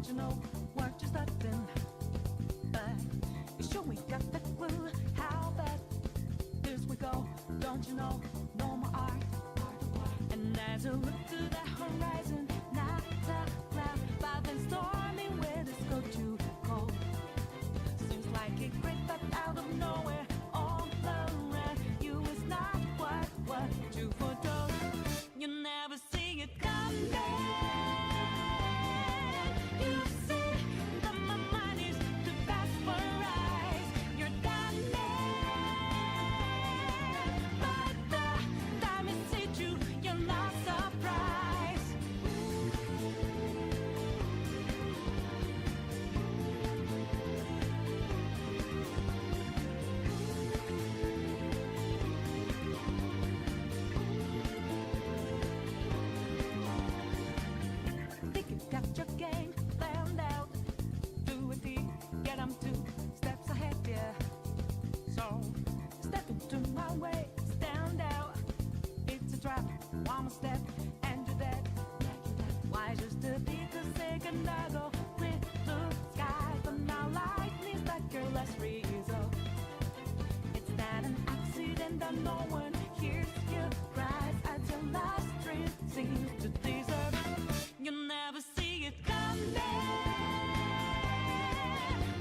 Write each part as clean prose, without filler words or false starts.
Don't you know what you're starting? But you sure we got the clue how bad this we go. Don't you know no more art? And as you look to the horizon, not a cloud, but then stormy weather's go too cold. Seems like it crept up out of nowhere, all around you is not what you foretold. You never see it coming. You see that my mind is too fast for eyes. You're done but the time it hit you, you're not surprised. Think you got your game planned out. Do it deep, get 'em 2 steps ahead, yeah. So step into my way, stand out. It's a trap, one more step, and you're dead. Why just a bit a second ago? With blue skies, but now lightning's like your last result. It's not an accident that no one hears your cries as your last dream seems to deserve. You never see it coming.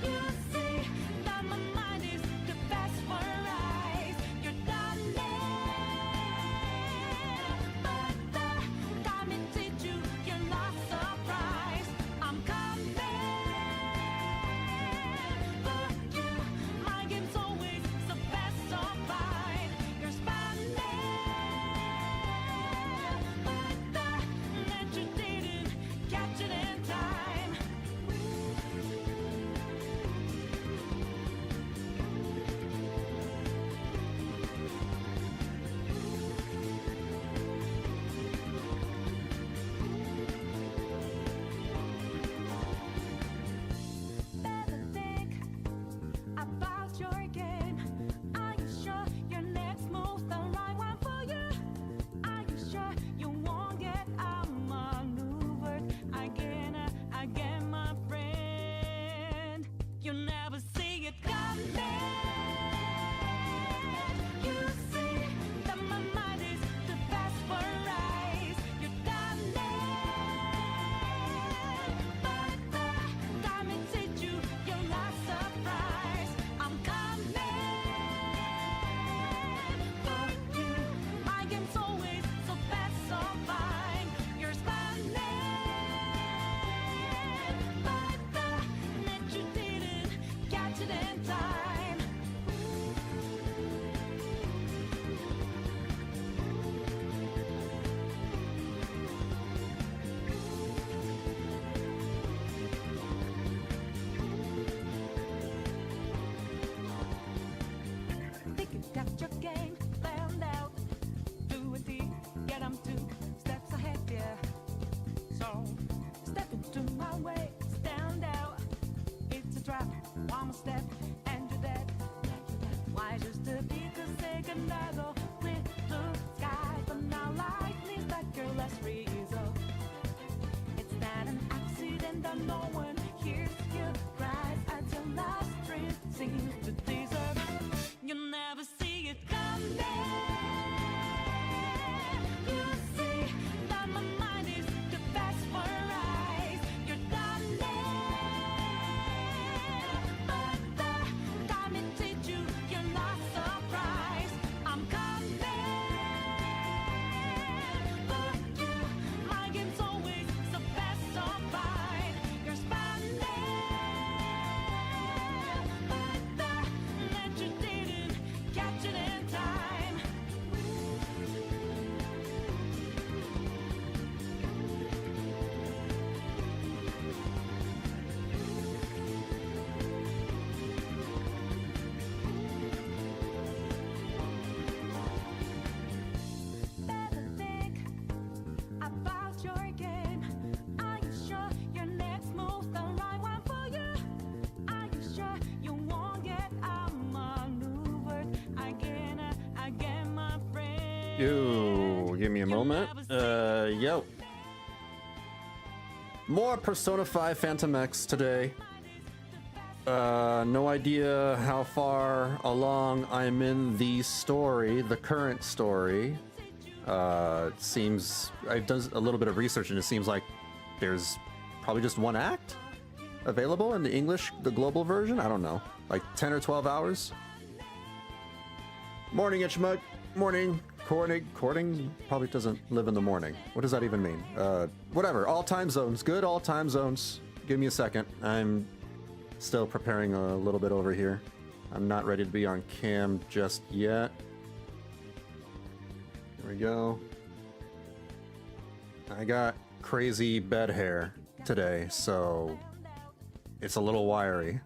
You see that my mind is the best for eyes. You're done but the time it hit you, you're not surprised. I'm coming for you. My game's always the best of mine. You're spanning, but the net you didn't catch it in time. Better think about your game. Are you sure your next move's the right one for you? Are you sure you won't get outmaneuvered again, my friend? You never see it coming. You see that my mind is the best for eyes. You're done but the time it hit you, you're not surprised. I'm coming for you. My game's always so fast, so fine. You're spanning, but the net you didn't catch it in time. Think you got your game planned out. Do it deep, get 'em 2 steps ahead, yeah. So step into my way, stand out. It's a trap, one more step, and you're dead. Why just a bit a second ago? With blue skies, but now lightning's like your last result. It's not an accident that no one hears your cries as your last dream seems to deserve. You never see it coming. You see that my mind is the best for eyes. You're done but the time it hit you, you're not surprised. I'm coming for you. My game's always the best of mine. You're spanning, but the net you didn't catch it in time. Better think about your game. Are you sure your next move's the right one for you? Are you sure you won't get outmaneuvered again, my friend? Yo, give me a moment. Yo. More Persona 5 Phantom X today. No idea how far along I'm in the story, the current story. It seems I've done a little bit of research and it seems like there's probably just one act available in the English, the global version. I don't know, like 10 or 12 hours. Morning, Itchmug. Morning. Courting probably doesn't live in the morning. What does that even mean? Whatever. All time zones. Good. All time zones. Give me a second. I'm still preparing a little bit over here. I'm not ready to be on cam just yet. Here we go. I got crazy bed hair today, so it's a little wiry.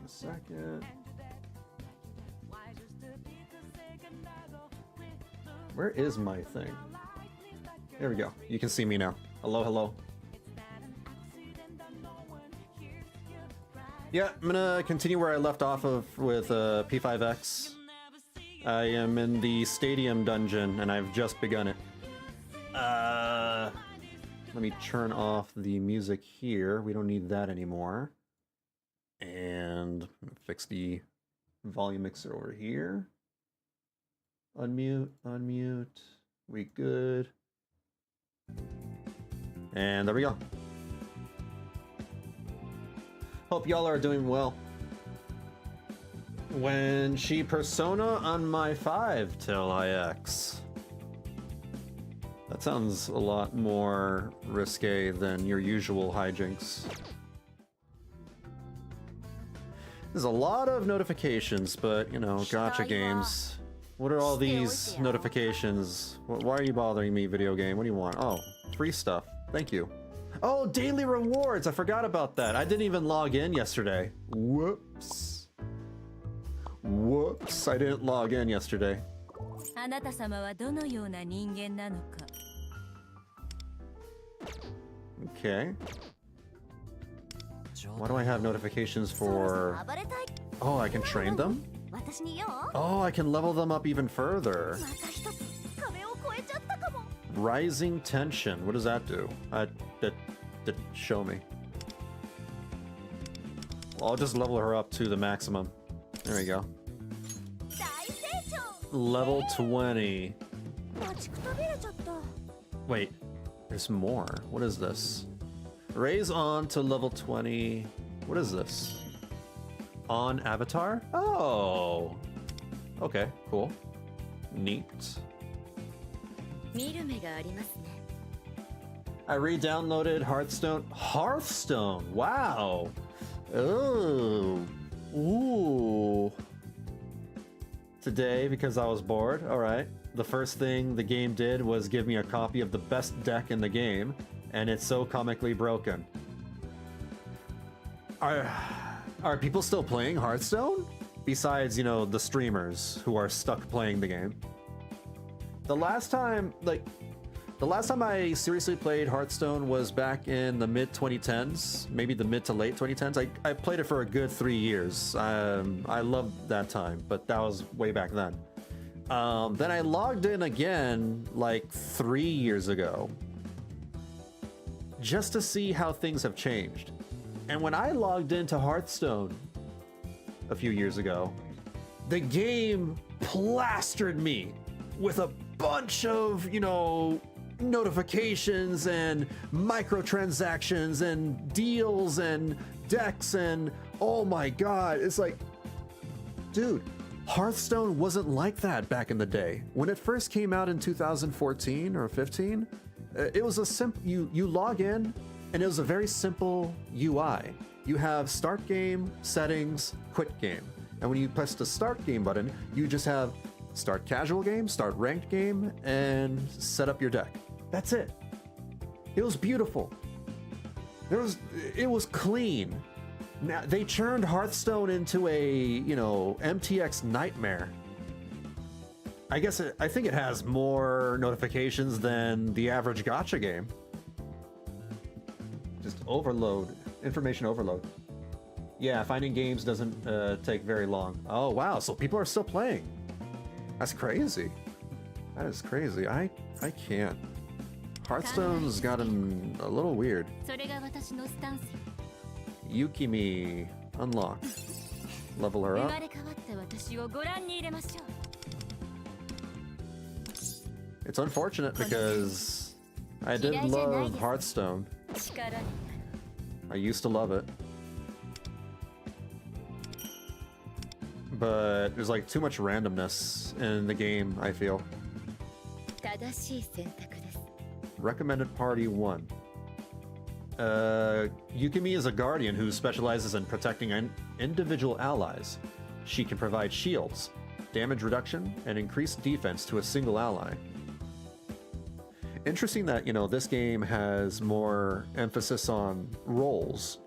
Second. Where is my thing? There we go. You can see me now. Hello, hello. Yeah, I'm gonna continue where I left off with P5X. I am in the stadium dungeon and I've just begun it. Let me turn off the music here. We don't need that anymore. And fix the volume mixer over here. Unmute, unmute. We good. And there we go. Hope y'all are doing well. When she Persona on my 5 till IX. That sounds a lot more risque than your usual hijinks. There's a lot of notifications, but, you know, gacha games. What are all these notifications? Why are you bothering me, video game? What do you want? Oh, free stuff. Thank you. Oh, daily rewards! I forgot about that. I didn't even log in yesterday. Whoops. Whoops, I didn't log in yesterday. Okay. Why do I have notifications for... Oh, I can train them? Oh, I can level them up even further. Rising tension. What does that do? That didn't show me. Well, I'll just level her up to the maximum. There we go. Level 20. Wait, there's more. What is this? Raise on to level 20. What is this? On avatar? Oh. Okay, cool. Neat. I re-downloaded Hearthstone. Hearthstone! Wow! Oh. Ooh. Today, because I was bored, alright. The first thing the game did was give me a copy of the best deck in the game. And it's so comically broken. Are people still playing Hearthstone? Besides, you know, the streamers who are stuck playing the game. The last time I seriously played Hearthstone was back in the mid-2010s, maybe the mid to late 2010s. I played it for a good 3 years. I loved that time, but that was way back then. Then I logged in again like 3 years ago, just to see how things have changed. And when I logged into Hearthstone a few years ago, the game plastered me with a bunch of, you know, notifications and microtransactions and deals and decks and oh my god, it's like, dude, Hearthstone wasn't like that back in the day. When it first came out in 2014 or 15, it was a simple, you log in and it was a very simple UI. You have start game, settings, quit game. And when you press the start game button, you just have start casual game, start ranked game, and set up your deck. That's it. It was beautiful. It was clean. Now they churned Hearthstone into a, you know, MTX nightmare. I think it has more notifications than the average gacha game. Just overload, information overload. Yeah, finding games doesn't take very long. Oh wow, so people are still playing. That's crazy. That is crazy. I can't. Hearthstone's gotten a little weird. それが私のスタンスよ。 Yukimi unlocked. Level her 生 up. まれ変わった私をご覧に入れましょう。 It's unfortunate because I did love Hearthstone. 力に I used to love it. But there's like too much randomness in the game, I feel. 正しい選択です。 Recommended Party 1. Yukimi is a guardian who specializes in protecting individual allies. She can provide shields, damage reduction, and increased defense to a single ally. Interesting that, you know, this game has more emphasis on roles,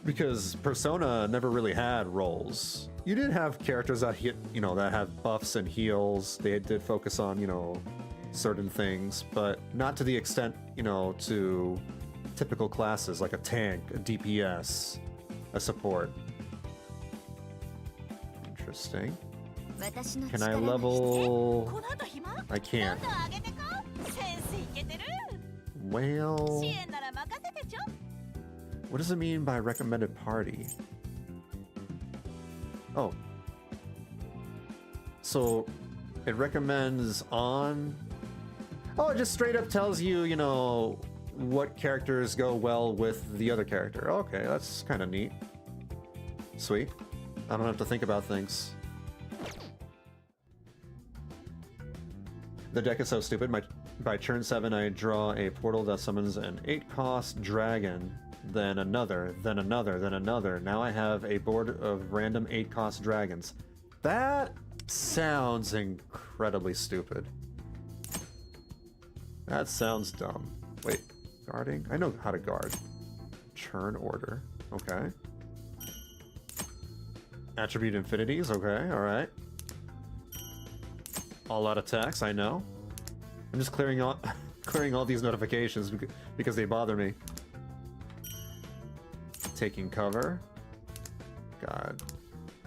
because Persona never really had roles. You did have characters that hit, you know, that have buffs and heals. They did focus on, you know, certain things, but not to the extent, you know, to typical classes like a tank, a DPS, a support. Interesting. 私の Can 力 I が level? この後暇 I can't. どんどん上げてこセンスいけてる Well, 支援なら任せてちょ what does it mean by recommended party? Oh. So, it recommends on... Oh, it just straight up tells you, you know, what characters go well with the other character. Okay, that's kind of neat. Sweet. I don't have to think about things. The deck is so stupid. By turn 7, I draw a portal that summons an 8-cost dragon, then another, then another, then another. Now I have a board of random 8-cost dragons. That sounds incredibly stupid. That sounds dumb. Wait, guarding? I know how to guard. Turn order. Okay. Attribute infinities. Okay, alright. All out attacks, I know. I'm just clearing all these notifications because they bother me. Taking cover. God.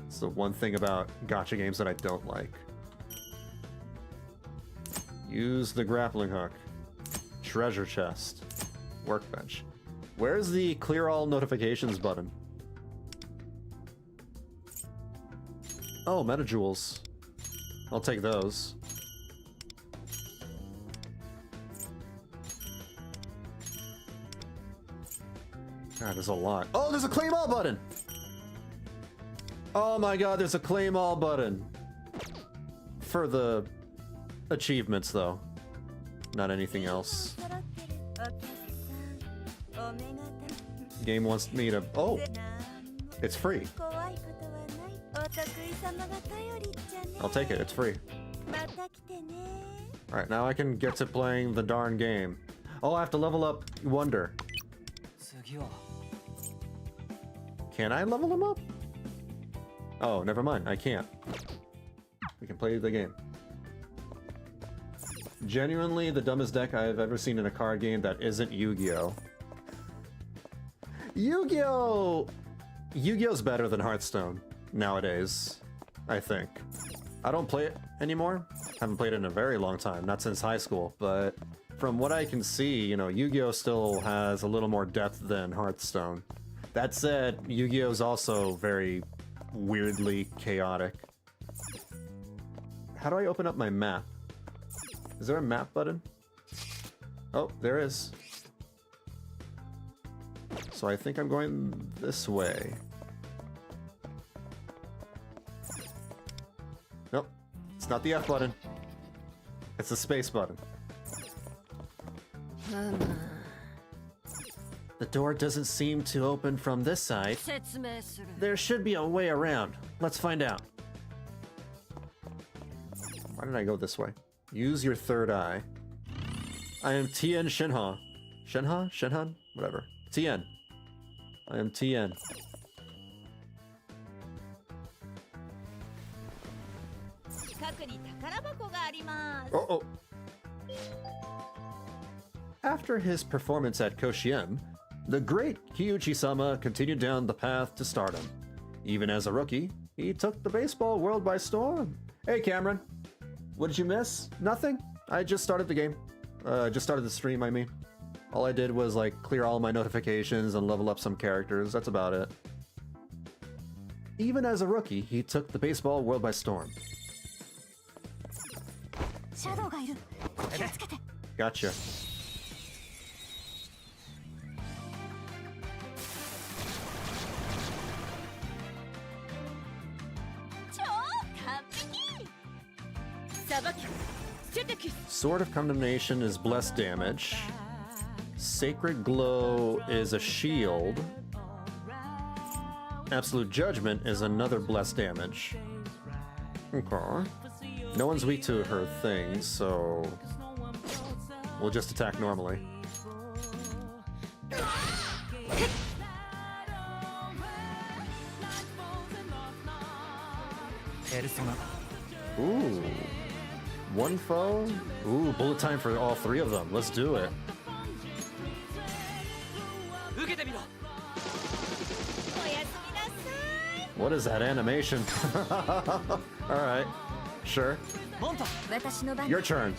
It's the one thing about gacha games that I don't like. Use the grappling hook. Treasure chest. Workbench. Where's the clear all notifications button? Oh, meta jewels. I'll take those. God, there's a lot. Oh, there's a claim all button! Oh my god, there's a claim all button. For the achievements, though. Not anything else. Game wants me to... Oh! It's free. I'll take it, it's free. Alright, now I can get to playing the darn game. Oh, I have to level up Wonder. Can I level him up? Oh, never mind, I can't. We can play the game. Genuinely the dumbest deck I've ever seen in a card game that isn't Yu-Gi-Oh! Yu-Gi-Oh! Yu-Gi-Oh's better than Hearthstone nowadays, I think. I don't play it anymore. Haven't played it in a very long time, not since high school, but from what I can see, you know, Yu-Gi-Oh! Still has a little more depth than Hearthstone. That said, Yu-Gi-Oh! Is also very weirdly chaotic. How do I open up my map? Is there a map button? Oh, there is. So I think I'm going this way. Nope, it's not the F button. It's the space button. The door doesn't seem to open from this side. 説明する。 There should be a way around. Let's find out. Why did I go this way? Use your third eye. I am Tien Shinha. Shinha? Shinhan? Whatever. Tien. I am Tien. Uh-oh. After his performance at Koshien, the great Kyuchi-sama continued down the path to stardom. Even as a rookie, he took the baseball world by storm. Hey, Cameron. What did you miss? Nothing. I just started the game. Just started the stream, I mean. All I did was like clear all my notifications and level up some characters. That's about it. Even as a rookie, he took the baseball world by storm. Gotcha. Sword of Condemnation is blessed damage. Sacred Glow is a shield. Absolute Judgment is another blessed damage. Okay. No one's weak to her thing, so we'll just attack normally. Ooh. One foe? Ooh, bullet time for all three of them. Let's do it. What is that animation? Alright. Sure. Your turn.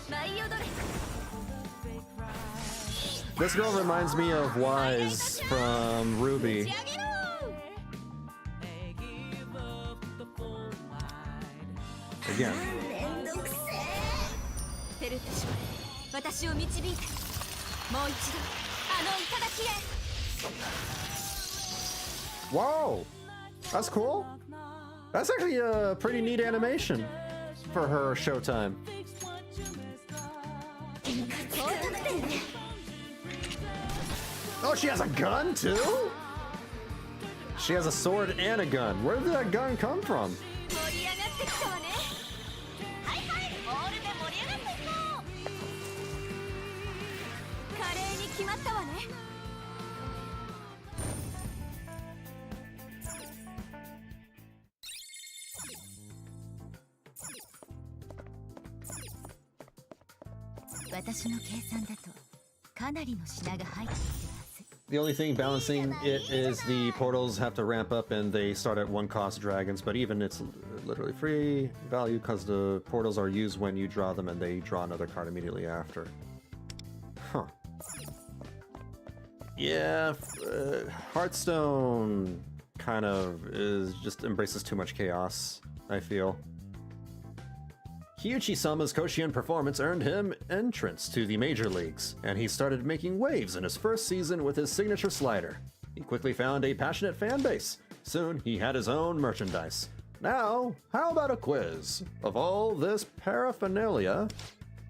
This girl reminds me of Wise from Ruby. Again. Whoa! That's cool. That's actually a pretty neat animation for her showtime. Oh, she has a gun too? She has a sword and a gun. Where did that gun come from? The only thing balancing it is the portals have to ramp up and they start at 1-cost dragons, but even it's literally free value because the portals are used when you draw them and they draw another card immediately after. Huh. Yeah, Hearthstone kind of just embraces too much chaos, I feel. Kyuchi-sama's Koshien performance earned him entrance to the major leagues, and he started making waves in his first season with his signature slider. He quickly found a passionate fan base. Soon, he had his own merchandise. Now, how about a quiz? Of all this paraphernalia,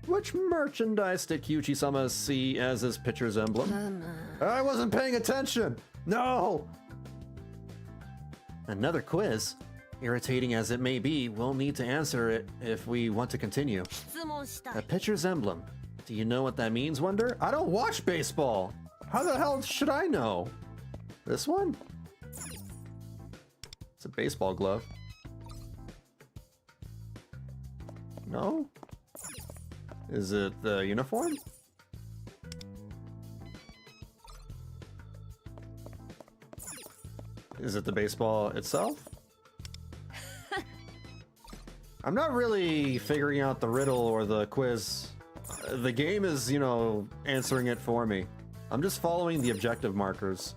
which merchandise did Kyuchi-sama see as his pitcher's emblem? I wasn't paying attention! No! Another quiz? Irritating as it may be, we'll need to answer it if we want to continue. A pitcher's emblem. Do you know what that means, Wonder? I don't watch baseball! How the hell should I know? This one? It's a baseball glove. No? Is it the uniform? Is it the baseball itself? I'm not really figuring out the riddle or the quiz. The game is, you know, answering it for me. I'm just following the objective markers.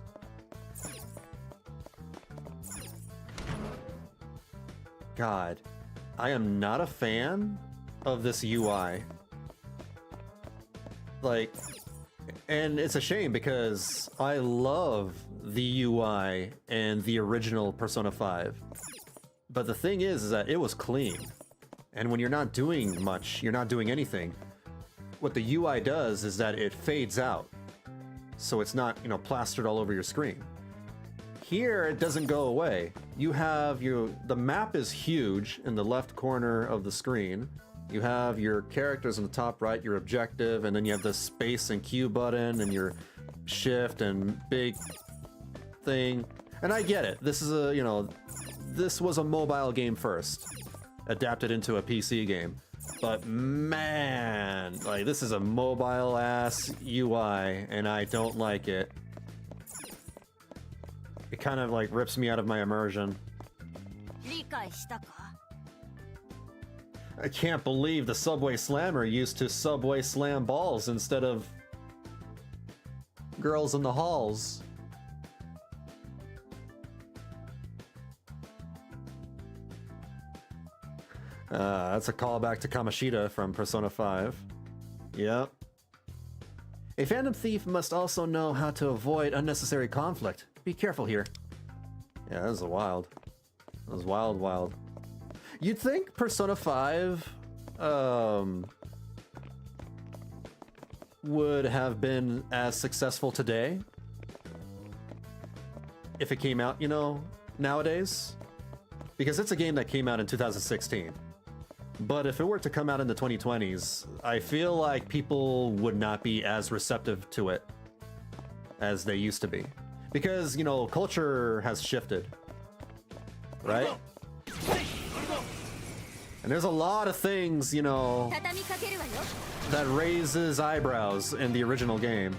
God, I am not a fan of this UI. Like, and it's a shame because I love the UI and the original Persona 5. But the thing is that it was clean. And when you're not doing much, you're not doing anything, what the UI does is that it fades out. So it's not, you know, plastered all over your screen. Here, it doesn't go away. You have the map is huge in the left corner of the screen. You have your characters in the top right, your objective, and then you have the space and Q button and your shift and big thing. And I get it. This is a, you know, this was a mobile game first, adapted into a PC game. But man, like, this is a mobile ass UI and I don't like it. It kind of like rips me out of my immersion. I can't believe the Subway Slammer used to Subway Slam balls instead of girls in the halls. That's a callback to Kamoshida from Persona 5. Yep. A fandom thief must also know how to avoid unnecessary conflict. Be careful here. Yeah, that was wild. That was wild, wild. You'd think Persona 5 would have been as successful today if it came out, you know, nowadays. Because it's a game that came out in 2016. But if it were to come out in the 2020s, I feel like people would not be as receptive to it as they used to be. Because, you know, culture has shifted, right? And there's a lot of things, you know, that raises eyebrows in the original game.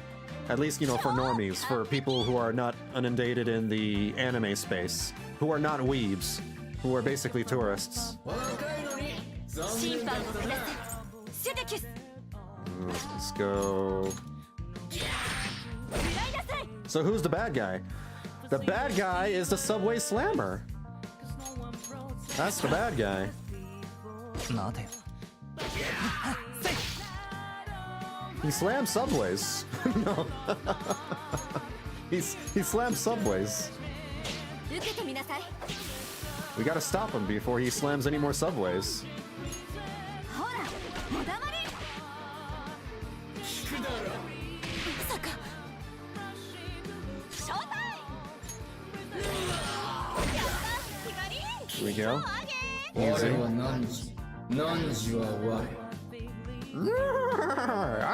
At least, you know, for normies, for people who are not inundated in the anime space, who are not weebs, who are basically tourists. Let's go. So who's the bad guy? The bad guy is the Subway Slammer. That's the bad guy. He slams subways. No. he slams subways. We gotta stop him before he slams any more subways. Here we go. Easy.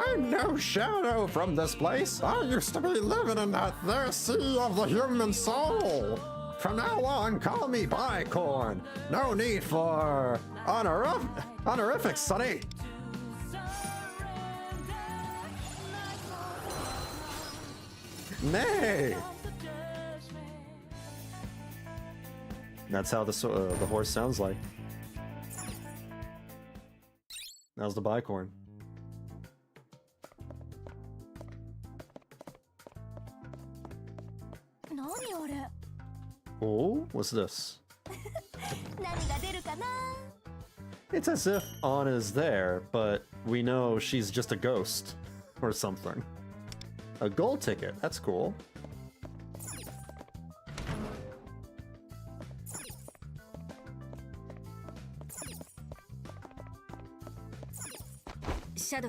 I'm no shadow from this place. I used to be living in that there sea of the human soul. From now on, call me Bicorn. No need for honorifics, sonny. Nay. That's how the horse sounds like. Now's the bicorn. Oh, what's this? It's as if Anna's there, but we know she's just a ghost or something. A gold ticket, that's cool. There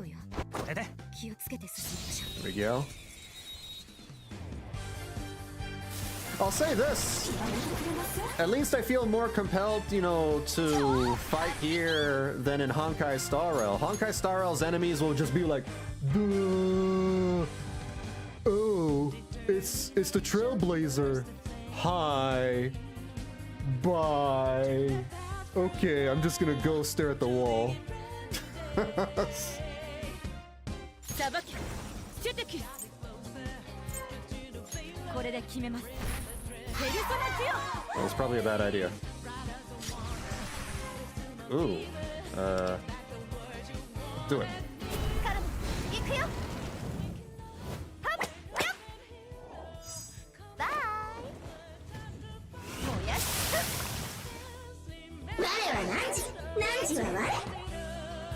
we go. I'll say this. At least I feel more compelled, you know, to fight here than in Honkai Star Rail. Honkai Star Rail's enemies will just be like, duh. Oh, it's the Trailblazer. Hi. Bye. Okay, I'm just gonna go stare at the wall. That was probably a bad idea. Ooh. Do it.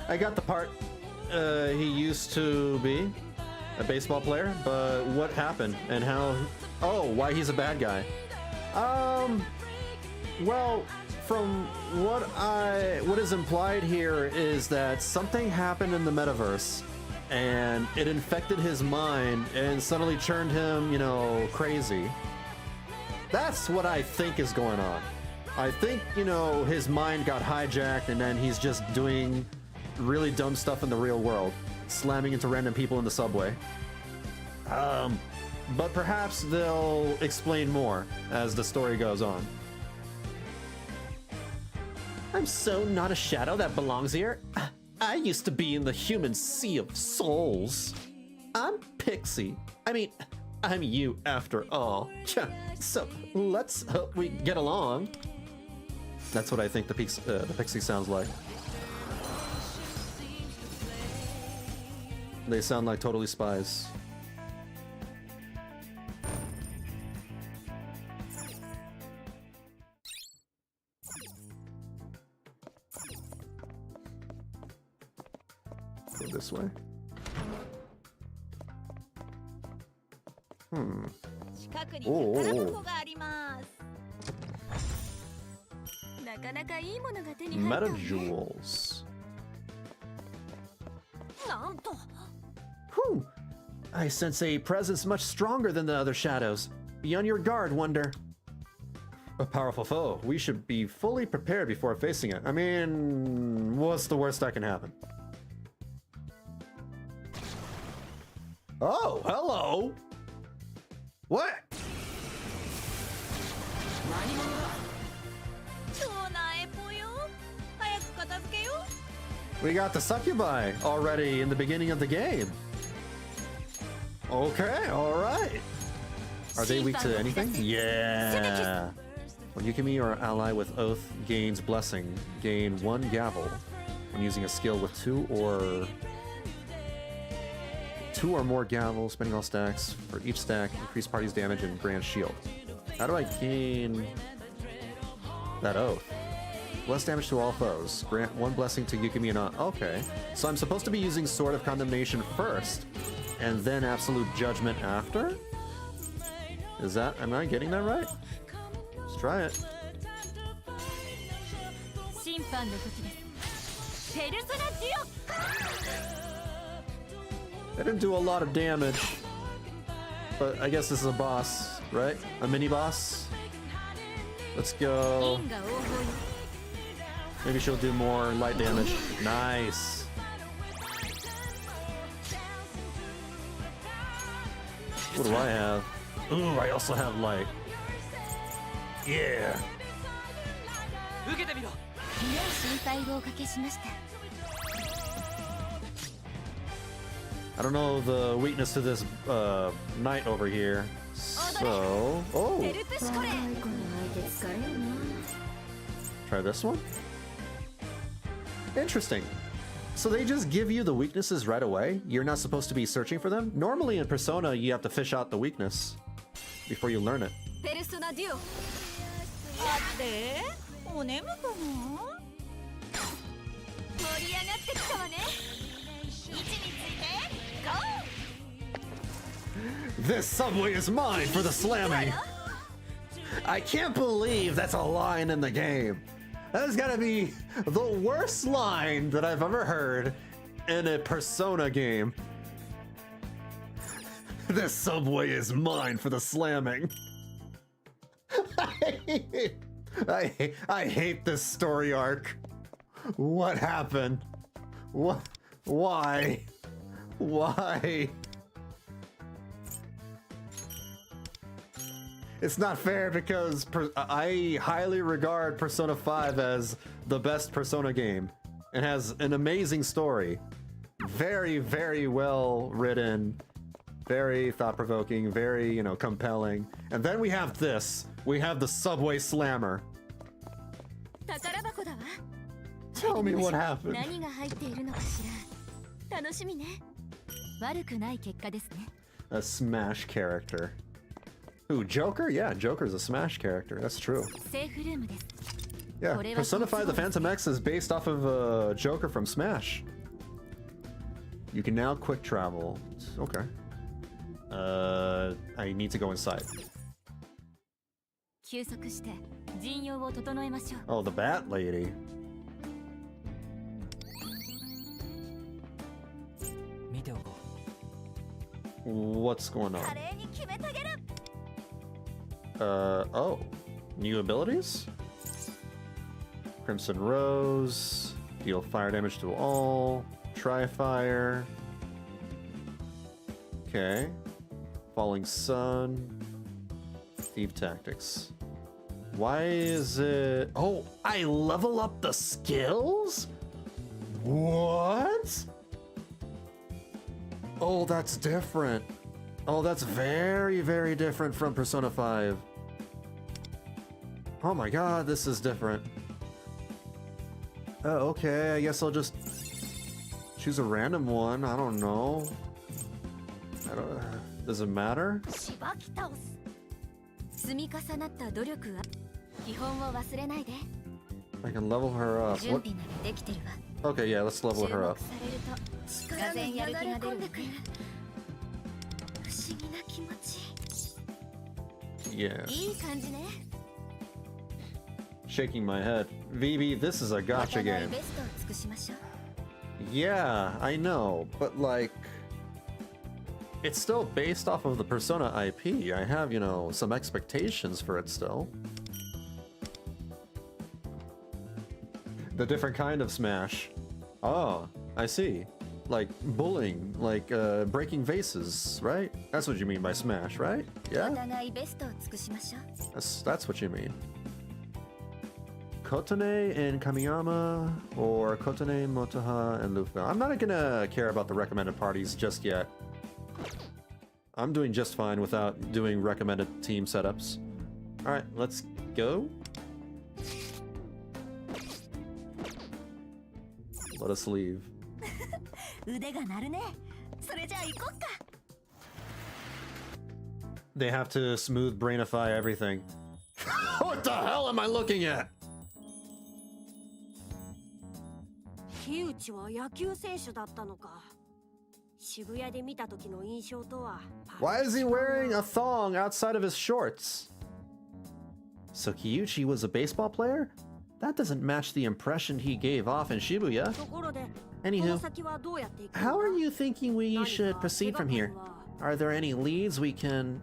I got the part. He used to be a baseball player, but what happened and how? Oh, why he's a bad guy? Well, from what is implied here is that something happened in the metaverse, and it infected his mind and suddenly turned him, you know, crazy. That's what I think is going on. I think, you know, his mind got hijacked, and then he's just doing really dumb stuff in the real world, slamming into random people in the subway. But perhaps they'll explain more as the story goes on. I'm so not a shadow that belongs here. I used to be in the human sea of souls. I'm Pixie. I mean, I'm you after all. So let's hope we get along. That's what I think the Pixie sounds like. They sound like totally spies. Go this way. 近くにおうおうおう宝箱があります。なかなかいいものが手に入った Meta ね。 jewels. なんと Whew! I sense a presence much stronger than the other shadows. Be on your guard, Wonder. A powerful foe. We should be fully prepared before facing it. I mean, what's the worst that can happen? Oh, hello! What? 超なえぽよ。早く片付けよ。 We got the succubi already in the beginning of the game. Okay, alright. Are they weak to anything? Yeah. When Yukimi or ally with Oath gains Blessing, gain 1 gavel when using a skill with 2 or more gavels, spending all stacks. For each stack, increase party's damage and grant shield. How do I gain that Oath? Less damage to all foes. Grant 1 blessing to Yukimi and okay. So I'm supposed to be using Sword of Condemnation first, and then Absolute Judgment after? Am I getting that right? Let's try it. 審判の時です。ペルソナディオ。 I didn't do a lot of damage, but I guess this is a boss, right? A mini boss. Let's go. 因果応報よ。 Maybe she'll do more light damage. Nice. What do I have? Ooh, I also have light. Yeah. 受けてみろ。強い心配をおかけしました。 I don't know the weakness to this knight over here. So, oh, ヘルプシコレ。 try this one. Interesting. So they just give you the weaknesses right away? You're not supposed to be searching for them? Normally in Persona, you have to fish out the weakness before you learn it. ペルソナデュオ。あってお眠かな。盛り上がってきたわね。位置について。 This subway is mine for the slamming. I can't believe that's a line in the game. That's gotta be the worst line that I've ever heard in a Persona game. This subway is mine for the slamming. I hate this story arc. What happened? What? Why? Why? It's not fair because I highly regard Persona 5 as the best Persona game. It has an amazing story. Very, very well written. Very thought-provoking, very, compelling. And then we have this. We have the Subway Slammer. 宝箱だわ。 Tell me what happened. 何が入っているのかしら。楽しみね。悪くない結果ですね。 A Smash character. Ooh, Joker? Yeah, Joker's a Smash character. That's true. セーフルームです。 Yeah, Persona 5 The Phantom X is based off of Joker from Smash. You can now quick travel. Okay. I need to go inside. 休息して陣容を整えましょう。 Oh, the Bat Lady. 見ておこう。 What's going on? 華麗に決めてあげる。 Oh. New abilities? Crimson Rose. Deal fire damage to all. Tri-Fire. Okay. Falling Sun. Thief Tactics. Why is it... Oh, I level up the skills? What? Oh, that's different. Oh, that's very, very different from Persona 5. Oh my god, this is different. Oh, okay, I guess I'll just Choose a random one. I don't know. Does it matter? しばき倒す。積み重なった努力は基本を忘れないで。 I can level her up. 準 What? 備ならできてるわ。 Okay, yeah, let's level 注 her 目 up. されるとがぜんやる気が出るよね。不思議な気持ち。 Yeah. いい感じね。 Shaking my head. VB, this is a お gotcha 互い game. ベストを尽くしましょう。 Yeah, I know, but like... It's still based off of the Persona IP. I have, you know, some expectations for it still. The different kind of Smash. Oh, I see. Like bullying, like breaking vases, right? That's what you mean by Smash, right? お Yeah? 互いベストを尽くしましょう。 That's what you mean. Kotone and Kamiyama, or Kotone, Motoha, and Luffy. I'm not gonna care about the recommended parties just yet. I'm doing just fine without doing recommended team setups. Alright, let's go. Let us leave. 腕が鳴るね。それじゃあ行こっか。 They have to smooth brainify everything. What the hell am I looking at? 木内は野球選手だったのか。渋谷で見た時の印象とは。Why is he wearing a thong outside of his shorts? So Kiyuchi was a baseball player? That doesn't match the impression he gave off in Shibuya. ところで、こ Anywho, の先はどうやって行くの how are you thinking we 何か should proceed from here? 手がかりは Are there any leads we can...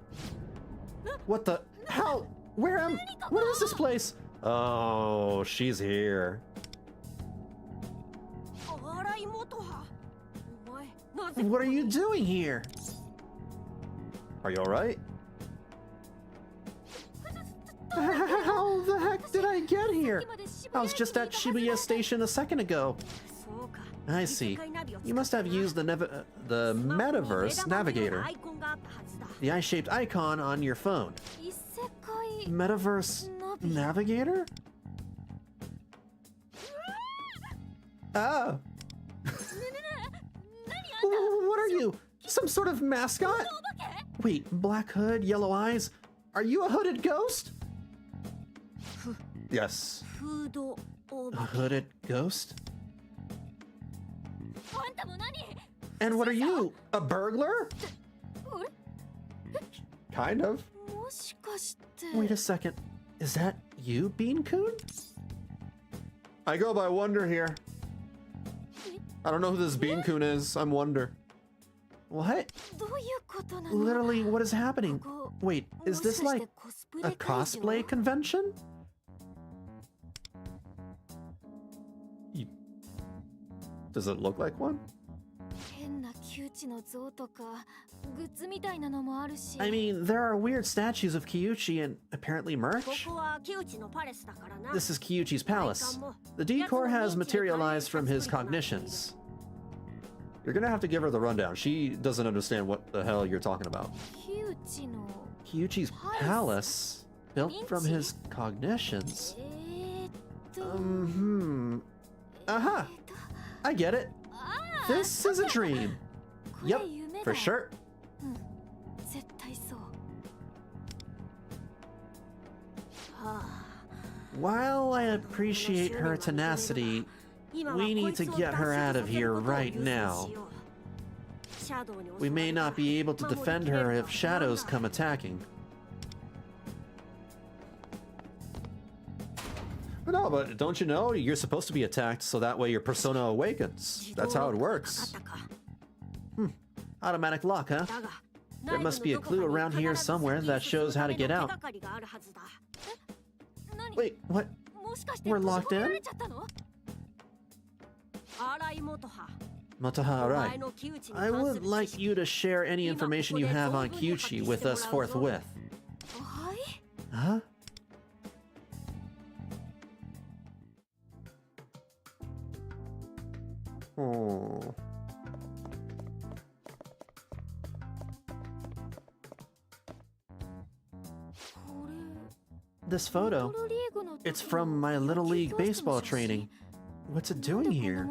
What the... How... Where am... What is this place? Oh, she's here. 荒井元葉。お前、なぜ What are you doing here? Are you alright? How the heck did I get here? I was just at Shibuya Station a second ago. そうか。 I see. You must have used the Metaverse Navigator, アイコンがあったはずだ。 the eye-shaped icon on your phone. 異世界 Metaverse Navigator? Oh. What are you? Some sort of mascot? Wait, black hood, yellow eyes? Are you a hooded ghost? Yes. フードオー A バー。 hooded ghost? あんたも何 And what are you? A burglar? あれ Kind of. もしかして Wait a second. Is that you, Bean-kun? I go by Wonder here. I don't know who this Bean-kun is. I'm Wonder. What? どういうことなの Literally, what is happening? ここ Wait, is this もしかし like てコスプレ a 会場 cosplay convention? Does it look like one? 変な窮地の像とかグッズみたいなのもあるし I mean, there are weird statues of Kiyuchi and apparently こ merch. こは木内のパレスだからな。 This is Kiyuchi's palace. The decor has materialized from his cognitions. You're gonna have to give her the rundown. She doesn't understand what the hell you're talking about. 窮地の Kiyuchi's palace? Built from his cognitions? と Aha! I get it. This is a dream. これ Yep, 夢だ for sure. 絶対そう While I appreciate her tenacity, 今は we こ need いつ to を get 脱 her 出 out さ of せる here ことを right 優先 now. しよう。シャドウに襲わ We れ may た not be able to 守り defend きれる her か if shadows 不安 come だ attacking. No, but don't you know you're supposed to be attacked so that way your persona awakens? That's how it わ works. かったか。 Automatic lock, huh? だが There must be a clue around here somewhere that shows how to get out. 手がかりがあるはずだ。何 Wait, what? もしかして We're 閉じ locked 込めら in? れちゃったの 荒井元葉。 Mataha, お前 right. の木内に I 関す would る知 like 識 you to share any information you have on Kyuchi with us forthwith. はい Huh? Oh. This photo, it's from my Little League baseball training. What's it doing here?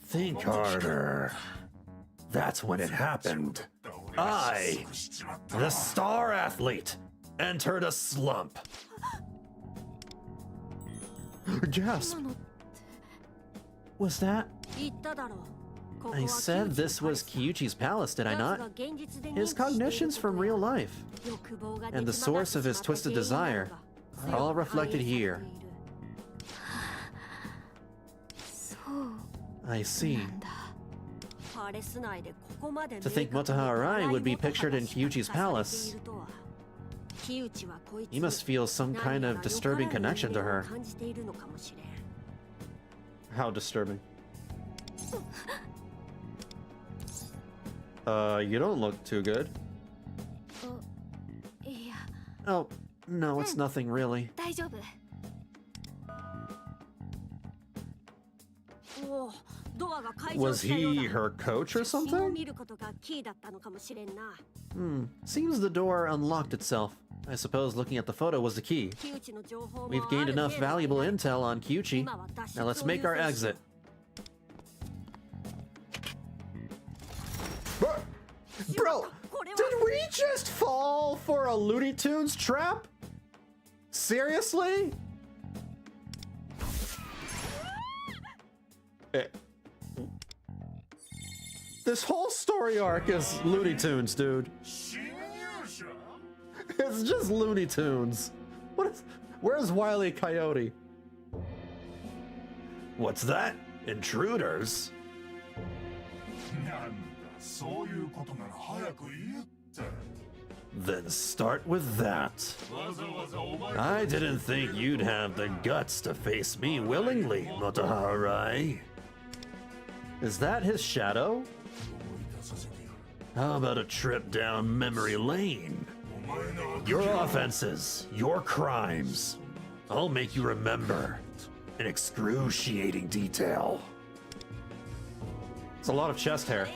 Think harder. That's when it happened. I, the star athlete, entered a slump. Gasp. Was that? 言っただろう。ここは I said this was Kyuchi's palace, did I not? His cognitions from real life and the source of his twisted desire are all reflected here. I see. To think Motohara Rai would be pictured in Kyuchi's palace, he must feel some kind of disturbing connection to her. How disturbing? You don't look too good. Oh, no, it's nothing really. 大丈夫。 Was he her coach or something? Seems the door unlocked itself. I suppose looking at the photo was the key. We've gained enough valuable intel on Kyuchi. Now let's make our exit. Bro, did we just fall for a Looney Tunes trap? Seriously? This whole story arc is Looney Tunes, dude. It's just Looney Tunes. Where's Wile E. Coyote? What's that? Intruders? Then start with that. I didn't think you'd have the guts to face me willingly, Motohara Rai. Is that his shadow? How about a trip down memory lane? Your offenses, your crimes. I'll make you remember in excruciating detail. It's a lot of chest hair.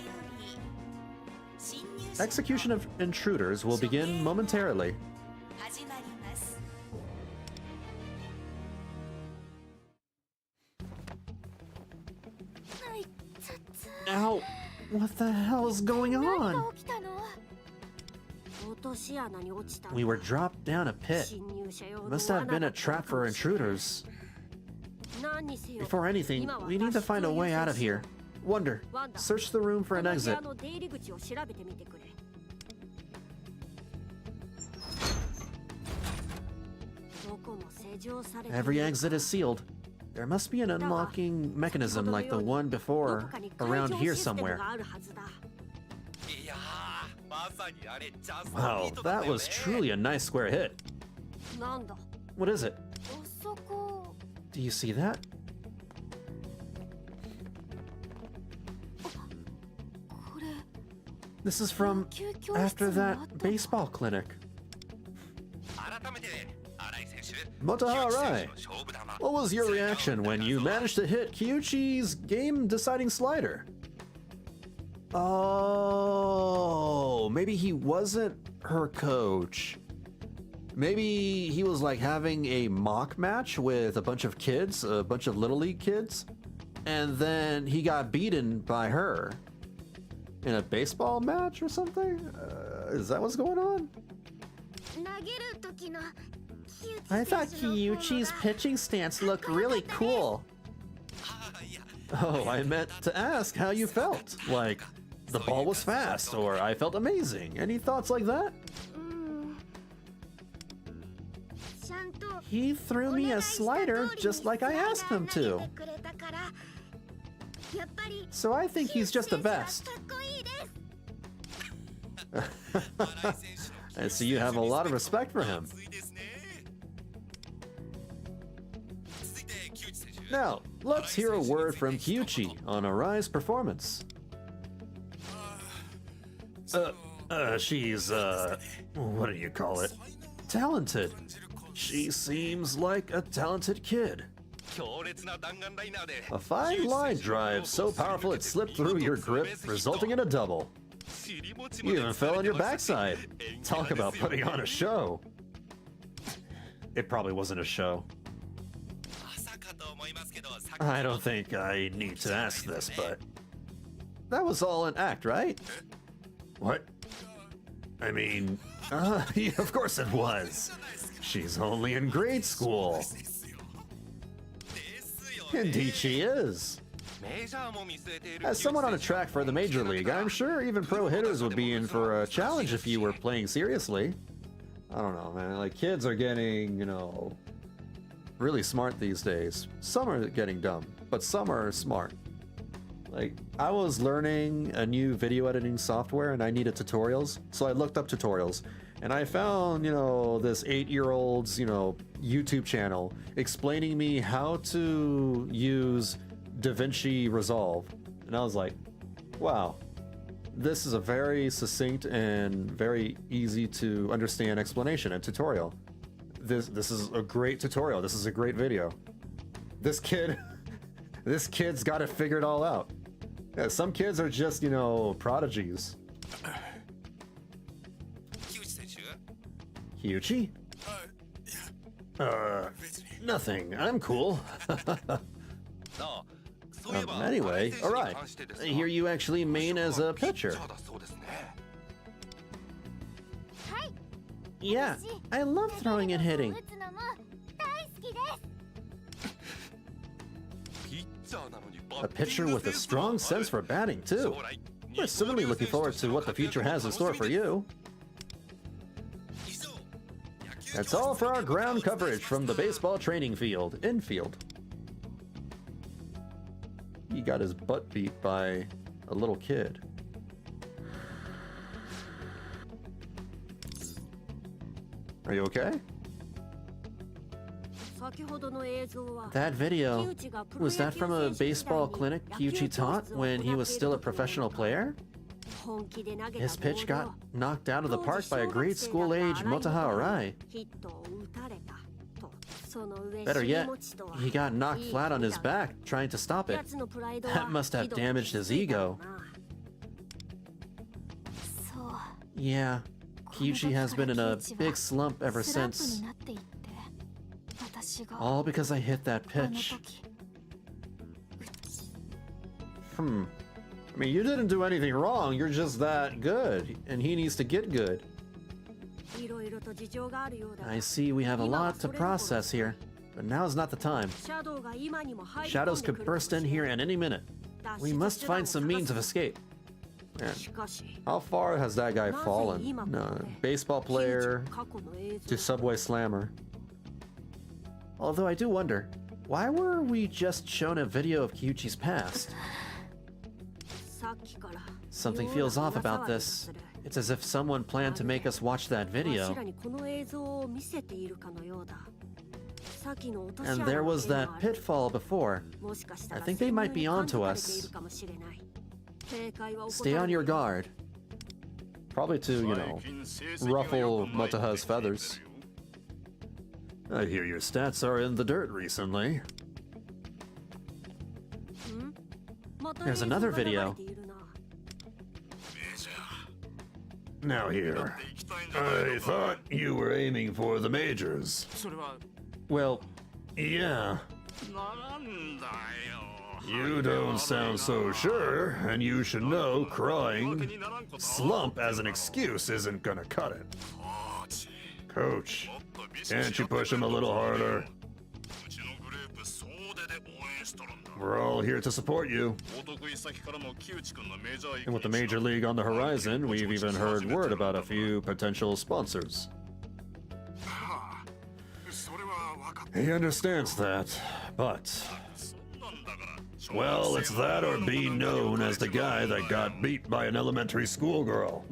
Execution of intruders will begin momentarily. Ow! What the hell's going on? We were dropped down a pit. Must have been a trap for intruders. Before anything, we need to find a way out of here. Wonder, search the room for an exit. Every exit is sealed. There must be an unlocking mechanism like the one before, around here somewhere. Wow, that was truly a nice square hit. What is it? Do you see that? This is from after that baseball clinic. Motohara Rai, what was your reaction when you managed to hit Kyuchi's game-deciding slider? Oh, maybe he wasn't her coach. Maybe he was like having a mock match with a bunch of kids, a bunch of Little League kids, and then he got beaten by her in a baseball match or something? Is that what's going on? I thought Kyuchi's pitching stance looked really cool. Oh, I meant to ask how you felt. Like, the ball was fast, or I felt amazing. Any thoughts like that? He threw me a slider just like I asked him to. So I think he's just the best. I see you have a lot of respect for him. Now, let's hear a word from Kyuchi on Arai's performance. She's, what do you call it? Talented. She seems like a talented kid. A fine line drive so powerful it slipped through your grip, resulting in a double. You even fell on your backside. Talk about putting on a show. It probably wasn't a show. I don't think I need to ask this, but that was all an act, right? What? I mean, yeah, of course it was. She's only in grade school. Indeed she is. As someone on a track for the Major League, I'm sure even pro hitters would be in for a challenge if you were playing seriously. I don't know, man. Like, kids are getting, you know, really smart these days. Some are getting dumb, but some are smart. Like, I was learning a new video editing software and I needed tutorials, so I looked up tutorials. And I found, you know, this 8-year-old's, you know, YouTube channel explaining me how to use DaVinci Resolve. And I was like, wow, this is a very succinct and very easy to understand explanation and tutorial. This is a great tutorial. This is a great video. This kid's got it figured all out. Yeah, some kids are just, you know, prodigies. Hyuchi? Nothing. I'm cool. Anyway, alright. I hear you actually main as a pitcher. Yeah, I love throwing and hitting. A pitcher with a strong sense for batting, too. We're certainly looking forward to what the future has in store for you. That's all for our ground coverage from the baseball training field, infield. He got his butt beat by a little kid. Are you okay? That video, was that from a baseball clinic Kyuchi taught when he was still a professional player? His pitch got knocked out of the park by a grade school-age Motoha Arai. Better yet, he got knocked flat on his back trying to stop it. That must have damaged his ego. Yeah, Kyuchi has been in a big slump ever since. All because I hit that pitch. I mean, you didn't do anything wrong, you're just that good, and he needs to get good. I see we have a lot to process here, but now's not the time. Shadows could burst in here at any minute. We must find some means of escape. Man, how far has that guy fallen? No, baseball player to subway slammer. Although I do wonder, why were we just shown a video of Kyuchi's past? Something feels off about this. It's as if someone planned to make us watch that video. And there was that pitfall before. I think they might be onto us. Stay on your guard. Probably to, you know, ruffle Motoha's feathers. I hear your stats are in the dirt recently. There's another video. Now here. I thought you were aiming for the majors. Well, yeah. You don't sound so sure, and you should know crying slump as an excuse isn't gonna cut it. Coach, can't you push him a little harder? We're all here to support you. And with the Major League on the horizon, we've even heard word about a few potential sponsors. He understands that, but... well, it's that or be known as the guy that got beat by an elementary school girl.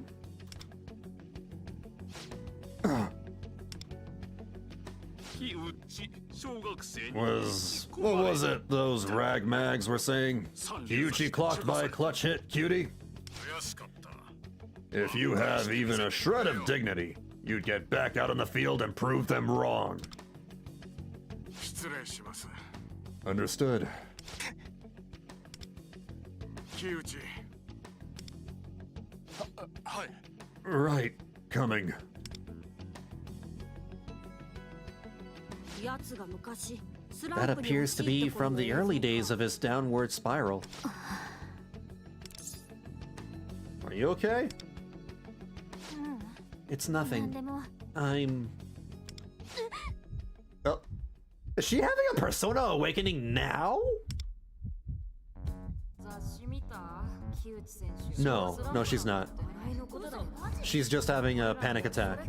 What was it those rag mags were saying? Kyuchi clocked by a clutch hit, cutie? If you have even a shred of dignity, you'd get back out on the field and prove them wrong. Understood. Right, coming. That appears to be from the early days of his downward spiral. Are you okay? It's nothing. I'm... Oh. Is she having a persona awakening now? No, she's not. She's just having a panic attack.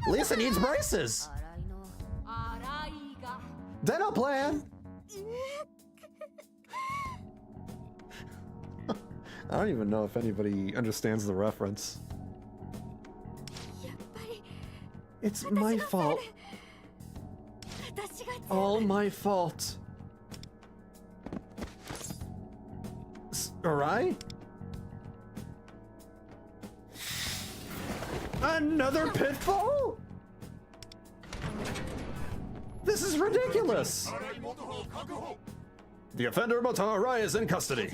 Lisa needs braces! Dental plan! I don't even know if anybody understands the reference. It's my fault. All my fault. Alright? Another pitfall? This is ridiculous! The offender Moto Arai is in custody.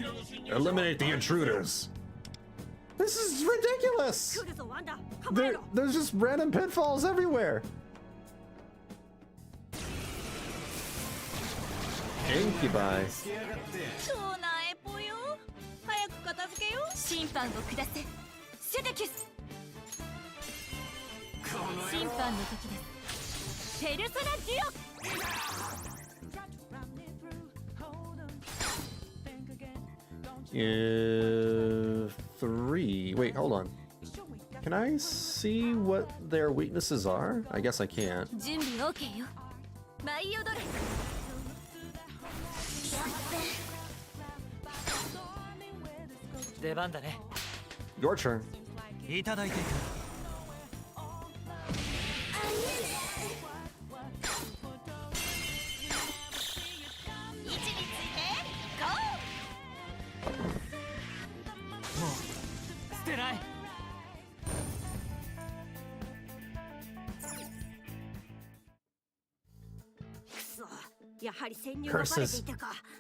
Eliminate the intruders. This is ridiculous! There's just random pitfalls everywhere. Incubi. 審判を下せセデキュス審判の時ですペルソナデュオ 3. Wait, hold on. Can I see what their weaknesses are? I guess I can't. 準備 OK よ舞い踊れ 出番だね Your turn. いただいていく 捨てない Curses.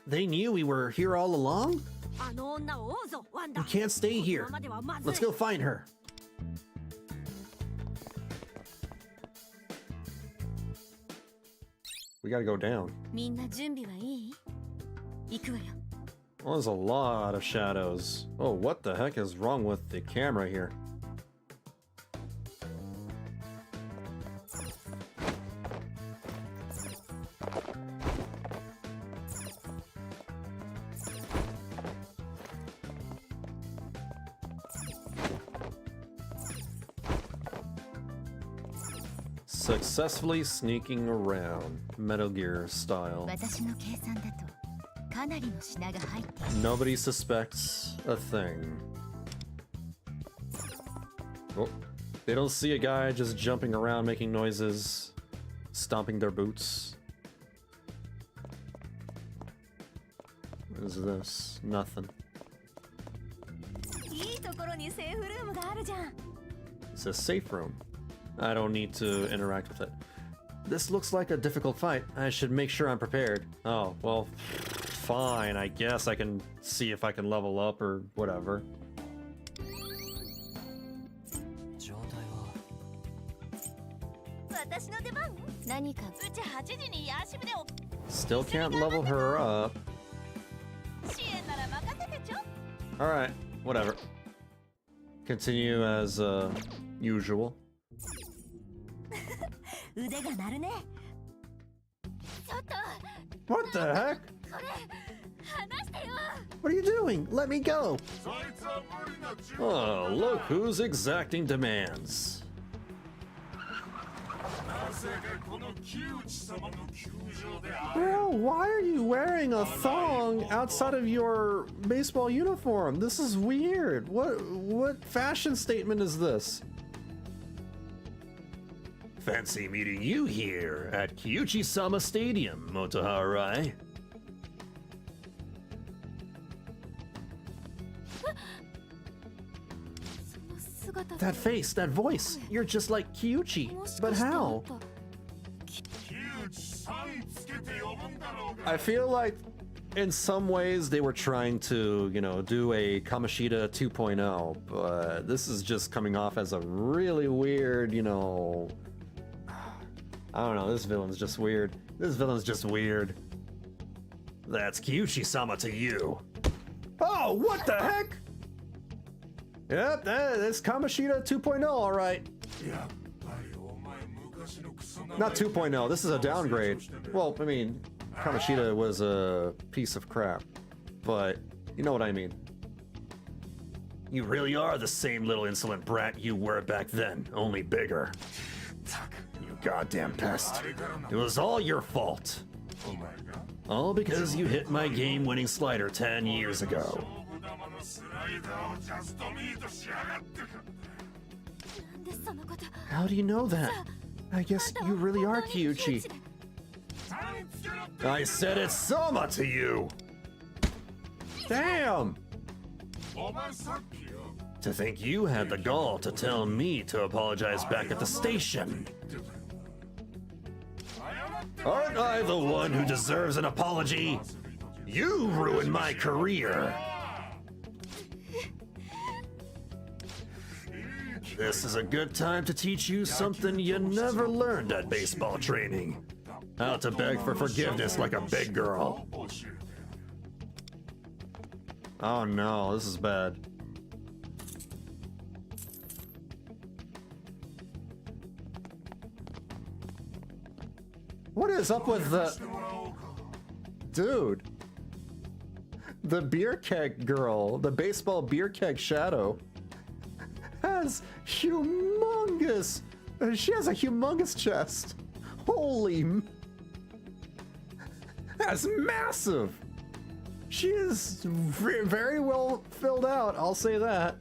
They knew we were here all along? We can't stay here. Let's go find her. We gotta go down. みんな準備はいい行くわよ Well, there's a lot of shadows. Oh, what the heck is wrong with the camera here? Successfully sneaking around, Metal Gear style. 私の計算だとかなりの品が入っている Nobody suspects a thing. Oh, they don't see a guy just jumping around making noises, stomping their boots. What is this? Nothing. いいところにセーフルームがあるじゃん It's a safe room. I don't need to interact with it. This looks like a difficult fight. I should make sure I'm prepared. Oh, well, fine. I guess I can see if I can level up or whatever. 状態は私の出番何かうち8時にヤーシムで Still can't level her up. 支援なら任せてちょ Alright, whatever. Continue as usual. 腕が鳴るねちょっと What the heck? これ離してよ What are you doing? Let me go! Oh, look who's exacting demands. Bro, why are you wearing a thong outside of your baseball uniform? This is weird. What fashion statement is this? Fancy meeting you here at Kyuchi-sama Stadium, Motoharai. That face, that voice, you're just like Kyuchi. But how? I feel like in some ways they were trying to, you know, do a Kamoshida 2.0, but this is just coming off as a really weird, you know, I don't know, this villain's just weird. This villain's just weird. That's Kyuchi-sama to you. Oh, what the heck? Yep, that's Kamoshida 2.0, all right. Not 2.0, this is a downgrade. Well, I mean, Kamoshida was a piece of crap, but you know what I mean. You really are the same little insolent brat you were back then, only bigger. You goddamn pest. It was all your fault. All because you hit my game-winning slider 10 years ago. How do you know that? I guess you really are Kyuchi. I said it's Soma to you! Damn! To think you had the gall to tell me to apologize back at the station. Aren't I the one who deserves an apology? You ruined my career! This is a good time to teach you something you never learned at baseball training. How to beg for forgiveness like a big girl. Oh no, this is bad. What is up with the... Dude. The beer keg girl, the baseball beer keg shadow, has humongous... She has a humongous chest. Holy... That's massive! She is very well filled out, I'll say that.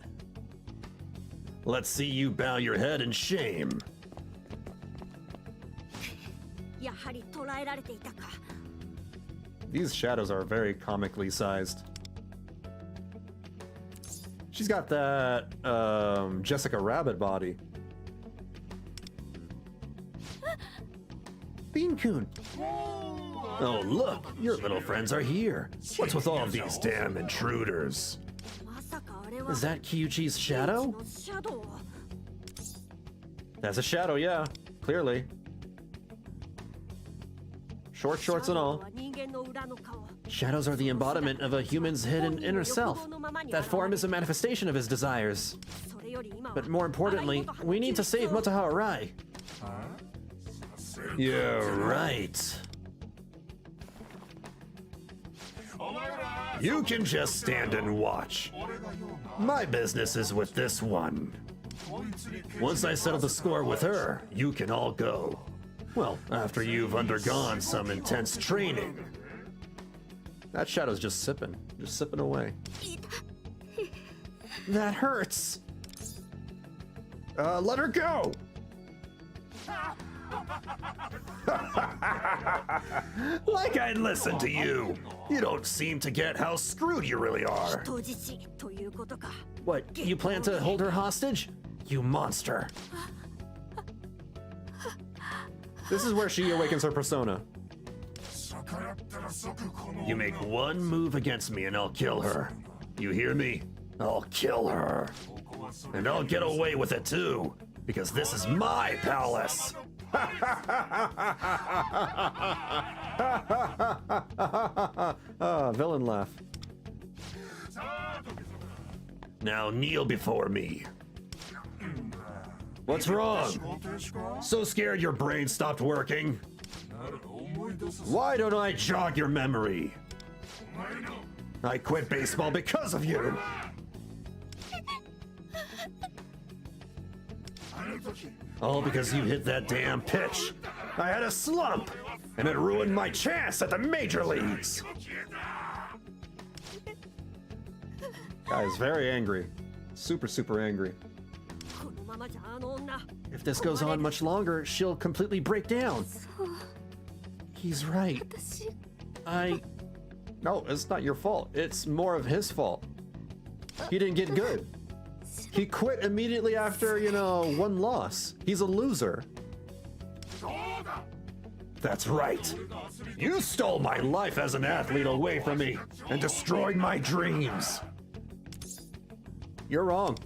Let's see you bow your head in shame. These shadows are very comically sized. She's got that Jessica Rabbit body. Bean-kun. Oh look, your little friends are here. What's with all these damn intruders? Is that Kyuchi's shadow? That's a shadow, yeah, clearly. Short shorts and all. Shadows are the embodiment of a human's hidden inner self. That form is a manifestation of his desires. But more importantly, we need to save Motohara Rai. Yeah, right. You can just stand and watch. My business is with this one. Once I settle the score with her, you can all go. Well, after you've undergone some intense training. That shadow's just sipping away. That hurts. Let her go. Like I'd listen to you. You don't seem to get how screwed you really are. What, you plan to hold her hostage? You monster. This is where she awakens her persona. You make one move against me and I'll kill her. You hear me? I'll kill her. And I'll get away with it too, because this is my palace. Villain laugh. Now kneel before me. What's wrong? So scared your brain stopped working? Why don't I jog your memory? I quit baseball because of you. All because you hit that damn pitch. I had a slump, and it ruined my chance at the major leagues. Guy's very angry. Super angry. If this goes on much longer, she'll completely break down. He's right. No, it's not your fault. It's more of his fault. He didn't get good. He quit immediately after, one loss. He's a loser. That's right. You stole my life as an athlete away from me and destroyed my dreams. You're wrong.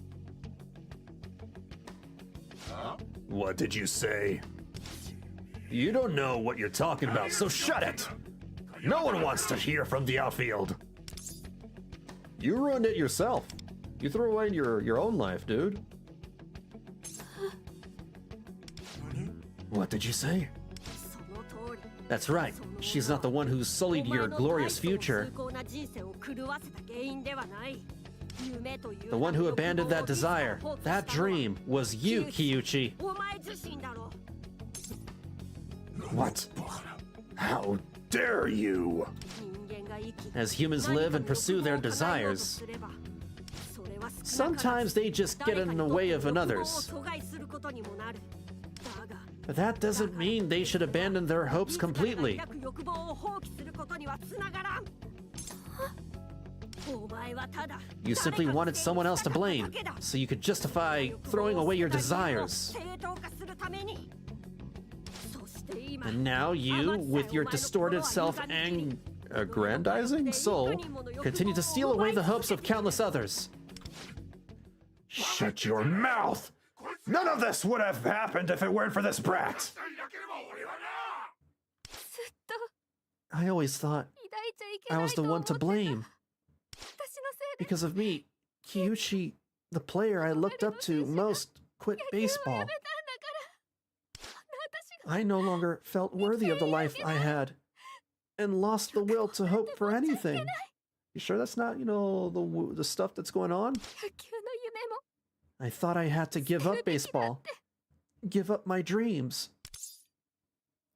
What did you say? You don't know what you're talking about, so shut it! No one wants to hear from the outfield. You ruined it yourself. You threw away your own life, dude. What did you say? That's right. She's not the one who sullied your glorious future. The one who abandoned that desire, that dream, was you, Kyuchi. What? How dare you? As humans live and pursue their desires, sometimes they just get in the way of another's. But that doesn't mean they should abandon their hopes completely. You simply wanted someone else to blame, so you could justify throwing away your desires. And now you, with your distorted self-aggrandizing soul, continue to steal away the hopes of countless others. Shut your mouth! None of this would have happened if it weren't for this brat! I always thought I was the one to blame. Because of me, Kyuchi, the player I looked up to most, quit baseball. I no longer felt worthy of the life I had, and lost the will to hope for anything. You sure that's not, the stuff that's going on? I thought I had to give up baseball. Give up my dreams.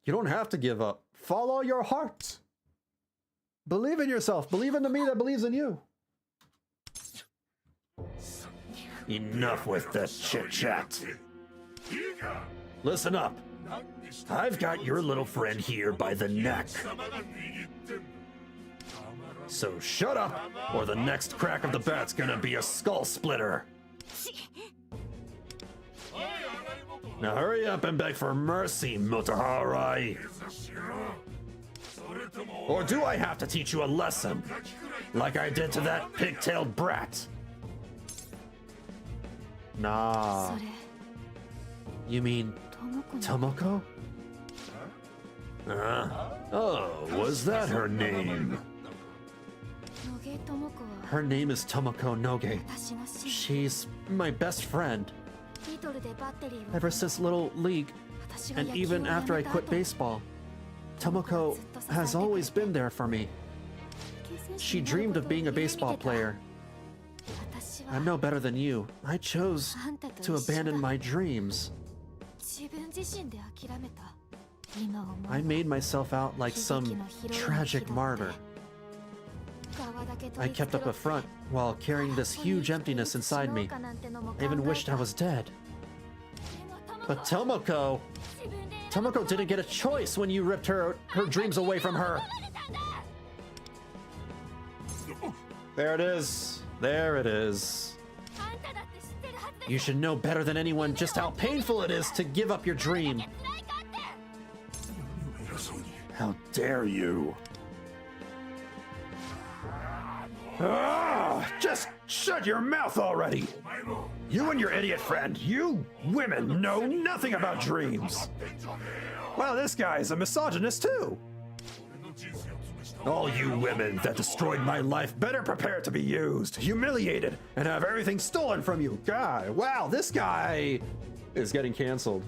You don't have to give up. Follow your heart. Believe in yourself. Believe in the me that believes in you. Enough with the chit-chat. Listen up. I've got your little friend here by the neck. So shut up, or the next crack of the bat's gonna be a skull splitter. Now hurry up and beg for mercy, Motoharai. Or do I have to teach you a lesson, like I did to that pig-tailed brat? Nah. You mean Tomoko? Oh, was that her name? Her name is Tomoko Noge. She's my best friend. Ever since Little League, and even after I quit baseball, Tomoko has always been there for me. She dreamed of being a baseball player. I'm no better than you. I chose to abandon my dreams. I made myself out like some tragic martyr. I kept up a front while carrying this huge emptiness inside me. I even wished I was dead. But Tomoko didn't get a choice when you ripped her dreams away from her. There it is. There it is. You should know better than anyone just how painful it is to give up your dream. How dare you? Just shut your mouth already! You and your idiot friend, you women know nothing about dreams. Wow, this guy's a misogynist too. All you women that destroyed my life better prepare to be used, humiliated, and have everything stolen from you. God, wow, this guy is getting canceled.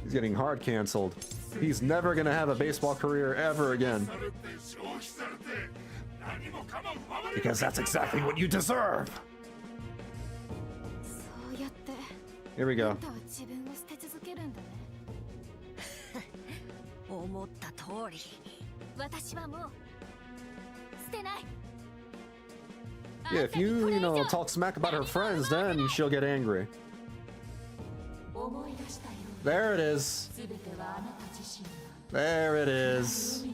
He's getting hard canceled. He's never gonna have a baseball career ever again. Because that's exactly what you deserve. Here we go. Yeah, if you talk smack about her friends, then she'll get angry. There it is. There it is.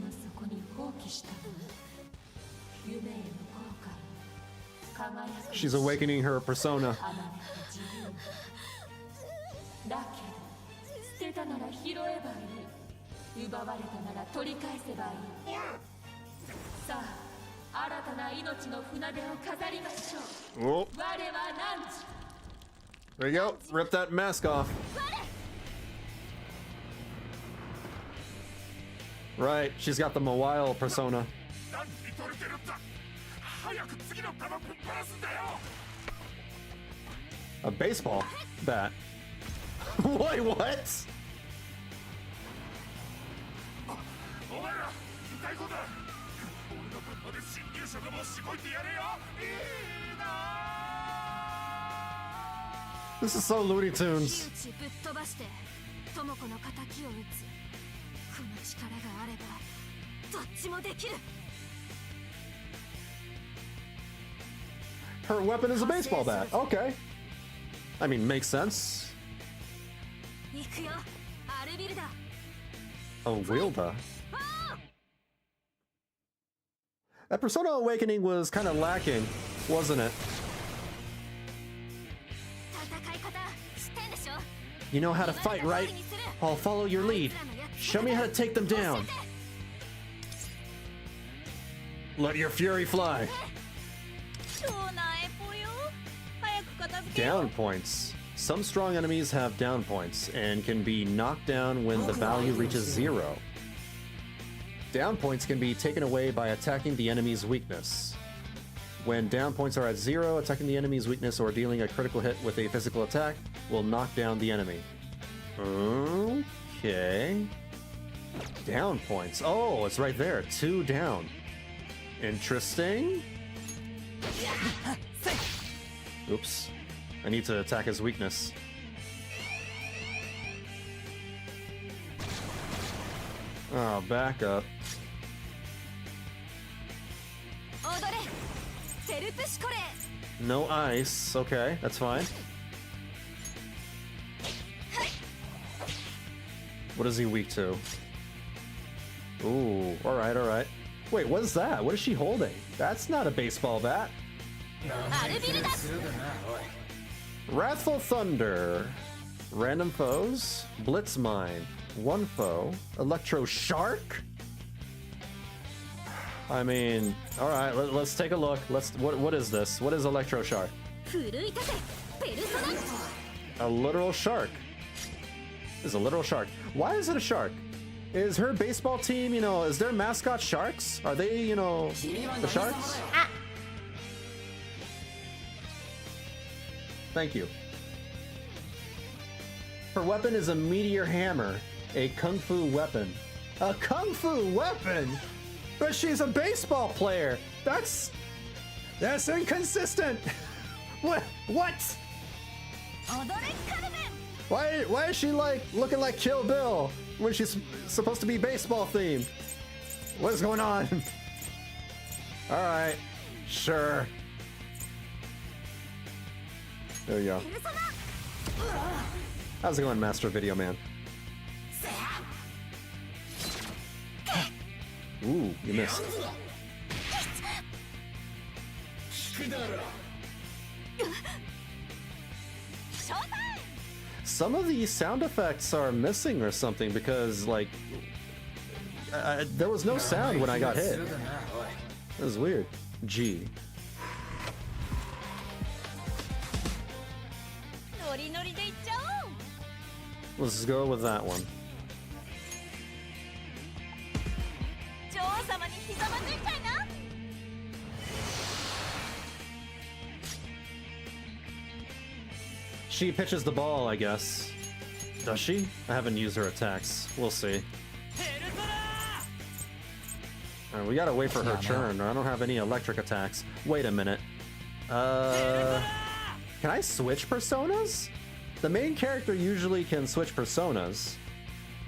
She's awakening her persona. 奪われたなら取り返せばいい。さあ、新たな命の船出を飾りましょう。 Oh, 我は汝。 there you go. Rip that mask off. Right, she's got the Mawile persona. A baseball bat. Wait, what? This is so Looney Tunes. 木内ぶっ飛ばして智子の敵を撃つ。この力があればどっちもできる。 Her weapon is a baseball bat. Okay. I mean, makes sense. 行くよ、アルビルダ。 A Wilda. That Persona Awakening was kind of lacking, wasn't it? 戦い方知ってんでしょ。 You know how to fight, right? I'll follow your lead. Show me how to take them down. Let your fury fly. 超なえぽよ。早く片付けよ。 Down points. Some strong enemies have down points and can be knocked down when the value reaches 0. Down points can be taken away by attacking the enemy's weakness. When down points are at 0, attacking the enemy's weakness or dealing a critical hit with a physical attack will knock down the enemy. Okay. Down points. Oh, it's right there. 2 down. Interesting. Oops. I need to attack his weakness. Oh, back up. 踊れ。セルプシコレ。 No ice. Okay, that's fine. What is he weak to? Ooh, alright, alright. Wait, what is that? What is she holding? That's not a baseball bat. アルビルダ。 Wrathful Thunder. Random foes. Blitz Mine. 1 foe. Electro Shark? I mean, alright, let's take a look. What is this? What is Electro Shark? 奮い立て。ペルソナ。 A literal shark. This is a literal shark. Why is it a shark? Is her baseball team, you know, is their mascot sharks? Are they, you know, the sharks? Thank you. Her weapon is a meteor hammer, a kung fu weapon. A kung fu weapon? But she's a baseball player. That's inconsistent. What? 踊れカルメン。 Why is she like looking like Kill Bill when she's supposed to be baseball themed? What is going on? All right, sure. There you go. ペルソナ。 How's it going, Master Video Man? Ooh, you missed. Some of these sound effects are missing or something because, like, there was no sound when I got hit. That was weird. G. ノリノリでいっちゃおう。 Let's go with that one. 女王様にひざまずいちゃいな。 She pitches the ball, I guess. Does she? I haven't used her attacks. We'll see. Alright, we gotta wait for her turn, or I don't have any electric attacks. Wait a minute. Can I switch personas? The main character usually can switch personas.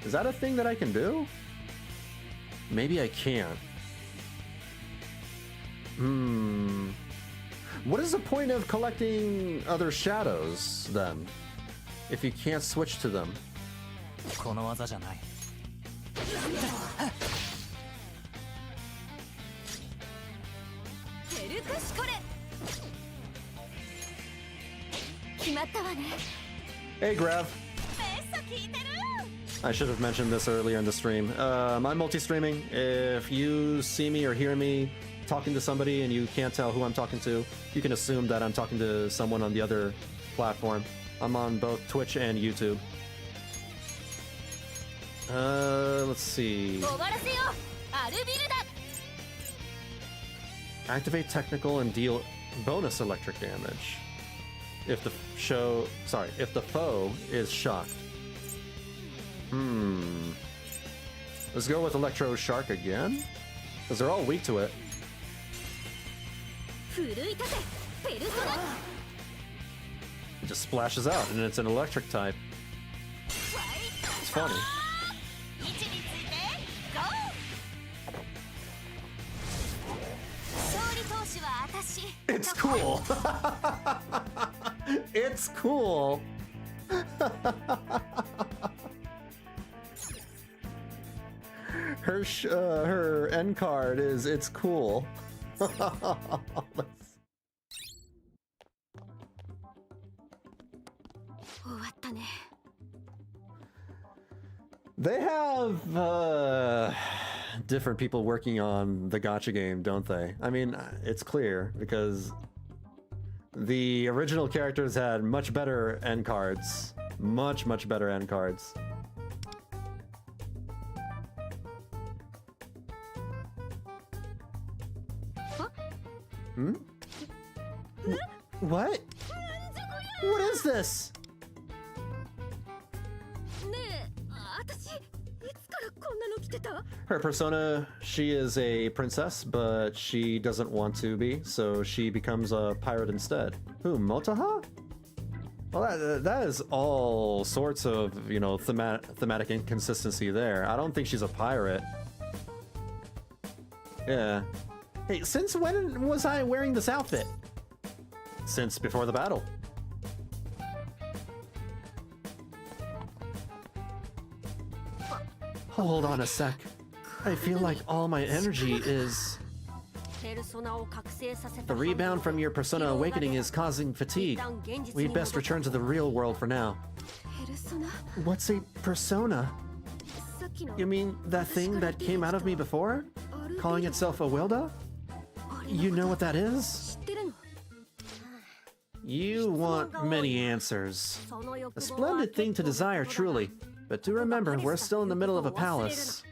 Is that a thing that I can do? Maybe I can't. What is the point of collecting other shadows, then? If you can't switch to them? この技じゃない。ペルクシコレ。決まったわね。 Hey, Grav. ベッソ聞いてる。I should have mentioned this earlier in the stream. I'm multi-streaming. If you see me or hear me talking to somebody and you can't tell who I'm talking to, you can assume that I'm talking to someone on the other platform. I'm on both Twitch and YouTube. Let's see. Activate technical and deal bonus electric damage. If the foe is shocked. Let's go with Electro Shark again? Because they're all weak to it. It just splashes out and it's an electric type. It's funny. It's cool. It's cool. Her end card is it's cool. They have different people working on the gacha game, don't they? I mean, it's clear because the original characters had much better end cards. Much better end cards. Hmm? What? What is this? Her persona, she is a princess, but she doesn't want to be, so she becomes a pirate instead. Who, Motaha? Well, that is all sorts of, you know, thematic inconsistency there. I don't think she's a pirate. Yeah. Hey, since when was I wearing this outfit? Since before the battle. Hold on a sec. I feel like all my energy is... The rebound from your persona awakening is causing fatigue. We'd best return to the real world for now. What's a persona? You mean that thing that came out of me before? Calling itself a Wilda? You know what that is? You want many answers. A splendid thing to desire, truly. But do remember, we're still in the middle of a palace.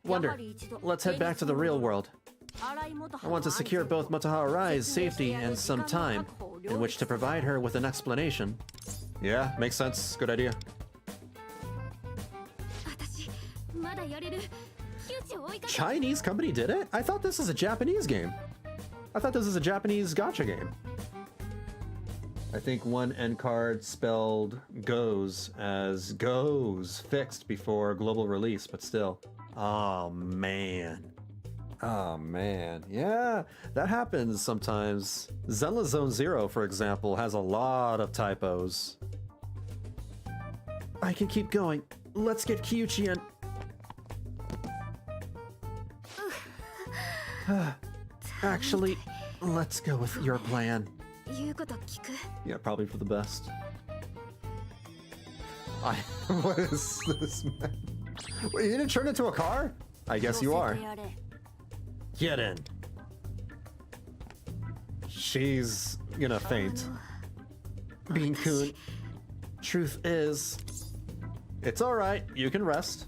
Wonder, let's head back to the real world. I want to secure both Motaha Arai's safety and some time in which to provide her with an explanation. Yeah, makes sense. Good idea. Chinese company did it? I thought this was a Japanese game. I thought this was a Japanese gacha game. I think one end card spelled goes as goes fixed before global release, but still. Oh man. Oh man. Yeah, that happens sometimes. Zenless Zone Zero, for example, has a lot of typos. I can keep going. Let's get Kyuchi and... Actually, let's go with your plan. Yeah, probably for the best. What is this, man? Wait, you didn't turn into a car? I guess you are. Get in. She's gonna faint. Bean-kun, truth is... It's alright, you can rest.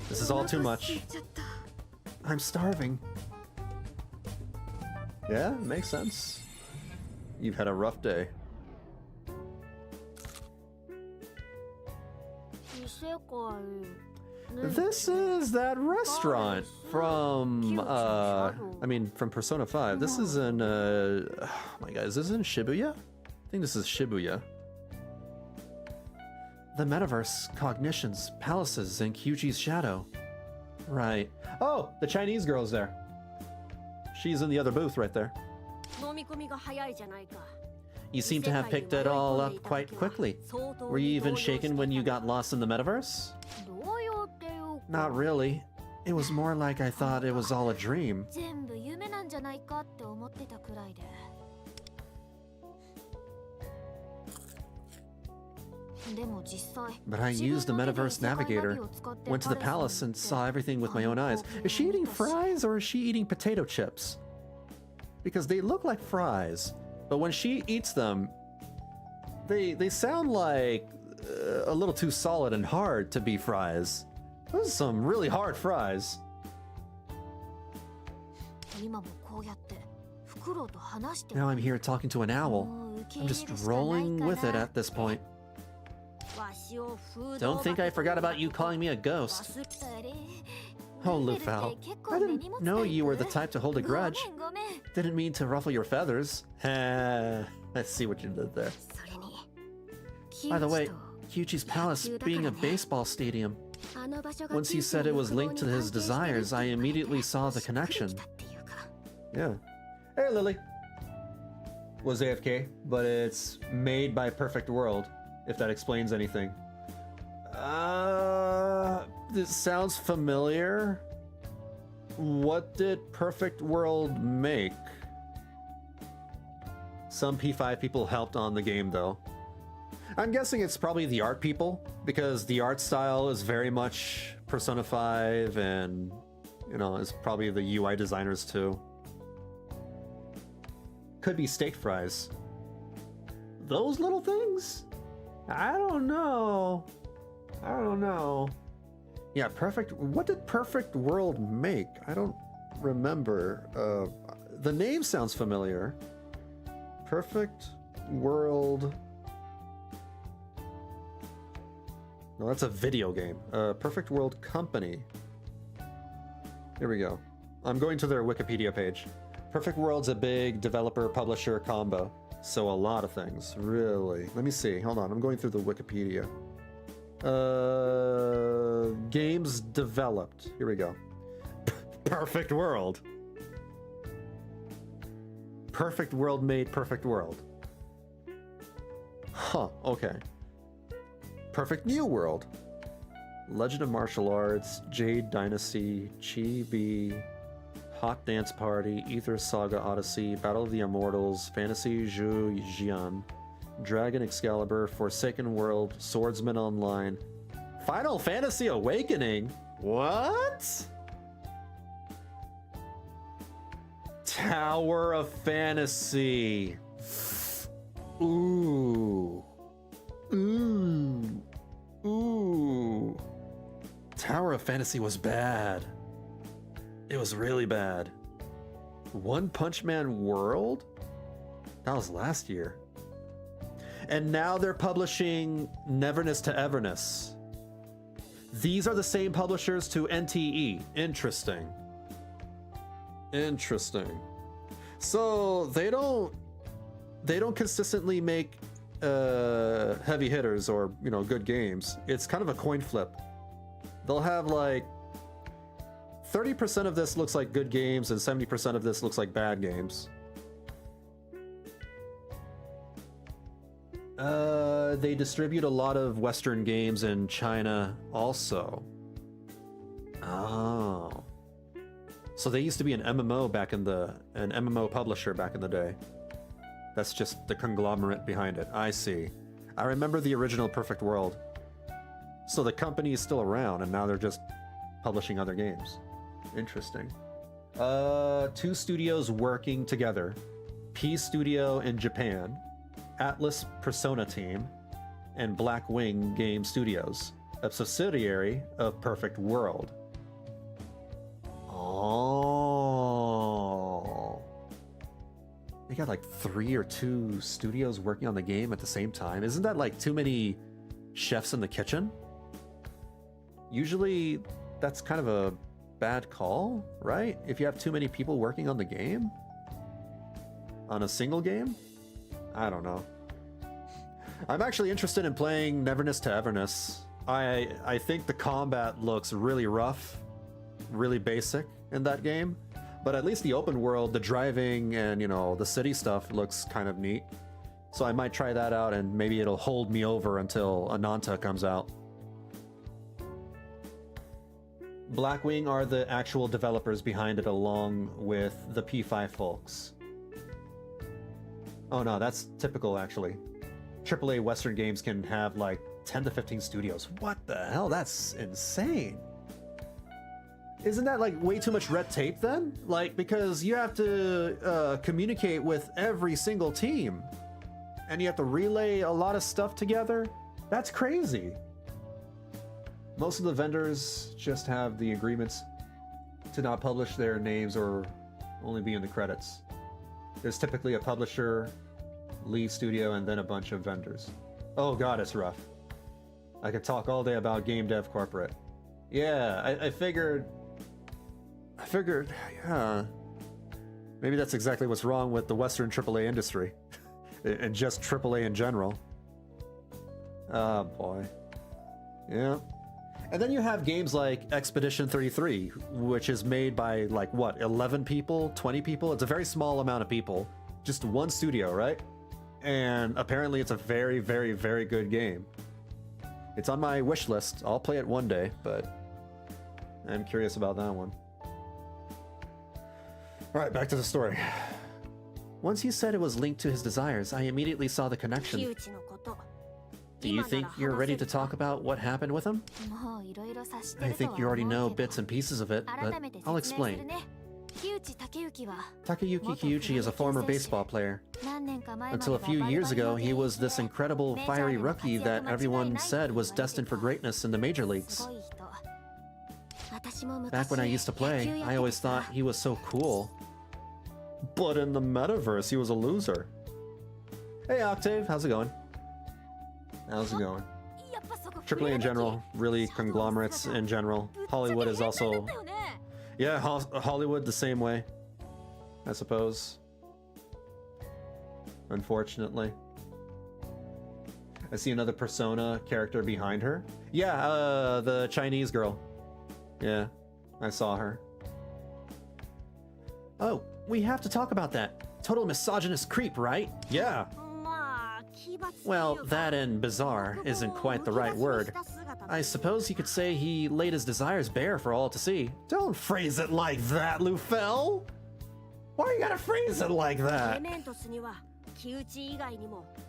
This is all too much. I'm starving. Yeah, makes sense. You've had a rough day. This is that restaurant from, from Persona 5. This is in, oh my god, is this in Shibuya? I think this is Shibuya. The metaverse, cognitions, palaces, and Kyuchi's shadow. Right. Oh, the Chinese girl's there. She's in the other booth right there. You seem to have picked it all up quite quickly. Were you even shaken when you got lost in the metaverse? Not really. It was more like I thought it was all a dream. But I used the Metaverse Navigator, went to the palace and saw everything with my own eyes. Is she eating fries or is she eating potato chips? Because they look like fries, but when she eats them, they sound like a little too solid and hard to be fries. Those are some really hard fries. Now I'm here talking to an owl. I'm just rolling with it at this point. Don't think I forgot about you calling me a ghost. Oh, Lufal, I didn't know you were the type to hold a grudge. Didn't mean to ruffle your feathers. I see what you did there. By the way, Kyuchi's palace being a baseball stadium. Once you said it was linked to his desires, I immediately saw the connection. Yeah. Hey, Lily. Was AFK, but it's made by Perfect World, if that explains anything. This sounds familiar. What did Perfect World make? Some P5 people helped on the game, though. I'm guessing it's probably the art people, because the art style is very much Persona 5, and, you know, it's probably the UI designers, too. Could be steak fries. Those little things? I don't know. I don't know. Yeah, what did Perfect World make? I don't remember. The name sounds familiar. Perfect World. No, that's a video game. Perfect World Company. Here we go. I'm going to their Wikipedia page. Perfect World's a big developer-publisher combo. So a lot of things, really. Let me see. Hold on. I'm going through the Wikipedia. Games developed. Here we go. Perfect World. Perfect World made Perfect World. Huh, okay. Perfect New World. Legend of Martial Arts, Jade Dynasty, Chibi, Hot Dance Party, Ether Saga Odyssey, Battle of the Immortals, Fantasy Zhu Jian, Dragon Excalibur, Forsaken World, Swordsman Online, Final Fantasy Awakening? What? Tower of Fantasy. Ooh. Ooh. Ooh. Tower of Fantasy was bad. It was really bad. One Punch Man World? That was last year. And now they're publishing Neverness to Everness. These are the same publishers to NTE. Interesting. Interesting. So they don't consistently make heavy hitters or, you know, good games. It's kind of a coin flip. They'll have like 30% of this looks like good games and 70% of this looks like bad games. They distribute a lot of Western games in China also. Oh. So they used to be an MMO publisher back in the day. That's just the conglomerate behind it. I see. I remember the original Perfect World. So the company is still around and now they're just publishing other games. Interesting. Two studios working together. P Studio in Japan, Atlas Persona Team, and Black Wing Game Studios, a subsidiary of Perfect World. Oh. They got like 3 or 2 studios working on the game at the same time. Isn't that like too many chefs in the kitchen? Usually that's kind of a bad call, right? If you have too many people working on the game? On a single game? I don't know. I'm actually interested in playing Neverness to Everness. I think the combat looks really rough, really basic in that game, but at least the open world, the driving and, you know, the city stuff looks kind of neat. So I might try that out and maybe it'll hold me over until Ananta comes out. Blackwing are the actual developers behind it along with the P5 folks. Oh no, that's typical actually. AAA Western games can have like 10 to 15 studios. What the hell? That's insane. Isn't that like way too much red tape then? Like, because you have to communicate with every single team and you have to relay a lot of stuff together. That's crazy. Most of the vendors just have the agreements to not publish their names or only be in the credits. There's typically a publisher, lead studio, and then a bunch of vendors. Oh god, it's rough. I could talk all day about game dev corporate. Yeah, I figured, yeah. Maybe that's exactly what's wrong with the Western AAA industry. And just AAA in general. Oh boy. Yeah. And then you have games like Expedition 33, which is made by like what, 11 people, 20 people? It's a very small amount of people. Just one studio, right? And apparently it's a very, very, very good game. It's on my wish list. I'll play it one day, but I'm curious about that one. Alright, back to the story. Once you said it was linked to his desires, I immediately saw the connection. Do you think you're ready to talk about what happened with him? I think you already know bits and pieces of it, but I'll explain. Takeyuki Kiyuchi is a former baseball player. Until a few years ago, he was this incredible, fiery rookie that everyone said was destined for greatness in the major leagues. Back when I used to play, I always thought he was so cool. But in the metaverse, he was a loser. Hey Octave, how's it going? How's it going? AAA in general, really conglomerates in general. Hollywood is also... Yeah, Hollywood the same way, I suppose. Unfortunately. I see another Persona character behind her. Yeah, the Chinese girl. Yeah, I saw her. Oh, we have to talk about that. Total misogynist creep, right? Yeah. Well, that and bizarre isn't quite the right word. I suppose you could say he laid his desires bare for all to see. Don't phrase it like that, Lufel! Why you gotta phrase it like that?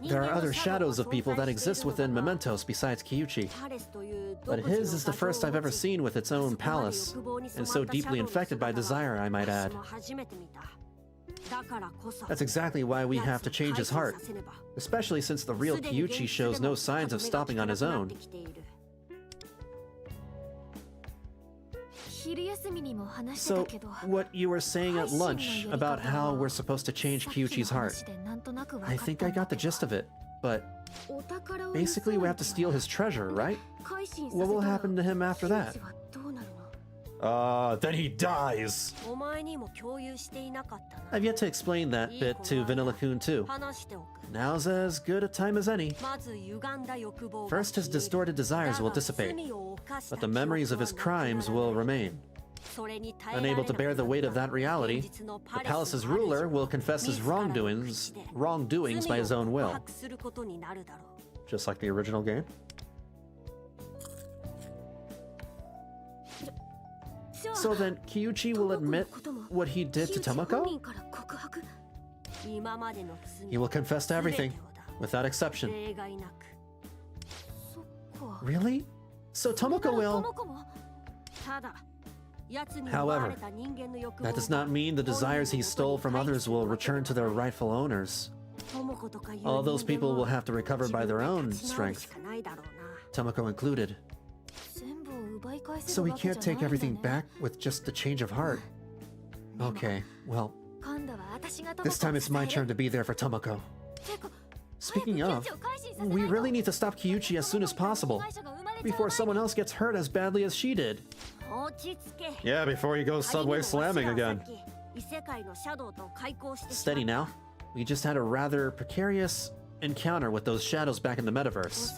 There are other shadows of people that exist within Mementos besides Kiyuchi. But his is the first I've ever seen with its own palace, and so deeply infected by desire, I might add. That's exactly why we have to change his heart, especially since the real Kiyuchi shows no signs of stopping on his own. So, what you were saying at lunch about how we're supposed to change Kiyuchi's heart, I think I got the gist of it, but basically we have to steal his treasure, right? What will happen to him after that? Then he dies! I've yet to explain that bit to Vanilla-kun too. Now's as good a time as any. First, his distorted desires will dissipate, but the memories of his crimes will remain. Unable to bear the weight of that reality, the palace's ruler will confess his wrongdoings by his own will. Just like the original game. So then, Kiyuchi will admit what he did to Tomoko? He will confess to everything, without exception. Really? So Tomoko will... However, that does not mean the desires he stole from others will return to their rightful owners. All those people will have to recover by their own strength, Tomoko included. So we can't take everything back with just the change of heart. Okay, well, this time it's my turn to be there for Tomoko. Speaking of, we really need to stop Kiyuchi as soon as possible, before someone else gets hurt as badly as she did. Yeah, before he goes subway slamming again. Steady now. We just had a rather precarious encounter with those shadows back in the metaverse.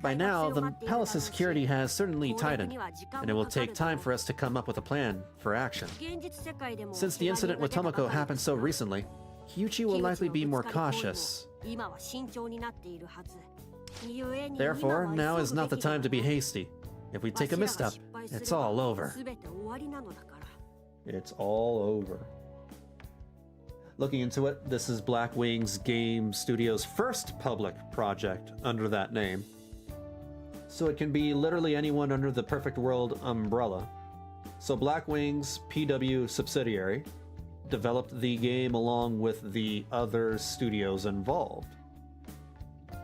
By now, the palace's security has certainly tightened, and it will take time for us to come up with a plan for action. Since the incident with Tomoko happened so recently, Kiyuchi will likely be more cautious. Therefore, now is not the time to be hasty. If we take a misstep, it's all over. It's all over. Looking into it, this is Blackwing's Game Studio's first public project under that name. so it can be literally anyone under the Perfect World umbrella. So Blackwing's PW subsidiary developed the game along with the other studios involved.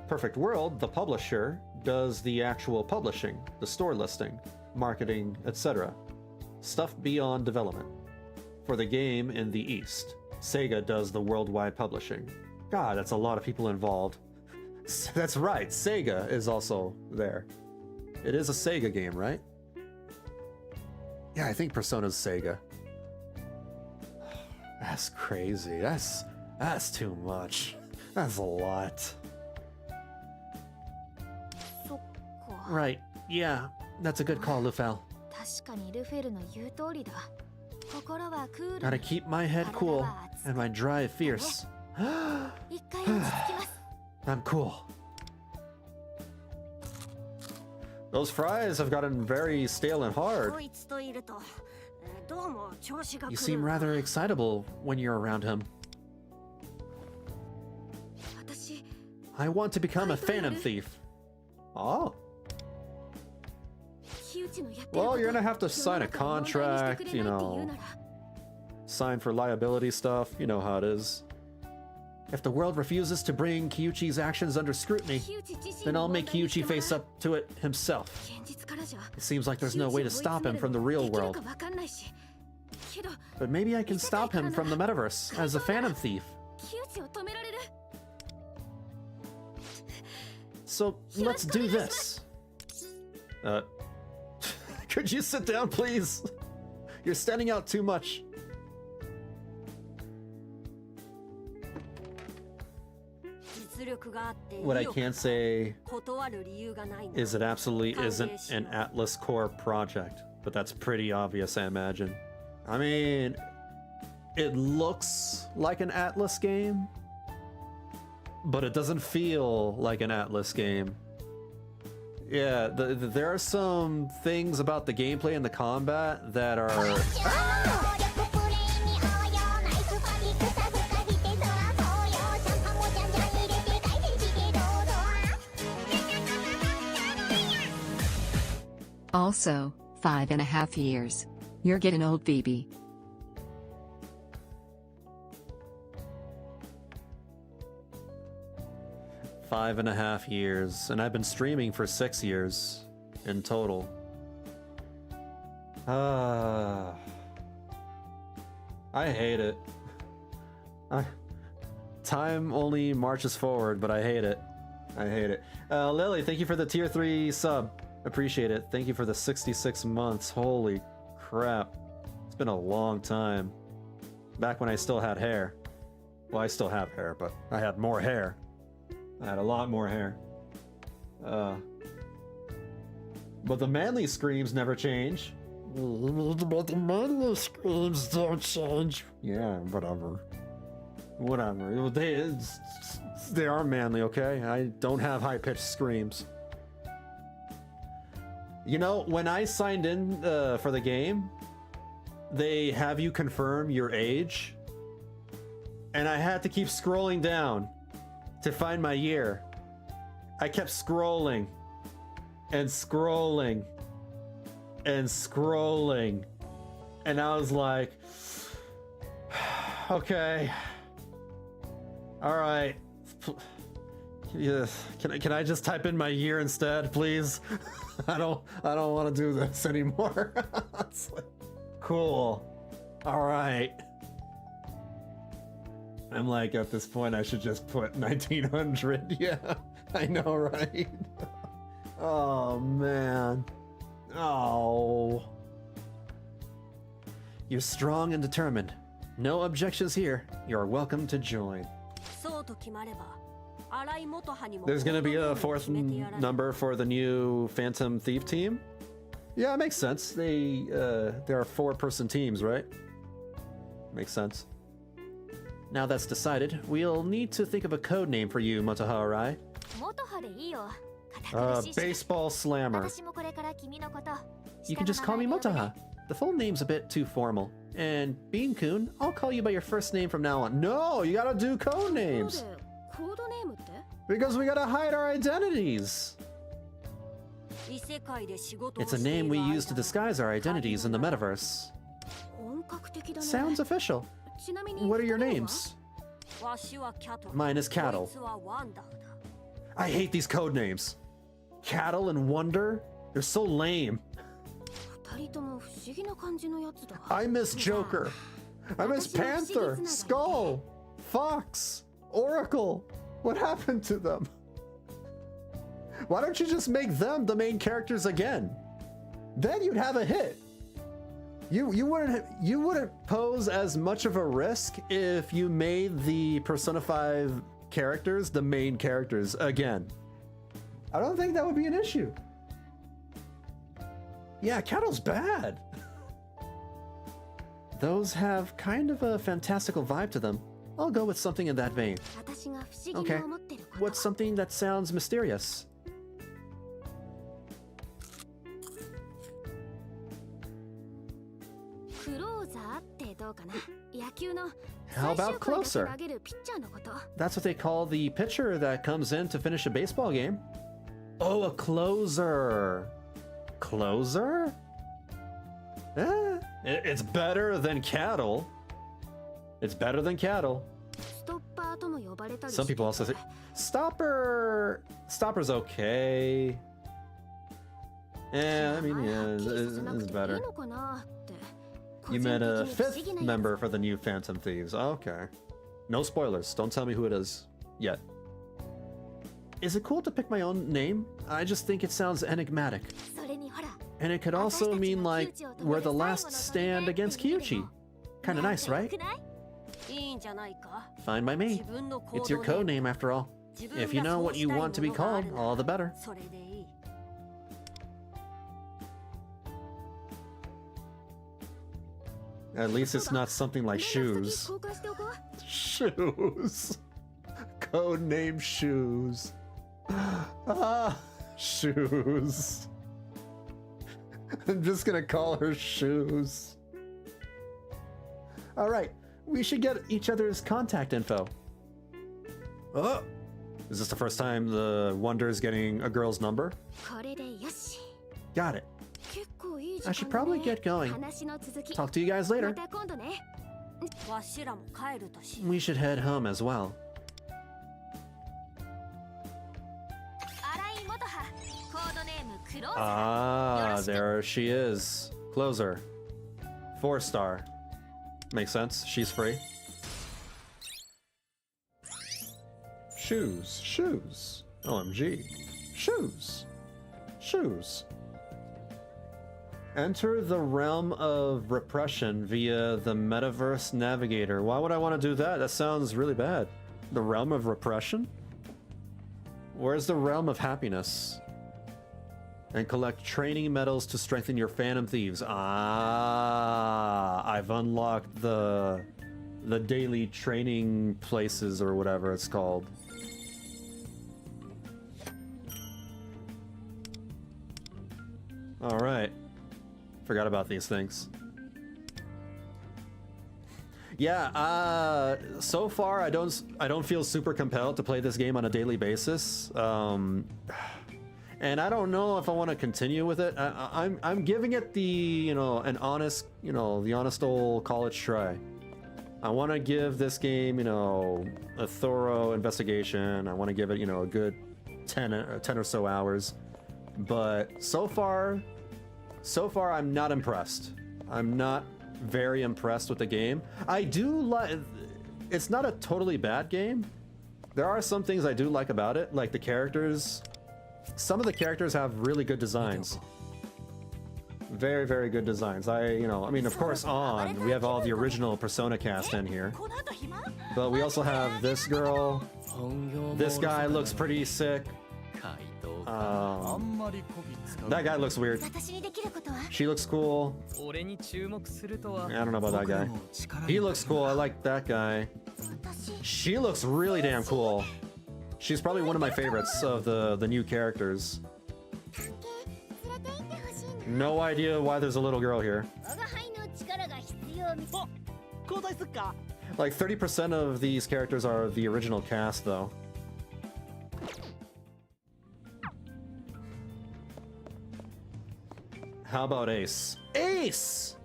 Perfect World, the publisher, does the actual publishing, the store listing, marketing, etc. Stuff beyond development. For the game in the East, Sega does the worldwide publishing. God, that's a lot of people involved. That's right, Sega is also there. It is a Sega game, right? Yeah, I think Persona's Sega. That's crazy. That's too much. That's a lot. Right. Yeah, that's a good call, Lufel. 確かにルフェルの言う通りだ。心はクール。 Gotta keep my head cool and my drive fierce. 一回落ち着きます。 I'm cool. Those fries have gotten very stale and hard. こいつといると、どうも調子が You 狂う seem rather excitable when you're around him. 私 I want to become a phantom thief. Oh. 木内のやってること Well, you're gonna have to sign a 世の中の問題にして contract, くれ you ないって言う know, なら sign for liability stuff. You know how it is. If the world refuses to bring Kyuchi's actions under scrutiny, 木内自身 then 'I'll の問 make 題にして Kyuchi もらう face up to it himself. 現実からじゃ It seems like there's no way to stop him from the real world. できるかわかんないしけど But maybe I can stop him from the metaverse as a phantom thief. 木内を止められる So let's do this. Could you sit down, please? You're standing out too much. What I can say is it absolutely isn't an Atlas Core project, but that's pretty obvious, I imagine. I mean, it looks like an Atlas game, but it doesn't feel like an Atlas game. Yeah, there are some things about the gameplay and the combat that are... Also, 5.5 years. You're getting old, Phoebe. Five and a half years, and I've been streaming for 6 years in total. I hate it. Time only marches forward, but I hate it. I hate it. Lily, thank you for the tier 3 sub. Appreciate it. Thank you for the 66 months. Holy crap. It's been a long time. Back when I still had hair. Well, I still have hair, but I had more hair. I had a lot more hair. But the manly screams never change. But the manly screams don't change. Yeah, whatever. Whatever. They are manly, okay? I don't have high-pitched screams. You know, when I signed in for the game, they have you confirm your age. And I had to keep scrolling down to find my year. I kept scrolling and scrolling and scrolling. And I was like, okay. All right. Yeah. Can I just type in my year instead, please? I don't want to do this anymore. It's like, cool. All right. I'm like, at this point, I should just put 1900. Yeah, I know, right? Oh, man. Oh. You're strong and determined. No objections here. You're welcome to join. There's gonna be a fourth number for the new Phantom Thief team? Yeah, it makes sense. There are 4-person teams, right? Makes sense. Now that's decided, we'll need to think of a code name for you, Motoha Arai. Baseball Slammer. You can just call me Motoha. The full name's a bit too formal. And Bean-kun, I'll call you by your first name from now on. No, you gotta do code names. Because we gotta hide our identities. It's a name we use to disguise our identities in the metaverse. Sounds official. What are your names? Mine is Cattle. I hate these code names. Cattle and Wonder? They're so lame. I miss Joker. I miss Panther, Skull, Fox, Oracle. What happened to them? Why don't you just make them the main characters again? Then you'd have a hit. You wouldn't pose as much of a risk if you made the Persona 5 characters the main characters again. I don't think that would be an issue. Yeah, Cattle's bad. Those have kind of a fantastical vibe to them. I'll go with something in that vein. Okay, what's something that sounds mysterious? How about closer? That's what they call the pitcher that comes in to finish a baseball game. Oh, a closer. Closer? It's better than Cattle. It's better than Cattle. Some people also say Stopper. Stopper's okay. Yeah, I mean, yeah, it's better. You met a 5th member for the new Phantom Thieves. Okay. No spoilers. Don't tell me who it is yet. Is it cool to pick my own name? I just think it sounds enigmatic. And it could also mean like we're the last stand against Kyuchi. Kinda nice, right? Fine by me. It's your code name after all. If you know what you want to be called, all the better. At least it's not something like Shoes. Shoes. Code name Shoes. Ah, Shoes. I'm just gonna call her Shoes. Alright, we should get each other's contact info. Oh! Is this the first time the Wonder is getting a girl's number? Got it. I should probably get going. Talk to you guys later. We should head home as well. Ah, there she is. Closer. 4-star. Makes sense. She's free. Shoes. Shoes. OMG. Shoes. Shoes. Enter the realm of repression via the Metaverse Navigator. Why would I want to do that? That sounds really bad. The realm of repression? Where's the realm of happiness? And collect training medals to strengthen your Phantom Thieves. Ah, I've unlocked the daily training places or whatever it's called. All right. Forgot about these things. Yeah, so far I don't feel super compelled to play this game on a daily basis. And I don't know if I want to continue with it. I'm giving it the, the honest old college try. I want to give this game, a thorough investigation. I want to give it, a good 10 or so hours. But so far I'm not impressed. I'm not very impressed with the game. I do like, it's not a totally bad game. There are some things I do like about it, like the characters. Some of the characters have really good designs. Very, very good designs. I mean, of course, we have all the original Persona cast in here. But we also have this girl. This guy looks pretty sick. That guy looks weird. She looks cool. I don't know about that guy. He looks cool. I like that guy. She looks really damn cool. She's probably one of my favorites of the new characters. No idea why there's a little girl here. Like 30% of these characters are the original cast, though. How about Ace? Ace!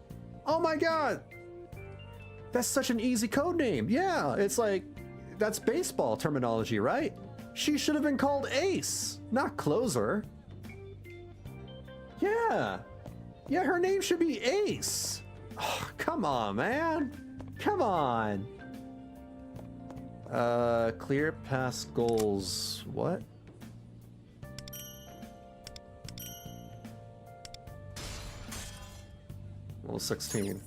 Oh my god! That's such an easy code name. Yeah, it's like, that's baseball terminology, right? She should have been called Ace, not Closer. Yeah. Yeah, her name should be Ace. Oh, come on, man. Come on. Clear past goals. What? Level 16.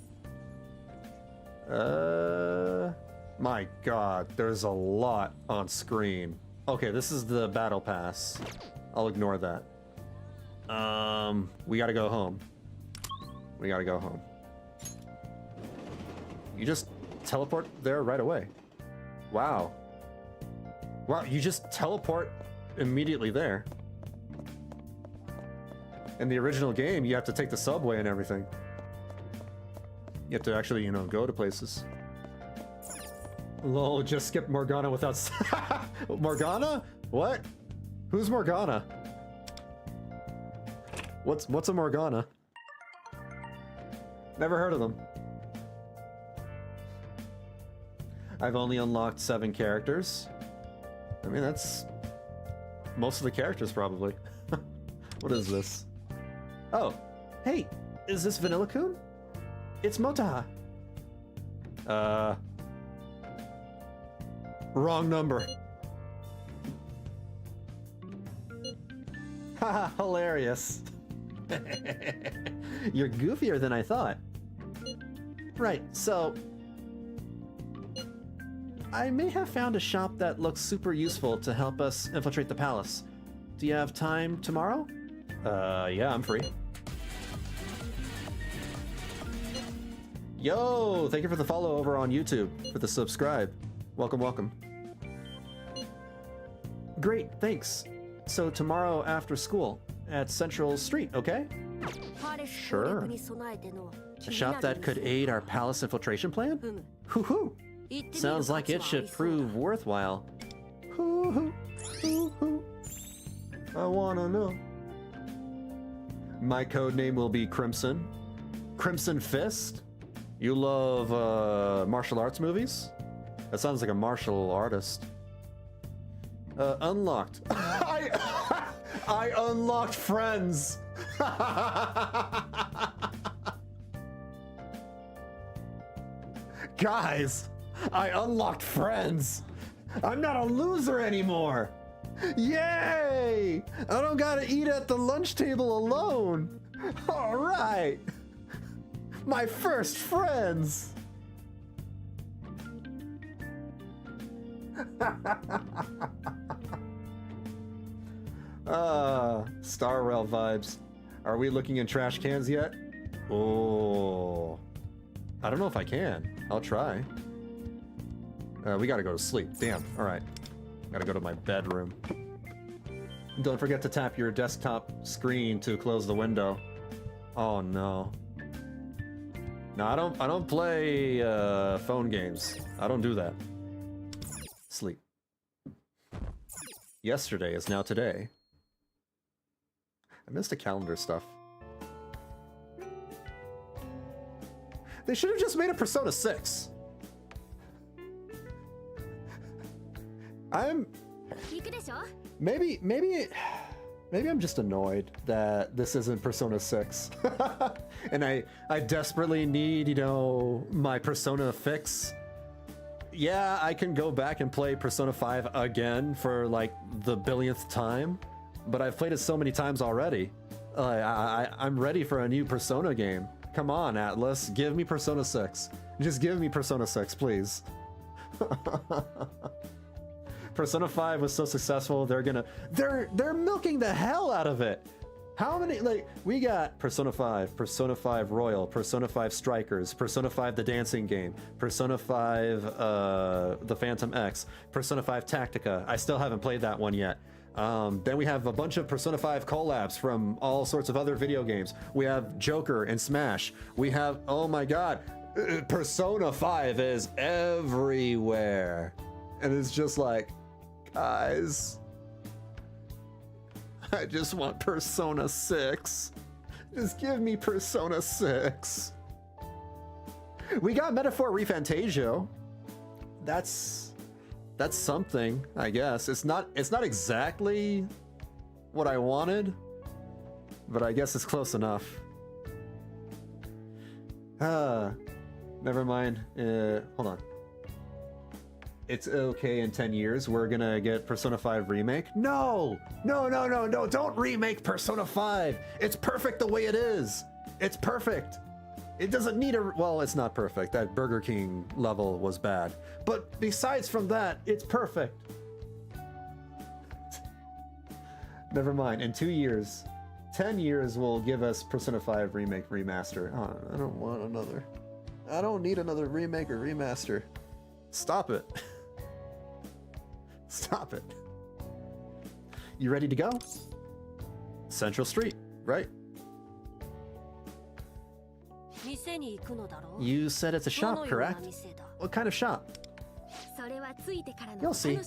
My god, there's a lot on screen. Okay, this is the battle pass. I'll ignore that. We gotta go home. We gotta go home. You just teleport there right away. Wow. Wow, you just teleport immediately there. In the original game, you have to take the subway and everything. You have to actually, you know, go to places. Lol, just skipped Morgana without... Morgana? What? Who's Morgana? What's a Morgana? Never heard of them. I've only unlocked 7 characters. I mean, that's most of the characters, probably. What is this? Oh, hey, is this Vanillabean? It's Motaha. Wrong number. Haha, hilarious. You're goofier than I thought. Right, so... I may have found a shop that looks super useful to help us infiltrate the palace. Do you have time tomorrow? Yeah, I'm free. Yo, thank you for the follow over on YouTube, for the subscribe. Welcome, welcome. Great, thanks. So tomorrow after school, at Central Street, okay? Sure. A shop that could aid our palace infiltration plan? Hoo-hoo! Sounds like it should prove worthwhile. Hoo-hoo, hoo-hoo. I wanna know. My code name will be Crimson. Crimson Fist? You love, martial arts movies? That sounds like a martial artist. Unlocked. I unlocked friends! Guys, I unlocked friends! I'm not a loser anymore! Yay! I don't gotta eat at the lunch table alone! Alright! My first friends! Star Rail vibes. Are we looking in trash cans yet? Oh, I don't know if I can. I'll try. We gotta go to sleep. Damn. All right. Gotta go to my bedroom. Don't forget to tap your desktop screen to close the window. Oh no. No, I don't play phone games. I don't do that. Sleep. Yesterday is now today. I missed the calendar stuff. They should have just made a Persona 6. Maybe I'm just annoyed that this isn't Persona 6. And I desperately need, you know, my Persona fix. Yeah, I can go back and play Persona 5 again for like the billionth time, but I've played it so many times already. I'm ready for a new Persona game. Come on, Atlas, give me Persona 6. Just give me Persona 6, please. Persona 5 was so successful, they're milking the hell out of it. How many, like, we got Persona 5, Persona 5 Royal, Persona 5 Strikers, Persona 5 the dancing game, Persona 5 the Phantom X, Persona 5 Tactica. I still haven't played that one yet. Then we have a bunch of Persona 5 collabs from all sorts of other video games. We have Joker and Smash. We have, oh my god, Persona 5 is everywhere. And it's just like, guys, I just want Persona 6. Just give me Persona 6. We got Metaphor Refantasio. That's something, I guess. It's not exactly what I wanted, but I guess it's close enough. Never mind. Hold on. It's okay in 10 years. We're gonna get Persona 5 Remake. No! No, don't remake Persona 5. It's perfect the way it is. It's perfect. It doesn't need a, well, it's not perfect. That Burger King level was bad. But besides from that, it's perfect. Never mind. In 2 years, 10 years will give us Persona 5 Remake Remaster. Oh, I don't want another. I don't need another remake or remaster. Stop it. Stop it. You ready to go? Central Street, right? You said it's a shop, correct? What kind of shop? You'll see.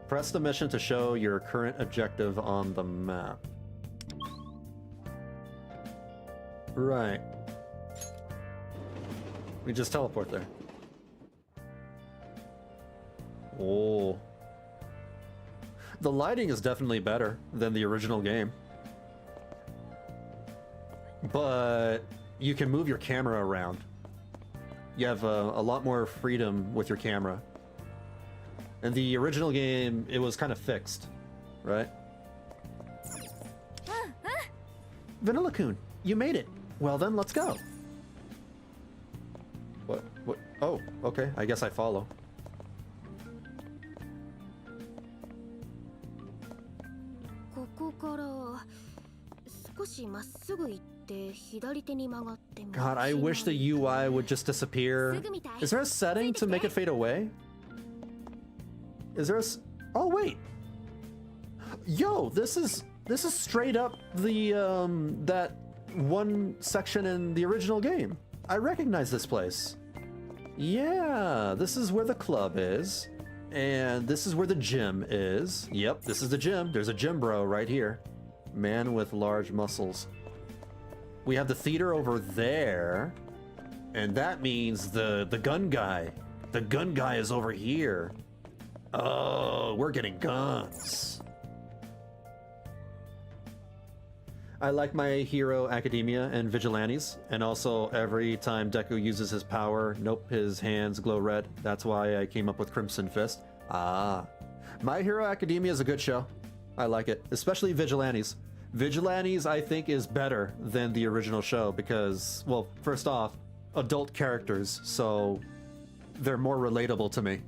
Press the mission to show your current objective on the map. Right. We just teleport there. Oh. The lighting is definitely better than the original game. But you can move your camera around. You have a lot more freedom with your camera. In the original game, it was kind of fixed, right? Vanillabean, you made it. Well then, let's go. What? Oh, okay. I guess I follow. God, I wish the UI would just disappear. Is there a setting to make it fade away? Is there a... Oh, wait. Yo, this is straight up the, that one section in the original game. I recognize this place. Yeah, this is where the club is. And this is where the gym is. Yep, this is the gym. There's a gym bro right here. Man with large muscles. We have the theater over there. And that means the gun guy. The gun guy is over here. Oh, we're getting guns. I like My Hero Academia and Vigilantes, and also every time Deku uses his power, nope, his hands glow red. That's why I came up with Crimson Fist. Ah. My Hero Academia is a good show. I like it, especially Vigilantes. Vigilantes, I think, is better than the original show because, well, first off, adult characters, so they're more relatable to me.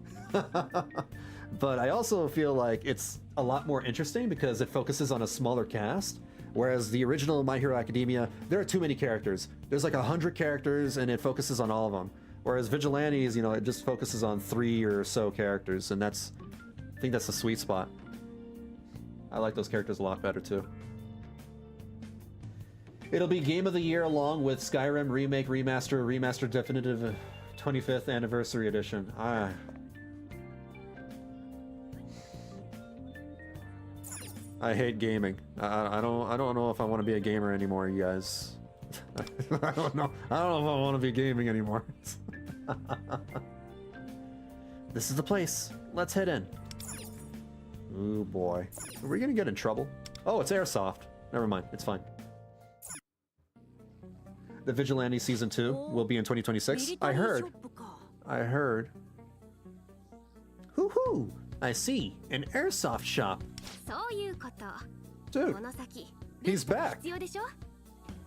But I also feel like it's a lot more interesting because it focuses on a smaller cast. Whereas the original My Hero Academia, there are too many characters. There's like 100 characters and it focuses on all of them. Whereas Vigilantes, you know, it just focuses on 3 or so characters, and I think that's the sweet spot. I like those characters a lot better too. It'll be Game of the Year along with Skyrim Remake, Remaster Definitive 25th Anniversary Edition. I hate gaming. I don't know if I want to be a gamer anymore, you guys. I don't know if I want to be gaming anymore. This is the place. Let's head in. Ooh boy. Are we gonna get in trouble? Oh, it's Airsoft. Never mind. It's fine. The Vigilante Season 2 will be in 2026. I heard. Hoo-hoo! I see. An airsoft shop. Dude, he's back.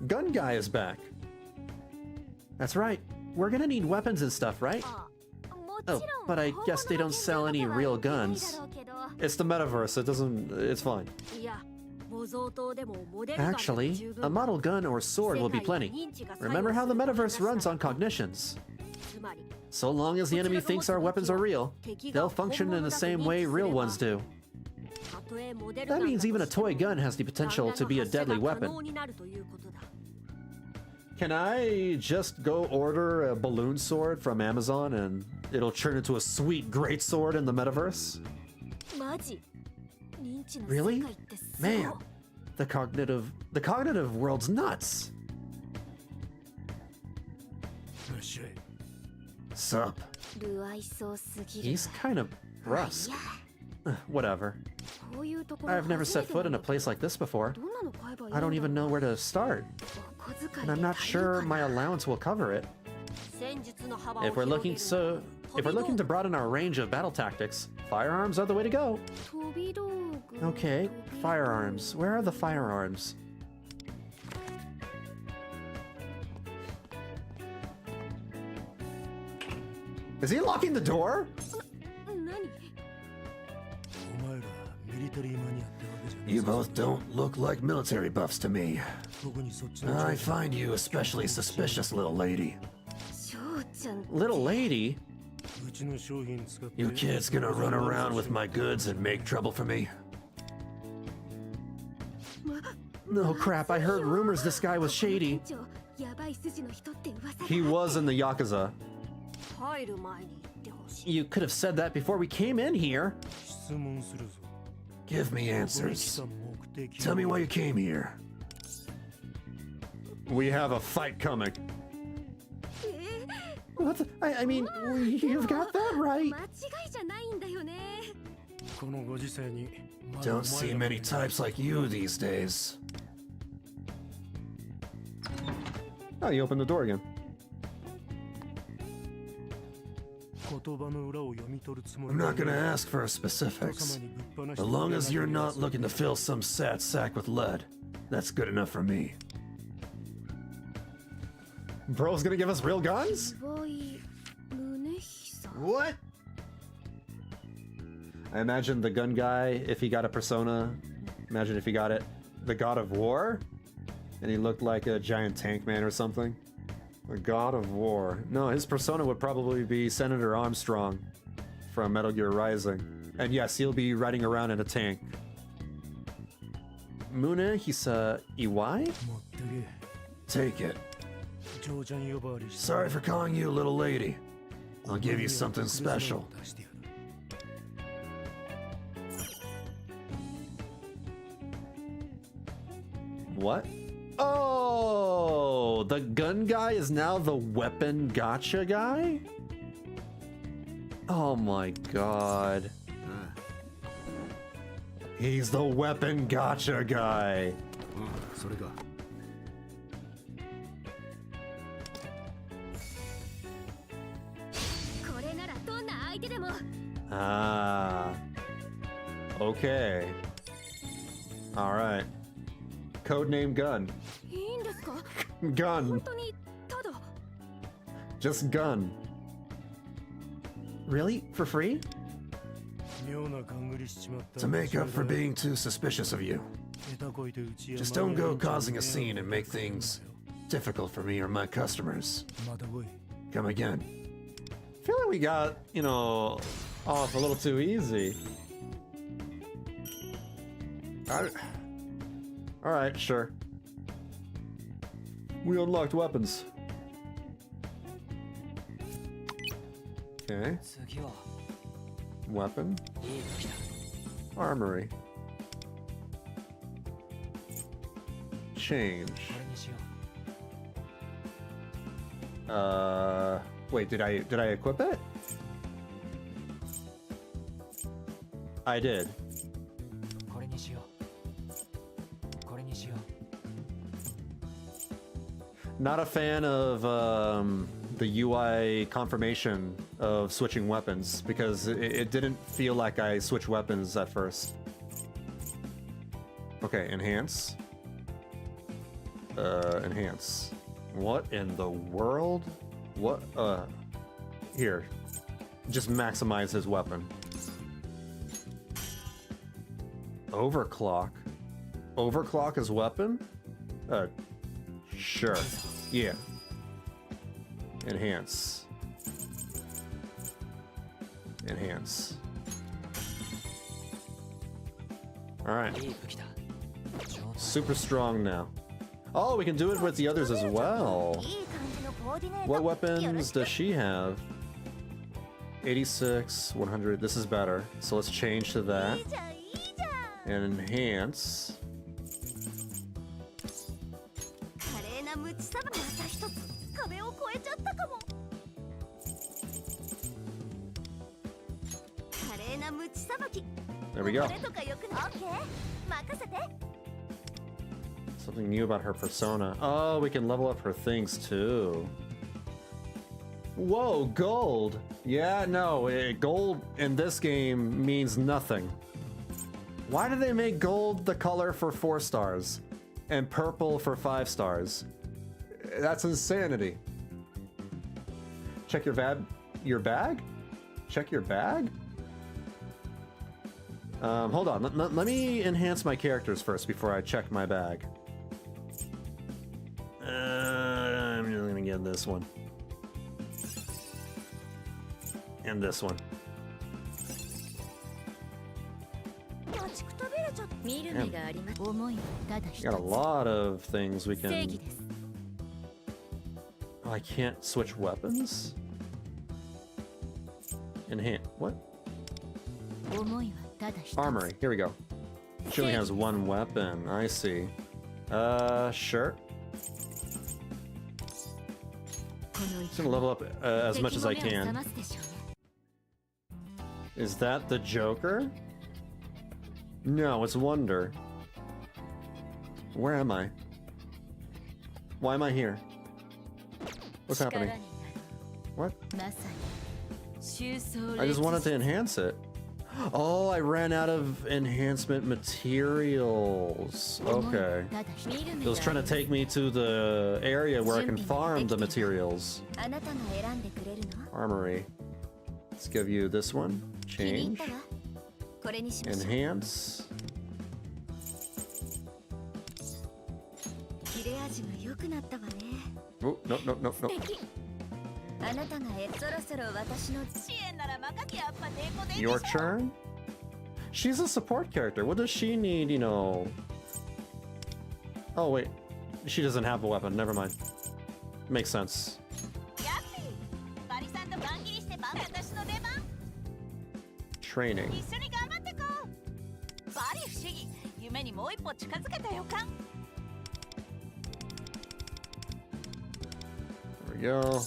Gun guy is back. That's right. We're gonna need weapons and stuff, right? Oh, but I guess they don't sell any real guns. It's the metaverse. It's fine. Actually, a model gun or sword will be plenty. Remember how the metaverse runs on cognitions. So long as the enemy thinks our weapons are real, they'll function in the same way real ones do. That means even a toy gun has the potential to be a deadly weapon. Can I just go order a balloon sword from Amazon and it'll turn into a sweet great sword in the metaverse? Really? Man, the cognitive world's nuts. Sup? He's kind of brusque. Whatever. I've never set foot in a place like this before. I don't even know where to start. And I'm not sure my allowance will cover it. If we're looking to broaden our range of battle tactics, firearms are the way to go. Okay, firearms. Where are the firearms? Is he locking the door? You both don't look like military buffs to me. I find you especially suspicious, little lady. Little lady? You kids gonna run around with my goods and make trouble for me? No crap, I heard rumors this guy was shady. He was in the Yakuza. You could have said that before we came in here. Give me answers. Tell me why you came here. We have a fight coming. What? I mean, you've got that right. Don't see many types like you these days. Oh, you opened the door again. I'm not gonna ask for specifics. As long as you're not looking to fill some sad sack with lead, that's good enough for me. Bro's gonna give us real guns? What? I imagine the gun guy, if he got a persona, imagine if he got it, the God of War, and he looked like a giant tank man or something. The God of War. No, his persona would probably be Senator Armstrong from Metal Gear Rising. And yes, he'll be riding around in a tank. Mune Hisa Iwai? Take it. Sorry for calling you a little lady. I'll give you something special. What? Oh, the gun guy is now the weapon gotcha guy? Oh my god. He's the weapon gotcha guy. Ah. Okay. Alright. Codename gun. Gun. Just gun. Really? For free? To make up for being too suspicious of you. Just don't go causing a scene and make things difficult for me or my customers. Come again. I feel like we got, you know, off a little too easy. Alright, sure. We unlocked weapons. Okay. Weapon. Armory. Change. Wait, did I equip it? I did. Not a fan of the UI confirmation of switching weapons because it didn't feel like I switched weapons at first. Okay, enhance. Enhance. What in the world? What? Here. Just maximize his weapon. Overclock. Overclock his weapon? Sure. Yeah. Enhance. Enhance. Alright. Super strong now. Oh, we can do it with the others as well. What weapons does she have? 86, 100. This is better. So let's change to that. And enhance. 華麗なムチさばきまた一つ壁を越えちゃったかも。華麗なムチさばき。 There we go. これとかよくない？オッケー、任せて。 Something new about her persona. Oh, we can level up her things too. Whoa, gold! Yeah, no, gold in this game means nothing. Why do they make gold the color for 4 stars and purple for 5 stars? That's insanity. Check your bag? Check your bag? Hold on. Let me enhance my characters first before I check my bag. I'm just gonna get this one. And this one. 待ちくたびれちゃった。見る目があります。思いはただ一 We got a つ lot of things we 正 can... 義です Oh, I can't switch weapons? Enhance. What? 思いはただ一つ Armory. Here we go. She only has 1 weapon. I see. Sure. この Just gonna level up as much as I 敵も目を覚 can. ますでしょうね Is that the Joker? No, it's Wonder. Where am I? Why am I here? What's 力 happening? になる What? まさに終走 I just wanted to 歴史 enhance it. Oh, I ran out of enhancement materials. 思いは Okay. ただ一つ It was trying to take me to the area where I can farm the materials. あなたが選んでくれるの？ Armory. Let's give you this one. 気に入っ Change. たわ。これにしましょう。 Enhance. 切れ味が良くなったわね。 Oh, no, no, no, no. 敵。あなたがそろそろ私の支援なら任せやっぱ猫で。 Your turn? She's a support character. What does she need, you know? Oh, wait. She doesn't have a weapon. Never mind. Makes sense. やっぴ。バリさんと番切りして私の出番。 Training. 一緒に頑張ってこう。バリ不思議。夢にもう一歩近づけた予感。 There we go.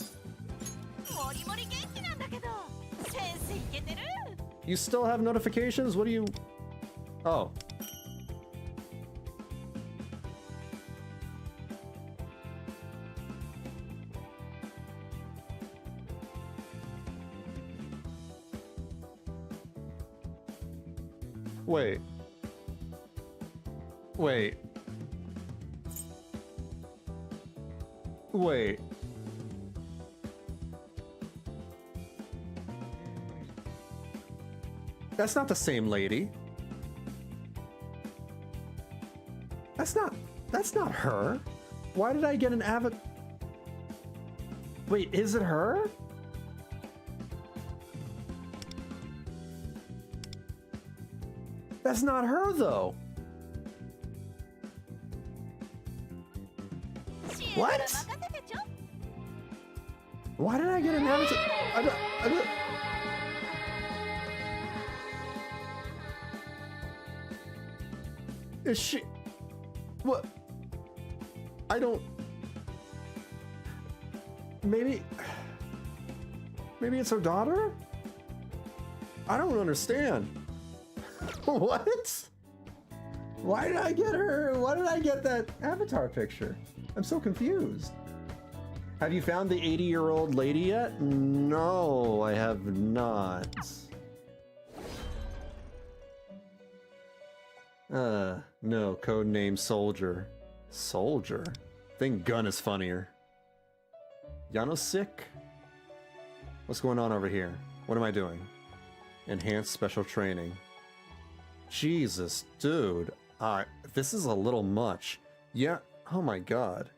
もりもり元気なんだけど。センスいけてる。 You still have notifications? What do you... Oh. Wait. Wait. Wait. That's not the same lady. That's not her. Why did I get an avatar? Wait, is it her? That's not her though. What? Why did I get an avatar? I don't... Is she... What? I don't... Maybe... Maybe it's her daughter? I don't understand. What? Why did I get her? Why did I get that avatar picture? I'm so confused. Have you found the 80-year-old lady yet? No, I have not. No, codename Soldier. Soldier? Think gun is funnier. Yanosik? What's going on over here? What am I doing? Enhanced special training. Jesus, dude. This is a little much. Yeah, oh my god.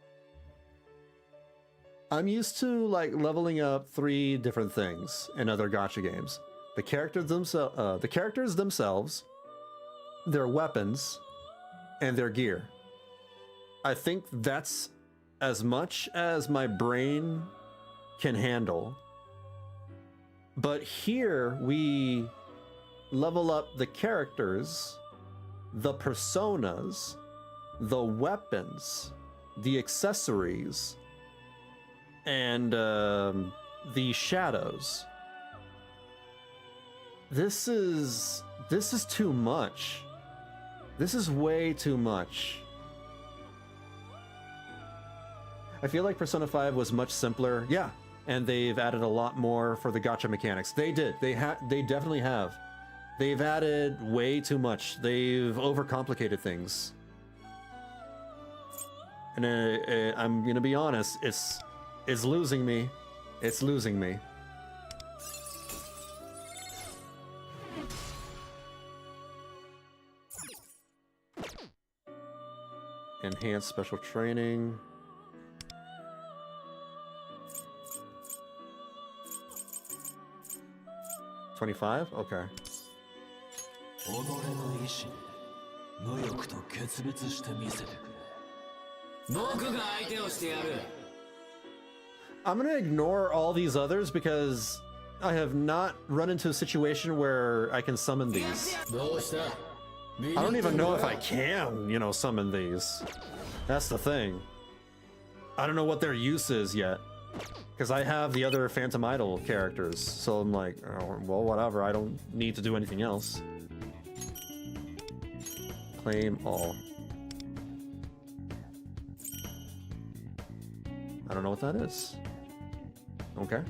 I'm used to, like, leveling up 3 different things in other gacha games. The characters themselves, their weapons, and their gear. I think that's as much as my brain can handle. But here we level up the characters the personas, the weapons, the accessories, and the shadows. This is too much. This is way too much. I feel like Persona 5 was much simpler. Yeah, and they've added a lot more for the gacha mechanics. They did. They definitely have. They've added way too much. They've overcomplicated things. And I'm gonna be honest, it's losing me. It's losing me. Enhanced special training. $25? Okay. I'm gonna ignore all these others because I have not run into a situation where I can summon these. I don't even know if I can, you know, summon these. That's the thing. I don't know what their use is yet. Because I have the other Phantom Idol characters, so I'm like, oh, well, whatever, I don't need to do anything else. Claim all. I don't know what that is. Okay.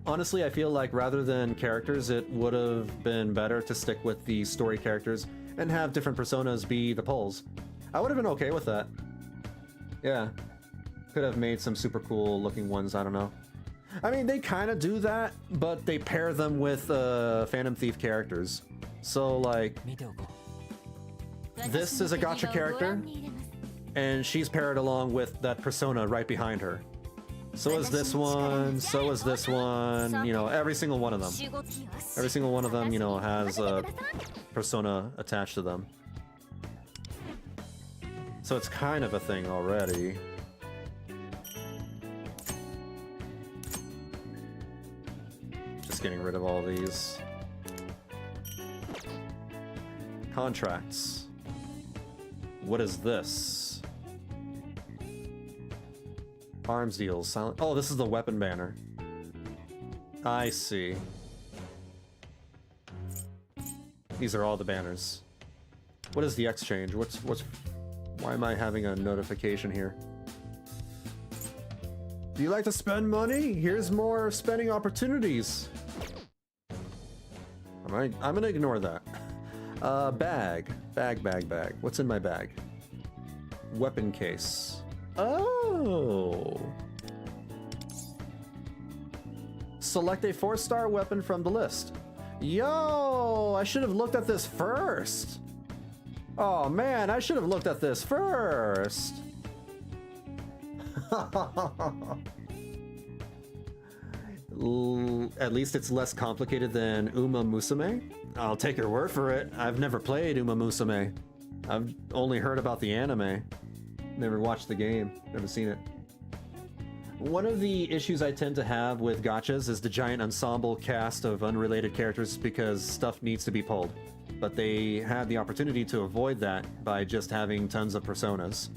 Honestly, I feel like rather than characters, it would have been better to stick with the story characters and have different personas be the polls. I would have been okay with that. Yeah. Could have made some super cool looking ones, I don't know. I mean, they kind of do that, but they pair them with Phantom Thief characters. So, like, this is a gacha character, and she's paired along with that persona right behind her. So is this one, so is this one, you know, every single one of them. Every single one of them, you know, has a persona attached to them. So it's kind of a thing already. Just getting rid of all these. Contracts. What is this? Arms deals. Silent. Oh, this is the weapon banner. I see. These are all the banners. What is the exchange? What's why am I having a notification here? Do you like to spend money? Here's more spending opportunities. I'm gonna ignore that. Bag. Bag. What's in my bag? Weapon case. Oh. Select a 4-star weapon from the list. Yo, I should have looked at this first. Oh man, I should have looked at this first. At least it's less complicated than Uma Musume. I'll take your word for it. I've never played Uma Musume. I've only heard about the anime. Never watched the game. Never seen it. One of the issues I tend to have with gachas is the giant ensemble cast of unrelated characters because stuff needs to be pulled. But they had the opportunity to avoid that by just having tons of personas.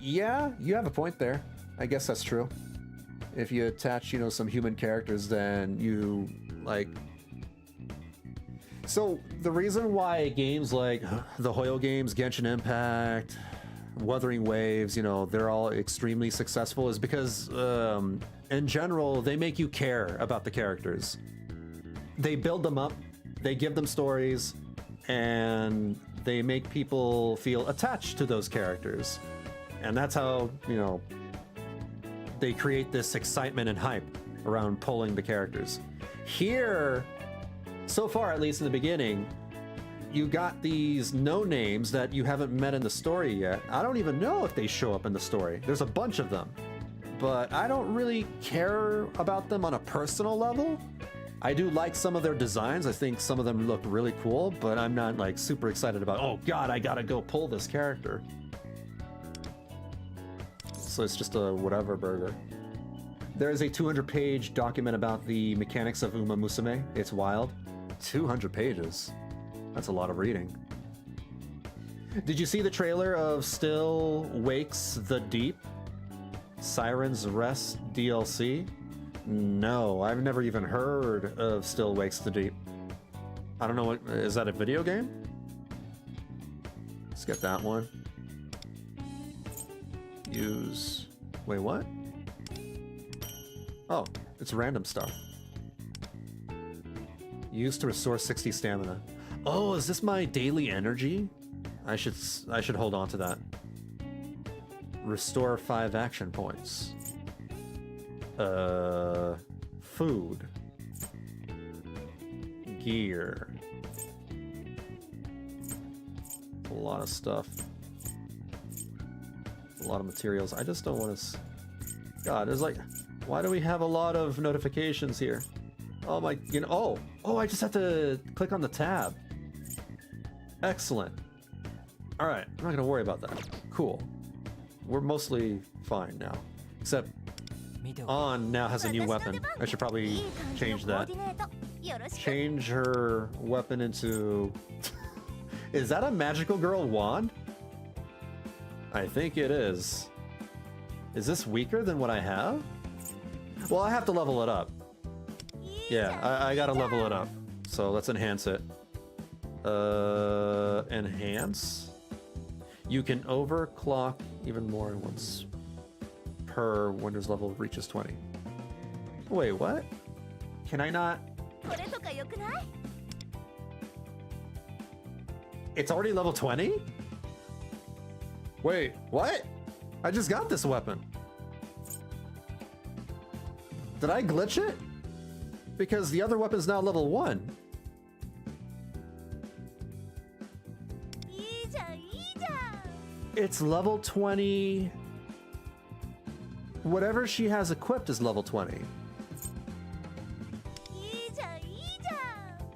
Yeah, you have a point there. I guess that's true. If you attach, you know, some human characters, then you, like... So, the reason why games like the Hoyo games, Genshin Impact, Wuthering Waves, you know, they're all extremely successful is because, in general, they make you care about the characters. They build them up, they give them stories, and they make people feel attached to those characters. And that's how, you know, they create this excitement and hype around pulling the characters. Here, so far at least in the beginning, you got these no-names that you haven't met in the story yet. I don't even know if they show up in the story. There's a bunch of them, but I don't really care about them on a personal level. I do like some of their designs. I think some of them look really cool, but I'm not like super excited about, oh god, I gotta go pull this character. So it's just a whatever burger. There is a 200-page document about the mechanics of Uma Musume. It's wild. 200 pages. That's a lot of reading. Did you see the trailer of Still Wakes the Deep? Siren's Rest DLC? No, I've never even heard of Still Wakes the Deep. I don't know what, is that a video game? Let's get that one. Use, wait, what? Oh, it's random stuff. Used to restore 60 stamina. Oh, is this my daily energy? I should hold on to that. Restore 5 action points. Food. Gear. A lot of stuff. A lot of materials. I just don't want to... God, there's like... Why do we have a lot of notifications here? Oh my... You know... Oh, I just have to click on the tab. Excellent. Alright, I'm not gonna worry about that. Cool. We're mostly fine now. Except... On now has a new weapon. I should probably change that. Change her weapon into... Is that a magical girl wand? I think it is. Is this weaker than what I have? Well, I have to level it up. Yeah, I gotta level it up. So let's enhance it. Enhance? You can overclock even more once per Windows level reaches 20. Wait, what? Can I not? It's already level 20? Wait, what? I just got this weapon. Did I glitch it? Because the other weapon's now level 1. It's level 20. Whatever she has equipped is level 20.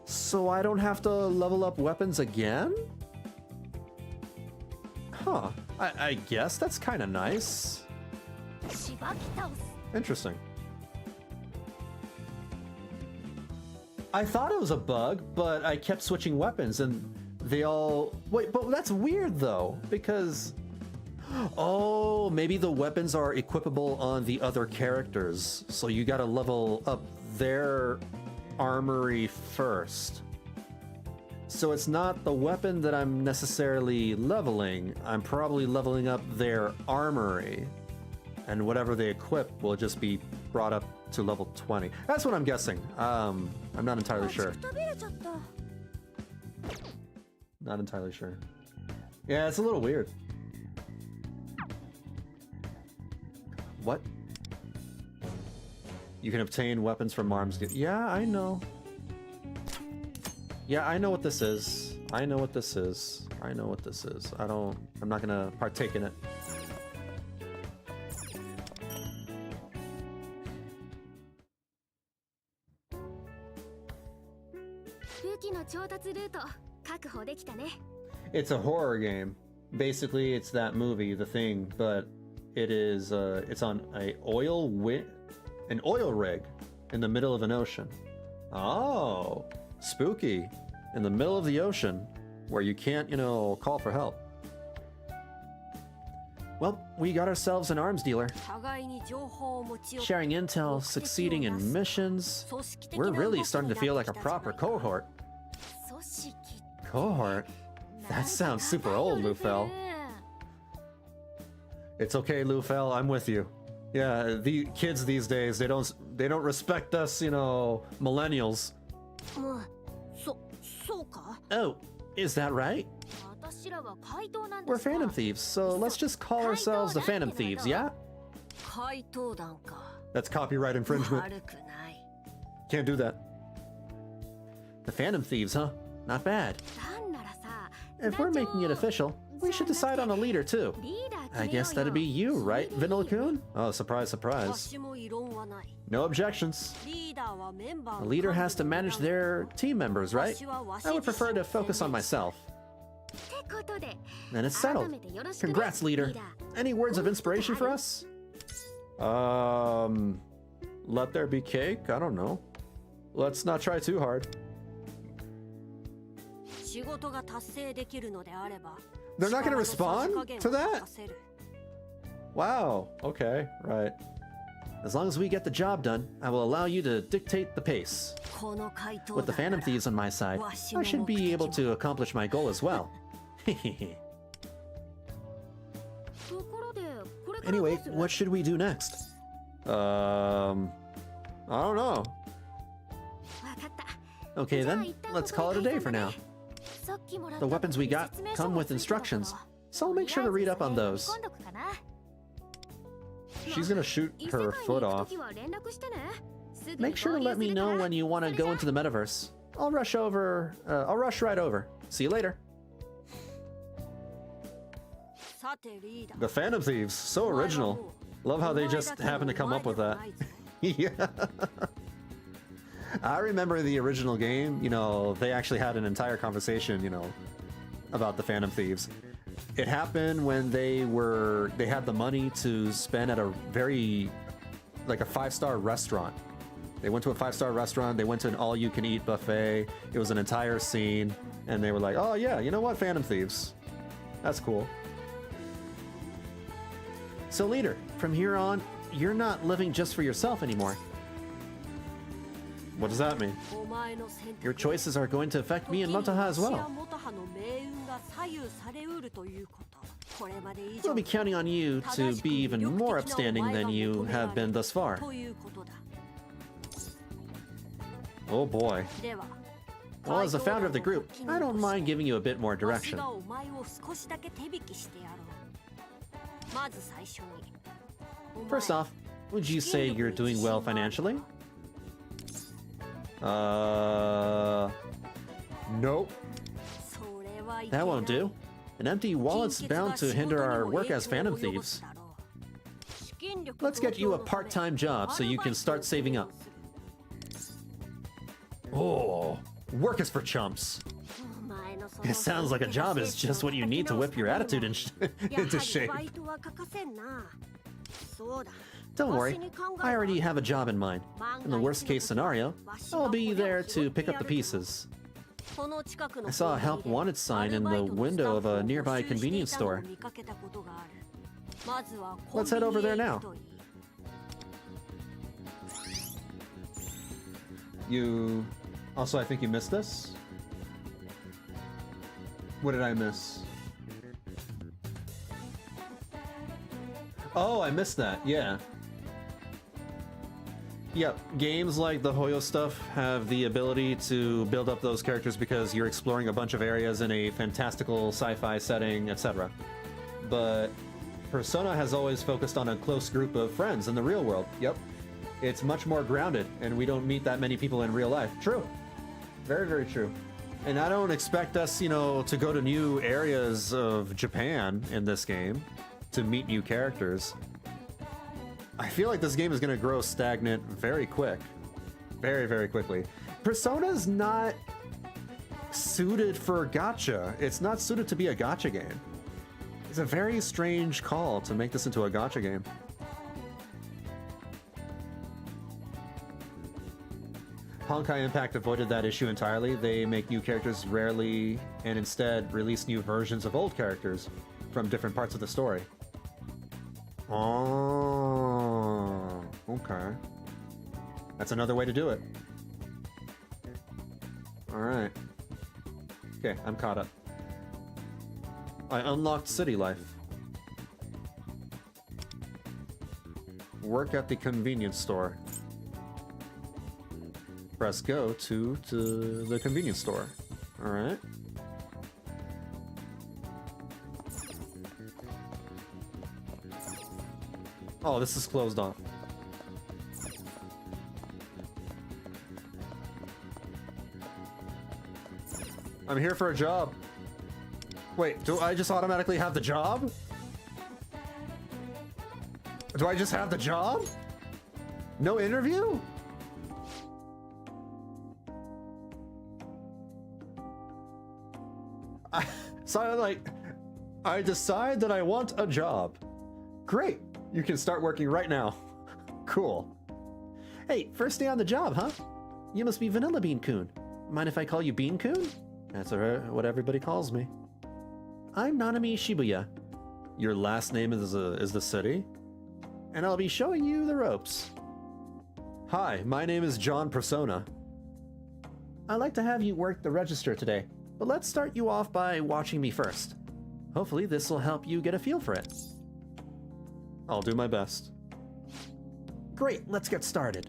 So I don't have to level up weapons again? Huh. I guess that's kind of nice. Interesting. I thought it was a bug, but I kept switching weapons and they all... Wait, but that's weird though, because... Oh, maybe the weapons are equipable on the other characters, so you gotta level up their armory first. So it's not the weapon that I'm necessarily leveling, I'm probably leveling up their armory. And whatever they equip will just be brought up to level 20. That's what I'm guessing. I'm not entirely sure. Not entirely sure. Yeah, it's a little weird. What? You can obtain weapons from arms. Yeah, I know. Yeah, I know what this is. I know what this is. I know what this is. I'm not gonna partake in it. It's a horror game. Basically, it's that movie, The Thing, but it is it's on an oil rig in the middle of an ocean. Oh, spooky. In the middle of the ocean where you can't, you know, call for help. Well, we got ourselves an arms dealer. Sharing intel, succeeding in missions. We're really starting to feel like a proper cohort. Cohort? That sounds super old, Lufel. It's okay, Lufel, I'm with you. Yeah, the kids these days, they don't respect us, you know, millennials. Oh, is that right? We're Phantom Thieves, so let's just call ourselves the Phantom Thieves, yeah? That's copyright infringement. Can't do that. The Phantom Thieves, huh? Not bad. If we're making it official, we should decide on a leader too. I guess that'd be you, right, Vanillabean? Oh, surprise, surprise. No objections. A leader has to manage their team members, right? I would prefer to focus on myself. Then it's settled. Congrats, leader. Any words of inspiration for us? Let there be cake? I don't know. Let's not try too hard. 仕事が達成できるのであれば They're not gonna 力のさじ respond 加減 to は that? 任せる Wow. Okay. Right. As long as we get the job done, I will allow you to dictate the pace. この回答 With the だから Phantom Thieves on my side, I should be able to accomplish my goal as well. ところでこれからど Anyway, うする what should we do next? I don't know. わかった Okay then, let's call it a day for now. さっきもらっ The た weapons we got 説明書 come も with ついてたから instructions, so I'll make sure to read up on those. 今度かな She's gonna shoot her foot off. Make sure to let me know when you want to go into the metaverse. I'll rush right over. See you later. さてリーダー The Phantom Thieves, so original. Love how they just happen to come up with that. Yeah. I remember the original game, you know, they actually had an entire conversation, you know, about the Phantom Thieves. It happened when they had the money to spend at a like a 5-star restaurant. They went to a 5-star restaurant, they went to an all-you-can-eat buffet. It was an entire scene, and they were like, oh yeah, you know what, Phantom Thieves. That's cool. So leader, from here on, you're not living just for yourself anymore. What does that mean? お前の選択 Your choices are going to affect me and Motoha as 時に well. 元葉の命運が左右されうるということこれまで以 We'll 上 be counting on you to be even more upstanding than you have been thus far. ということだ Oh boy. では Well, as the founder of the group, I don't mind giving you a bit more わし direction. がお前を少しだけ手引きしてやろうまず最初にお前 First off, would you say you're doing well financially? Nope. それはいけ That ない won't do. An empty wallet's bound to hinder our work as Phantom Thieves. Let's get you a part-time job so you can start saving up. Oh, work is for chumps. It sounds like a job is just what you need to whip your attitude into shape. Don't worry, I already have a job in mind. In the worst case scenario, I'll be there to pick up the pieces. I saw a help wanted sign in the window of a nearby convenience store. Let's head over there now. You... Also, I think you missed this? What did I miss? Oh, I missed that, yeah. Yep, games like the Hoyo stuff have the ability to build up those characters because you're exploring a bunch of areas in a fantastical sci-fi setting, etc. But Persona has always focused on a close group of friends in the real world. Yep. It's much more grounded, and we don't meet that many people in real life. True. Very, very true. And I don't expect us, you know, to go to new areas of Japan in this game to meet new characters. I feel like this game is going to grow stagnant very quick. Very, very quickly. Persona's not suited for gacha. It's not suited to be a gacha game. It's a very strange call to make this into a gacha game. Honkai Impact avoided that issue entirely. They make new characters rarely and instead release new versions of old characters from different parts of the story. Oh, okay. That's another way to do it. Alright. Okay, I'm caught up. I unlocked city life. Work at the convenience store. Press go to the convenience store. Alright. Oh, this is closed off. I'm here for a job. Wait, do I just automatically have the job? Do I just have the job? No interview? I decide that I want a job. Great, you can start working right now. Cool. Hey, first day on the job, huh? You must be Vanillabean-kun. Mind if I call you Bean-kun? That's what everybody calls me. I'm Nanami Shibuya. Your last name is the city? And I'll be showing you the ropes. Hi, my name is John Persona. I'd like to have you work the register today, but let's start you off by watching me first. Hopefully this will help you get a feel for it. I'll do my best. Great, let's get started.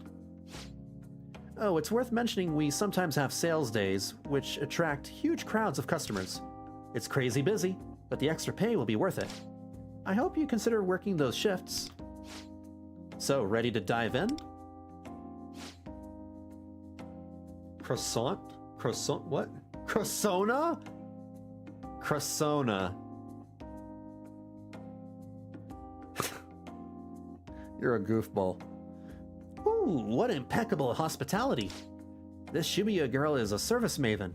Oh, it's worth mentioning we sometimes have sales days, which attract huge crowds of customers. It's crazy busy, but the extra pay will be worth it. I hope you consider working those shifts. So, ready to dive in? Croissant? Croissant? What? Croissona? Croissona. You're a goofball. Ooh, what impeccable hospitality. This Shibuya girl is a service maven.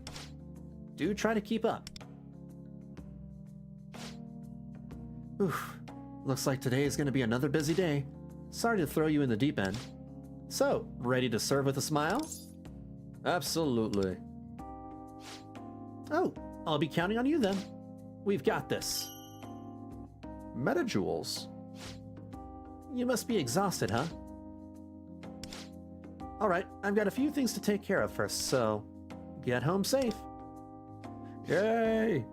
Do try to keep up. Oof, looks like today is going to be another busy day. Sorry to throw you in the deep end. So, ready to serve with a smile? Absolutely. Oh, I'll be counting on you then. We've got this. Metajewels. You must be exhausted, huh? Alright, I've got a few things to take care of first, so get home safe. Yay!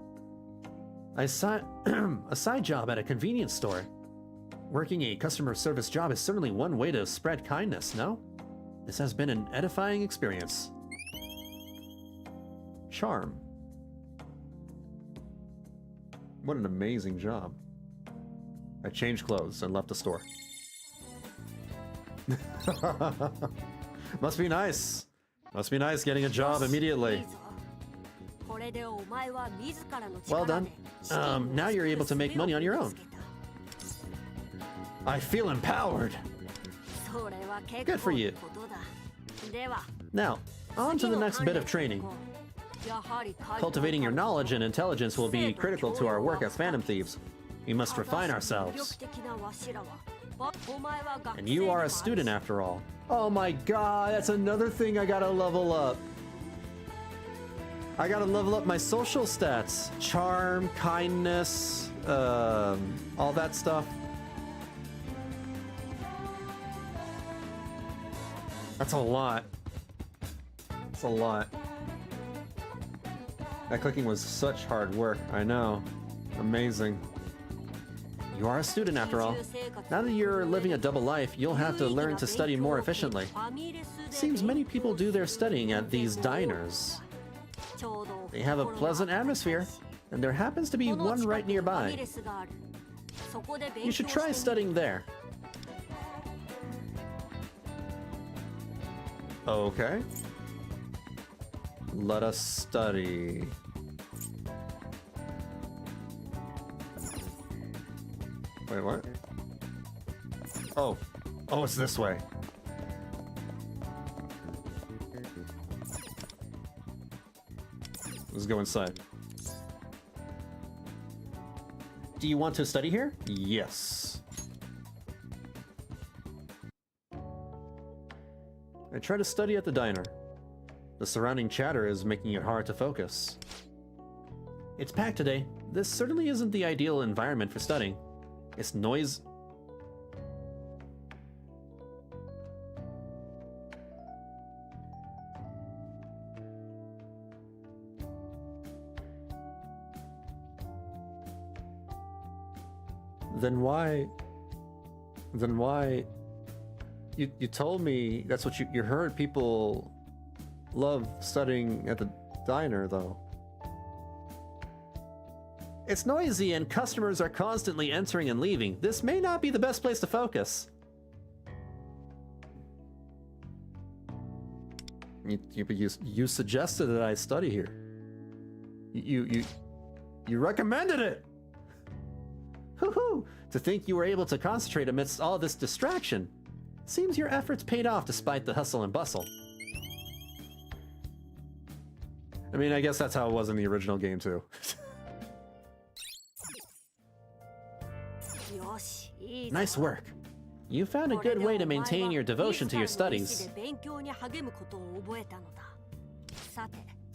A side job at a convenience store. Working a customer service job is certainly one way to spread kindness, no? This has been an edifying experience. Charm. What an amazing job. I changed clothes and left the store. Must be nice. Must be nice getting a job immediately. Well done. Now you're able to make money on your own. I feel empowered. Good for you. Now, on to the next bit of training. Cultivating your knowledge and intelligence will be critical to our work as Phantom Thieves. We must refine ourselves. And you are a student after all. Oh my god, that's another thing I gotta level up. I gotta level up my social stats. Charm, kindness, all that stuff. That's a lot. That's a lot. That clicking was such hard work, I know. Amazing. You are a student after all. Now that you're living a double life, you'll have to learn to study more efficiently. Seems many people do their studying at these diners. They have a pleasant atmosphere, and there happens to be one right nearby. You should try studying there. Okay. Let us study. Wait, what? Oh. Oh, it's this way. Let's go inside. Do you want to study here? Yes. I try to study at the diner. The surrounding chatter is making it hard to focus. It's packed today. This certainly isn't the ideal environment for studying. It's noise. Then why? You told me that's what you heard people love studying at the diner, though. It's noisy and customers are constantly entering and leaving. This may not be the best place to focus. You suggested that I study here. You recommended it. Hoo-hoo! To think you were able to concentrate amidst all this distraction. Seems your efforts paid off despite the hustle and bustle. I mean, I guess that's how it was in the original game too. Nice work. You found a good way to maintain your devotion to your studies.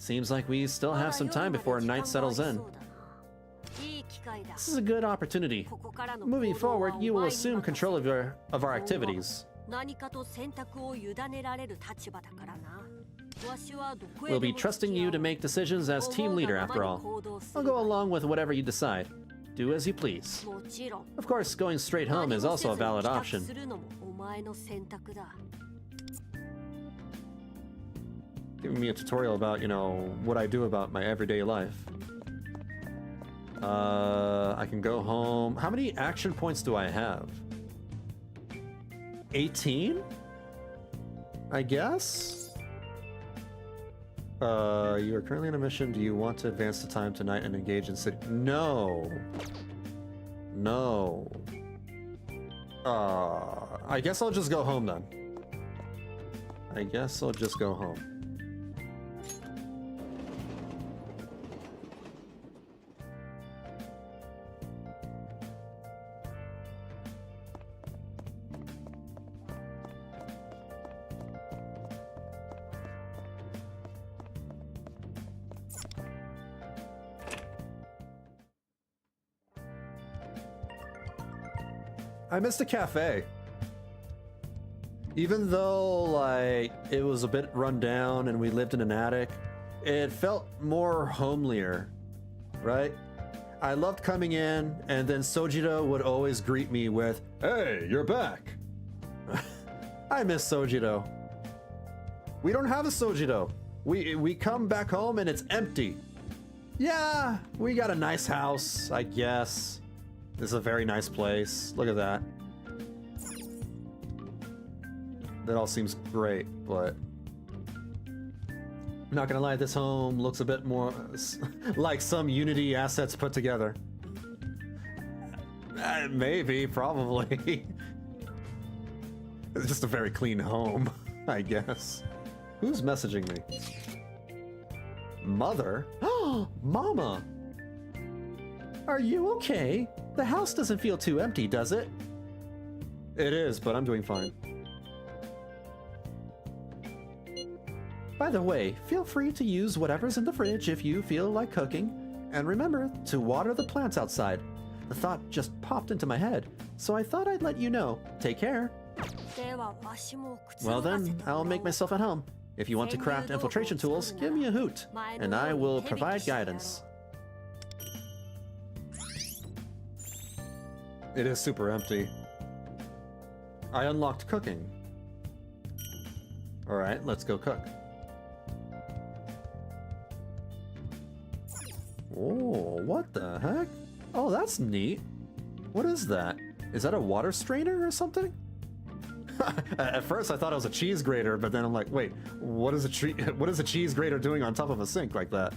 Seems like we still have some time before night settles in. This is a good opportunity. Moving forward, you will assume control of our activities. We'll be trusting you to make decisions as team leader after all. I'll go along with whatever you decide. Do as you please. Of course, going straight home is also a valid option. Giving me a tutorial about, you know, what I do about my everyday life. I can go home. How many action points do I have? 18? I guess? You are currently on a mission. Do you want to advance the time tonight and engage in city? No. No. I guess I'll just go home then. I guess I'll just go home. I missed a cafe. Even though, like, it was a bit run down and we lived in an attic, it felt more homelier, right? I loved coming in, and then Sojiro would always greet me with, "Hey, you're back." I miss Sojiro. We don't have a Sojiro. We come back home and it's empty. Yeah, we got a nice house, I guess. This is a very nice place. Look at that. That all seems great, but I'm not gonna lie, this home looks a bit more like some Unity assets put together. Maybe, probably. It's just a very clean home, I guess. Who's messaging me? Mother? Oh, Mama! Are you okay? The house doesn't feel too empty, does it? It is, but I'm doing fine. By the way, feel free to use whatever's in the fridge if you feel like cooking. And remember to water the plants outside. The thought just popped into my head, so I thought I'd let you know. Take care. Well then, I'll make myself at home. If you want to craft infiltration tools, give me a hoot, and I will provide guidance. It is super empty. I unlocked cooking. Alright, let's go cook. Oh, what the heck? Oh, that's neat. What is that? Is that a water strainer or something? At first I thought it was a cheese grater, but then I'm like, wait, what is a cheese grater doing on top of a sink like that?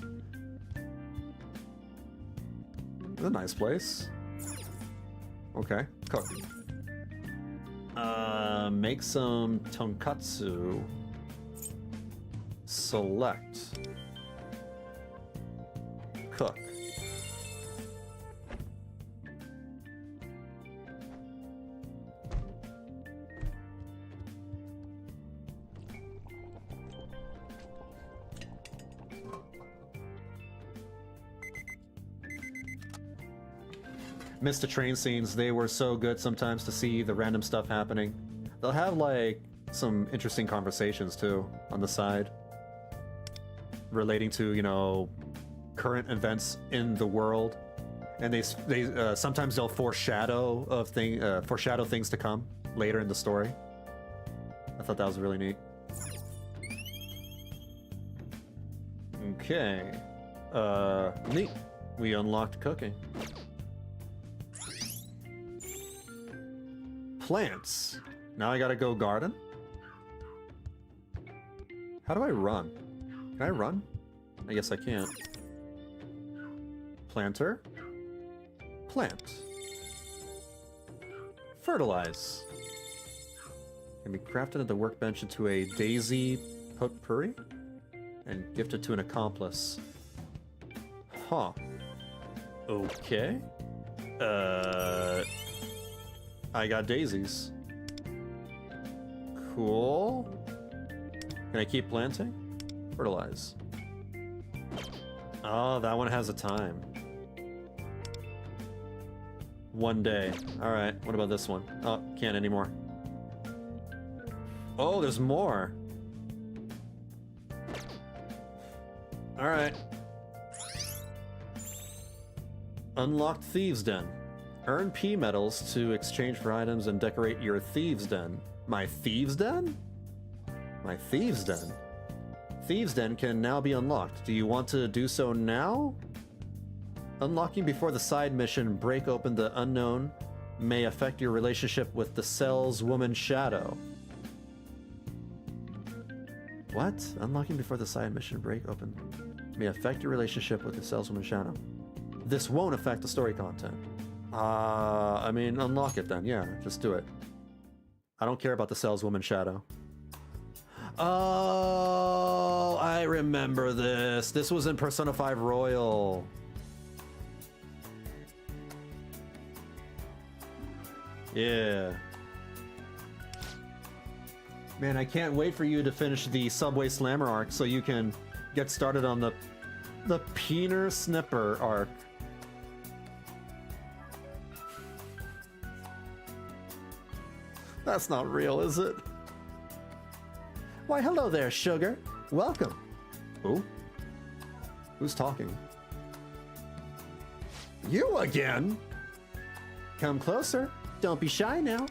It's a nice place. Okay, cook. Make some tonkatsu. Select. Cook. Missed the train scenes. They were so good sometimes to see the random stuff happening. They'll have like some interesting conversations too on the side relating to, you know, current events in the world, and they sometimes they'll foreshadow things to come later in the story. I thought that was really neat. Okay, neat. We unlocked cooking. Plants. Now I gotta go garden. How do I run? Can I run? I guess I can't. Planter. Plant. Fertilize. Can be crafted at the workbench into a daisy potpourri and gifted to an accomplice. Huh. Okay. I got daisies. Cool. Can I keep planting? Fertilize. Oh, that one has a time. 1 day. Alright, what about this one? Oh, can't anymore. Oh, there's more. Alright. Unlocked Thieves' Den. Earn P medals to exchange for items and decorate your Thieves' Den. My Thieves' Den? My Thieves' Den? Thieves' Den can now be unlocked. Do you want to do so now? Unlocking before the side mission Break Open the Unknown may affect your relationship with the saleswoman Shadow. What? Unlocking before the side mission Break Open may affect your relationship with the saleswoman Shadow. This won't affect the story content. I mean, unlock it then. Yeah, just do it. I don't care about the saleswoman Shadow. Oh, I remember this. This was in Persona 5 Royal. Yeah. Man, I can't wait for you to finish the Subway Slammer arc so you can get started on the Peener Snipper arc. That's not real, is it? Why, hello there, sugar. Welcome. Who? Who's talking? You again? Come closer. Don't be shy now.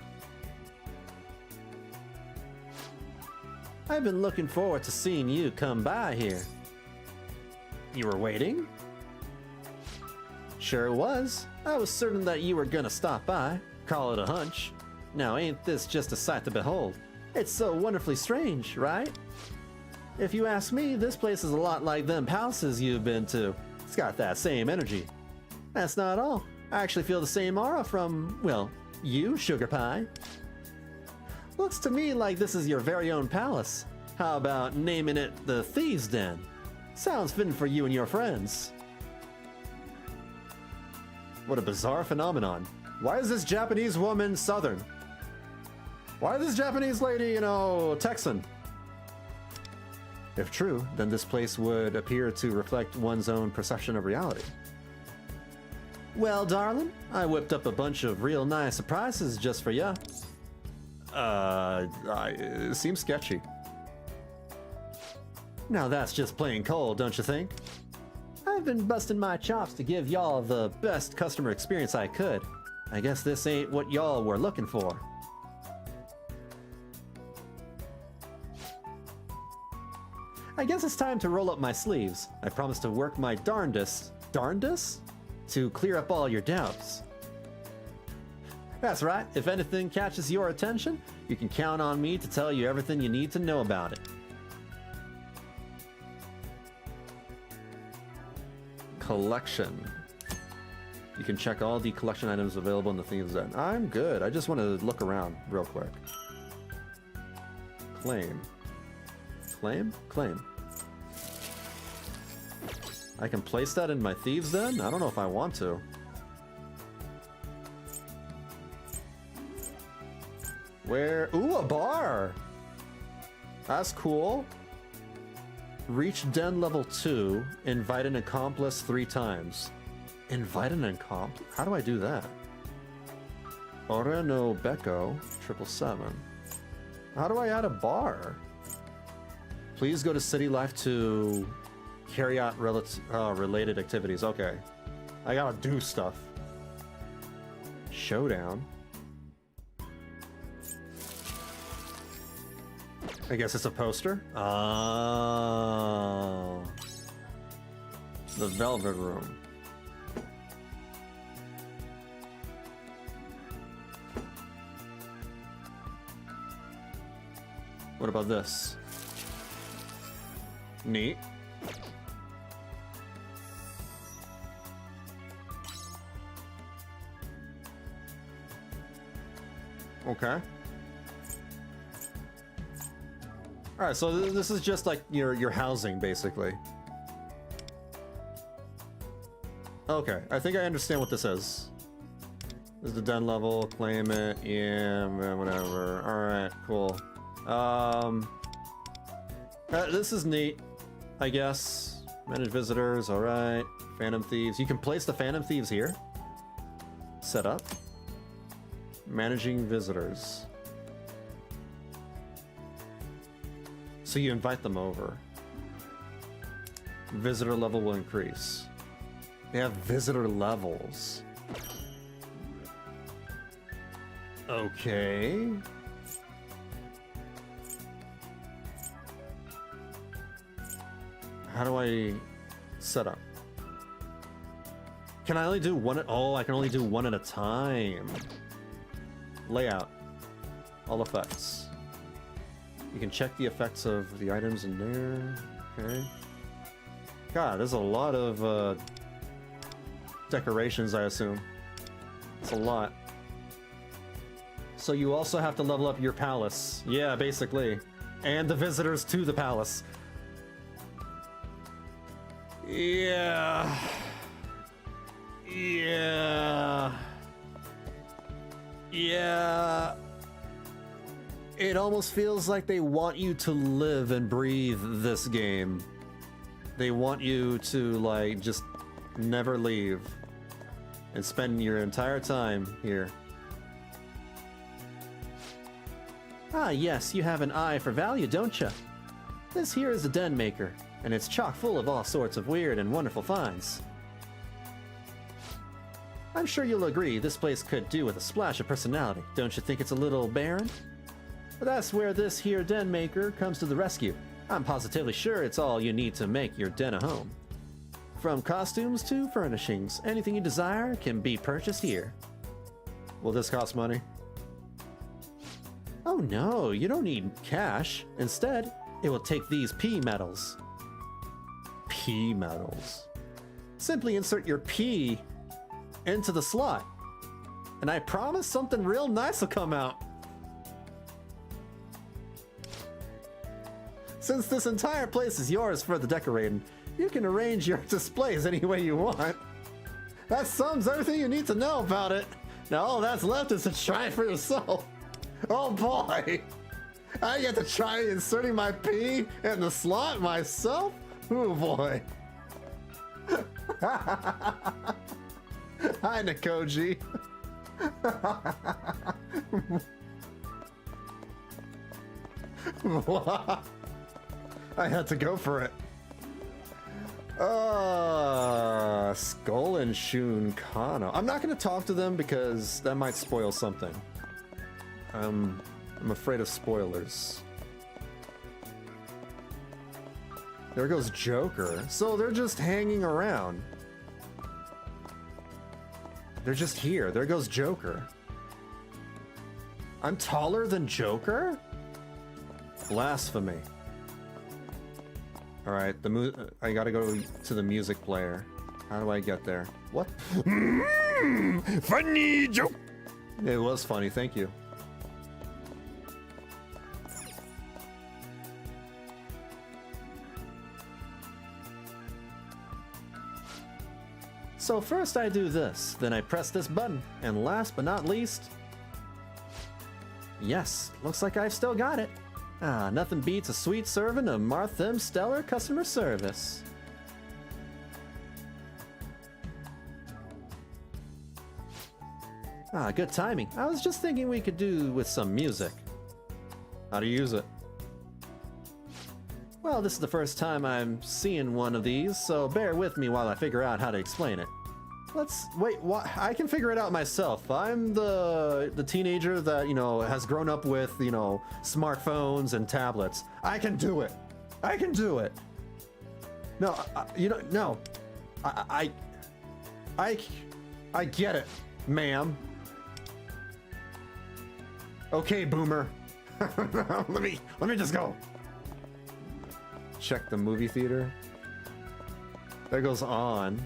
I've been looking forward to seeing you come by here. You were waiting? Sure was. I was certain that you were gonna stop by. Call it a hunch. Now ain't this just a sight to behold? It's so wonderfully strange, right? If you ask me, this place is a lot like them palaces you've been to. It's got that same energy. That's not all. I actually feel the same aura from, well, you, Sugar Pie. Looks to me like this is your very own palace. How about naming it the Thieves' Den? Sounds fitting for you and your friends. What a bizarre phenomenon. Why is this Japanese woman Southern? Why is this Japanese lady, Texan? If true, then this place would appear to reflect one's own perception of reality. Well, darling, I whipped up a bunch of real nice surprises just for ya. It seems sketchy. Now that's just plain cold, don't you think? I've been busting my chops to give y'all the best customer experience I could. I guess this ain't what y'all were looking for. I guess it's time to roll up my sleeves. I promise to work my darndest to clear up all your doubts. That's right, if anything catches your attention, you can count on me to tell you everything you need to know about it. Collection. You can check all the collection items available in the Thieves' Den. I'm good, I just want to look around real quick. Claim. Claim? Claim. I can place that in my Thieves' Den? I don't know if I want to. Where? Ooh, a bar! That's cool. Reach Den level 2. Invite an accomplice 3 times. Invite an accomplice? How do I do that? Ora no Becco 777. How do I add a bar? Please go to City Life to carry out related activities. Okay. I gotta do stuff. Showdown. I guess it's a poster? Oh. The Velvet Room. What about this? Neat. Okay. Alright, so this is just like your housing, basically. Okay, I think I understand what this is. This is the den level, claim it, yeah, whatever. Alright, cool. This is neat, I guess. Manage visitors, alright. Phantom thieves. You can place the phantom thieves here. Set up. Managing visitors. So you invite them over. Visitor level will increase. They have visitor levels. Okay. How do I set up? Can I only do one oh, I can only do one at a time. Layout. All effects. You can check the effects of the items in there. Okay. God, there's a lot of decorations, I assume. It's a lot. So you also have to level up your palace. Yeah, basically. And the visitors to the palace. Yeah. Yeah. Yeah. It almost feels like they want you to live and breathe this game. They want you to, like, just never leave and spend your entire time here. Ah, yes, you have an eye for value, don't you? This here is the Den Maker, and it's chock full of all sorts of weird and wonderful finds. I'm sure you'll agree this place could do with a splash of personality. Don't you think it's a little barren? But that's where this here Den Maker comes to the rescue. I'm positively sure it's all you need to make your den a home. From costumes to furnishings, anything you desire can be purchased here. Will this cost money? Oh no, you don't need cash. Instead, it will take these P medals. P medals. Simply insert your P into the slot, and I promise something real nice will come out. Since this entire place is yours for the decorating, you can arrange your displays any way you want. That sums everything you need to know about it. Now all that's left is to try it for yourself. Oh boy! I get to try inserting my P in the slot myself? Oh boy. Hi, Nikoji. I had to go for it. Skull and Shun Kano. I'm not going to talk to them because that might spoil something. I'm afraid of spoilers. There goes Joker. So they're just hanging around. They're just here. There goes Joker. I'm taller than Joker? Blasphemy. Alright, I gotta go to the music player. How do I get there? What? Funny joke! It was funny, thank you. So first I do this, then I press this button, and last but not least... Yes, looks like I've still got it. Ah, nothing beats a sweet serving of Martham stellar customer service. Ah, good timing. I was just thinking we could do with some music. How to use it? Well, this is the first time I'm seeing one of these, so bear with me while I figure out how to explain it. Wait, what? I can figure it out myself. I'm the teenager that, you know, has grown up with, you know, smartphones and tablets. I can do it. I can do it. No, you know, no. I get it, ma'am. Okay, boomer. let me just go. Check the movie theater. There goes on.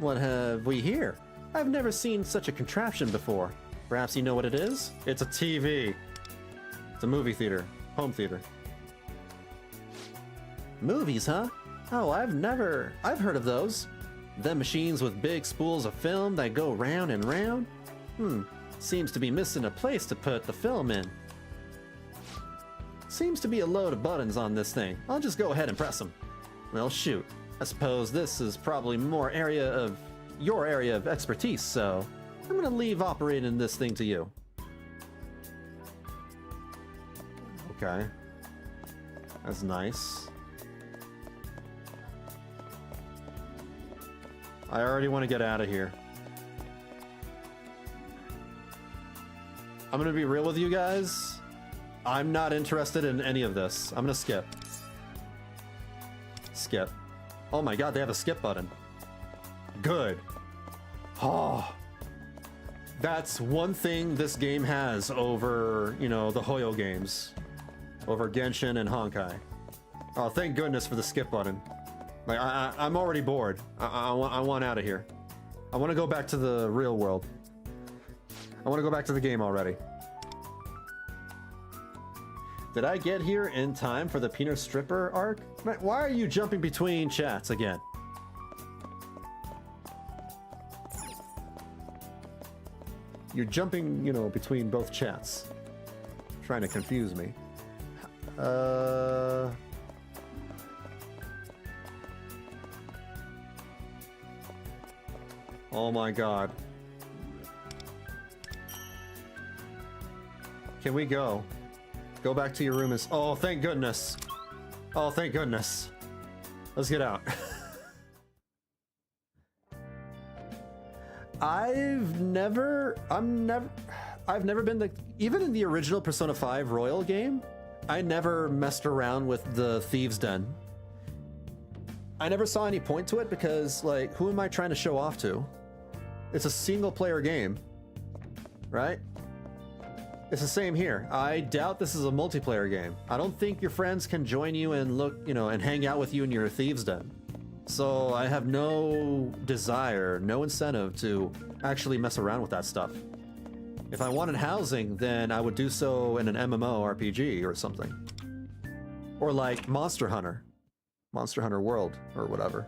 What have we here? I've never seen such a contraption before. Perhaps you know what it is? It's a TV. It's a movie theater. Home theater. Movies, huh? Oh, I've heard of those. Them machines with big spools of film that go round and round? Seems to be missing a place to put the film in. Seems to be a load of buttons on this thing. I'll just go ahead and press them. Well, shoot. I suppose this is probably more your area of expertise, so I'm gonna leave operating this thing to you. Okay. That's nice. I already want to get out of here. I'm gonna be real with you guys. I'm not interested in any of this. I'm gonna skip. Skip. Oh my god, they have a skip button. Good. Oh. That's one thing this game has over, you know, the Hoyo games. Over Genshin and Honkai. Oh, thank goodness for the skip button. Like, I'm already bored. I want out of here. I want to go back to the real world. I want to go back to the game already. Did I get here in time for the Peanut Stripper arc? Why are you jumping between chats again? You're jumping, you know, between both chats. Trying to confuse me. Oh my god. Can we go? Go back to your room and... Oh, thank goodness. Oh, thank goodness. Let's get out. I've never been the... Even in the original Persona 5 Royal game, I never messed around with the Thieves' Den. I never saw any point to it because, like, who am I trying to show off to? It's a single-player game, right? It's the same here. I doubt this is a multiplayer game. I don't think your friends can join you and look, you know, and hang out with you in your Thieves' Den. So I have no desire, no incentive to actually mess around with that stuff. If I wanted housing, then I would do so in an MMORPG or something. Or like Monster Hunter World, or whatever.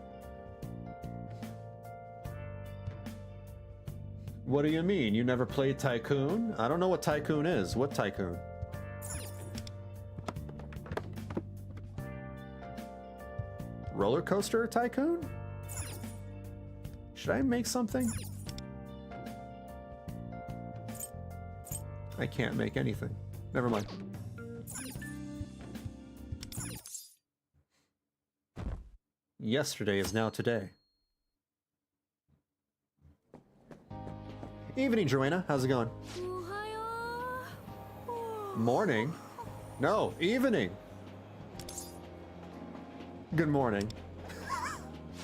What do you mean? You never played Tycoon? I don't know what Tycoon is. What Tycoon? Roller Coaster Tycoon? Should I make something? I can't make anything. Never mind. Yesterday is now today. Evening, Joanna. How's it going? Morning? No, evening. Good morning.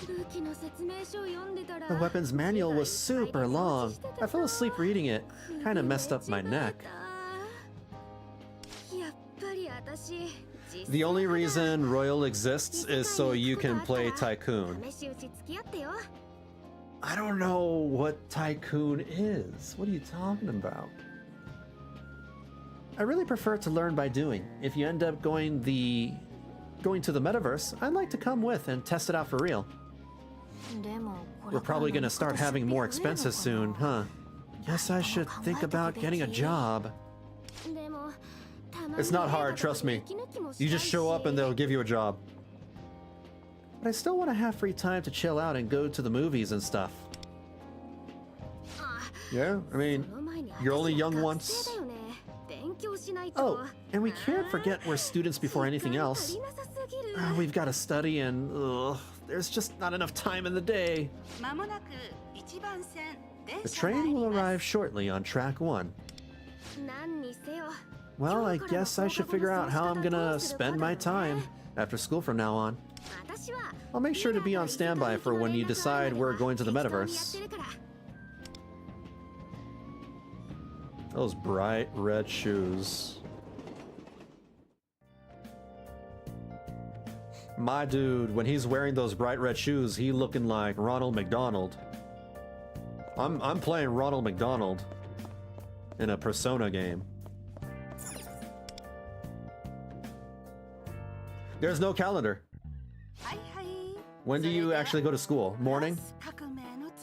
The weapons manual was super long. I fell asleep reading it. Kinda messed up my neck. The only reason Royal exists is so you can play Tycoon. I don't know what Tycoon is. What are you talking about? I really prefer to learn by doing. If you end up going to the metaverse, I'd like to come with and test it out for real. We're probably gonna start having more expenses soon, huh? Guess I should think about getting a job. It's not hard, trust me. You just show up and they'll give you a job. But I still want to have free time to chill out and go to the movies and stuff. Yeah, I mean, you're only young once. Oh, and we can't forget we're students before anything else. We've got to study and there's just not enough time in the day. The train will arrive shortly on track 1. Well, I guess I should figure out how I'm gonna spend my time after school from now on. I'll make sure to be on standby for when you decide we're going to the metaverse. Those bright red shoes. My dude, when he's wearing those bright red shoes, he looking like Ronald McDonald. I'm playing Ronald McDonald in a Persona game. There's no calendar. When do you actually go to school? Morning?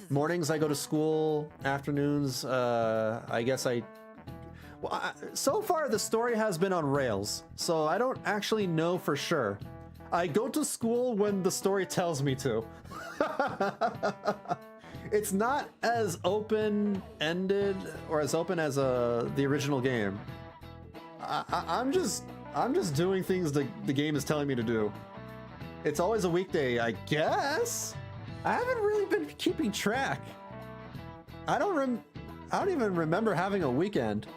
Mornings I go to school, afternoons, I guess so far the story has been on rails, so I don't actually know for sure. I go to school when the story tells me to. It's not as open-ended or as open as the original game. I'm just doing things the game is telling me to do. It's always a weekday, I guess. I haven't really been keeping track. I don't even remember having a weekend.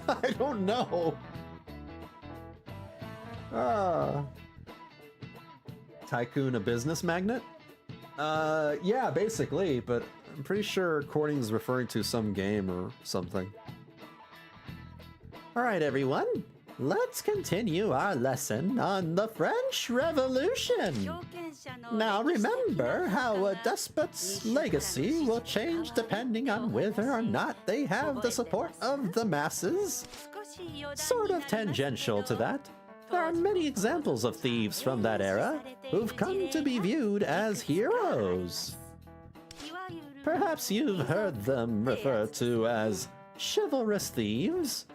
I don't know. Tycoon a business magnate? Yeah, basically, but I'm pretty sure courting is referring to some game or something. All right, everyone. Let's continue our lesson on the French Revolution. Now remember how a despot's legacy will change depending on whether or not they have the support of the masses. Sort of tangential to that, there are many examples of thieves from that era who've come to be viewed as heroes. Perhaps you've heard them referred to as chivalrous thieves.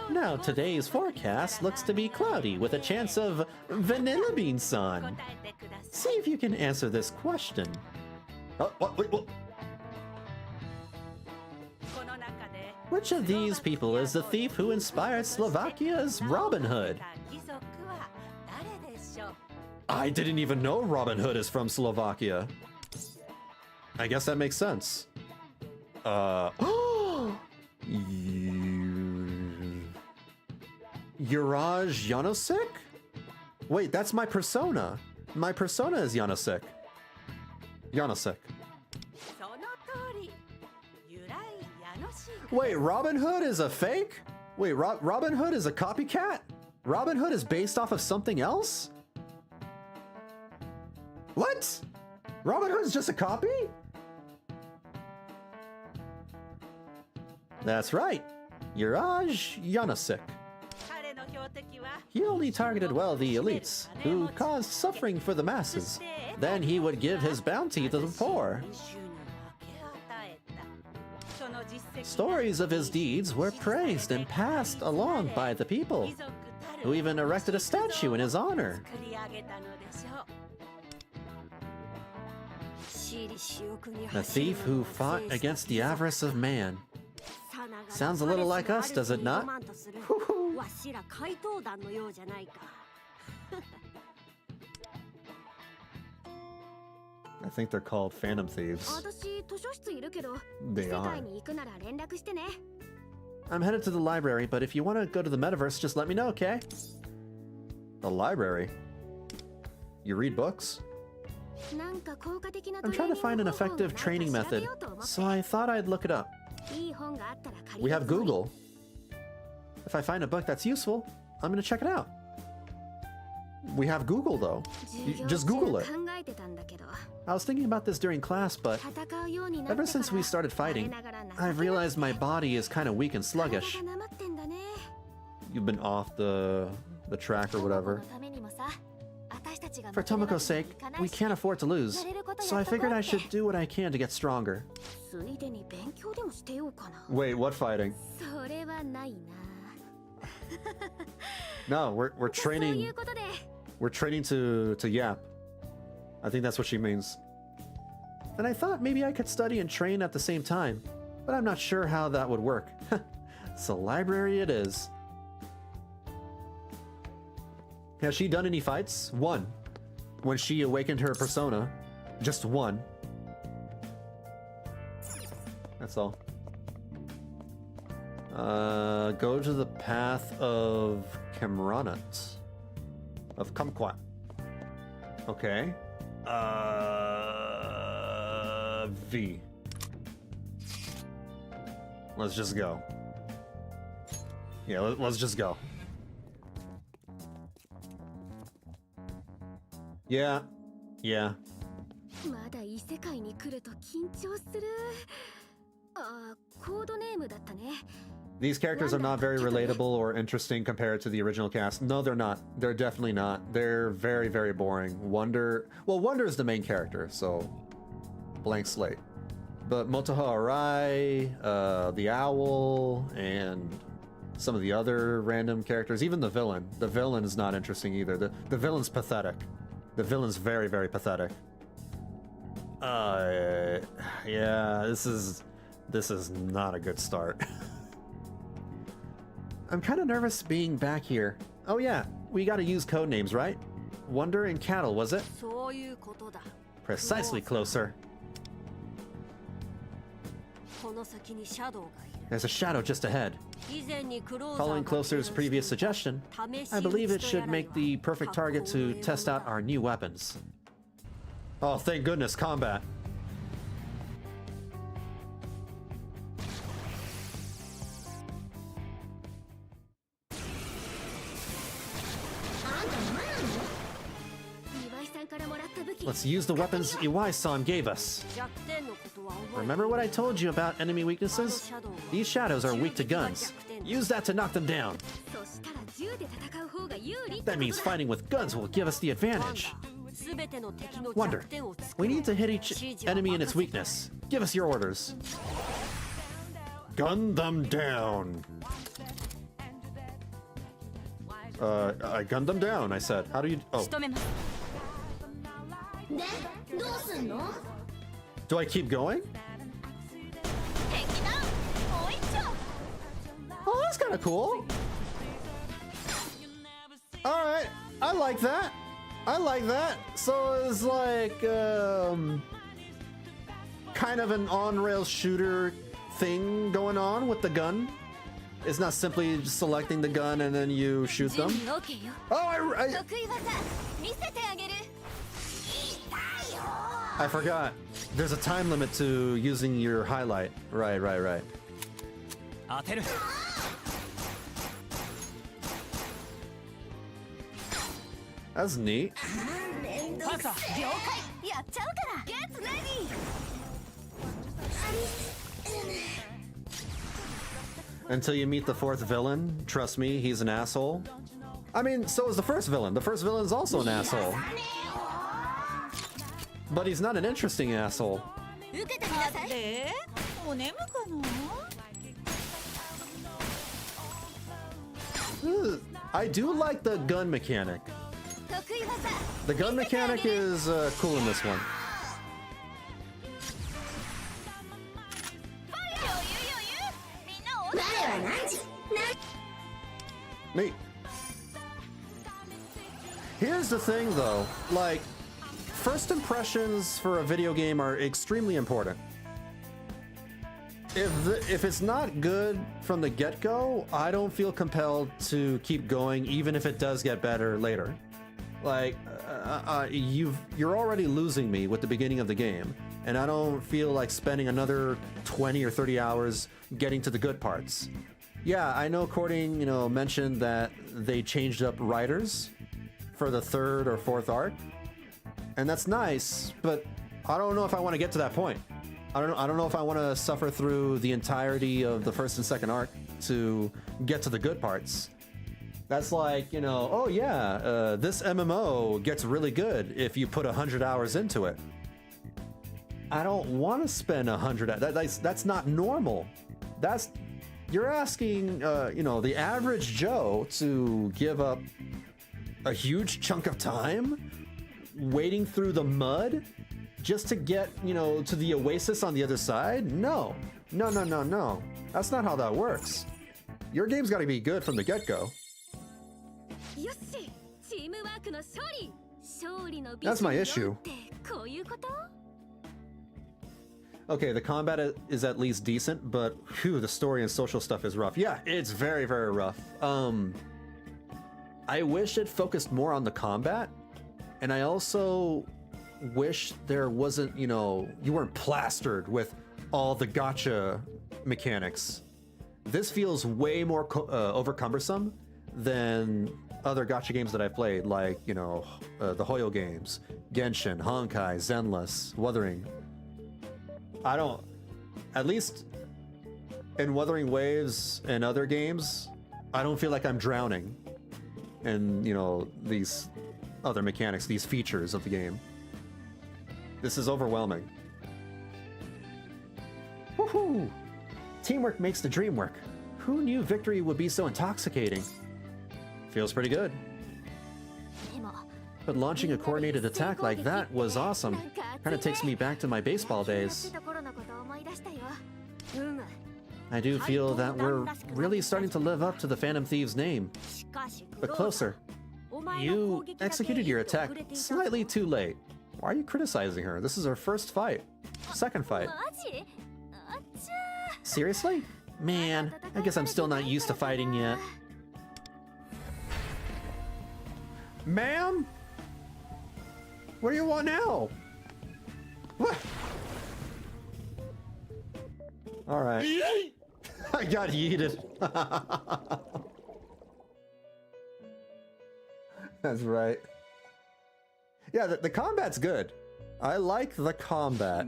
Now today's forecast looks to be cloudy with a chance of Vanillabean sun. See if you can answer this question. Wait. Which of these people is the thief who inspired Slovakia's Robin Hood? I didn't even know Robin Hood is from Slovakia. I guess that makes sense. Juraj Janosik? Wait, that's my persona. My persona is Janosik. Janosik. Wait, Robin Hood is a fake? Wait, Robin Hood is a copycat? Robin Hood is based off of something else? What? Robin Hood's just a copy? That's right. Juraj Janosik. He only targeted wealthy elites, who caused suffering for the masses. Then he would give his bounty to the poor. Stories of his deeds were praised and passed along by the people, who even erected a statue in his honor. A thief who fought against the avarice of man. Sounds a little like us, does it not? I think they're called Phantom Thieves. They are. I'm headed to the library, but if you want to go to the metaverse, just let me know, okay? The library? You read books? I'm trying to find an effective training method, so I thought I'd look it up. We have Google. If I find a book that's useful, I'm gonna check it out. We have Google though. Just Google it. I was thinking about this during class, but ever since we started fighting, I've realized my body is kind of weak and sluggish. You've been off the track or whatever. For Tomoko's sake, we can't afford to lose, so I figured I should do what I can to get stronger. Wait, what fighting? No, we're training. We're training to yap. I think that's what she means. And I thought maybe I could study and train at the same time, but I'm not sure how that would work. So library it is. Has she done any fights? One. When she awakened her persona. Just one. That's all. Go to the path of Kamranat. Of Kumquat. Okay. V. Let's just go. Yeah, let's just go. Yeah. Yeah. These characters are not very relatable or interesting compared to the original cast. No, they're not. They're definitely not. They're very, very boring. Wonder... Well, Wonder is the main character, so... blank slate. But Motoha Arai, the owl, and some of the other random characters, even the villain. The villain is not interesting either. The villain's pathetic. The villain's very, very pathetic. Yeah, this is not a good start. I'm kind of nervous being back here. Oh yeah, we gotta use code names, right? Wonder and Cattle, was it? そういうことだ。 Precisely, closer. この先にシャドウがいる。 There's a shadow just ahead. 以前にクローザーが Following Closer's previous suggestion, I believe it should make the perfect target to test out our new weapons. Oh, thank goodness, combat. Let's use the weapons Iwai-san gave us. 弱点のことは覚えてる。 Remember what I told you about enemy weaknesses? These shadows are weak to guns. Use that to knock them down. そしたら銃で戦う方が有利って That means fighting with guns will give us the advantage. すべての敵の Wonder, 弱点を作ろ we う。 need to hit each enemy in its weakness. Give us your orders. Gun them down. I gunned them down, I said. How do you... Oh, 仕留めます でどうすんの do I keep going? 敵だもう一丁 Oh, that's kind of cool. Alright, I like that. I like that. So it's like, kind of an on-rail shooter thing going on with the gun. It's not simply just selecting the gun and then you shoot 準 them. 備 OK よ Oh, I 得意技見せてあげる I forgot. There's a time limit to using your highlight. Right. 当てる That's neat. パンサー了解やっちゃうから Get ready Until you meet the fourth villain, trust me, he's an asshole. I mean, so is the first villain. The first villain is also an asshole. But he's not an interesting asshole. 受けてみなさいでお眠かな I do like the gun mechanic. 得意技 The gun mechanic is cool in this one. 余裕みんなお我は何時 Neat. Here's the thing though, like, first impressions for a video game are extremely important. If it's not good from the get-go, I don't feel compelled to keep going, even if it does get better later. Like, you're already losing me with the beginning of the game, and I don't feel like spending another 20 or 30 hours getting to the good parts. Yeah, I know Cording, mentioned that they changed up writers for the third or fourth arc, and that's nice, but I don't know if I want to get to that point. I don't know if I want to suffer through the entirety of the first and second arc to get to the good parts. That's like, oh yeah, this MMO gets really good if you put 100 hours into it. I don't want to spend 100. That's not normal. You're asking, the average Joe to give up a huge chunk of time wading through the mud just to get, to the oasis on the other side? No. That's not how that works. Your game's got to be good from the get-go. よしチームワークの勝利勝利の That's my issue. ってこういうこと Okay, the combat is at least decent, but whew, the story and social stuff is rough. Yeah, it's very, very rough. I wish it focused more on the combat, and I also wish there wasn't, you weren't plastered with all the gacha mechanics. This feels way more over cumbersome than other gacha games that I've played, like, the Hoyo games, Genshin, Honkai, Zenless, Wuthering. At least in Wuthering Waves and other games, I don't feel like I'm drowning in, these other mechanics, these features of the game. This is overwhelming. Whew. Teamwork makes the dream work. Who knew victory would be so intoxicating? Feels pretty good. But launching a coordinated attack like that was awesome. Kinda takes me back to my baseball days. I do feel that we're really starting to live up to the Phantom Thieves' name. But closer. You executed your attack slightly too late. Why are you criticizing her? This is her first fight. Second fight. Seriously? Man, I guess I'm still not used to fighting yet. Ma'am? What do you want now? What? Alright. I got yeeted. That's right. Yeah, the combat's good. I like the combat.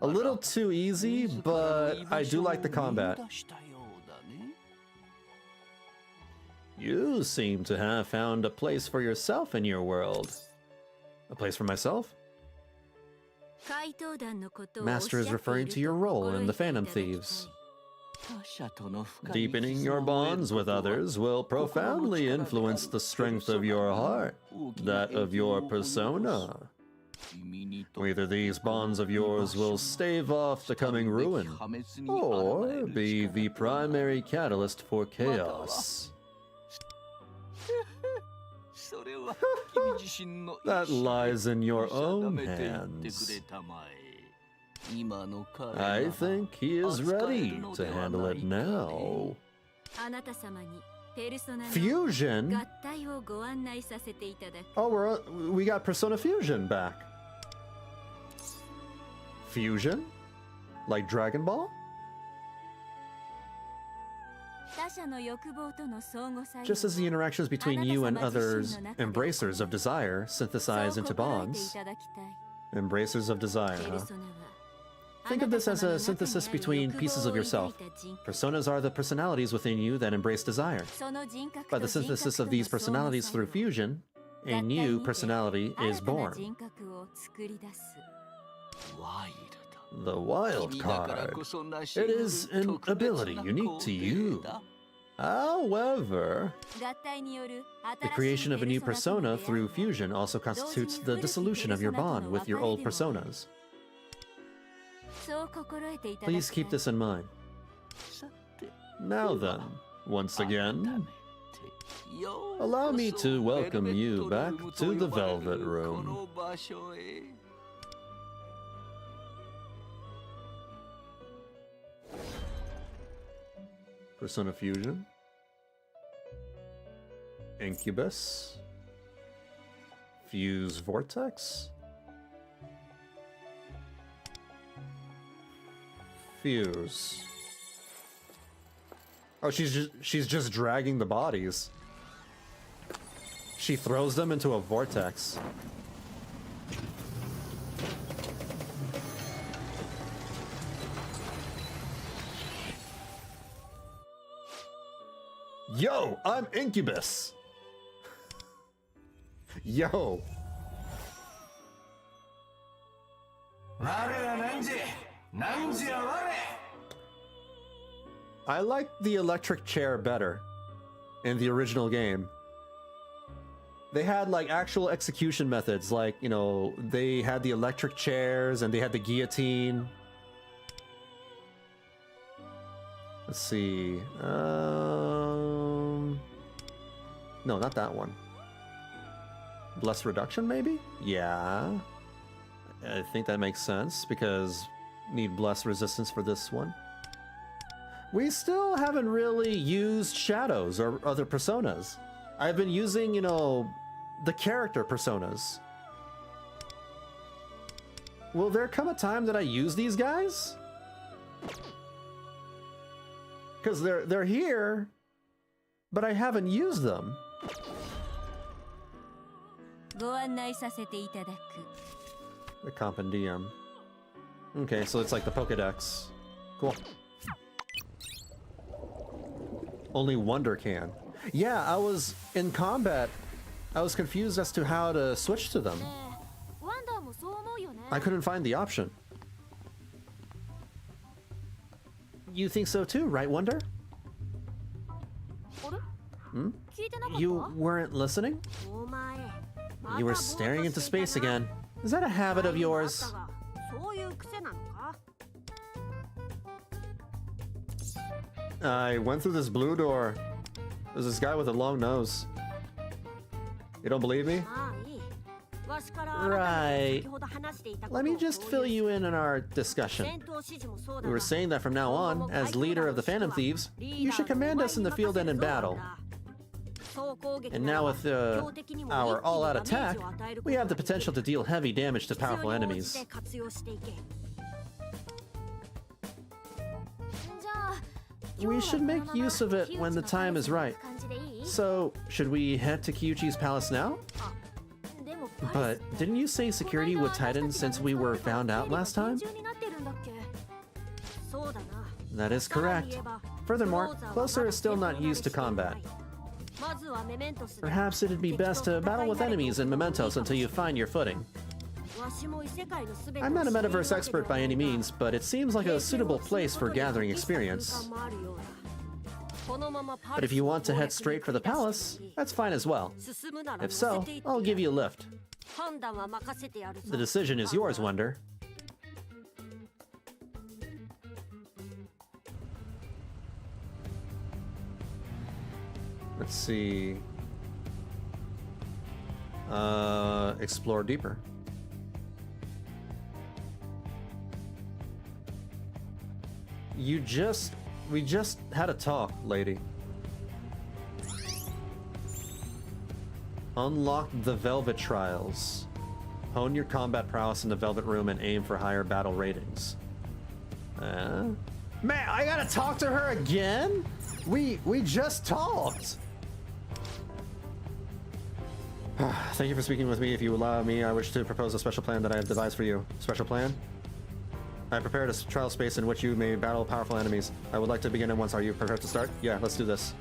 A little too easy, but I do like the combat. You seem to have found a place for yourself in your world. A place for myself? Master is referring to your role in the Phantom Thieves. Deepening your bonds with others will profoundly influence the strength of your heart, that of your persona. Either these bonds of yours will stave off the coming ruin, or be the primary catalyst for chaos. That lies in your own hands. I think he is ready to handle it now. Fusion? Oh, we got Persona Fusion back. Fusion? Like Dragon Ball? Just as the interactions between you and others, embracers of desire, synthesize into bonds. Embracers of desire, huh? Think of this as a synthesis between pieces of yourself. Personas are the personalities within you that embrace desire. By the synthesis of these personalities through fusion, a new personality is born. The wild card. It is an ability unique to you. However, the creation of a new persona through fusion also constitutes the dissolution of your bond with your old personas. Please keep this in mind. Now then, once again, allow me to welcome you back to the Velvet Room. Persona Fusion, Incubus, Fuse Vortex, Fuse. Oh, she's just dragging the bodies. She throws them into a vortex. Yo, I'm Incubus. Yo. I like the electric chair better in the original game. They had like actual execution methods, like, you know, they had the electric chairs and they had the guillotine. Let's see. No, not that one. Bless reduction, maybe? Yeah. I think that makes sense because need bless resistance for this one. We still haven't really used shadows or other personas. I've been using, you know, the character personas. Will there come a time that I use these guys? Because they're here, but I haven't used them. The compendium. Okay, so it's like the Pokedex. Cool. Only Wonder can. Yeah, I was in combat. I was confused as to how to switch to them. I couldn't find the option. You think so too, right, Wonder? あれ Hmm? 聞いてなかった You weren't listening? お前 You were staring into space again. Is that a habit of yours? そういう癖なのか I went through this blue door. There's this guy with a long nose. You don't believe me? まあいいわしからあなたに先ほど話していたことを Let me just fill you in on our discussion. 戦闘指示もそうだ We が were saying that from now on, as leader of the Phantom Thieves, you should command us in the field and in battle. And now with our all-out attack, we have the potential to deal heavy damage to powerful enemies. We should make use of it when the time is right. So, should we head to Kyuchi's palace now? But didn't you say security would tighten since we were found out last time? That is correct. Furthermore, Closer is still not used to combat. Perhaps it'd be best to battle with enemies in Mementos until you find your footing. I'm not a metaverse expert by any means, but it seems like a suitable place for gathering experience. But if you want to head straight for the palace, that's fine as well. If so, I'll give you a lift. The decision is yours, Wonder. Let's see. Explore deeper. We just had a talk, lady. Unlock the Velvet Trials. Hone your combat prowess in the Velvet Room and aim for higher battle ratings. Man, I gotta talk to her again? We just talked. Thank you for speaking with me. If you allow me, I wish to propose a special plan that I have devised for you. Special plan? I prepared a trial space in which you may battle powerful enemies. I would like to begin at once. Are you prepared to start? Yeah, let's do this.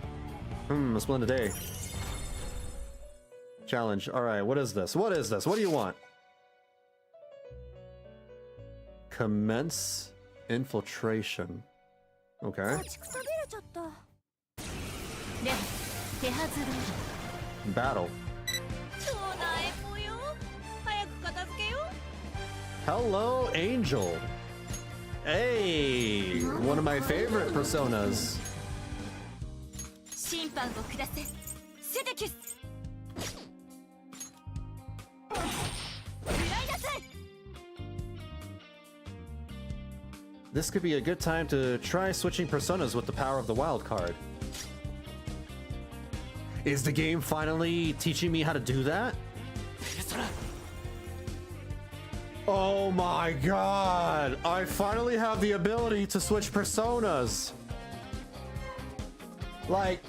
A splendid day. Challenge. Alright, what is this? What is this? What do you want? Commence infiltration. Okay. Battle. Hello, Angel. Hey, one of my favorite personas. This could be a good time to try switching personas with the power of the wild card. Is the game finally teaching me how to do that? Oh my god! I finally have the ability to switch personas! Like,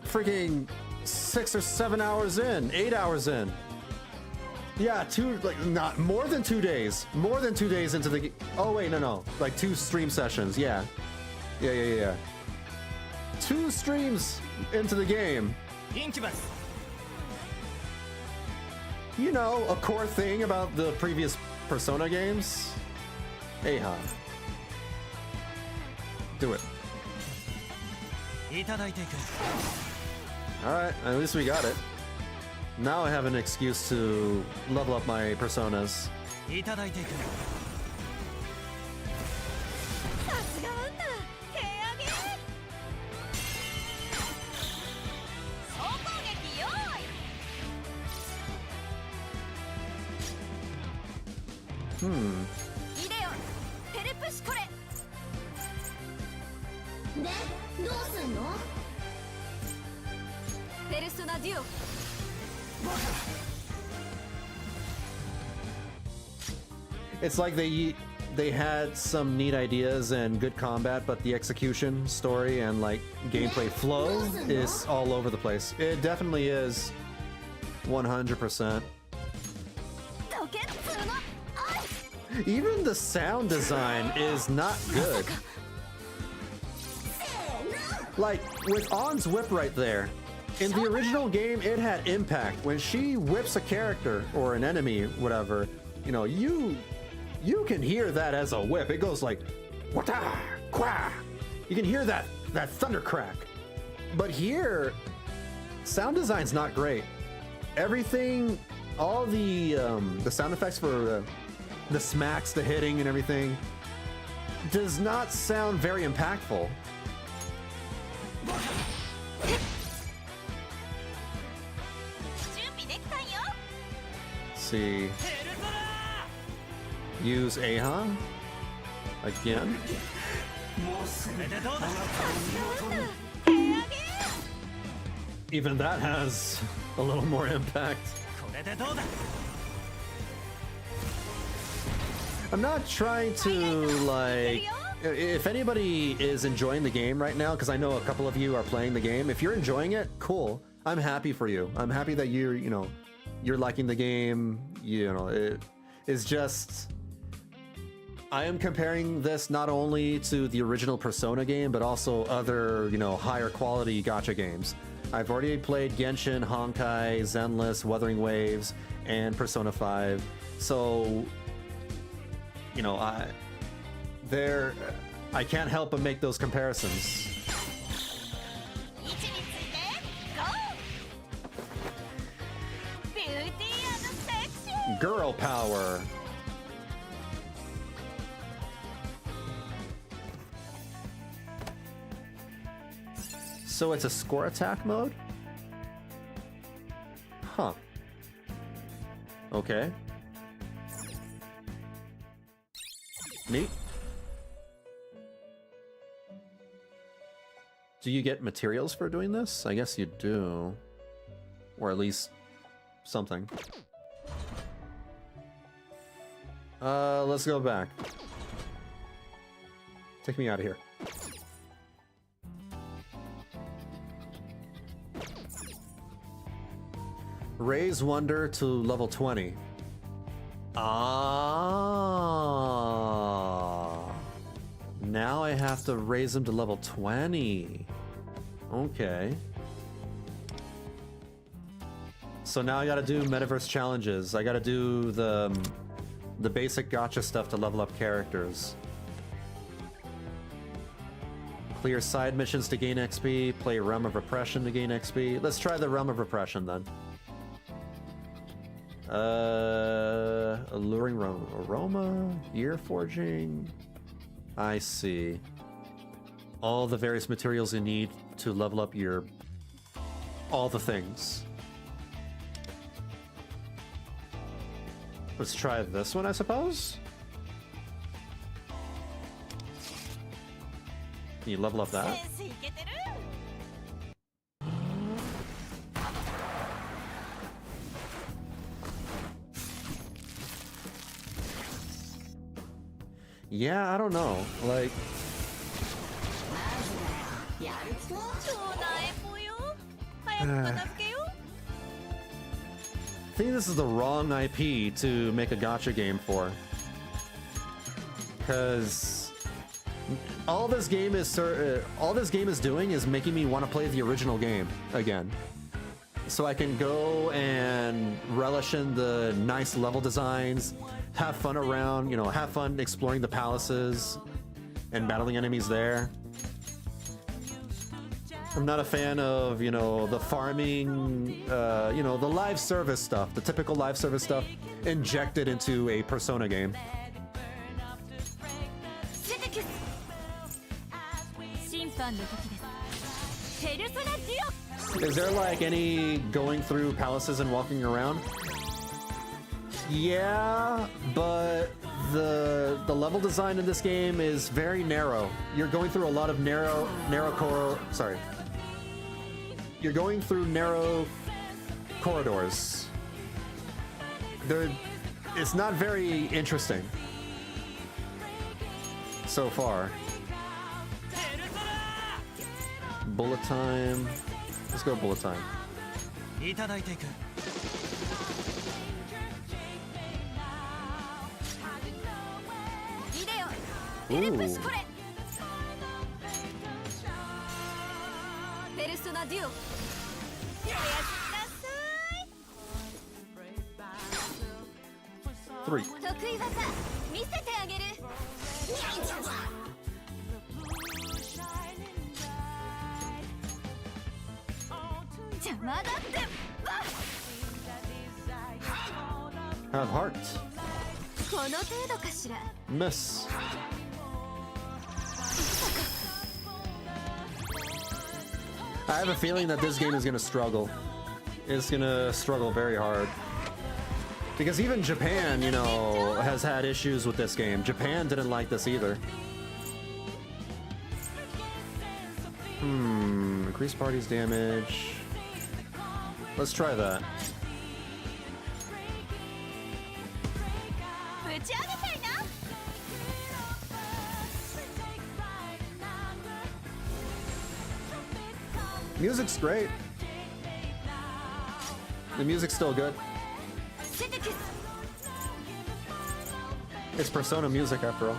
freaking 6 or 7 hours in, 8 hours in. Yeah, not more than 2 days. More than 2 days into the oh wait, no. Like 2 stream sessions, yeah. Yeah. 2 streams into the game. You know, a core thing about the previous Persona games? Aha. Do it. Alright, at least we got it. Now I have an excuse to level up my personas. It's like they had some neat ideas and good combat, but the execution, story, and like gameplay flow is all over the place. It definitely is 100%. Even the sound design is not good. Like, with On's whip right there, in the original game, it had impact. When she whips a character, or an enemy, whatever, you know, you can hear that as a whip. It goes like, wata, quah. You can hear that thunder crack. But here, sound design's not great. Everything, all the sound effects for the smacks, the hitting, and everything does not sound very impactful. See. Use Aha again. Even that has a little more impact. I'm not trying to, like, if anybody is enjoying the game right now, because I know a couple of you are playing the game, if you're enjoying it, cool. I'm happy for you. I'm happy that you're liking the game. It is just, I am comparing this not only to the original Persona game, but also other, higher quality gacha games. I've already played Genshin, Honkai, Zenless, Wuthering Waves, and Persona 5. So, I can't help but make those comparisons. Girl power. So it's a score attack mode? Huh. Okay. Neat. Do you get materials for doing this? I guess you do. Or at least something. Let's go back. Take me out of here. Raise Wonder to level 20. Ah. Now I have to raise him to level 20. Okay. So now I gotta do Metaverse challenges. I gotta do the basic gacha stuff to level up characters. Clear side missions to gain XP, play Realm of Repression to gain XP. Let's try the Realm of Repression then. Alluring aroma, gear forging. I see. All the various materials you need to level up all the things. Let's try this one, I suppose. Can you level up that? Yeah, I don't know. Like, I think this is the wrong IP to make a gacha game for. Because all this game is doing is making me want to play the original game again. So I can go and relish in the nice level designs, have fun around, have fun exploring the palaces and battling enemies there. I'm not a fan of, the farming, the live service stuff, the typical live service stuff injected into a Persona game. Is there like any going through palaces and walking around? Yeah, but the level design in this game is very narrow. You're going through a lot of You're going through narrow corridors. It's not very interesting so far. Bullet time. Let's go bullet time. Ooh. Three. Have heart. この程度かしら。 Miss. I have a feeling that this game is gonna struggle. It's gonna struggle very hard. Because even Japan, you know, has had issues with this game. Japan didn't like this either. Increase party's damage. Let's try that. Music's great. The music's still good. It's Persona music after all.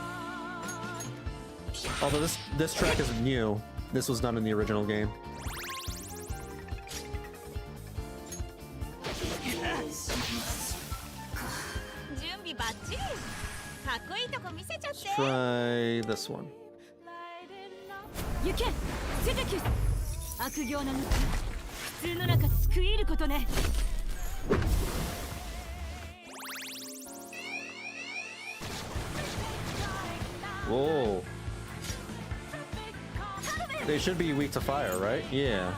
Although this track is new. This was done in the original game. Let's try this one. 行けセテキュス悪行の抜き普通の中救い入ることね Whoa. They should be weak to fire, right? Yeah.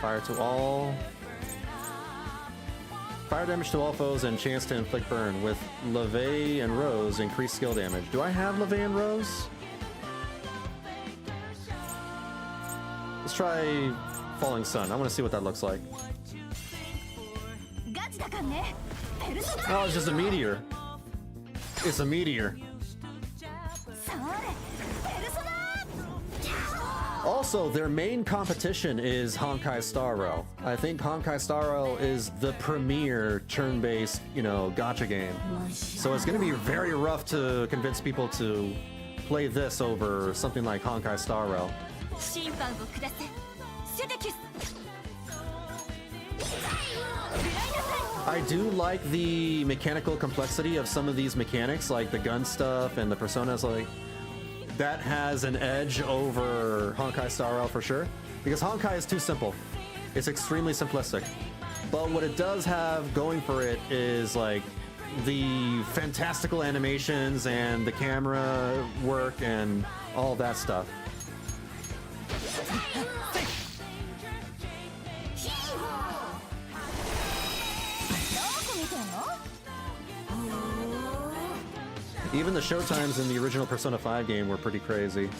Fire to all. Fire damage to all foes and chance to inflict burn. With Leve and Rose, increase skill damage. Do I have Leve and Rose? Let's try Falling Sun. I want to see what that looks like. Oh, it's just a meteor. It's a meteor. Also, their main competition is Honkai Star Rail. I think Honkai Star Rail is the premier turn-based, you know, gacha game. So it's going to be very rough to convince people to play this over something like Honkai Star Rail. I do like the mechanical complexity of some of these mechanics, like the gun stuff and the personas, like that has an edge over Honkai Star Rail for sure, because Honkai is too simple. It's extremely simplistic. But what it does have going for it is like the fantastical animations and the camera work and all that stuff. Even the showtimes in the original Persona 5 game were pretty crazy.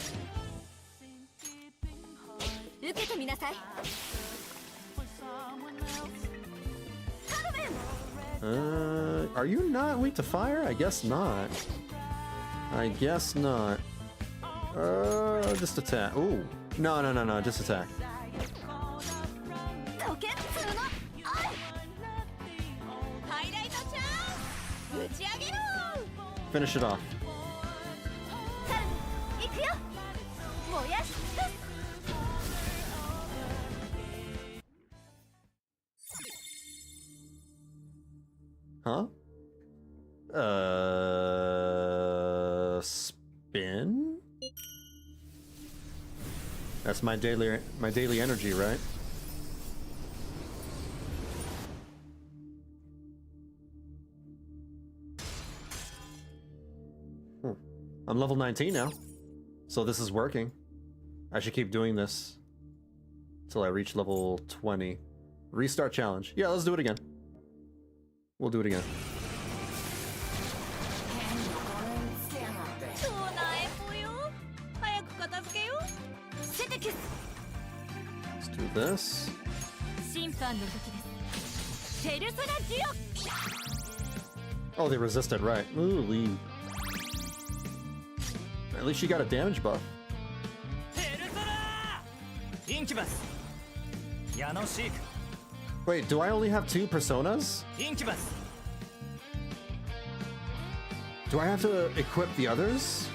Are you not weak to fire? I guess not. I guess not. Just attack. Ooh. No, just attack. Finish it off. Huh? Spin? That's my daily energy, right? I'm level 19 now, so this is working. I should keep doing this until I reach level 20. Restart challenge. Yeah, let's do it again. We'll do it again. Let's do this. Oh, they resisted, right. Ooh, at least you got a damage buff. Wait, do I only have 2 personas? Do I have to equip the others?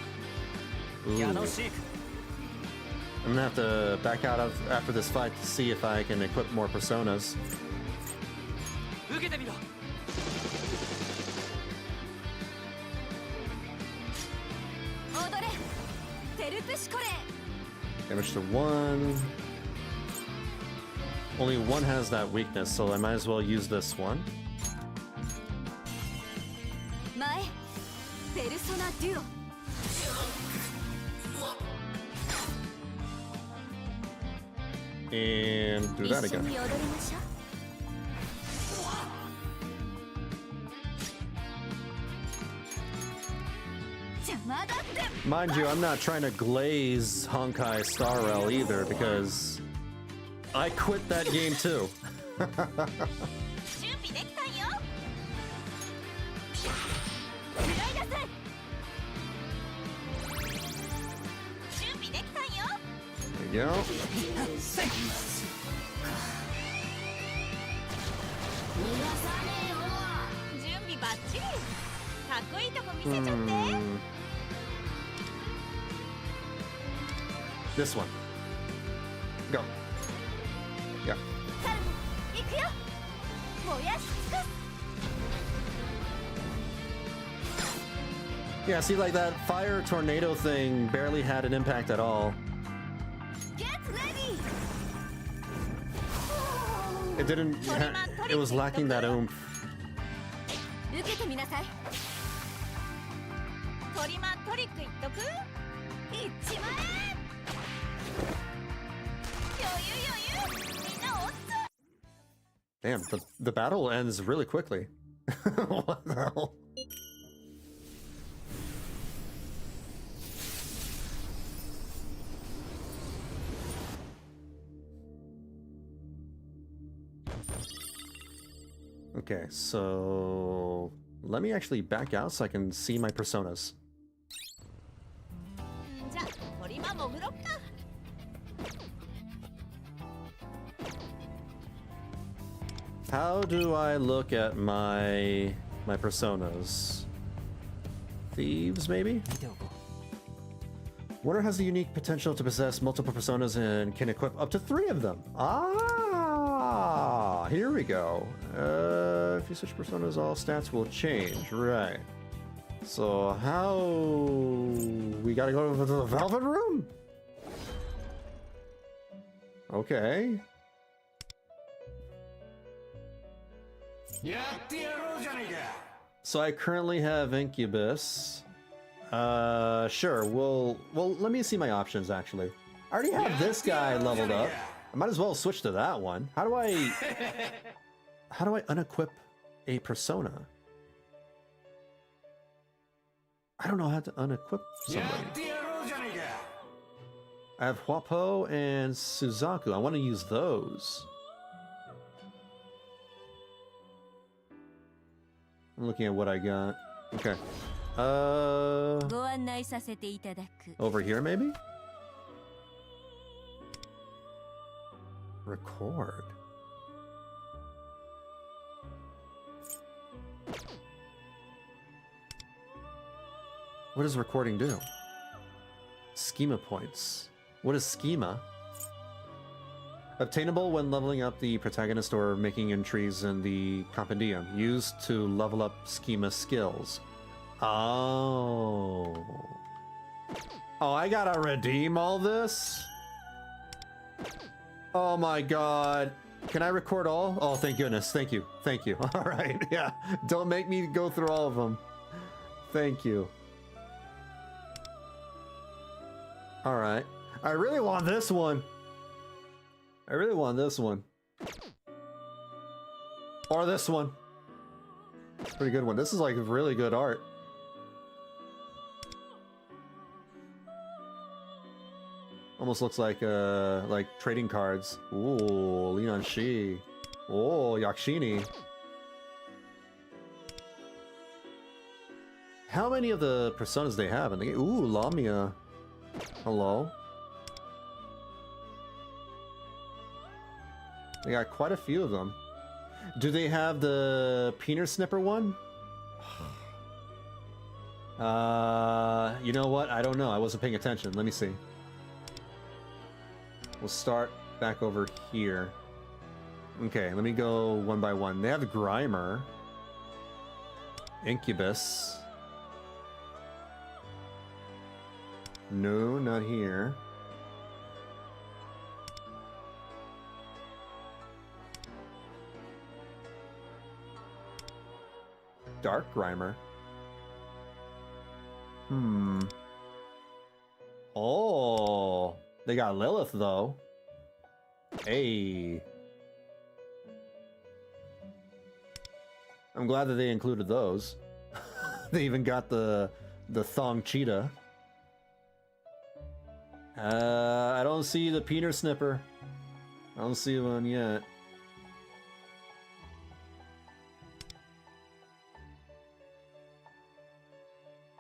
Ooh. I'm gonna have to back out after this fight to see if I can equip more personas. Damage to 1. Only one has that weakness, so I might as well use this one. 前ペルソナデュオ And do 一 that 緒 again. に踊りましょう 邪魔だって Mind you, I'm not trying to glaze Honkai Star Rail either, because I quit that game too. 準備できたんよ。狙いなさい 準備できたんよ。 There you go. 逃がさねえよ。準備バッチリ。かっこいいとこ見せちゃって。 This one. Go. Yeah. 行くよ燃やし尽くす Yeah, see, like that fire tornado thing barely had an impact at all. Get ready It didn't. It was lacking that oomph. 受けてみなさいトリマントリック言っとく。いっちまえ 余裕余裕。みんなおっつ。 Damn, the battle ends really quickly. What the hell? Okay, so let me actually back out so I can see my personas. じゃあトリマン潜ろっか。 How do I look at my personas? Thieves, maybe? 見ておこ Warner has the unique potential to possess multiple personas and can equip up to 3 of them. Ah, here we go. If you switch personas, all stats will change. Right. So how we gotta go to the Velvet Room? Okay. So I currently have Incubus. Sure. Well, let me see my options actually. I already have this guy leveled up. I might as well switch to that one. How do I unequip a persona? I don't know how to unequip somebody. I have Huapo and Suzaku. I want to use those. I'm looking at what I got. Okay. ご案内させていただく Over here maybe? Record. What does recording do? Schema points. What is schema? Obtainable when leveling up the protagonist or making entries in the compendium. Used to level up schema skills. Oh. Oh, I gotta redeem all this? Oh my god. Can I record all? Oh, thank goodness. Thank you. Thank you. All right. Yeah. Don't make me go through all of them. Thank you. All right. I really want this one. I really want this one. Or this one. It's a pretty good one. This is like really good art. Almost looks like trading cards. Ooh, Leon Shi. Oh, Yakshini. How many of the personas they have in the game? Ooh, Lamia. Hello. They got quite a few of them. Do they have the Peener Snipper one? You know what? I don't know. I wasn't paying attention. Let me see. We'll start back over here. Okay, let me go one by one. They have Grimer. Incubus. No, not here. Dark Grimer. Oh, they got Lilith though. Hey. I'm glad that they included those. They even got the Thong Cheetah. I don't see the Peener Snipper. I don't see one yet.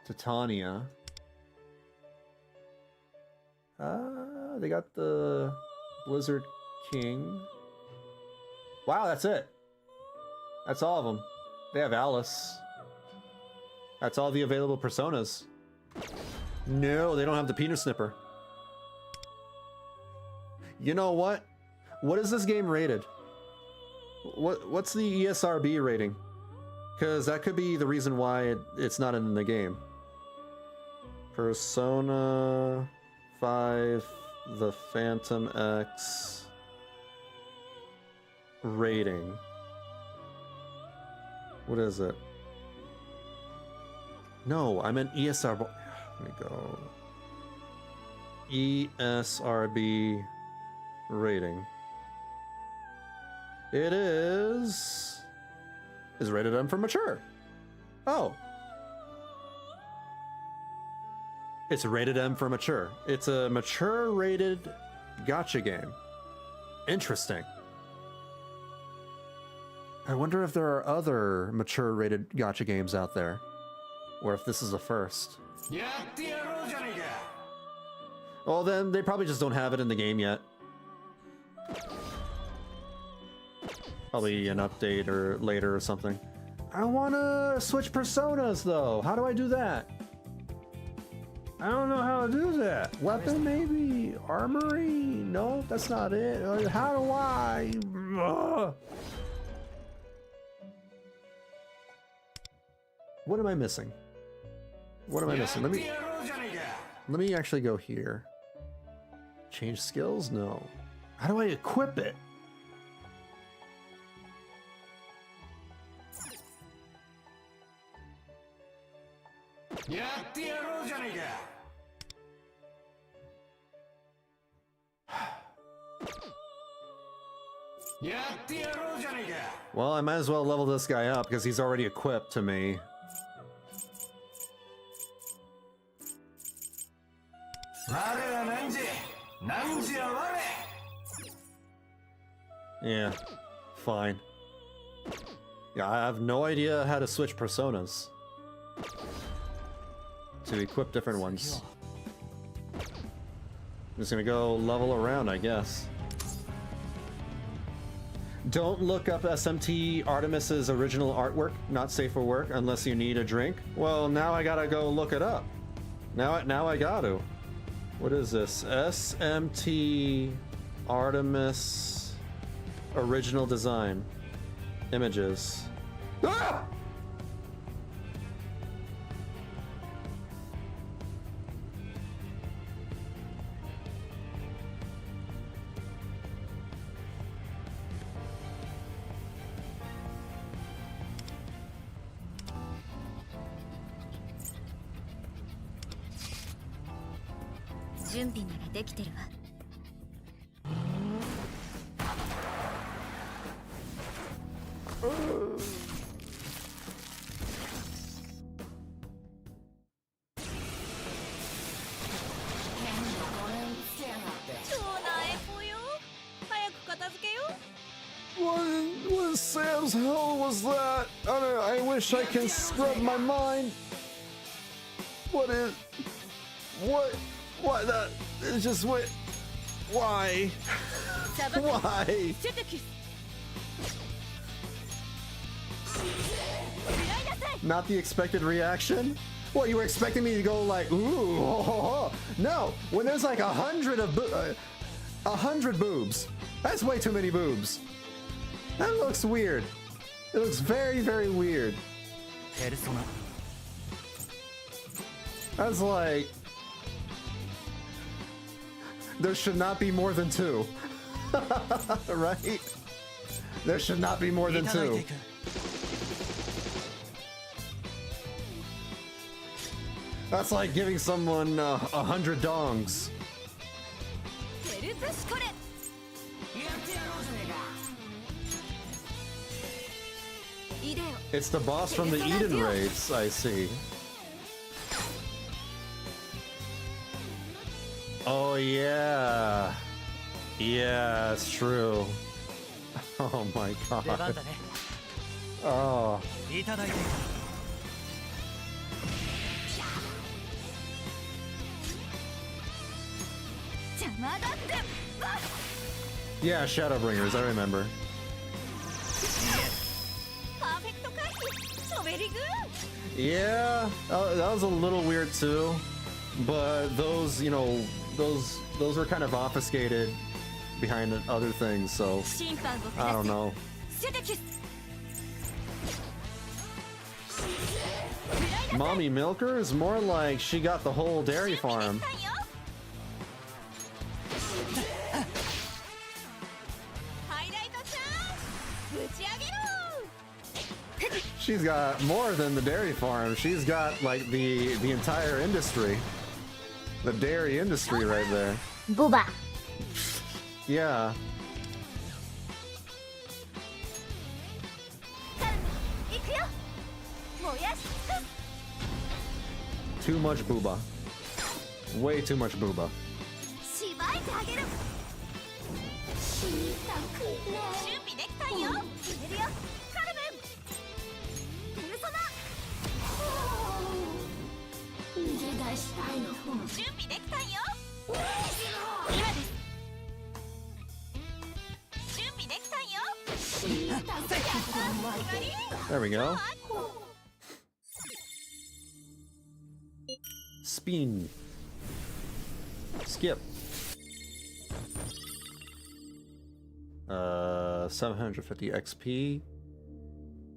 Titania. They got the Blizzard King. Wow, that's it. That's all of them. They have Alice. That's all the available personas. No, they don't have the Peener Snipper. You know what? What is this game rated? What's the ESRB rating? Because that could be the reason why it's not in the game. Persona 5, the Phantom X rating. What is it? No, I meant ESRB. Let me go. ESRB rating. It is rated M for mature. Oh. It's rated M for mature. It's a mature rated gacha game. Interesting. I wonder if there are other mature rated gacha games out there. Or if this is a first. Well, then they probably just don't have it in the game yet. Probably an update or later or something. I want to switch personas though. How do I do that? I don't know how to do that. Weapon maybe? Armory? No, that's not it. How do I? Ugh. What am I missing? What am I missing? Let me actually go here. Change skills? No. How do I equip it? Well, I might as well level this guy up because he's already equipped to me. Yeah, fine. Yeah, I have no idea how to switch personas. To equip different ones. I'm just gonna go level around, I guess. Don't look up SMT Artemis's original artwork. Not safe for work unless you need a drink. Well, now I gotta go look it up. Now I got to. What is this? SMT Artemis original design. Images. Ah! What Sam's hell was that? I wish I can scrub my mind. What that? It's just what? Why? Why? Not the expected reaction? What, you were expecting me to go like, ooh, ho, ho, ho. No, when there's like 100 boobs. That's way too many boobs. That looks weird. It looks very, very weird. That's like... There should not be more than 2. Right? There should not be more than 2. That's like giving someone 100 dongs. ペルプシコレ It's the boss from the Eden raids, I see. Oh yeah. Yeah, it's true. Oh my 出番 god. だね Oh. いただいていた Yeah, Shadowbringers, I remember. パーフェクト回避ソベリグ Yeah, that was a little weird too. But those, you know, those were kind of obfuscated behind other things, so 審判を下 I せ don't know. セテキス Mommy Milker is more like she got the whole dairy farm. ハイライトチャンスぶち上げろ She's got more than the dairy farm. She's got like the entire industry. The dairy industry right there. ボバ Yeah. 行くよ燃やし Too much booba. Way too much booba. しばいてあげる死にたくね準備できたよ決めるよカルメンペルソナ逃げ出したいの準備できたよ今です準備できたよ There we go. Spin. Skip. 750 XP.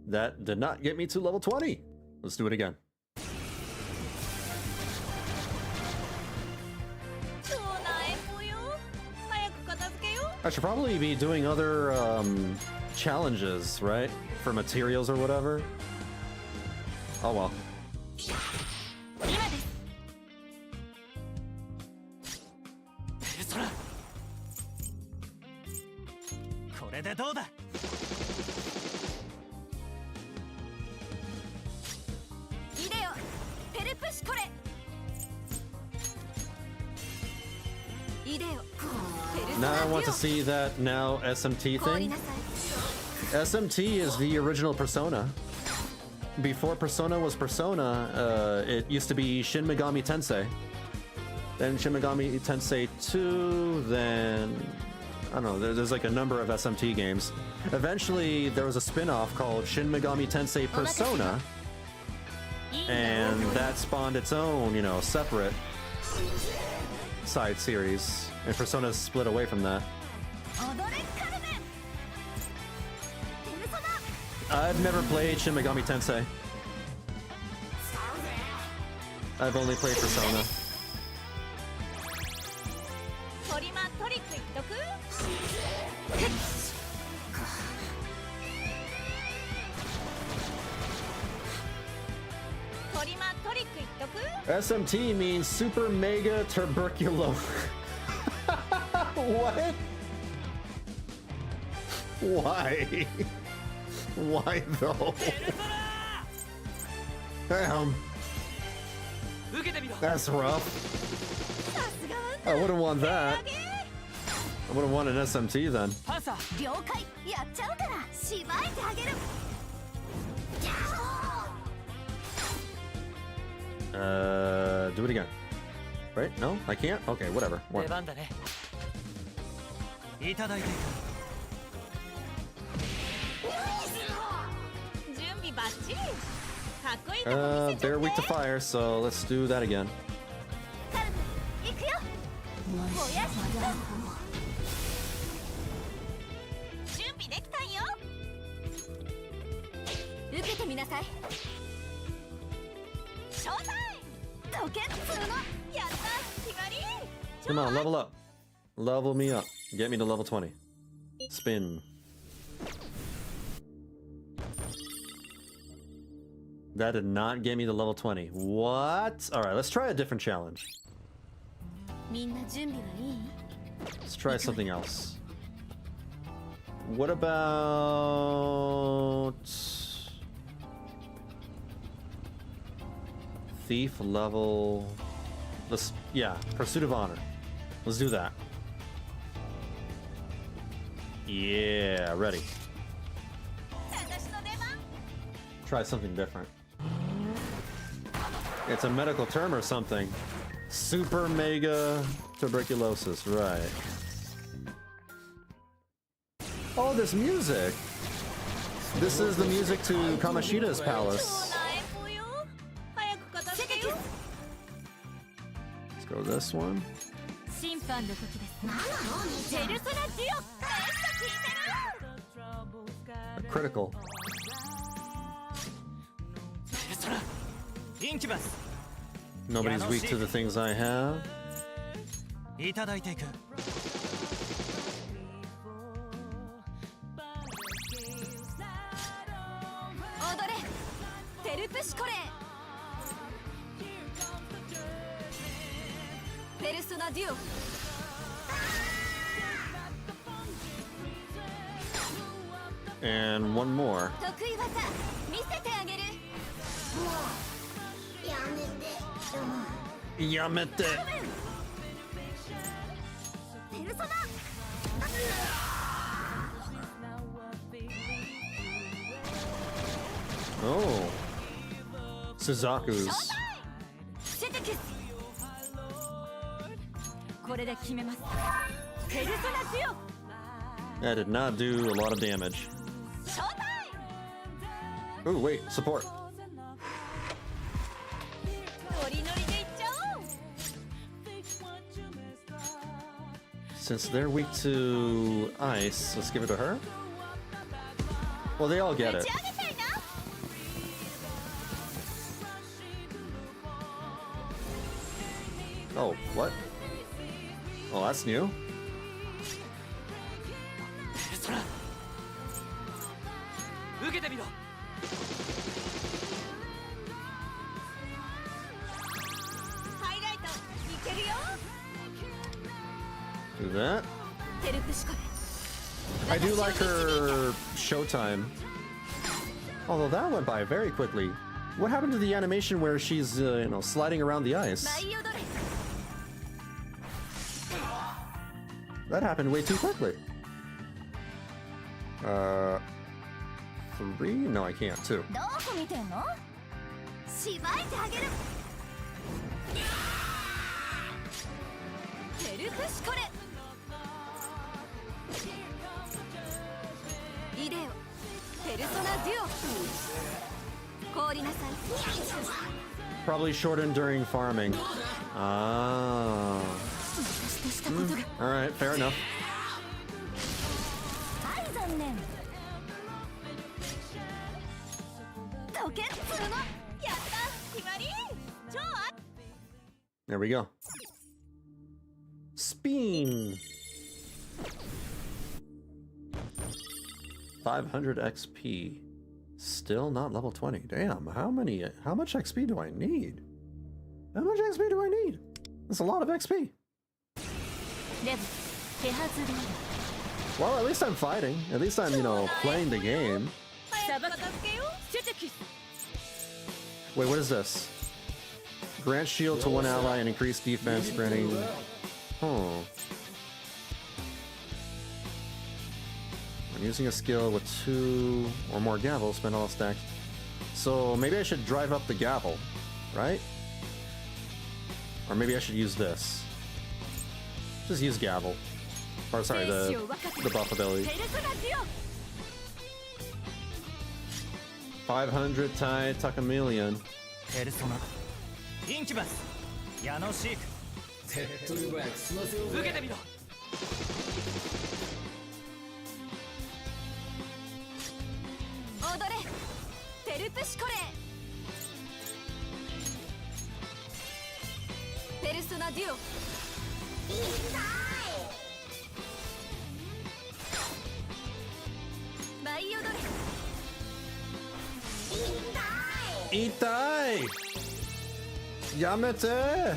That did not get me to level 20. Let's do it again. 超なえぽよ早く片付けよ I should probably be doing other challenges, right? For materials or whatever. Oh well. 今ですペルソナこれでどうだイデオペルプシコレイデオペルソ Now ナ I デ want to ュ see that now SMT オ凍り thing. なさい SMT is the original Persona. Before Persona was Persona, it used to be Shin Megami Tensei. Then Shin Megami Tensei 2, then... I don't know, there's like a number of SMT games. Eventually, there was a spin-off called Shin Megami Tensei Persona, and that spawned its own, you know, separate side series. And Persona split away from that. 踊れカルメンペルソナ I've never played Shin Megami Tensei. I've only played Persona. トリマトリックいっとくトリマトリックいっとく SMT means Super Mega Tuberculo. What? Why? Why though? Damn, 受けてみろ that's rough. さすがは I wouldn't want that. 投げ I wouldn't want an SMT then. パンサー了解やっちゃうからしばいてあげる Do it again. Right? No, I can't. Okay, whatever. 出 One. 番だねいただいてい準備バッチリかっこいいとこ見せちゃ They're って weak to fire, so let's do that again. カルメン行くよ燃やし準備できたよ受けてみなさいショータイムロケッツのやった決まり Come on, level up. Level me up. Get me to level 20. Spin. That did not get me to level 20. What? Alright, let's try a different challenge. みんな準備はいい？ Let's try something else. What about... Thief level... Let's... Yeah, Pursuit of Honor. Let's do that. Yeah, ready. Try something different. It's a medical term or something. Super mega tuberculosis, right. Oh, this music! This is the music to Kamoshida's palace. Let's go this one. 審判の時です。ペルソナデュオ。 A critical. ペルソナインキュバス Nobody's weak to the things I have. いただいていく。踊れ。テルプシコレ。ペルソナデュオ。 And one more. 得意技見せてあげる。やめて。 Yamete! ペルソナ。 Oh. Suzaku's. シェテキス。これで決めます。ペルソナデュオ。 That did not do a lot of damage. Oh, wait, support. ノリノリでいっちゃおう。 Since they're weak to ice, let's give it to her. Well, they all get 打 it. ち上げたいな。 Oh, what? Oh, that's new. ペルソナ受けてみろ。ハイライトいけるよ。 Do that. テルプシコレ。 I do like her showtime. Although that went by very quickly. What happened to the animation where she's, sliding around the ice? 舞い踊れ。 That happened way too quickly. 3? No, I can't. 2. どこ見てんの？しばいてあげる。テルプシコレ。イデオ。ペルソナデュオ。凍りなさい。 Probably shortened during farming. Ah. 私としたことが。 Alright, fair enough. はい、残念。溶けっつうの。やった。決まり。超あ。 There we go. Speen. 500 XP. Still not level 20. Damn, how much XP do I need? How much XP do I need? That's a lot of XP. でも手はずである。 Well, at least I'm fighting. At least I'm, playing the game. さばかつけよ。シェテキス。 Wait, what is this? Grant shield to one ally and increase defense granting... Oh. When using a skill with 2 or more gavels, spend all stacks. So maybe I should drive up the gavel, right? Or maybe I should use this. Just use gavel. Or sorry, the buff ability. ペルソナデュオ。 500 tie Takamillion. ペルソナインキュバス矢野シーク受けてみろ。踊れ。テルプシコレ。ペルソナデュオ。舞い踊れ。Itai! Yamete!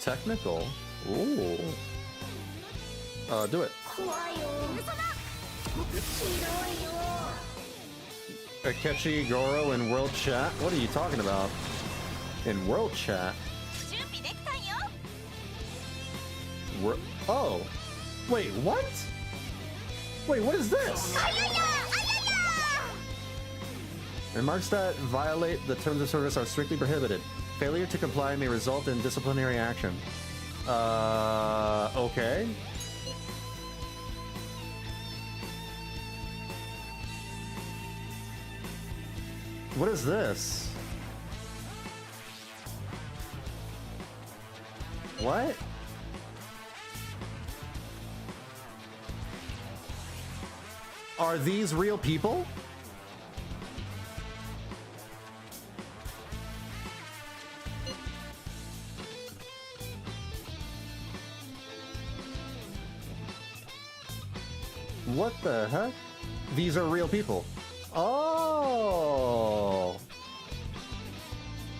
Technical? Ooh. Do it. 怖いよ Akechi Goro in World Chat? What are you talking about? In World Chat? 準備できたんよ Oh! Wait, what? Wait, what is this? Remarks that violate the terms of service are strictly prohibited. Failure to comply may result in disciplinary action. Okay. What is this? What? Are these real people? What the heck? These are real people. Oh!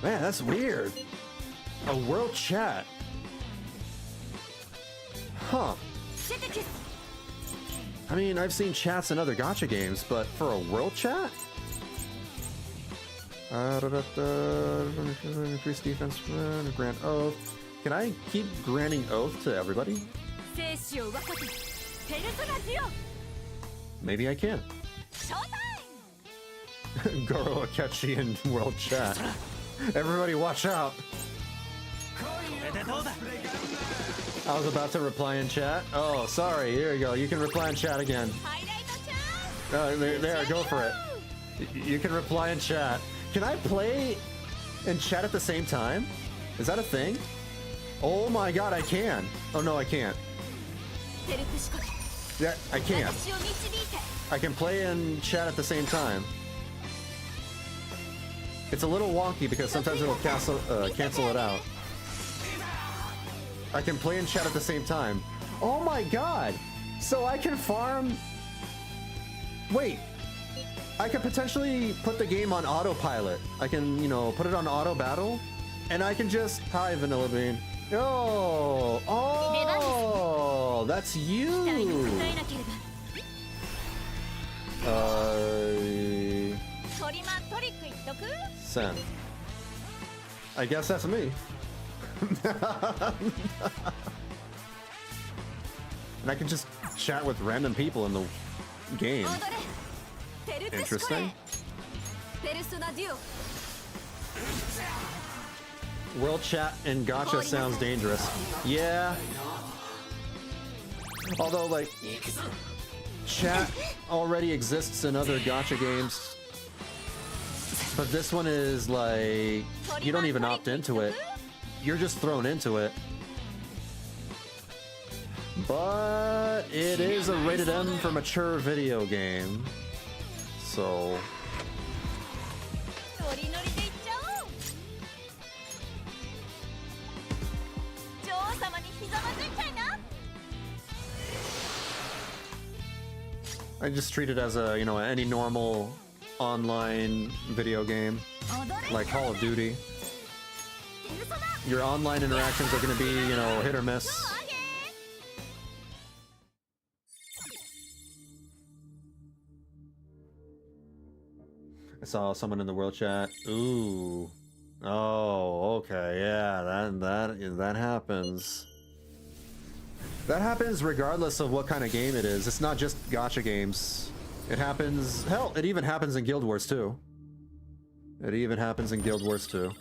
Man, that's weird. A world chat. Huh. I mean, I've seen chats in other gacha games, but for a world chat? Increase defense, grant oath. Can I keep granting oath to everybody? Maybe I can. Goro Akechi in world chat. Everybody watch out. I was about to reply in chat. Oh, sorry. Here you go. You can reply in chat again. There, go for it. You can reply in chat. Can I play and chat at the same time? Is that a thing? Oh my god, I can. Oh no, I can't. Yeah, I can't. I can play and chat at the same time. It's a little wonky because sometimes it'll cancel it out. I can play and chat at the same time. Oh my god! So I can farm... Wait! I could potentially put the game on autopilot. I can, you know, put it on auto battle, and I can just... Hi, Vanillabean. Oh! Oh! That's you! Sen. I guess that's me. And I can just chat with random people in the game. Interesting. World chat and gacha sounds dangerous. Yeah. Although, like, chat already exists in other gacha games. But this one is like, you don't even opt into it. You're just thrown into it. But it is a rated M for mature video game. So... I just treat it as a, you know, any normal online video game, like Call of Duty. Your online interactions are going to be, you know, hit or miss. I saw someone in the world chat. Ooh. Oh, okay. Yeah, that happens. That happens regardless of what kind of game it is. It's not just gacha games. It happens... Hell, it even happens in Guild Wars 2. It even happens in Guild Wars 2.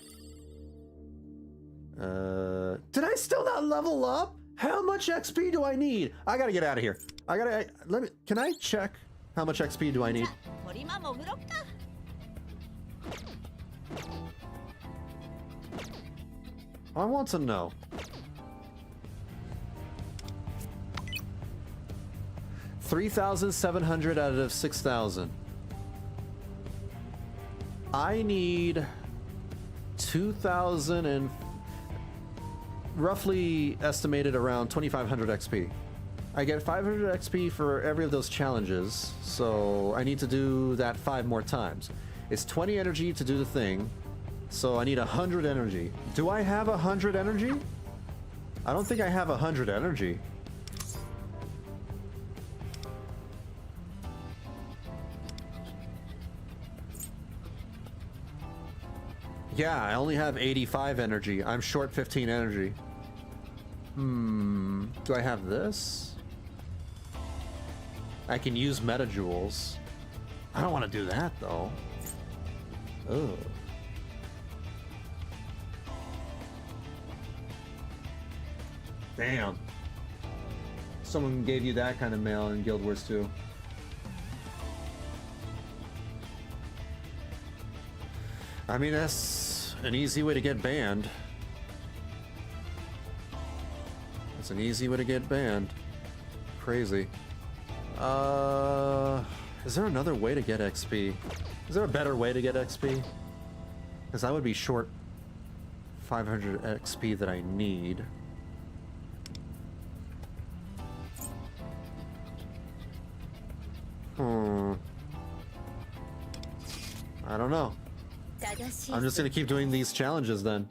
Did I still not level up? How much XP do I need? I gotta get out of here. Let me... Can I check how much XP do I need? I want to know. 3,700 out of 6,000. I need 2,000 and roughly estimated around 2,500 XP. I get 500 XP for every of those challenges, so I need to do that 5 more times. It's 20 energy to do the thing, so I need 100 energy. Do I have 100 energy? I don't think I have 100 energy. Yeah, I only have 85 energy. I'm short 15 energy. Do I have this? I can use metajoules. I don't want to do that though. Ugh. Damn. Someone gave you that kind of mail in Guild Wars 2. I mean, that's an easy way to get banned. That's an easy way to get banned. Crazy. Is there another way to get XP? Is there a better way to get XP? Because I would be short 500 XP that I need. I don't know. I'm just gonna keep doing these challenges then.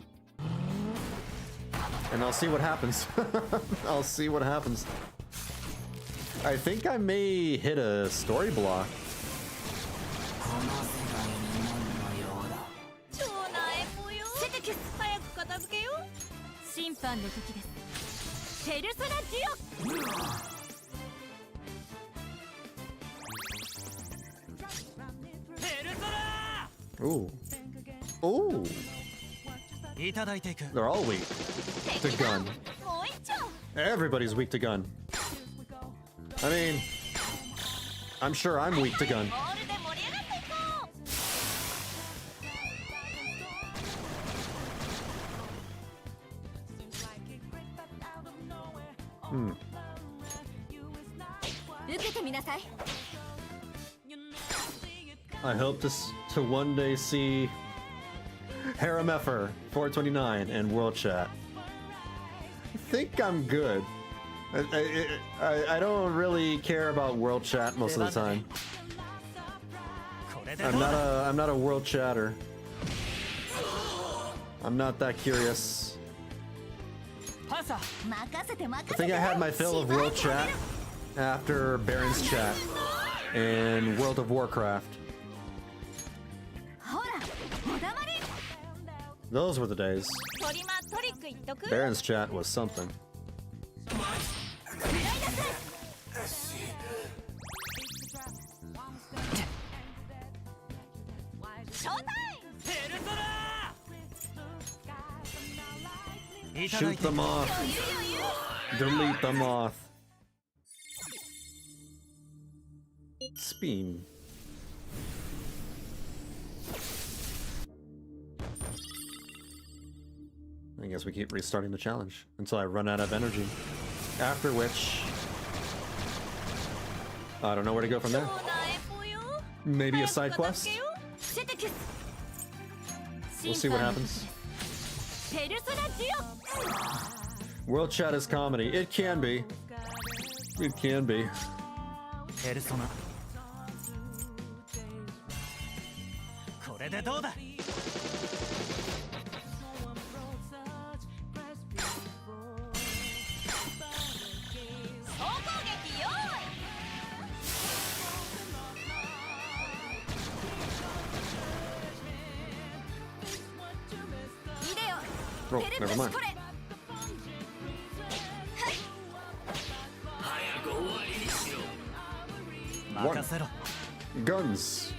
And I'll see what happens. I'll see what happens. I think I may hit a story block. Ooh. Ooh. They're all weak to gun. Everybody's weak to gun. I mean, I'm sure I'm weak to gun. I hope to one day see Harem Effer 429 and World Chat. I think I'm good. I don't really care about World Chat most of the time. I'm not a World Chatter. I'm not that curious. I think I had my fill of World Chat after Baron's Chat and World of Warcraft. Those were the days. Baron's Chat was something. Shoot them off. Delete them off. Spin. I guess we keep restarting the challenge until I run out of energy. After which, I don't know where to go from there. Maybe a side quest? We'll see what happens. World Chat is comedy. It can be. It can be. Oh, never mind. One. Guns.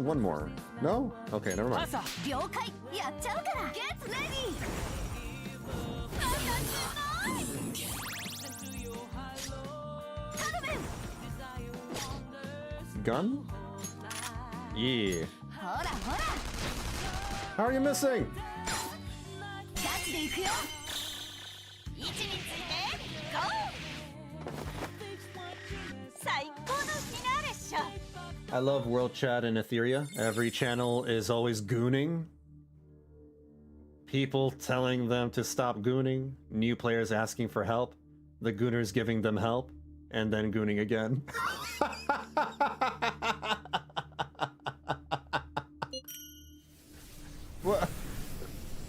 One more. No? Okay, never mind. Gun? Yeah. How are you missing? I love World Chat and Etheria. Every channel is always gooning. People telling them to stop gooning. New players asking for help. The Gooners giving them help, and then gooning again.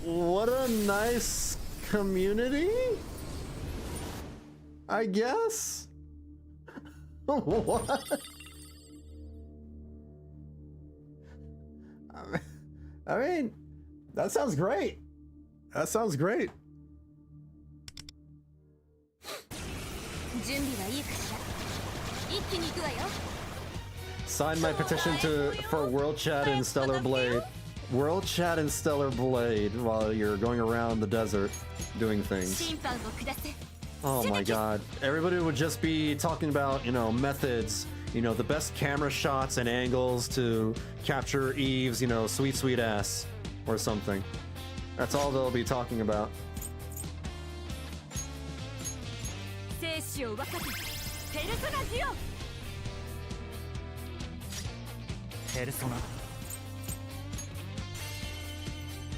What a nice community, I guess. What? I mean, that sounds great. That sounds great. Sign my petition for World Chat and Stellar Blade. World Chat and Stellar Blade while you're going around the desert doing things. Oh my god. Everybody would just be talking about, you know, methods, you know, the best camera shots and angles to capture Eve's, you know, sweet, sweet ass or something. That's all they'll be talking about.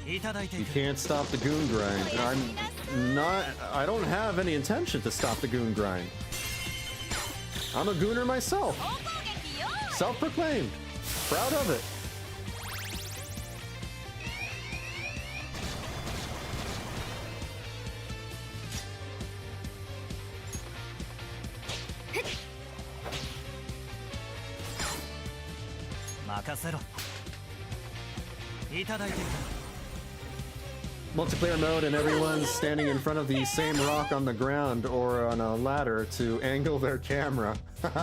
You can't stop the goon grind. I don't have any intention to stop the goon grind. I'm a gooner myself. Self-proclaimed. Proud of it. Multiplayer mode and everyone's standing in front of the same rock on the ground or on a ladder to angle their camera. Just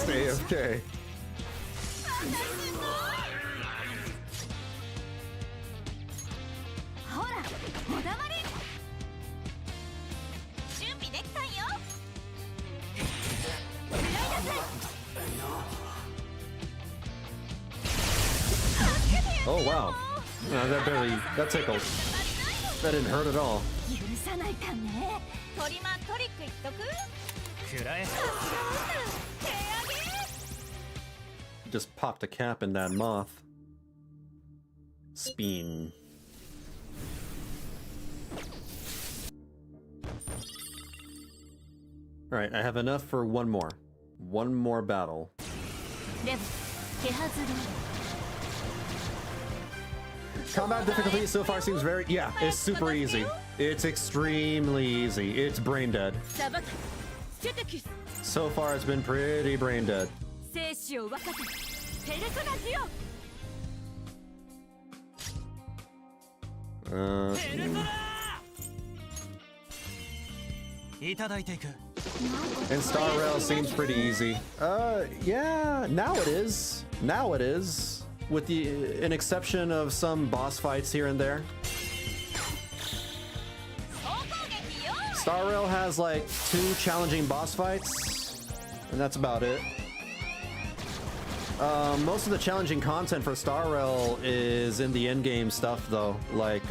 AFK. Oh wow. That tickled. That didn't hurt at all. Just popped a cap in that moth. Speen. Alright, I have enough for one more. One more battle. Combat difficulty so far seems very... Yeah, it's super easy. It's extremely easy. It's brain dead. So far it's been pretty brain dead. And Star Rail seems pretty easy. Yeah, now it is. Now it is. With an exception of some boss fights here and there. Star Rail has like 2 challenging boss fights, and that's about it. Most of the challenging content for Star Rail is in the endgame stuff though, like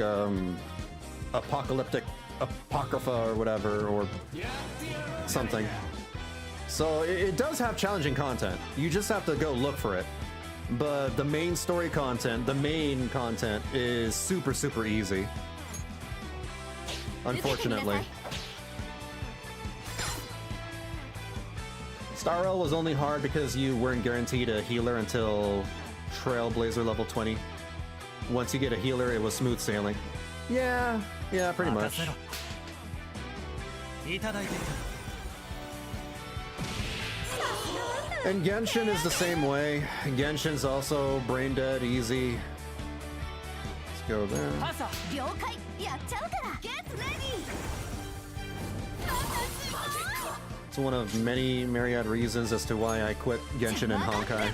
Apocalyptic Apocrypha or whatever, or something. So it does have challenging content. You just have to go look for it. But the main story content, is super, super easy. Unfortunately. Star Rail was only hard because you weren't guaranteed a healer until Trailblazer level 20. Once you get a healer, it was smooth sailing. Yeah, pretty much. And Genshin is the same way. Genshin's also brain dead, easy. Let's go there. It's one of many myriad reasons as to why I quit Genshin and Honkai.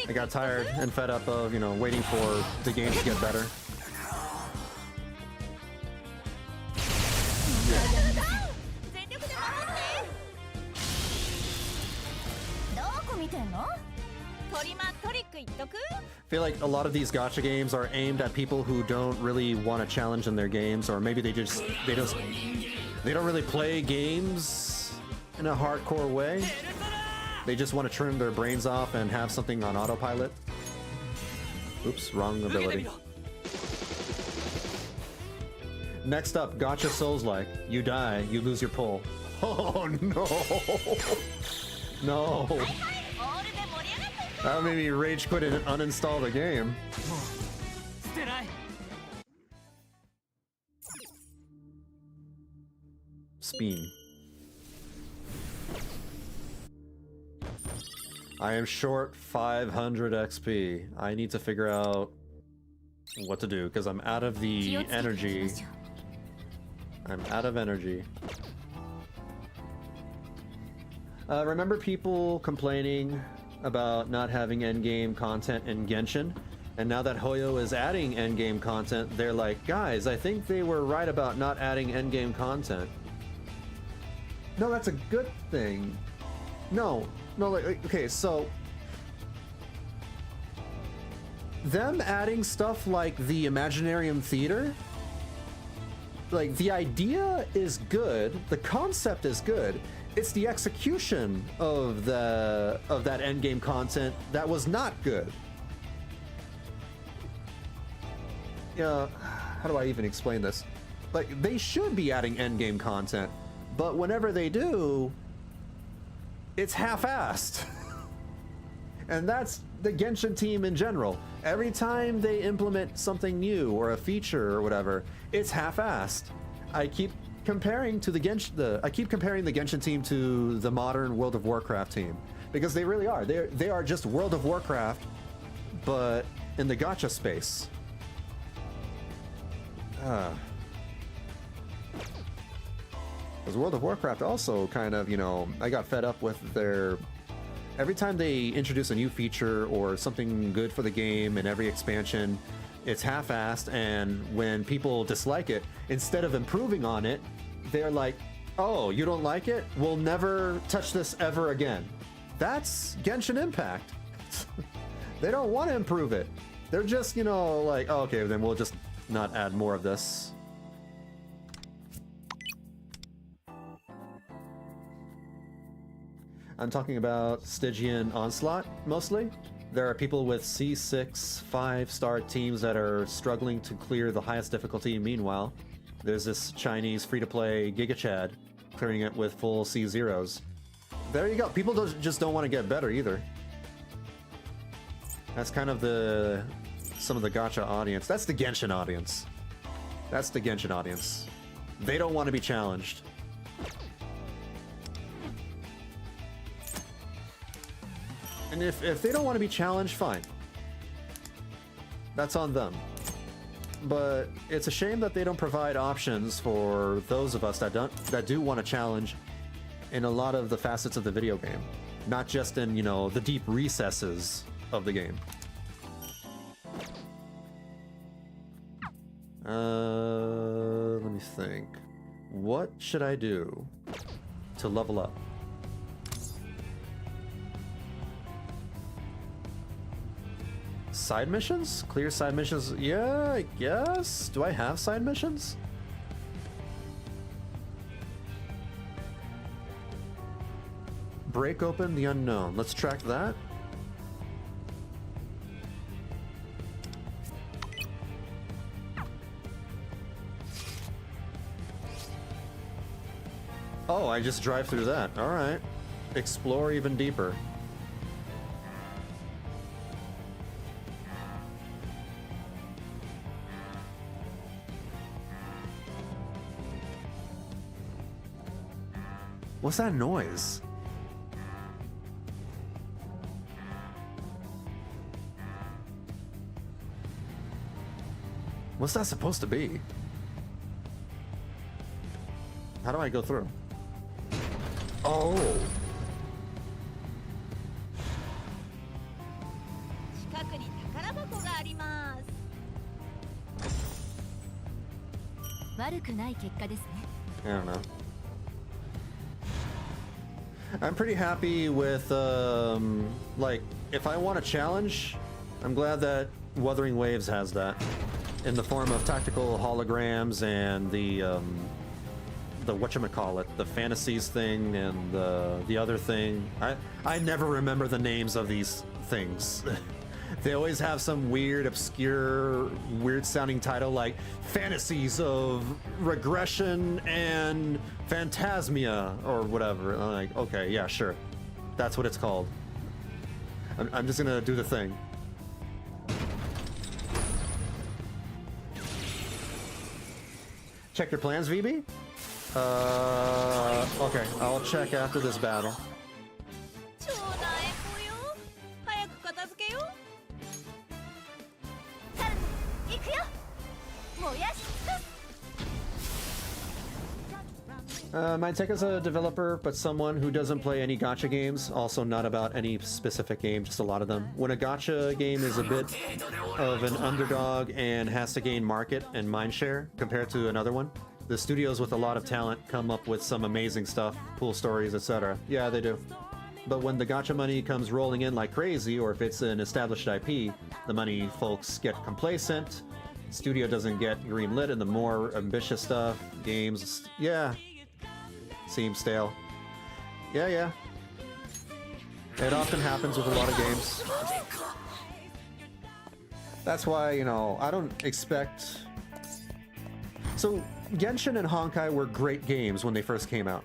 I got tired and fed up of, you know, waiting for the game to get better. I feel like a lot of these gacha games are aimed at people who don't really want a challenge in their games, or maybe they don't really play games in a hardcore way. They just want to turn their brains off and have something on autopilot. Oops, wrong ability. Next up, Gotcha Souls-like. You die, you lose your pull. Oh no! No! That made me rage quit and uninstall the game. Speen. I am short 500 XP. I need to figure out what to do because I'm out of the energy. I'm out of energy. Remember people complaining about not having endgame content in Genshin? And now that Hoyo is adding endgame content, they're like, guys, I think they were right about not adding endgame content. No, that's a good thing. No, like, okay, so them adding stuff like the Imaginarium Theater, like, the idea is good, the concept is good, it's the execution of that endgame content that was not good. Yeah, how do I even explain this? Like, they should be adding endgame content, but whenever they do, it's half-assed. And that's the Genshin team in general. Every time they implement something new or a feature or whatever, it's half-assed. I keep comparing the Genshin team to the modern World of Warcraft team because they really are. They are just World of Warcraft, but in the gacha space. Because World of Warcraft also kind of, you know, I got fed up with their... Every time they introduce a new feature or something good for the game in every expansion, it's half-assed, and when people dislike it, instead of improving on it, they're like, oh, you don't like it? We'll never touch this ever again. That's Genshin Impact. They don't want to improve it. They're just, you know, like, oh, okay, then we'll just not add more of this. I'm talking about Stygian Onslaught, mostly. There are people with C6 5-star teams that are struggling to clear the highest difficulty. Meanwhile, there's this Chinese free-to-play Giga Chad clearing it with full C0s. There you go. People just don't want to get better either. That's kind of some of the gacha audience. That's the Genshin audience. That's the Genshin audience. They don't want to be challenged. And if they don't want to be challenged, fine. That's on them. But it's a shame that they don't provide options for those of us that do want to challenge in a lot of the facets of the video game. Not just in, you know, the deep recesses of the game. Let me think. What should I do to level up? Side missions? Clear side missions? Yeah, I guess. Do I have side missions? Break open the unknown. Let's track that. Oh, I just drive through that. All right. Explore even deeper. What's that noise? What's that supposed to be? How do I go through? Oh! I don't know. I'm pretty happy with, like, if I want a challenge, I'm glad that Wuthering Waves has that. In the form of tactical holograms and the whatchamacallit, the fantasies thing and the other thing. I never remember the names of these things. They always have some weird, obscure, weird-sounding title like Fantasies of Regression and Phantasmia or whatever. And I'm like, okay, yeah, sure. That's what it's called. I'm just gonna do the thing. Check your plans, VB? Okay, I'll check after this battle. ちょうだいぽよ。早く片付けよ。カルメン、行くよ。燃やし尽くす。My tech is a developer, but someone who doesn't play any gacha games. Also not about any specific game, just a lot of them. When a gacha game is a bit of an underdog and has to gain market and mindshare compared to another one, the studios with a lot of talent come up with some amazing stuff, cool stories, etc. Yeah, they do. But when the gacha money comes rolling in like crazy, or if it's an established IP, the money folks get complacent, studio doesn't get greenlit, and the more ambitious stuff, games, yeah, seems stale. Yeah. It often happens with a lot of games. That's why, you know, I don't expect... So, Genshin and Honkai were great games when they first came out.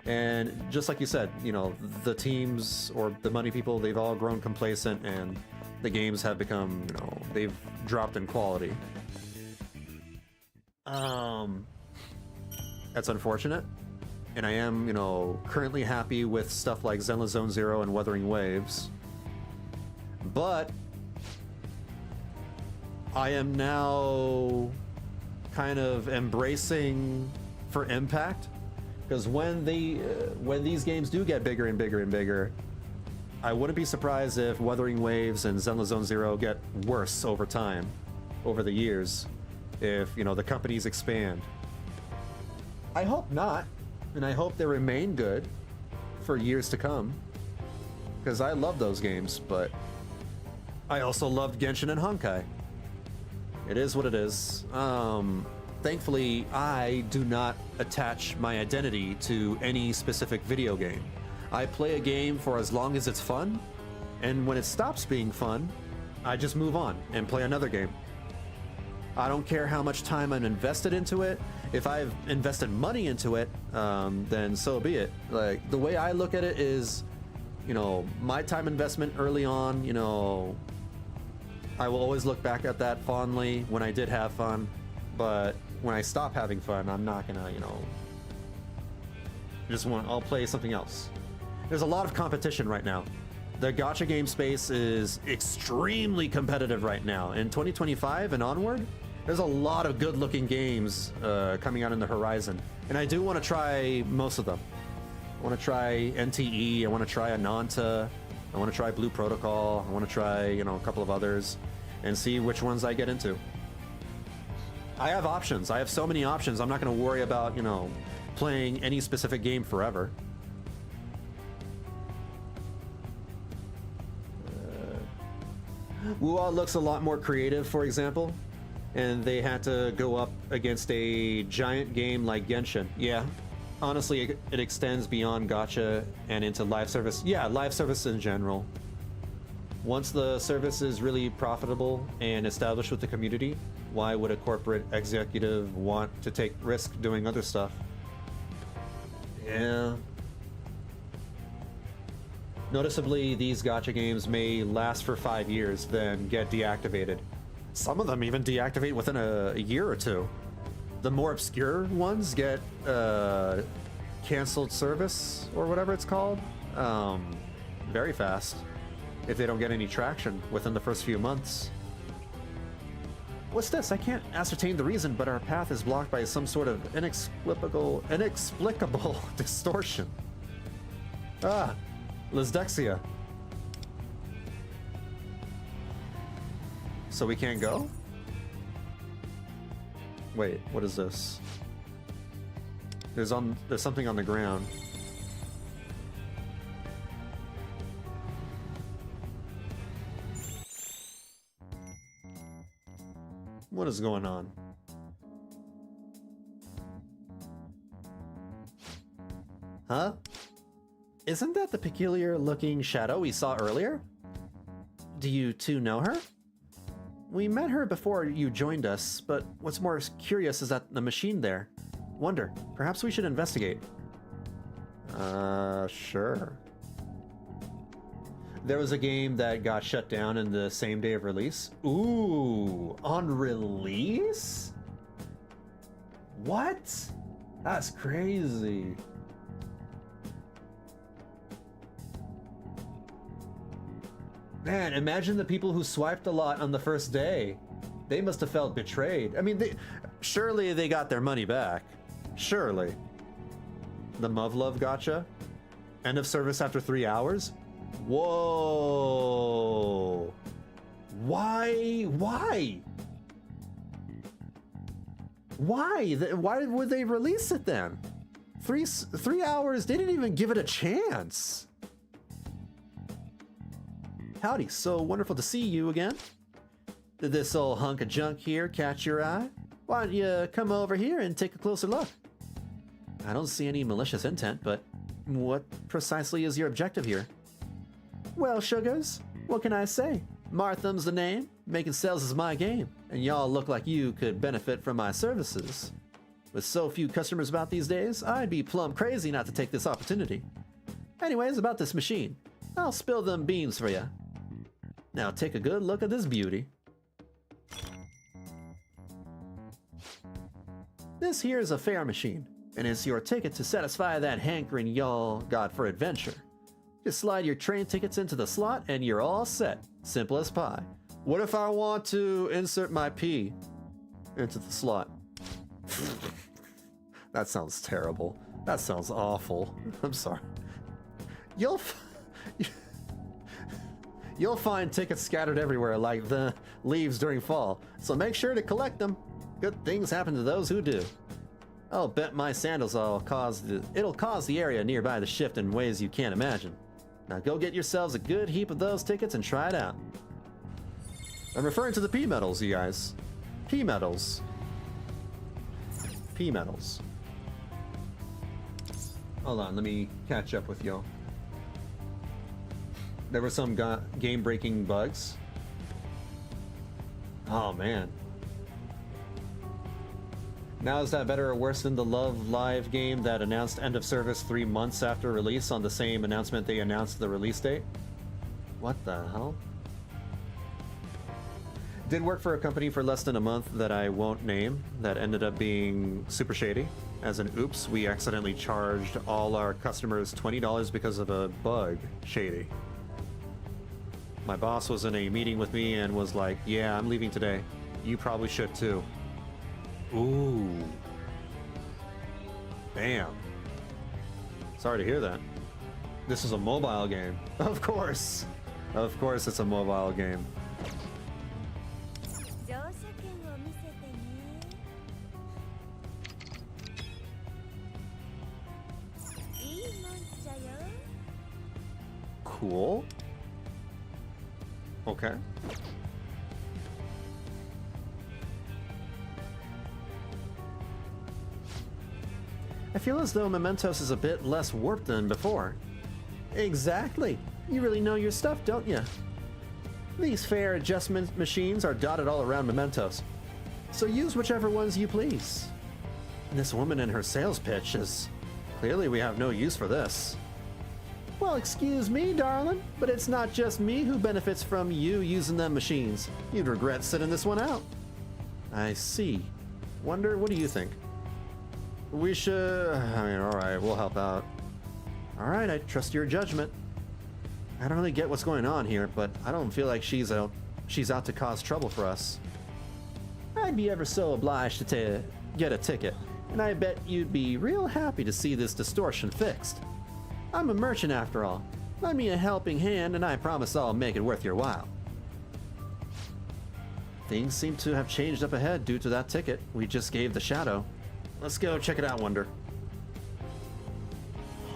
And just like you said, you know, the teams or the money people, they've all grown complacent and the games have become, you know, they've dropped in quality. That's unfortunate. And I am, you know, currently happy with stuff like Zenless Zone Zero and Wuthering Waves. But I am now kind of embracing for impact, because when these games do get bigger and bigger and bigger, I wouldn't be surprised if Wuthering Waves and Zenless Zone Zero get worse over time, over the years, if, you know, the companies expand. I hope not, and I hope they remain good for years to come, because I love those games, but I also loved Genshin and Honkai. It is what it is. Thankfully, I do not attach my identity to any specific video game. I play a game for as long as it's fun, and when it stops being fun, I just move on and play another game. I don't care how much time I'm invested into it. If I've invested money into it, then so be it. Like, the way I look at it is, you know, my time investment early on, you know, I will always look back at that fondly when I did have fun, but when I stop having fun, I'm not gonna, you know, I'll play something else. There's a lot of competition right now. The gacha game space is extremely competitive right now. In 2025 and onward, there's a lot of good-looking games coming out in the horizon. And I do want to try most of them. I want to try NTE, I want to try Ananta, I want to try Blue Protocol, I want to try, you know, a couple of others, and see which ones I get into. I have options. I have so many options. I'm not going to worry about, you know, playing any specific game forever. Wuwa looks a lot more creative, for example, and they had to go up against a giant game like Genshin. Yeah, honestly, it extends beyond gacha and into live service. Yeah, live service in general. Once the service is really profitable and established with the community, why would a corporate executive want to take risk doing other stuff? Yeah. Noticeably, these gacha games may last for 5 years, then get deactivated. Some of them even deactivate within a year or two. The more obscure ones get canceled service, or whatever it's called, very fast, if they don't get any traction within the first few months. What's this? I can't ascertain the reason, but our path is blocked by some sort of inexplicable distortion. Ah, Lisdexia. So we can't go? Wait, what is this? There's something on the ground. What is going on? Huh? Isn't that the peculiar looking shadow we saw earlier? Do you two know her? We met her before you joined us, but what's more curious is that the machine there. Wonder, perhaps we should investigate. Sure. There was a game that got shut down in the same day of release. Ooh, on release? What? That's crazy. Man, imagine the people who swiped a lot on the first day. They must have felt betrayed. I mean, surely they got their money back. Surely. The Muv-Love gotcha? End of service after 3 hours? Whoa. Why? Why? Why? Why would they release it then? 3 hours, they didn't even give it a chance. Howdy, so wonderful to see you again. Did this old hunk of junk here catch your eye? Why don't you come over here and take a closer look? I don't see any malicious intent, but what precisely is your objective here? Well, sugars, what can I say? Martham's the name, making sales is my game, and y'all look like you could benefit from my services. With so few customers about these days, I'd be plumb crazy not to take this opportunity. Anyways, about this machine. I'll spill them beans for you. Now take a good look at this beauty. This here is a fare machine, and it's your ticket to satisfy that hankering y'all got for adventure. Just slide your train tickets into the slot and you're all set. Simple as pie. What if I want to insert my pee into the slot? That sounds terrible. That sounds awful. I'm sorry. You'll find tickets scattered everywhere like the leaves during fall, so make sure to collect them. Good things happen to those who do. I'll bet my sandals it'll cause the area nearby to shift in ways you can't imagine. Now go get yourselves a good heap of those tickets and try it out. I'm referring to the P-metals, you guys. P-metals. P-metals. Hold on, let me catch up with y'all. There were some game-breaking bugs. Oh, man. Now is that better or worse than the Love Live game that announced end of service 3 months after release on the same announcement they announced the release date? What the hell? Did work for a company for less than a month that I won't name that ended up being super shady. As an oops, we accidentally charged all our customers $20 because of a bug. Shady. My boss was in a meeting with me and was like, yeah, I'm leaving today. You probably should too. Ooh. Damn. Sorry to hear that. This is a mobile game. Of course. Of course it's a mobile game. Cool. Okay. I feel as though Mementos is a bit less warped than before. Exactly. You really know your stuff, don't you? These fare adjustment machines are dotted all around Mementos, so use whichever ones you please. This woman and her sales pitch is... Clearly we have no use for this. Well, excuse me, darling, but it's not just me who benefits from you using them machines. You'd regret sitting this one out. I see. Wonder, what do you think? We should... I mean, alright, we'll help out. Alright, I trust your judgment. I don't really get what's going on here, but I don't feel like she's out to cause trouble for us. I'd be ever so obliged to get a ticket, and I bet you'd be real happy to see this distortion fixed. I'm a merchant after all. Lend me a helping hand and I promise I'll make it worth your while. Things seem to have changed up ahead due to that ticket we just gave the Shadow. Let's go check it out, Wonder.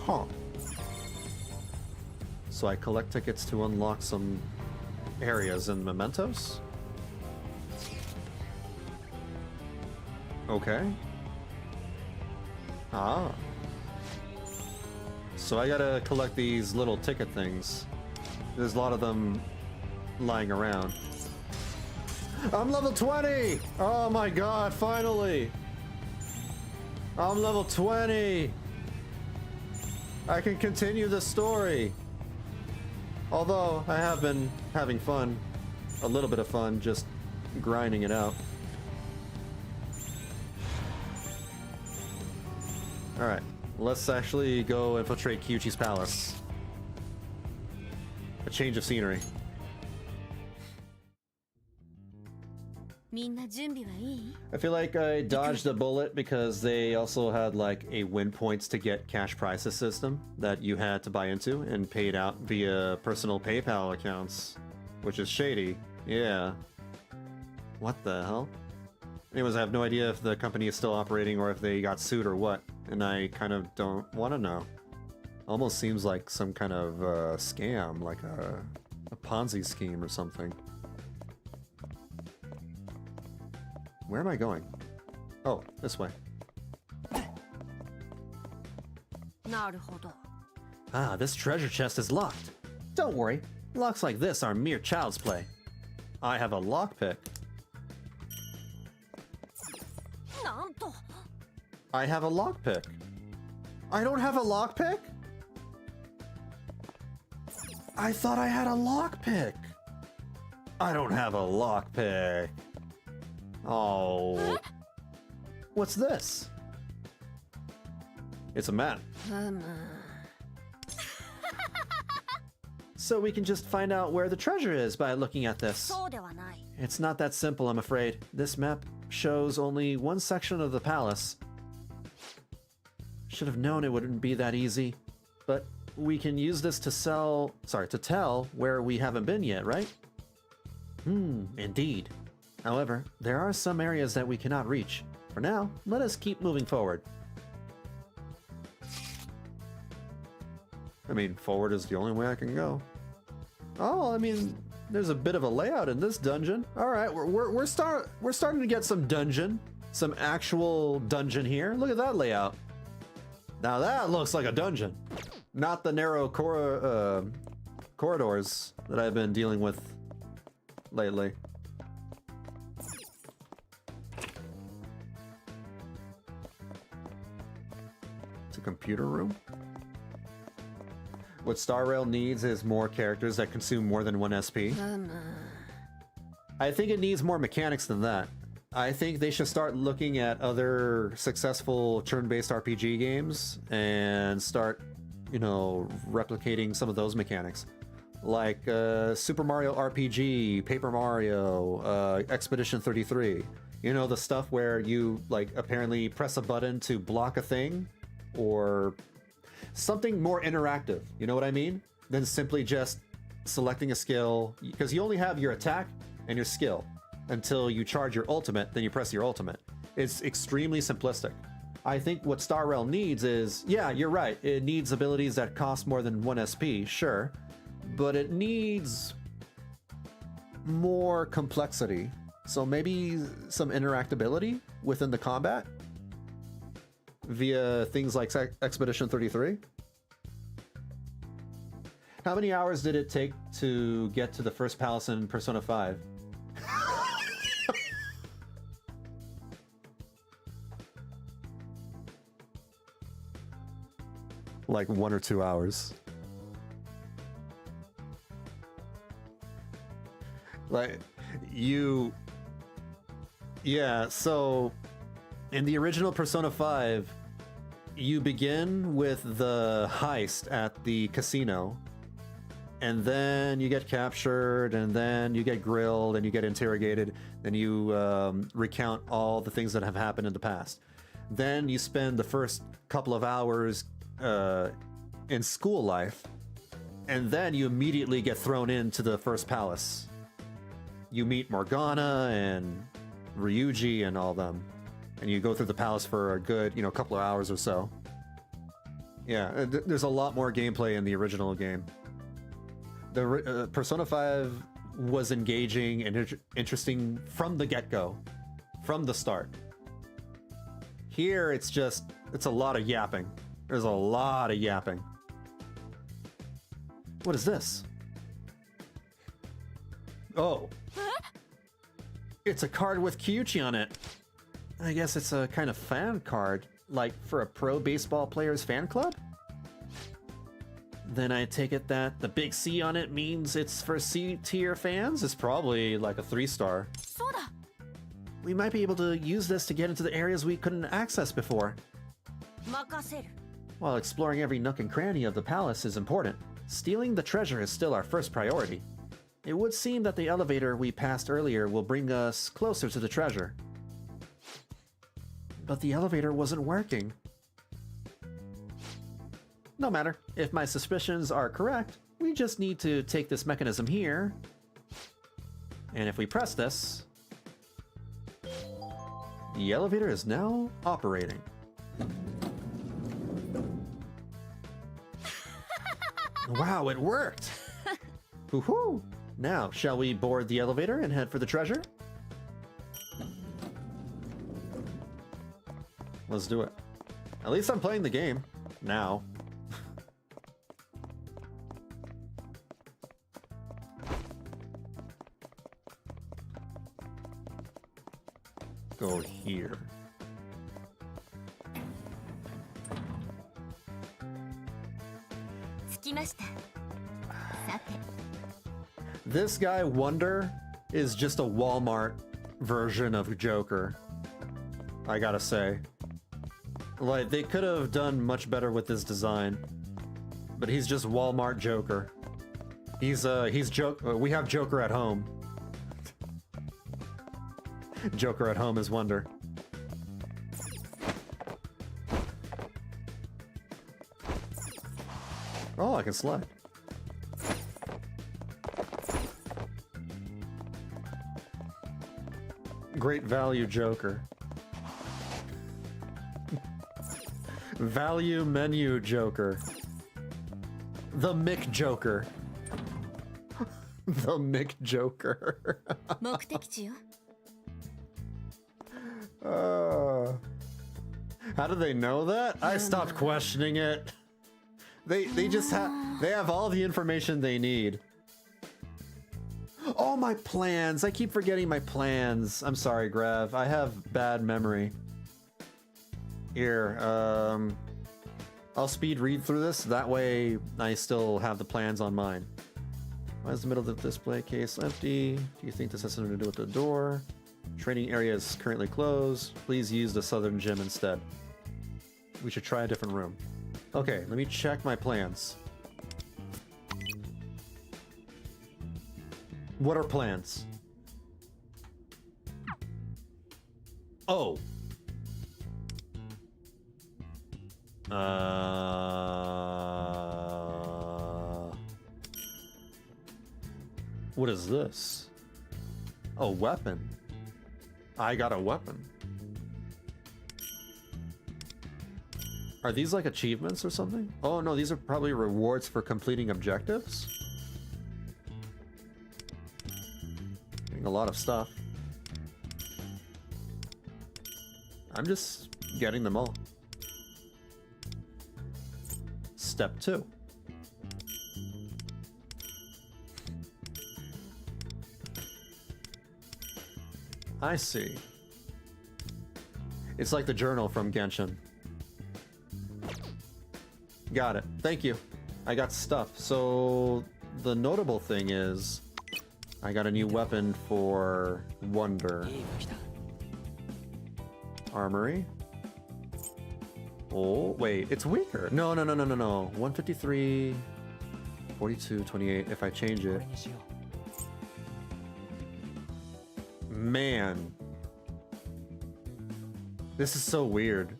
Huh. So I collect tickets to unlock some areas in Mementos? Okay. Ah. So I gotta collect these little ticket things. There's a lot of them lying around. I'm level 20! Oh my god, finally! I'm level 20! I can continue the story! Although, I have been having fun. A little bit of fun, just grinding it out. Alright, let's actually go infiltrate Kyuchi's palace. A change of scenery. みんな準備はいい？ I feel like I dodged a bullet because they also had like a win points to get cash prizes system that you had to buy into and paid out via personal PayPal accounts, which is shady. Yeah. What the hell? Anyways, I have no idea if the company is still operating or if they got sued or what, and I kind of don't want to know. Almost seems like some kind of scam, like a Ponzi scheme or something. Where am I going? Oh, this way. なるほど。 Ah, this treasure chest is locked. Don't worry, locks like this are mere child's play. I have a lockpick. なんと。 I have a lockpick. I don't have a lockpick? I thought I had a lockpick. I don't have a lockpick. Oh. What's this? It's a map. So we can just find out where the treasure is by looking at this. そうではない。 It's not that simple, I'm afraid. This map shows only one section of the palace. Should have known it wouldn't be that easy. But we can use this to to tell where we haven't been yet, right? Indeed. However, there are some areas that we cannot reach. For now, let us keep moving forward. I mean, forward is the only way I can go. Oh, I mean, there's a bit of a layout in this dungeon. All right, we're starting to get some dungeon, some actual dungeon here. Look at that layout. Now that looks like a dungeon, not the narrow corridors that I've been dealing with lately. It's a computer room. What Star Rail needs is more characters that consume more than 1 SP. I think it needs more mechanics than that. I think they should start looking at other successful turn-based RPG games and start, you know, replicating some of those mechanics. Like Super Mario RPG, Paper Mario, Expedition 33. You know, the stuff where you, like, apparently press a button to block a thing, or something more interactive, you know what I mean? Than simply just selecting a skill, because you only have your attack and your skill until you charge your ultimate, then you press your ultimate. It's extremely simplistic. I think what Star Rail needs is, yeah, you're right, it needs abilities that cost more than 1 SP, sure, but it needs more complexity. So maybe some interactability within the combat via things like Expedition 33. How many hours did it take to get to the first palace in Persona 5? Like 1 or 2 hours. Like, yeah, so in the original Persona 5, you begin with the heist at the casino, and then you get captured, and then you get grilled, and you get interrogated, and you recount all the things that have happened in the past. Then you spend the first couple of hours in school life, and then you immediately get thrown into the first palace. You meet Morgana and Ryuji and all them, and you go through the palace for a good, you know, couple of hours or so. Yeah, there's a lot more gameplay in the original game. The Persona 5 was engaging and interesting from the get-go, from the start. Here, it's a lot of yapping. There's a lot of yapping. What is this? Oh. It's a card with Kyuchi on it. I guess it's a kind of fan card, like for a pro baseball player's fan club? Then I take it that the big C on it means it's for C-tier fans? It's probably like a 3-star. そうだ We might be able to use this to get into the areas we couldn't access before. 任せる While exploring every nook and cranny of the palace is important, stealing the treasure is still our first priority. It would seem that the elevator we passed earlier will bring us closer to the treasure. But the elevator wasn't working. No matter. If my suspicions are correct, we just need to take this mechanism here. And if we press this, the elevator is now operating. Wow, it worked! Woohoo! Now, shall we board the elevator and head for the treasure? Let's do it. At least I'm playing the game. Now. Go here. This guy, Wonder, is just a Walmart version of Joker. I gotta say. Like, they could have done much better with this design. But he's just Walmart Joker. He's we have Joker at home. Joker at home is Wonder. Oh, I can slide. Great value Joker. Value menu Joker. The Mick Joker. The Mick Joker. 目的地よ How do they know that? I stopped questioning it. They have all the information they need. Oh, my plans. I keep forgetting my plans. I'm sorry, Grav. I have bad memory. Here, I'll speed read through this. That way I still have the plans on mine. Why is the middle of the display case empty? Do you think this has something to do with the door? Training area is currently closed. Please use the southern gym instead. We should try a different room. Okay, let me check my plans. What are plans? Oh. What is this? A weapon. I got a weapon. Are these like achievements or something? Oh no, these are probably rewards for completing objectives. Getting a lot of stuff. I'm just getting them all. Step 2. I see. It's like the journal from Genshin. Got it. Thank you. I got stuff. So the notable thing is I got a new weapon for Wonder. Armory. Oh, wait. It's weaker. No. 153, 42, 28. If I change it. Man. This is so weird.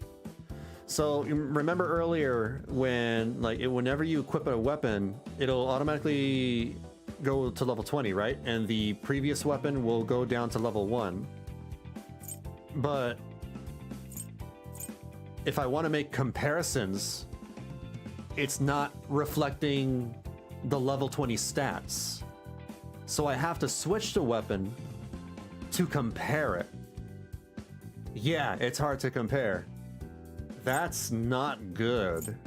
So you remember earlier when whenever you equip a weapon, it'll automatically go to level 20, right? And the previous weapon will go down to level 1. But if I want to make comparisons, it's not reflecting the level 20 stats. So I have to switch the weapon to compare it. Yeah, it's hard to compare. That's not good.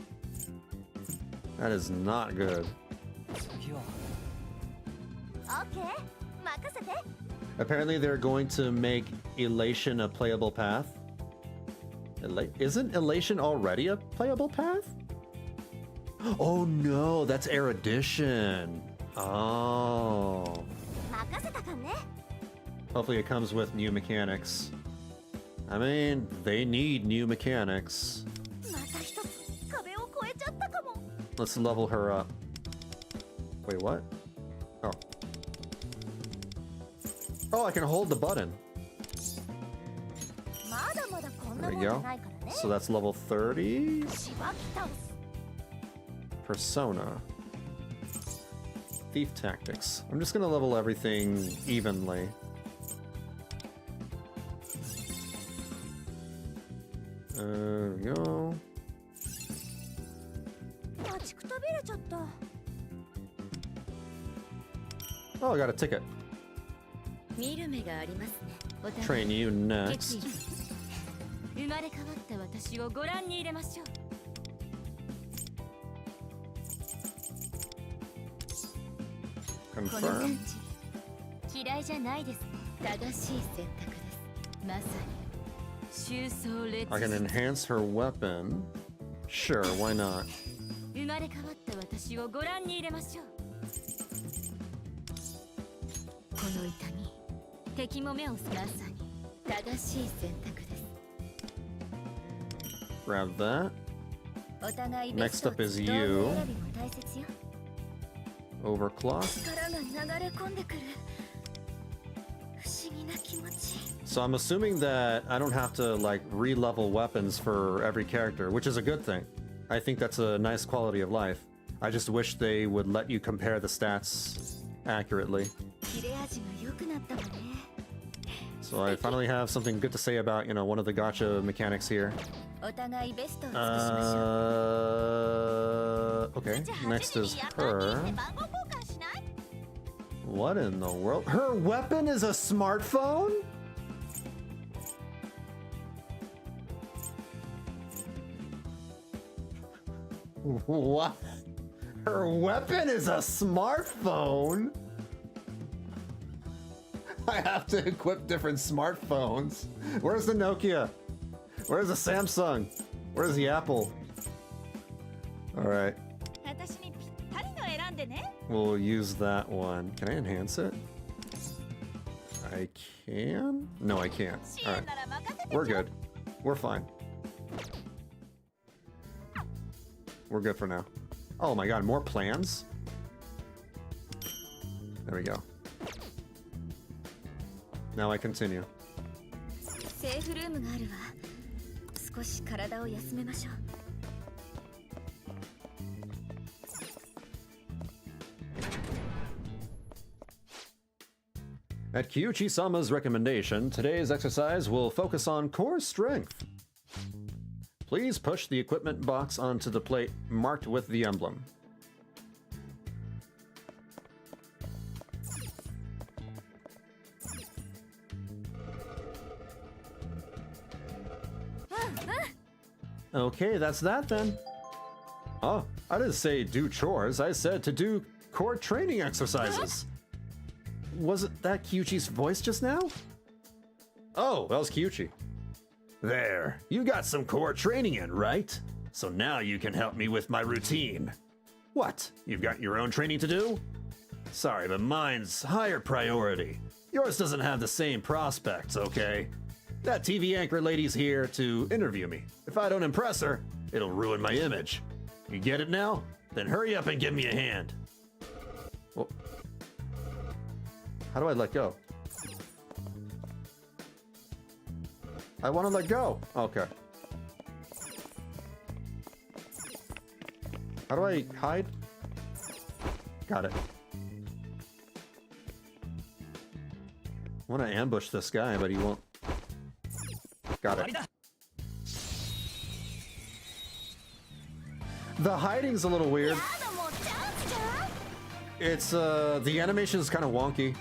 That is not good. OK Apparently they're going to make Elation a playable path. Isn't Elation already a playable path? Oh no, that's Erudition. Oh. Hopefully it comes with new mechanics. I mean, they need new mechanics. Let's level her up. Wait, what? Oh. Oh, I can hold the button. There we go. So that's level 30. Persona. Thief Tactics. I'm just gonna level everything evenly. There we go. Oh, I got a ticket. Train you next. Confirm. I can enhance her weapon. Sure, why not? Grab that. Next up is you. Overclock. So I'm assuming that I don't have to like re-level weapons for every character, which is a good thing. I think that's a nice quality of life. I just wish they would let you compare the stats accurately. So I finally have something good to say about, you know, one of the gacha mechanics here. Okay, next is her. What in the world? Her weapon is a smartphone? What? Her weapon is a smartphone? I have to equip different smartphones. Where's the Nokia? Where's the Samsung? Where's the Apple? Alright. We'll use that one. Can I enhance it? I can? No, I can't. Alright. We're good. We're fine. We're good for now. Oh my god, more plans? There we go. Now I continue. At Kyuchi-sama's recommendation, today's exercise will focus on core strength. Please push the equipment box onto the plate marked with the emblem. Okay, that's that then. Oh, I didn't say do chores, I said to do core training exercises. Wasn't that Kyuchi's voice just now? Oh, that was Kyuchi. There, you got some core training in, right? So now you can help me with my routine. What, you've got your own training to do? Sorry, but mine's higher priority. Yours doesn't have the same prospects, okay? That TV anchor lady's here to interview me. If I don't impress her, it'll ruin my image. You get it now? Then hurry up and give me a hand. Well, how do I let go? I want to let go. Okay. How do I hide? Got it. I want to ambush this guy, but he won't. Got it. The hiding's a little weird. It's, the animation is kind of wonky.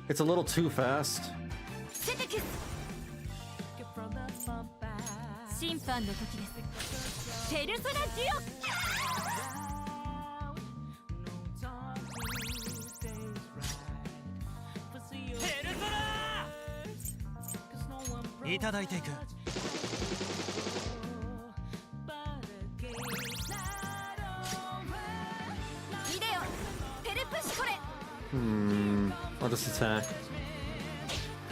It's a little too fast. いただいていく。いでよペルプッシュこれ。I'll just attack.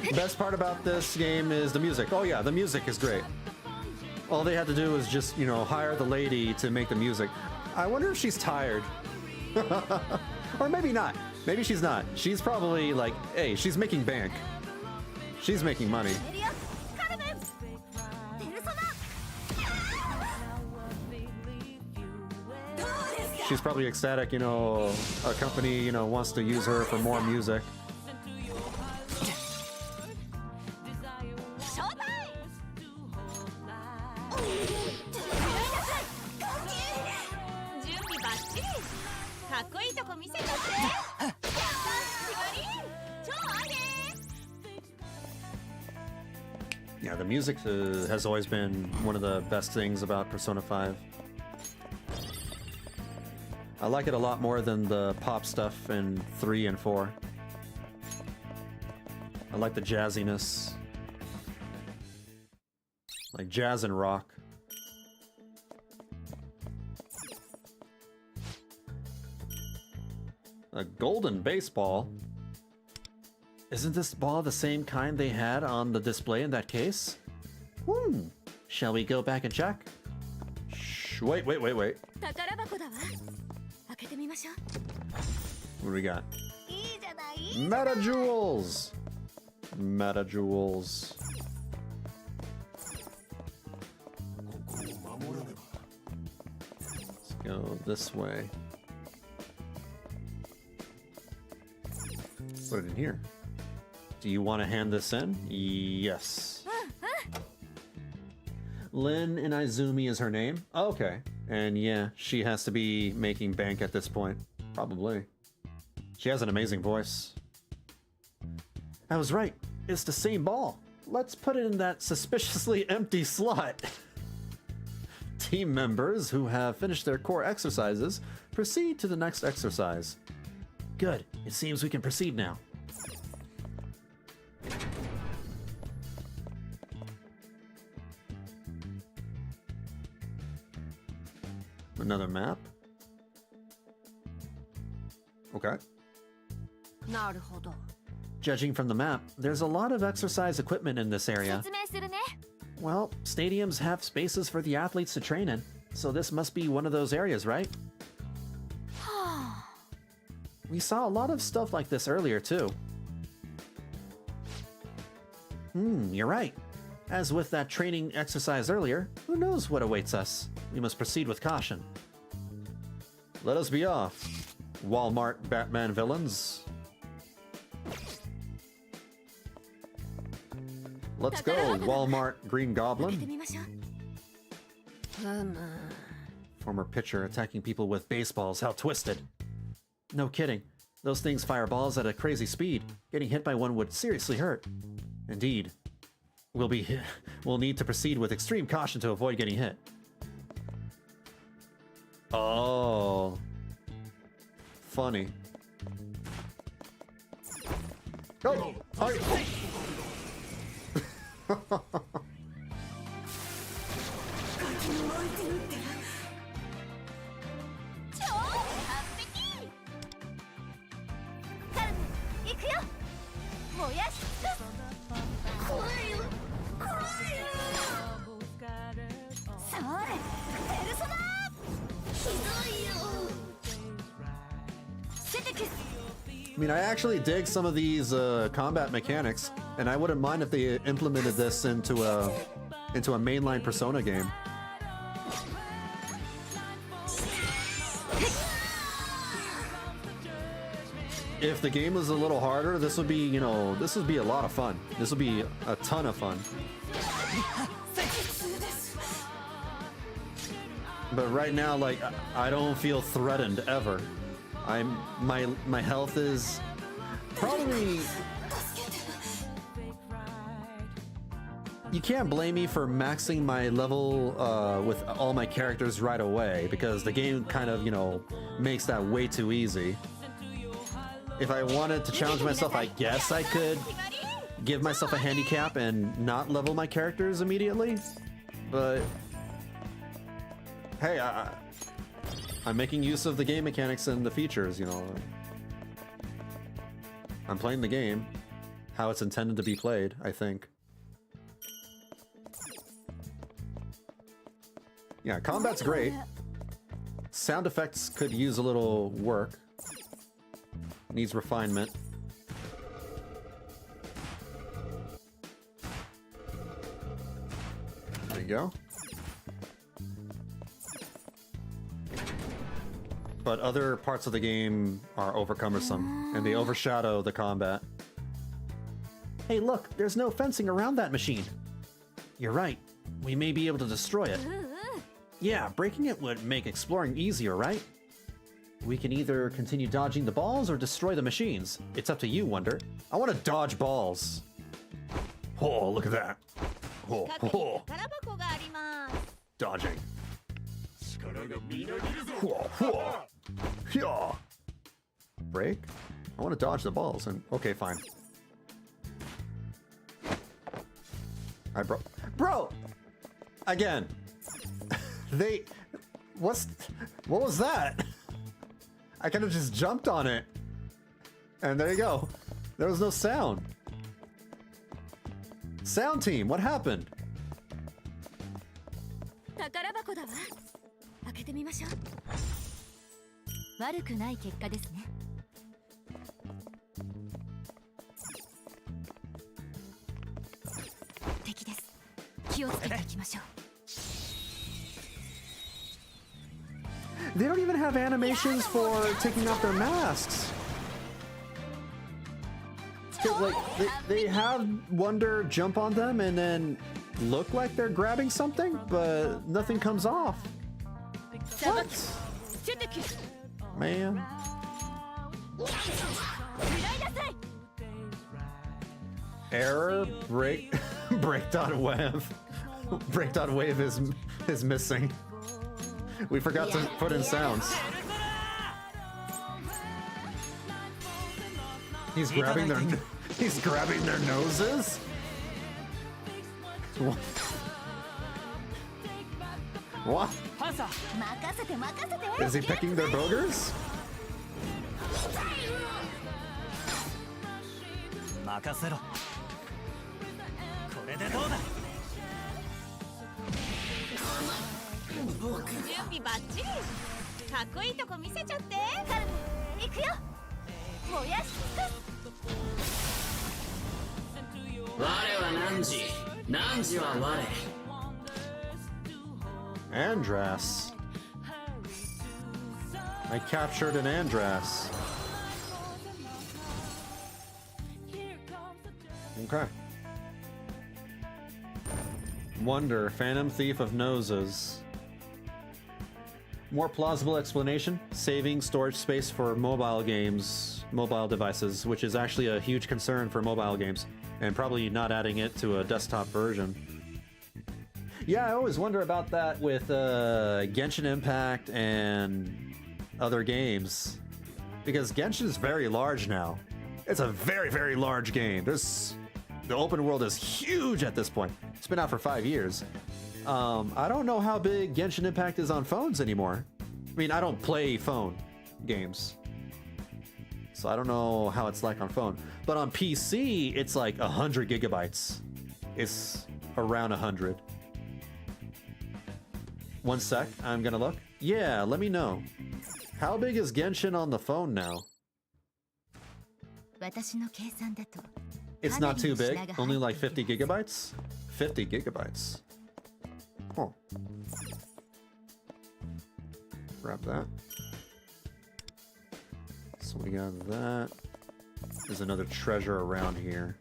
The best part about this game is the music. Oh yeah, the music is great. All they had to do was just, you know, hire the lady to make the music. I wonder if she's tired. Or maybe not. Maybe she's not. She's probably like, hey, she's making bank. She's making money. いるよカルメン。ペルソナ。どうですか。 She's probably ecstatic, you know, a company, you know, wants to use her for more music. ショータイム。準備バッチリ。かっこいいとこ見せちゃって。やった決まり。超アゲ。 Yeah, the music has always been one of the best things about Persona 5. I like it a lot more than the pop stuff in 3 and 4. I like the jazziness. Like jazz and rock. A golden baseball? Isn't this ball the same kind they had on the display in that case? Shall we go back and check? Shh, wait. 宝箱だわ。開けてみましょう。 What do we got? いいじゃない。 Meta Jewels! Meta Jewels. Let's go this way. Put it in here. Do you want to hand this in? Yes. Lynn Inaizumi is her name? Okay. And yeah, she has to be making bank at this point. Probably. She has an amazing voice. I was right. It's the same ball. Let's put it in that suspiciously empty slot. Team members who have finished their core exercises proceed to the next exercise. Good. It seems we can proceed now. Another map? Okay. なるほど。 Judging from the map, there's a lot of exercise equipment in this area. 説明するね。 Well, stadiums have spaces for the athletes to train in, so this must be one of those areas, right? We saw a lot of stuff like this earlier, too. You're right. As with that training exercise earlier, who knows what awaits us? We must proceed with caution. Let us be off, Walmart Batman villains. Let's go, Walmart Green 開けて Goblin. みましょう。 Former pitcher attacking people with baseballs. How twisted. No kidding. Those things fire balls at a crazy speed. Getting hit by one would seriously hurt. Indeed. We'll need to proceed with extreme caution to avoid getting hit. Oh. Funny. Go! Oh. I mean, I actually dig some of these combat mechanics, and I wouldn't mind if they implemented this into a mainline Persona game. If the game was a little harder, this would be, you know, this would be a lot of fun. This would be a ton of fun. But right now, like, I don't feel threatened ever. My health is probably... You can't blame me for maxing my level with all my characters right away, because the game kind of, you know, makes that way too easy. If I wanted to challenge myself, I guess I could give myself a handicap and not level my characters immediately, but hey, I'm making use of the game mechanics and the features, you know. I'm playing the game how it's intended to be played, I think. Yeah, combat's great. Sound effects could use a little work. Needs refinement. There you go. But other parts of the game are overcumbersome, and they overshadow the combat. Hey look, there's no fencing around that machine. You're right. We may be able to destroy it. Yeah, breaking it would make exploring easier, right? We can either continue dodging the balls or destroy the machines. It's up to you, Wonder. I want to dodge balls. Oh, look at that. Oh, oh. Dodging. Oh, oh. Yeah. Break? I want to dodge the balls. And okay, fine. Bro! Again. What was that? I kind of just jumped on it. And there you go. There was no sound. Sound team, what happened? 宝箱だわ。開けてみましょう。悪くない結果ですね。敵です。気をつけていきましょう。They don't even have animations for taking off their masks. Like they have Wonder jump on them and then look like they're grabbing something, but nothing comes off. What? Man. Error break.wave. Break.wave is missing. We forgot to put in sounds. He's grabbing their noses? What? Is he picking their boogers? Andras. I captured an Andras. Okay. Wonder, Phantom Thief of Noses. More plausible explanation, saving storage space for mobile games, mobile devices, which is actually a huge concern for mobile games, and probably not adding it to a desktop version. Yeah, I always wonder about that with Genshin Impact and other games, because Genshin is very large now. It's a very, very large game. The open world is huge at this point. It's been out for 5 years. I don't know how big Genshin Impact is on phones anymore. I mean, I don't play phone games, so I don't know how it's like on phone. But on PC, it's like 100 gigabytes. It's around 100. One sec, I'm gonna look. Yeah, let me know. How big is Genshin on the phone now? It's not too big, only like 50 gigabytes? 50 gigabytes. Huh. Grab that. So we got that. There's another treasure around here.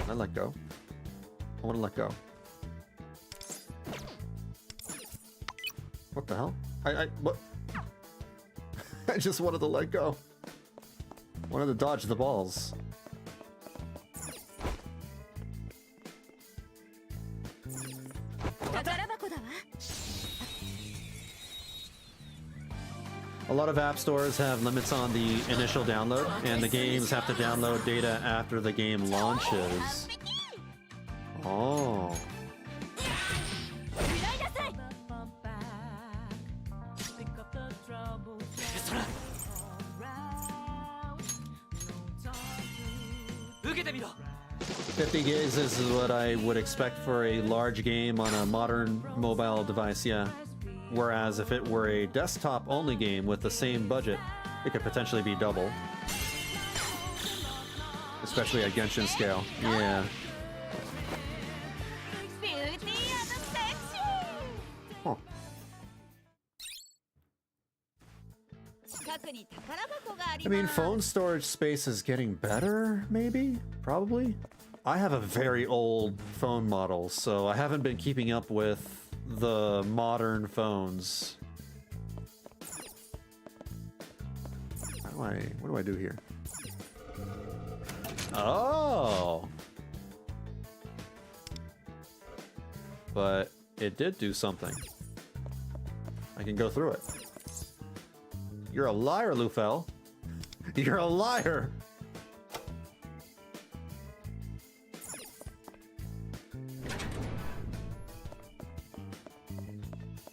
I let go. I want to let go. What the hell? What? I just wanted to let go. Wanted to dodge the balls. A lot of app stores have limits on the initial download, and the games have to download data after the game launches. Oh. Pick up the trouble. 受けてみろ 50 gigs is what I would expect for a large game on a modern mobile device, yeah. Whereas if it were a desktop-only game with the same budget, it could potentially be double. Especially at Genshin scale, yeah. Huh. I mean, phone storage space is getting better, maybe? Probably? I have a very old phone model, so I haven't been keeping up with the modern phones. What do I do here? Oh! But it did do something. I can go through it. You're a liar, Lufel. You're a liar!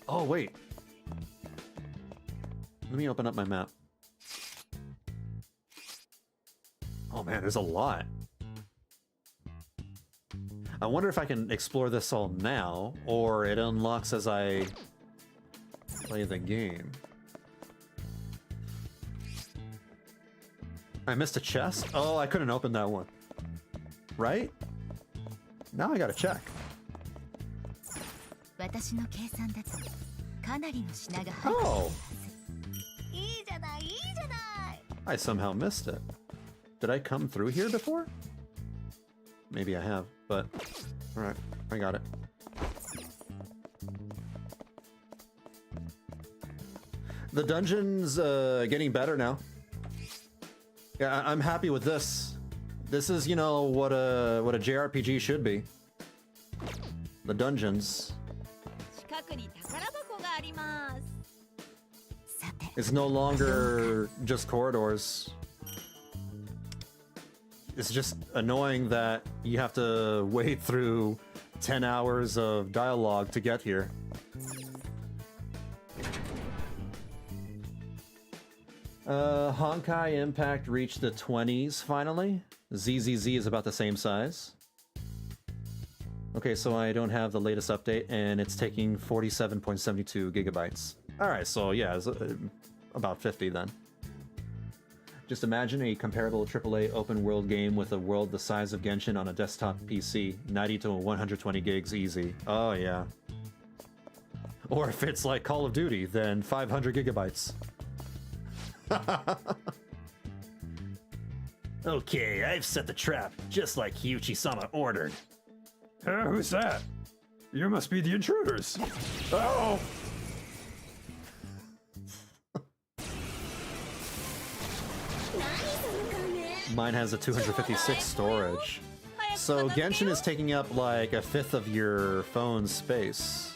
Oh, wait. Let me open up my map. Oh man, there's a lot. I wonder if I can explore this all now, or it unlocks as I play the game. I missed a chest? Oh, I couldn't open that one. Right? Now I gotta check. Oh! I somehow missed it. Did I come through here before? Maybe I have, but... Alright, I got it. The dungeon's getting better now. Yeah, I'm happy with this. This is, you know, what a JRPG should be. The dungeons. It's no longer just corridors. It's just annoying that you have to wait through 10 hours of dialogue to get here. Honkai Impact reached the 20s finally. ZZZ is about the same size. Okay, so I don't have the latest update, and it's taking 47.72 gigabytes. Alright, so yeah, it's about 50 then. Just imagine a comparable AAA open world game with a world the size of Genshin on a desktop PC. 90 to 120 gigs easy. Oh yeah. Or if it's like Call of Duty, then 500 gigabytes. Okay, I've set the trap, just like Hyuchi-sama ordered. Who's that? You must be the intruders. Oh! Mine has a 256 storage. So Genshin is taking up like a fifth of your phone's space.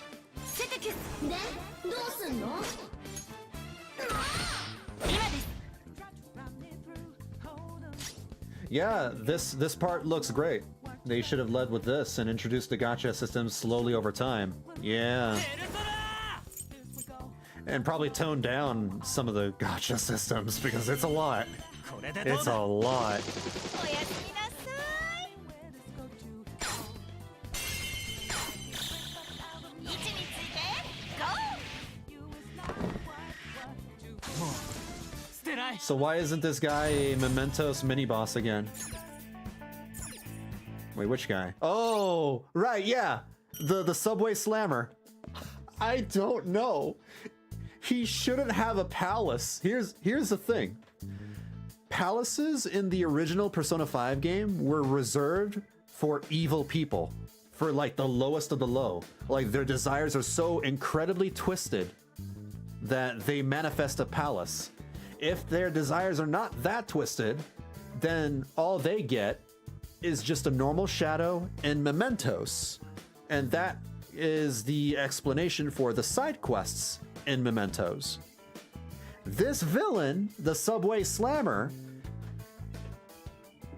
Yeah, this part looks great. They should have led with this and introduced the gacha system slowly over time. Yeah. And probably toned down some of the gacha systems because it's a lot. It's a lot. So why isn't this guy a Mementos mini-boss again? Wait, which guy? Oh, right, yeah. The subway slammer. I don't know. He shouldn't have a palace. Here's the thing. Palaces in the original Persona 5 game were reserved for evil people. For like the lowest of the low. Like their desires are so incredibly twisted that they manifest a palace. If their desires are not that twisted, then all they get is just a normal shadow and mementos. And that is the explanation for the side quests in Mementos. This villain, the Subway Slammer,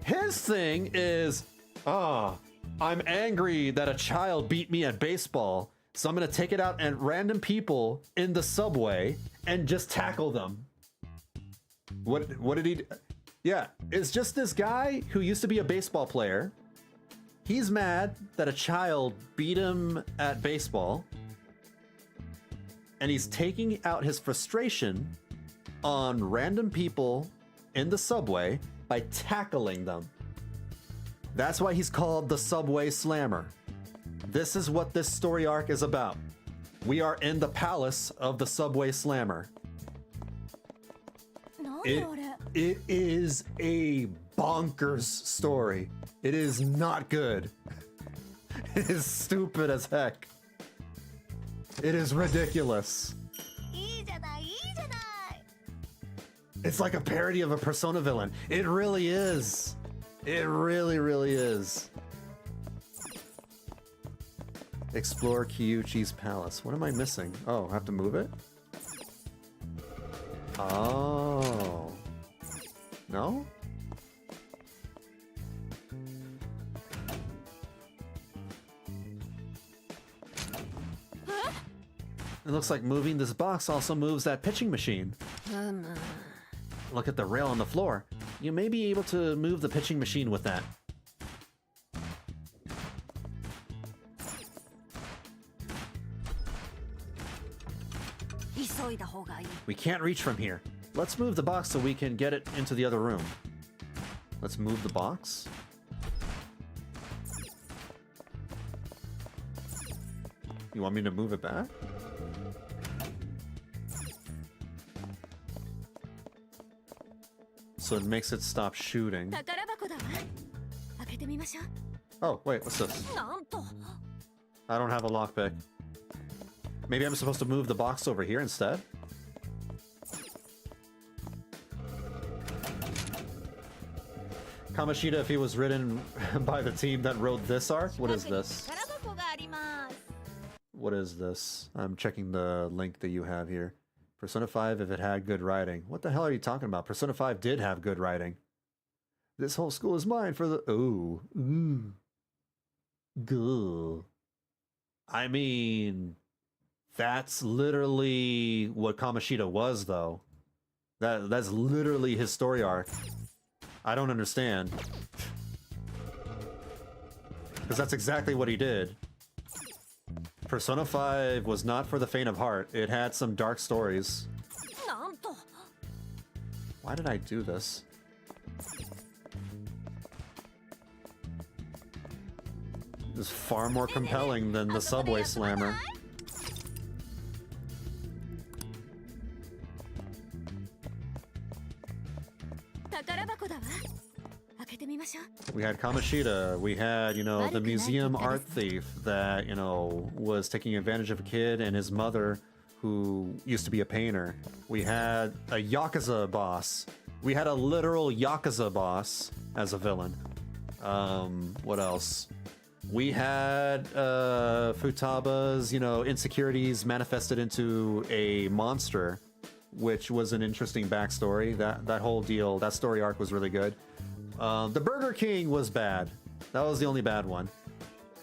his thing is, I'm angry that a child beat me at baseball, so I'm gonna take it out at random people in the subway and just tackle them. What did he do? Yeah, it's just this guy who used to be a baseball player. He's mad that a child beat him at baseball, and he's taking out his frustration on random people in the subway by tackling them. That's why he's called the Subway Slammer. This is what this story arc is about. We are in the palace of the Subway Slammer. It is a bonkers story. It is not good. It is stupid as heck. It is ridiculous. It's like a parody of a Persona villain. It really is. It really, really is. Explore Kyuchi's palace. What am I missing? Oh, I have to move it? Oh. No? It looks like moving this box also moves that pitching machine. Look at the rail on the floor. You may be able to move the pitching machine with that. We can't reach from here. Let's move the box so we can get it into the other room. Let's move the box. You want me to move it back? So it makes it stop shooting. Oh, wait, what's this? I don't have a lockpick. Maybe I'm supposed to move the box over here instead? Kamoshida, if he was written by the team that wrote this arc, what is this? What is this? I'm checking the link that you have here. Persona 5 if it had good writing. What the hell are you talking about? Persona 5 did have good writing. This whole school is mine for the... Ooh. Ooh. Gah. I mean... That's literally what Kamoshida was, though. That's literally his story arc. I don't understand. Because that's exactly what he did. Persona 5 was not for the faint of heart. It had some dark stories. Why did I do this? It was far more compelling than the Subway Slammer. We had Kamoshida, we had, the museum art thief that, was taking advantage of a kid and his mother who used to be a painter. We had a Yakuza boss. We had a literal Yakuza boss as a villain. What else? We had Futaba's, insecurities manifested into a monster, which was an interesting backstory. That whole deal, that story arc was really good. The Burger King was bad. That was the only bad one.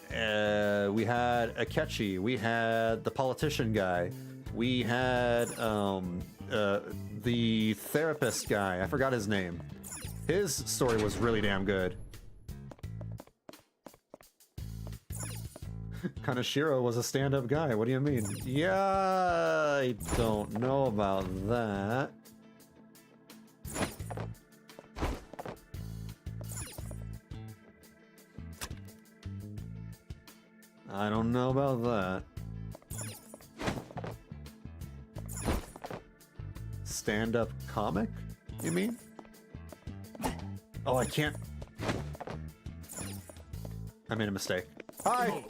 We had Akechi. We had the politician guy. We had the therapist guy. I forgot his name. His story was really damn good. Kaneshiro was a stand-up guy. What do you mean? Yeah, I don't know about that. I don't know about that. Stand-up comic, you mean? Oh, I can't. I made a mistake. Hi!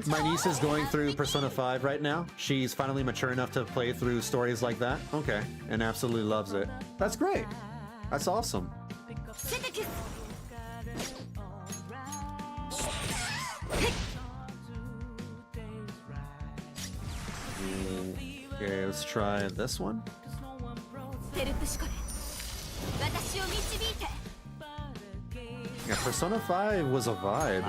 My niece is going through Persona 5 right now. She's finally mature enough to play through stories like that. Okay. And absolutely loves it. That's great. That's awesome. Okay, let's try this one. テルプシコレ私を導いて Yeah, Persona 5 was a vibe.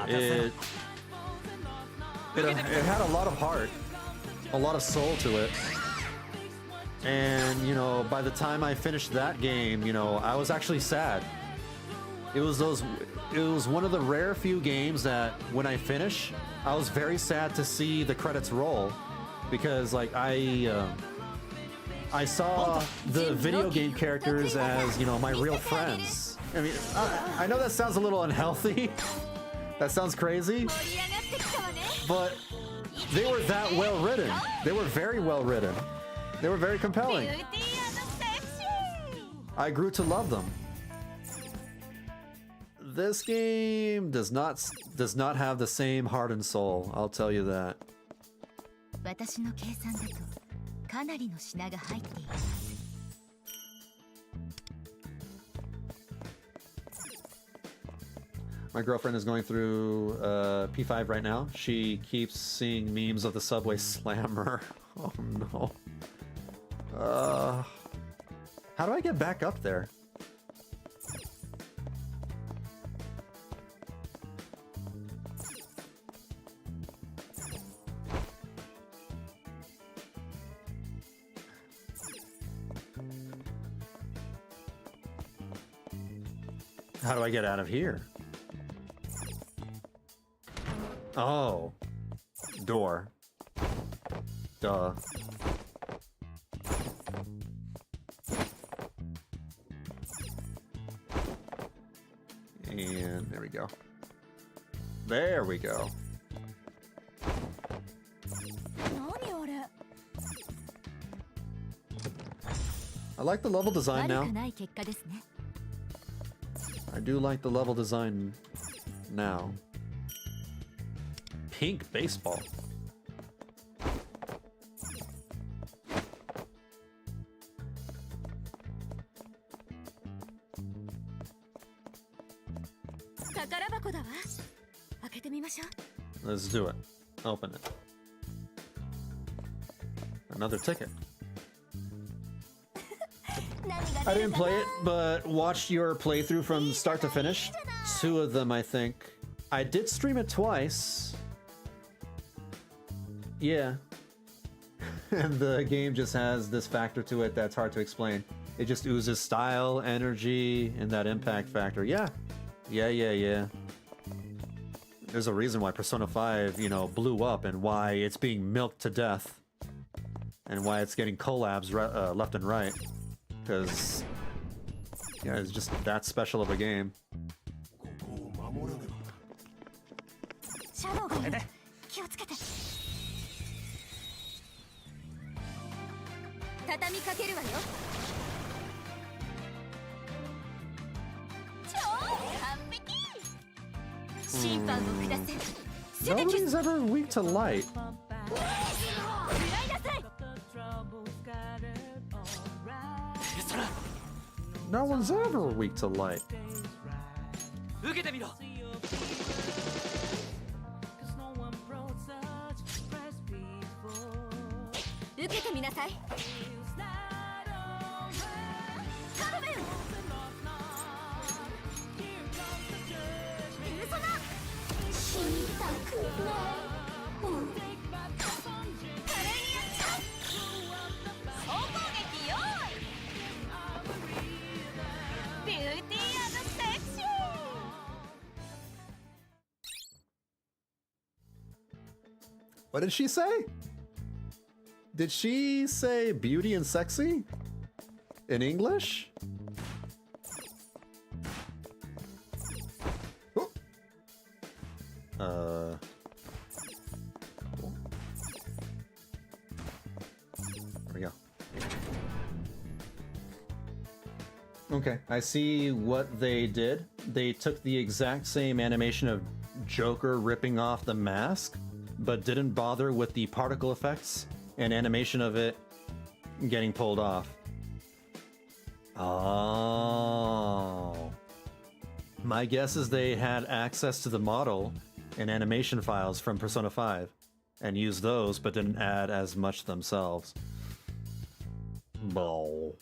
It had a lot of heart, a lot of soul to it. And, you know, by the time I finished that game, you know, I was actually sad. It was one of the rare few games that when I finish, I was very sad to see the credits roll because like I saw the video game characters as, you know, my real friends. I mean, I know that sounds a little unhealthy. That sounds crazy. But they were that well written. They were very well written. They were very compelling. I grew to love them. This game does not have the same heart and soul. I'll tell you that. 私の計算だとかなりの品が入っている。 My girlfriend is going through P5 right now. She keeps seeing memes of the subway slammer. Oh no. How do I get back up there? How do I get out of here? Oh. Door. Duh. And there we go. There we go. I like the level design now. I do like the level design now. Pink baseball. Let's do it. Open it. Another ticket. I didn't play it, but watched your playthrough from start to finish. 2 of them, I think. I did stream it twice. Yeah. And the game just has this factor to it that's hard to explain. It just oozes style, energy, and that impact factor. Yeah. Yeah. There's a reason why Persona 5, you know, blew up and why it's being milked to death. And why it's getting collabs left and right. Because, yeah, it's just that special of a game. Nobody's ever weak to light. No one's ever weak to light. What did she say? Did she say beauty and sexy? In English? Oh. Cool. There we go. Okay, I see what they did. They took the exact same animation of Joker ripping off the mask, but didn't bother with the particle effects and animation of it getting pulled off. Oh. My guess is they had access to the model and animation files from Persona 5 and used those, but didn't add as much themselves. Bull.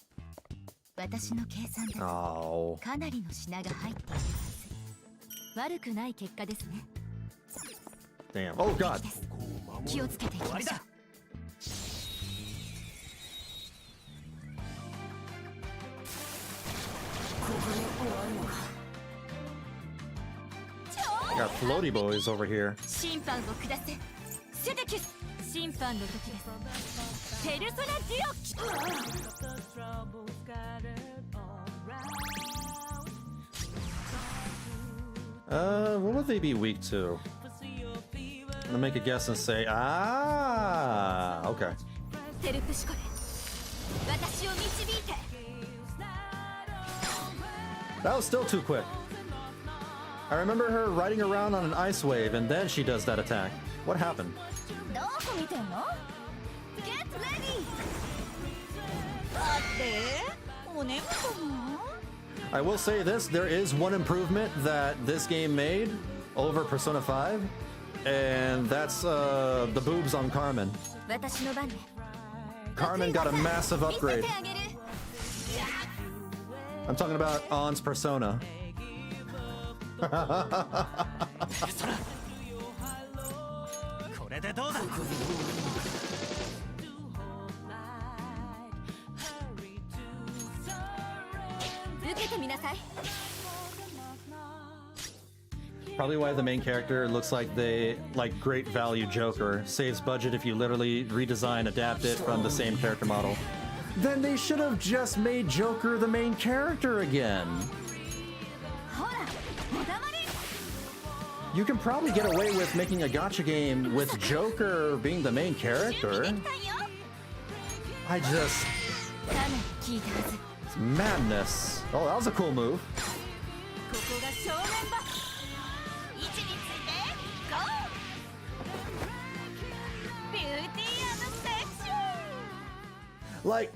私の計算だ Oh. かなりの品が入っているはず悪くない結果ですね Damn. Oh god. 気をつけていきましょう Got floaty boys over here. 審判を下せセテキュス審判の時ですペルソナディオキ The trouble scattered all around. What would they be weak to? I'm gonna make a guess and say, ah, okay. テルプシコレ私を導いて That was still too quick. I remember her riding around on an ice wave and then she does that attack. What happened? どこ見てんの Get ready ってお眠かも I will say this, there is one improvement that this game made over Persona 5, and that's the boobs on Carmen. 私の番ね Carmen got a massive 見せ upgrade. てあげる I'm talking about On's Persona. これでどうだ 受けてみなさい Probably why the main character looks like they like great value Joker. Saves budget if you literally redesign, adapt it from the same character model. Then they should have just made Joker the main character again. ほらおだまり You can probably get away with making a gacha game with Joker being the main 準備 character. できたよ I just... かなり効いたはず It's madness. Oh, that was a cool move. ここが正面場位置についてゴービューティーセクション Like,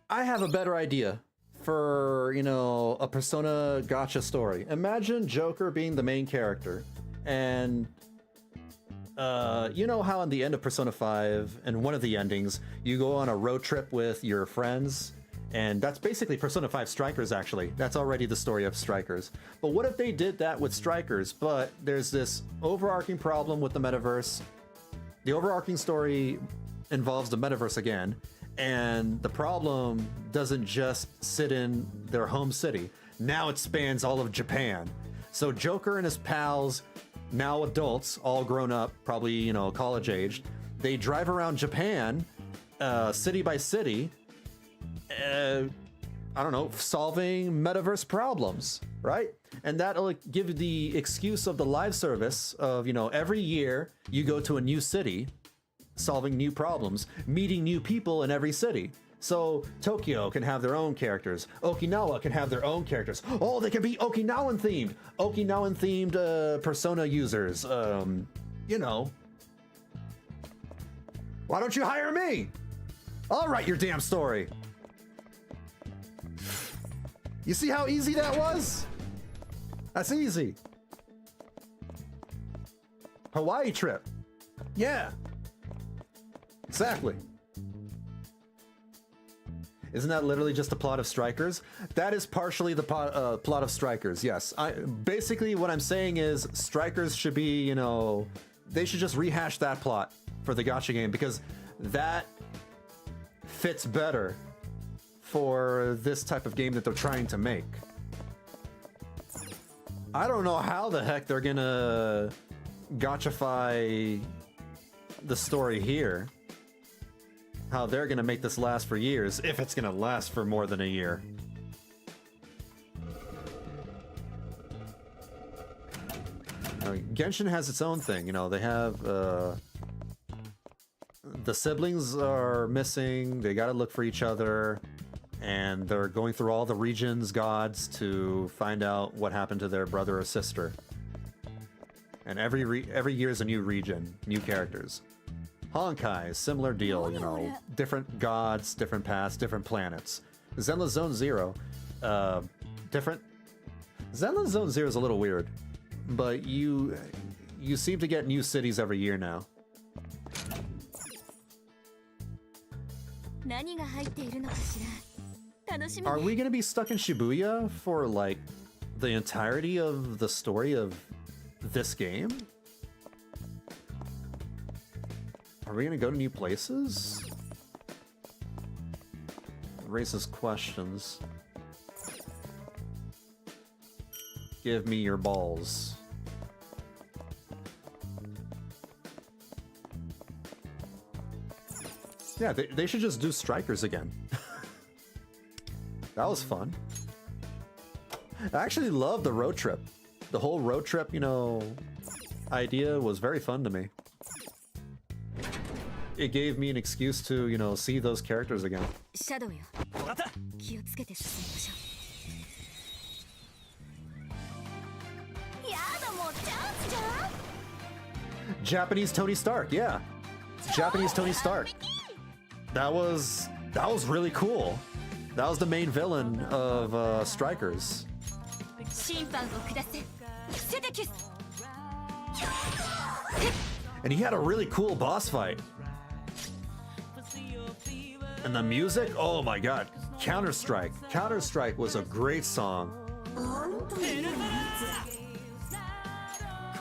I have a better idea for, you know, a Persona gacha story. Imagine Joker being the main character, and you know how in the end of Persona 5, and one of the endings, you go on a road trip with your friends, and that's basically Persona 5 Strikers, actually. That's already the story of Strikers. But what if they did that with Strikers, but there's this overarching problem with the metaverse. The overarching story involves the metaverse again, and the problem doesn't just sit in their home city. Now it spans all of Japan. So Joker and his pals, now adults, all grown up, probably, you know, college aged, they drive around Japan, city by city, I don't know, solving metaverse problems, right? And that'll give the excuse of the live service of, you know, every year you go to a new city, solving new problems, meeting new people in every city. So Tokyo can have their own characters. Okinawa can have their own characters. Oh, they can be Okinawan themed. Okinawan themed Persona users. You know. Why don't you hire me? I'll write your damn story. You see how easy that was? That's easy. Hawaii trip. Yeah. Exactly. Isn't that literally just the plot of Strikers? That is partially the plot of Strikers, yes. Basically, what I'm saying is Strikers should be, you know, they should just rehash that plot for the gacha game because that fits better for this type of game that they're trying to make. I don't know how the heck they're gonna gachify the story here. How they're gonna make this last for years, if it's gonna last for more than a year. Genshin has its own thing, you know, they have, the siblings are missing, they gotta look for each other, and they're going through all the regions, gods, to find out what happened to their brother or sister. And every year is a new region, new characters. Honkai, similar deal, you know, different gods, different paths, different planets. Zenless Zone Zero, different. Zenless Zone Zero is a little weird, but you you seem to get new cities every year now. 何が入っているのかしら。楽しみ Are we gonna be stuck in Shibuya for like the entirety of the story of this game? Are we gonna go to new places? Raises questions. Give me your balls. Yeah, they should just do strikers again. That was fun. I actually love the road trip. The whole road trip, you know, idea was very fun to me. It gave me an excuse to, you know, see those characters again. シャドウよ。気をつけて進みましょう。やだもうチャンスじゃん。 Japanese Tony Stark, yeah. Japanese Tony Stark. That was really cool. That was the main villain of Strikers. 審判を下せ。セテキュス。 And he had a really cool boss fight. And the music, oh my god. Counter-Strike. Counter-Strike was a great song. こ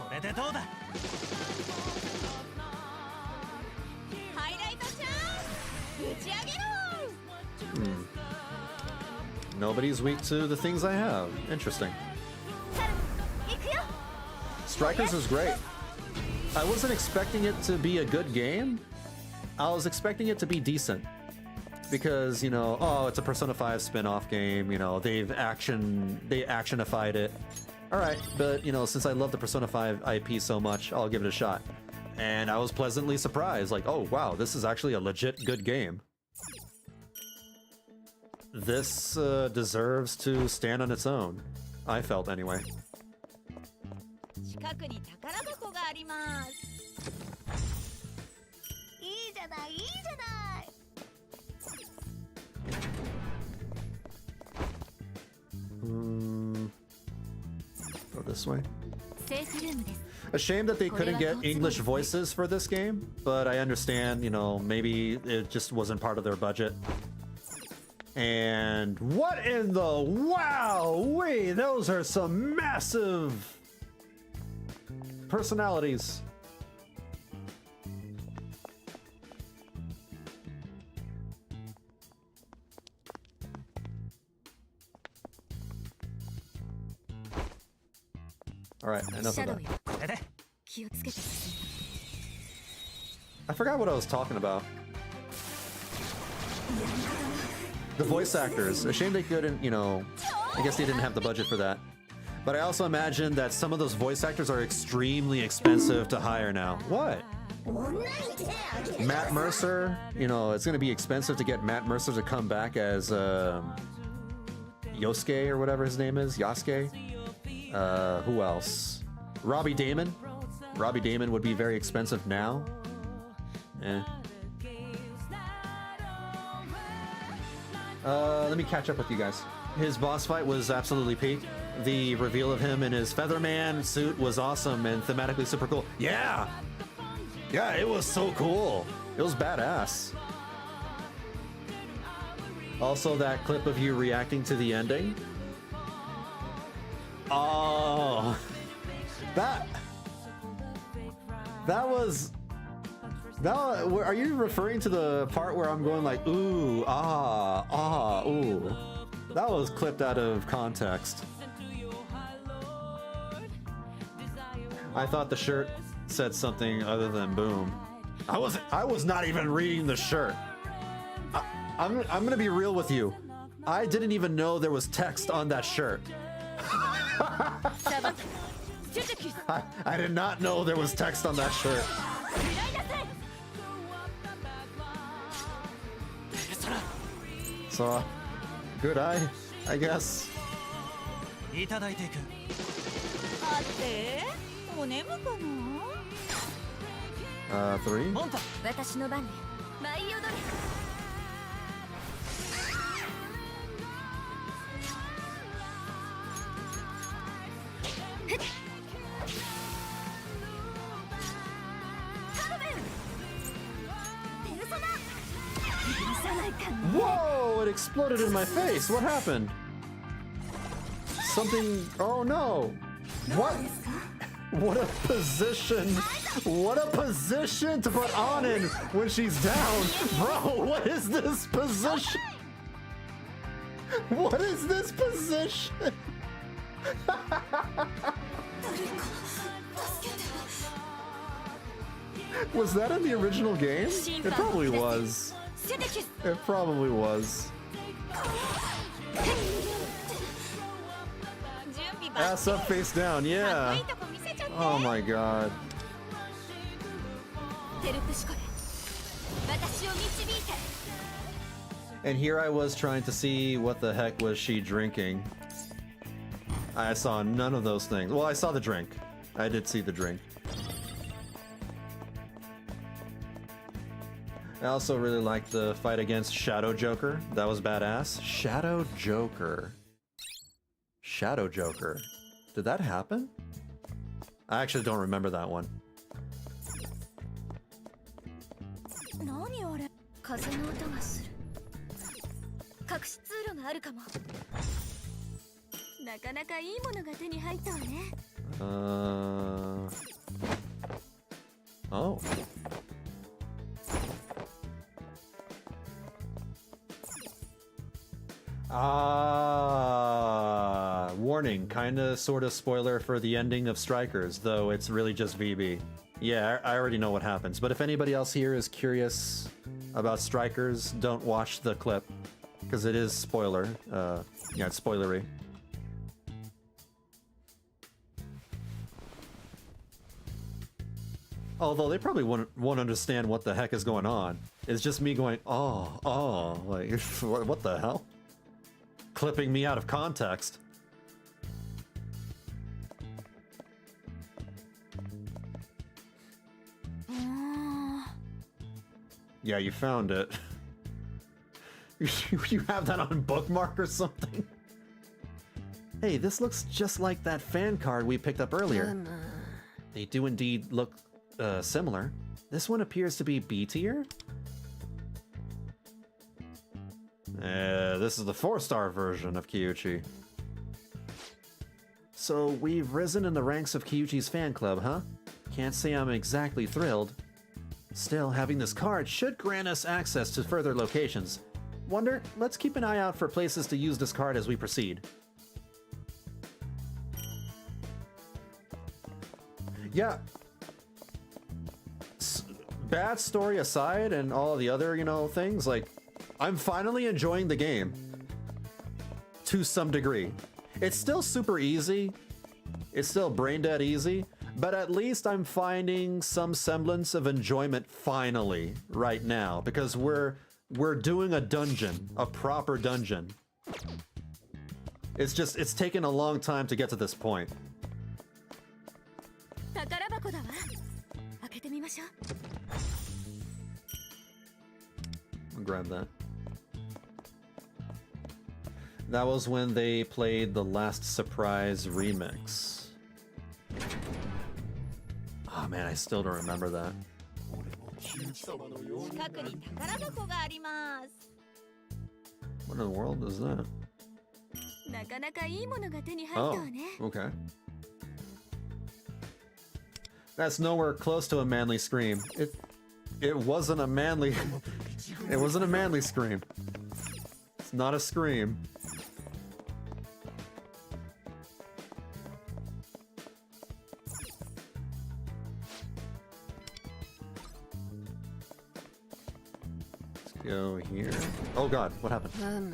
れでどうだ。ハイライトチャンス。打ち上げろ。 Nobody's weak to the things I have. Interesting. Strikers was great. I wasn't expecting it to be a good game. I was expecting it to be decent. Because, you know, oh, it's a Persona 5 spin-off game, you know, they actionified it. Alright, but, you know, since I love the Persona 5 IP so much, I'll give it a shot. And I was pleasantly surprised, like, oh wow, this is actually a legit good game. This deserves to stand on its own. I felt anyway. 近くに宝箱があります。いいじゃない、いいじゃない。 Go this way. セーフルームです。 A shame that they couldn't get English voices for this game, but I understand, you know, maybe it just wasn't part of their budget. And what in the wow, wait, those are some massive personalities. All right, enough of that. これで。気をつけて進み。 I forgot what I was talking about. The voice actors. A shame they couldn't, you know, I guess they didn't have the budget for that. But I also imagine that some of those voice actors are extremely expensive to hire now. What? Matt Mercer, you know, it's going to be expensive to get Matt Mercer to come back as Yosuke or whatever his name is. Yasuke. Who else? Robbie Damon. Robbie Damon would be very expensive now. Eh. Let me catch up with you guys. His boss fight was absolutely peak. The reveal of him in his Featherman suit was awesome and thematically super cool. Yeah! Yeah, it was so cool. It was badass. Also, that clip of you reacting to the ending. Oh, that was. Are you referring to the part where I'm going like, ooh, ah, ooh? That was clipped out of context. I thought the shirt said something other than boom. I was not even reading the shirt. I'm gonna be real with you. I didn't even know there was text on that shirt. I did not know there was text on that shirt. So, good eye, I guess. いただいていく。あって、お眠かな。 3? モンタ。私の番ね。舞い踊れ。 All Whoa! It exploded in my face. What happened? Something. Oh no! What? What a position! What a position to put on in when she's down, bro! What is this position? What is this position? Was that in the original game? It probably was. It probably was. Ass up, face down, yeah. Oh my god. And here I was trying to see what the heck was she drinking. I saw none of those things. Well, I saw the drink. I did see the drink. I also really liked the fight against Shadow Joker. That was badass. Shadow Joker. Shadow Joker. Did that happen? I actually don't remember that one. 何あれ風の音がする隠し通路があるかもなかなかいいものが手に入ったわね Oh. Warning, kinda sorta spoiler for the ending of Strikers, though it's really just VB. Yeah, I already know what happens, but if anybody else here is curious about Strikers, don't watch the clip, because it is spoiler. Yeah, it's spoilery. Although they probably won't understand what the heck is going on. It's just me going, oh, like, what the hell? Clipping me out of context. Yeah, you found it. You have that on bookmark or something? Hey, this looks just like that fan card we picked up earlier. They do indeed look similar. This one appears to be B tier? This is the 4-star version of Kyuchi. So we've risen in the ranks of Kyuchi's fan club, huh? Can't say I'm exactly thrilled. Still, having this card should grant us access to further locations. Wonder, let's keep an eye out for places to use this card as we proceed. Yeah. Bad story aside and all the other, things, like, I'm finally enjoying the game. To some degree. It's still super easy. It's still brain dead easy. But at least I'm finding some semblance of enjoyment finally, right now. Because we're doing a dungeon. A proper dungeon. It's taken a long time to get to this point. I'll grab that. That was when they played the Last Surprise remix. Oh man, I still don't remember that. What in the world is that? Oh, okay. That's nowhere close to a manly scream. It wasn't a manly it wasn't a manly scream. It's not a scream. Go here. Oh god, what happened?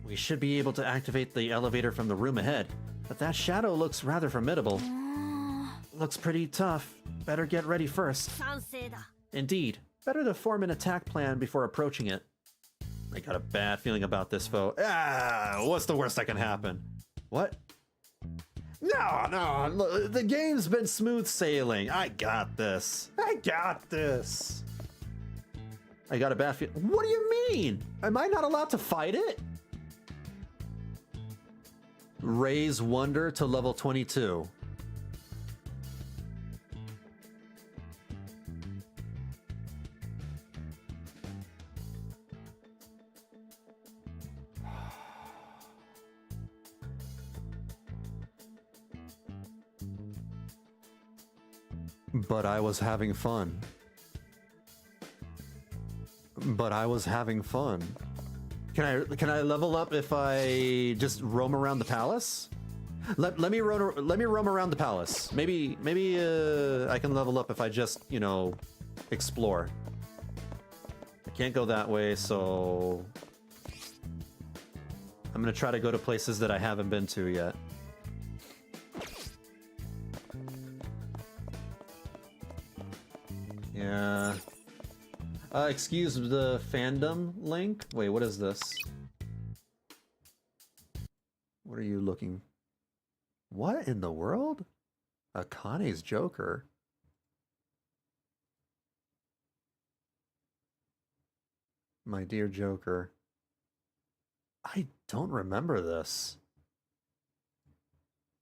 We should be able to activate the elevator from the room ahead, but that shadow looks rather formidable. Looks pretty tough. Better get ready first. Indeed, better to form an attack plan before approaching it. I got a bad feeling about this foe. What's the worst that can happen? What? No, look, the game's been smooth sailing. I got this. I got a bad feeling. What do you mean? Am I not allowed to fight it? Raise Wonder to level 22. But I was having fun. But I was having fun. Can I level up if I just roam around the palace? Let me roam around the palace. Maybe I can level up if I just, you know, explore. I can't go that way, so I'm gonna try to go to places that I haven't been to yet. Yeah. Excuse the fandom link? Wait, what is this? What are you looking? What in the world? Akane's Joker? My dear Joker. I don't remember this.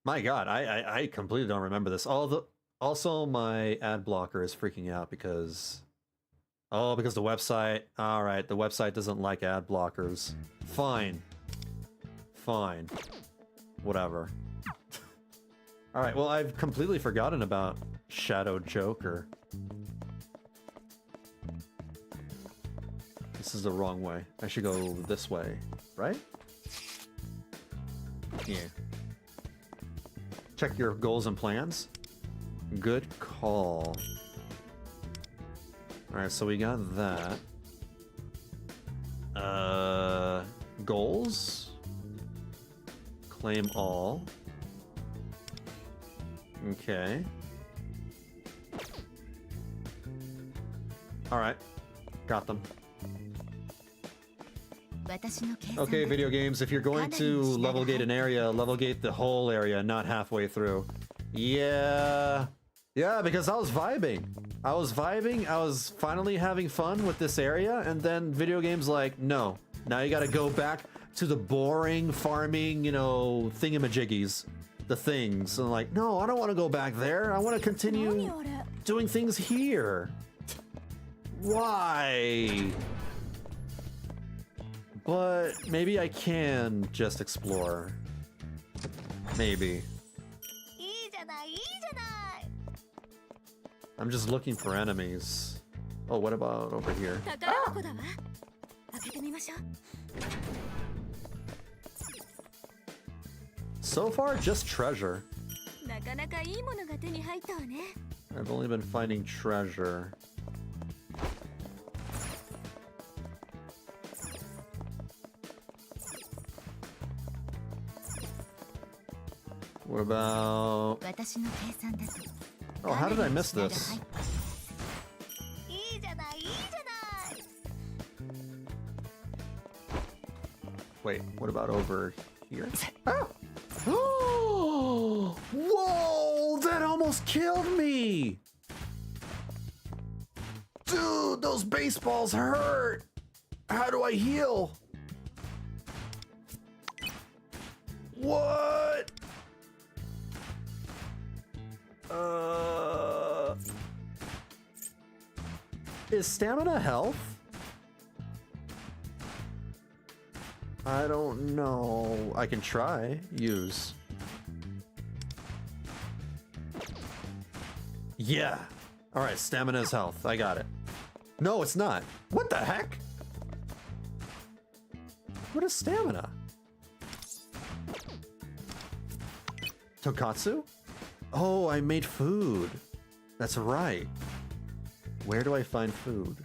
My god, I completely don't remember this. Also, my ad blocker is freaking out because... Oh, because the website... Alright, the website doesn't like ad blockers. Fine. Fine. Whatever. Alright, well, I've completely forgotten about Shadow Joker. This is the wrong way. I should go this way, right? Yeah. Check your goals and plans. Good call. Alright, so we got that. Goals? Claim all. Okay. Alright. Got them. Okay, video games, if you're going to level gate an area, level gate the whole area, not halfway through. Yeah. Yeah, because I was vibing. I was finally having fun with this area, and then video games like, no. Now you gotta go back to the boring farming, you know, thingamajiggies. The things. And like, no, I don't want to go back there. I want to continue doing things here. Why? But maybe I can just explore. Maybe. I'm just looking for enemies. Oh, what about over here? Ah! So far, just treasure. I've only been finding treasure. What about... Oh, how did I miss this? Wait, what about over here? Ah! Oh! Whoa! That almost killed me! Dude, those baseballs hurt! How do I heal? What? Is stamina health? I don't know. I can try. Use. Yeah. Alright, stamina is health. I got it. No, it's not. What the heck? What is stamina? Tokatsu? Oh, I made food. That's right. Where do I find food?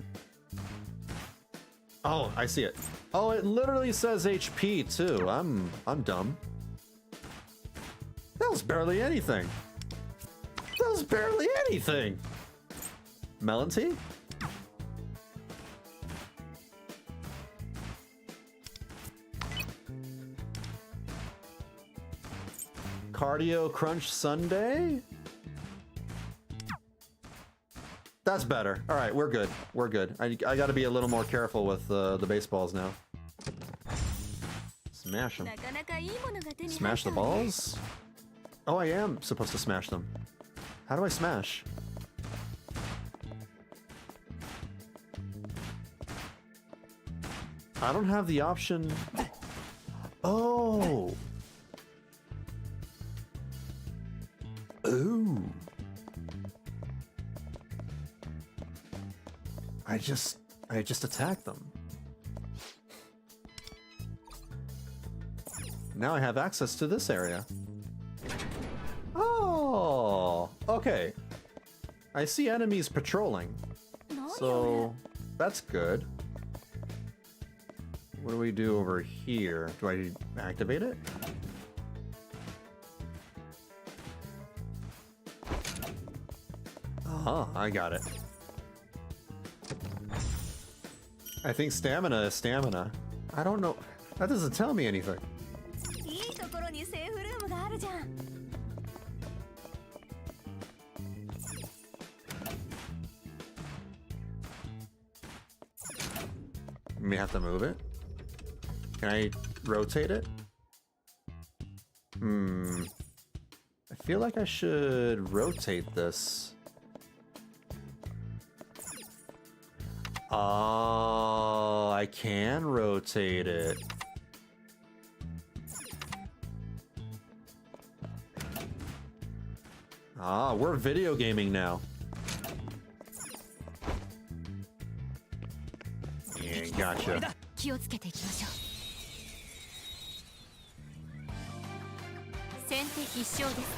Oh, I see it. Oh, it literally says HP too. I'm dumb. That was barely anything. That was barely anything. Melon tea? Cardio Crunch Sundae? That's better. All right, we're good. We're good. I got to be a little more careful with the baseballs now. Smash them. Smash the balls? Oh, I am supposed to smash them. How do I smash? I don't have the option. Oh. Ooh. I just attacked them. Now I have access to this area. Oh, okay. I see enemies patrolling. So that's good. What do we do over here? Do I activate it? Oh, I got it. I think stamina is stamina. I don't know. That doesn't tell me anything. いいところにセーフルームがあるじゃん。 May have to move it. Can I rotate it? I feel like I should rotate this. Oh, I can rotate it. Ah, we're video gaming now. Yeah, gotcha. 気をつけていきましょう。先手必勝です。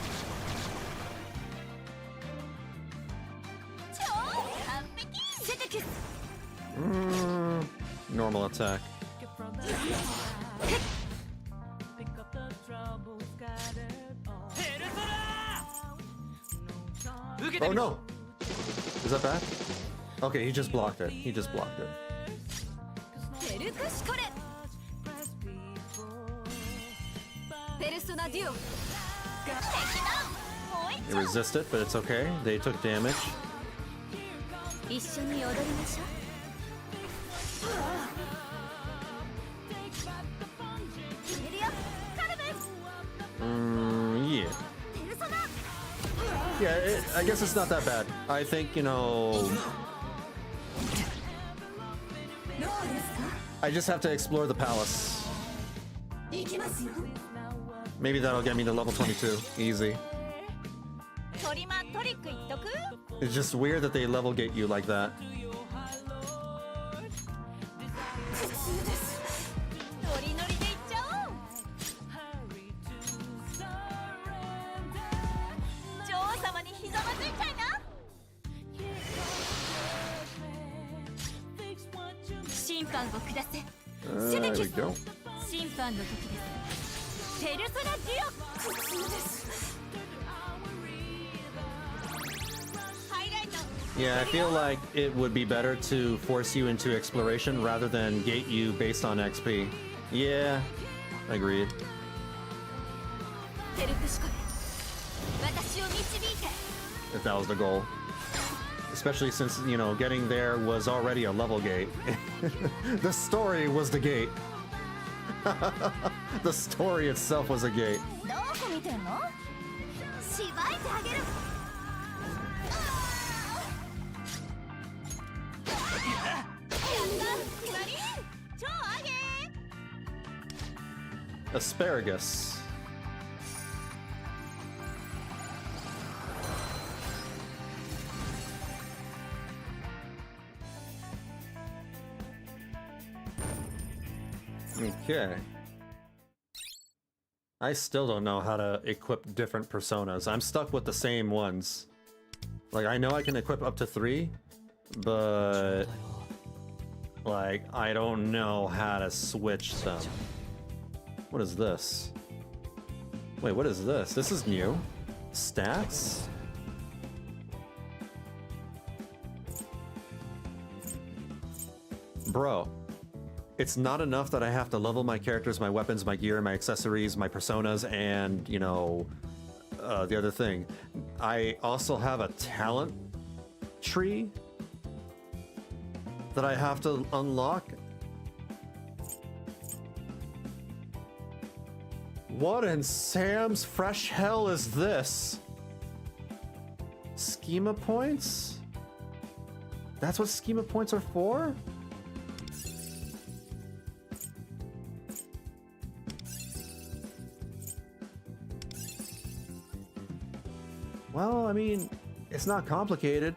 超完璧。セテキス。Normal attack. Get from the pick up the trouble scattered all. Oh no! Is that bad? Okay, he just blocked it. He just blocked it. ペルクシコレ。ペルソナデュオ。 They resisted, but it's okay. They took damage. 一緒に踊りましょう。 Yeah. Yeah, I guess it's not that bad. I think, you know... I just have to explore the palace. Maybe that'll get me to level 22. Easy. トリマトリック言っとく？ It's just weird that they level gate you like that. ノリノリでいっちゃおう。女王様にひざまずいちゃいな。審判を下せ。 There we go. 審判の時です。ペルソナデュオ。 ハイライト。 Yeah, I feel like it would be better to force you into exploration rather than gate you based on XP. Yeah, agreed. ペルクシコレ。私を導いて。 If that was the goal. Especially since, you know, getting there was already a level gate. The story was the gate. The story itself was a gate. どこ見てんの？しばいてあげる。やった。何？超上げ。 Asparagus. Okay. I still don't know how to equip different personas. I'm stuck with the same ones. Like, I know I can equip up to 3, but... like, I don't know how to switch them. What is this? Wait, what is this? This is new. Stats? Bro. It's not enough that I have to level my characters, my weapons, my gear, my accessories, my personas, and, you know, the other thing. I also have a talent tree that I have to unlock. What in Sam's fresh hell is this? Schema points? That's what schema points are for? Well, I mean, it's not complicated.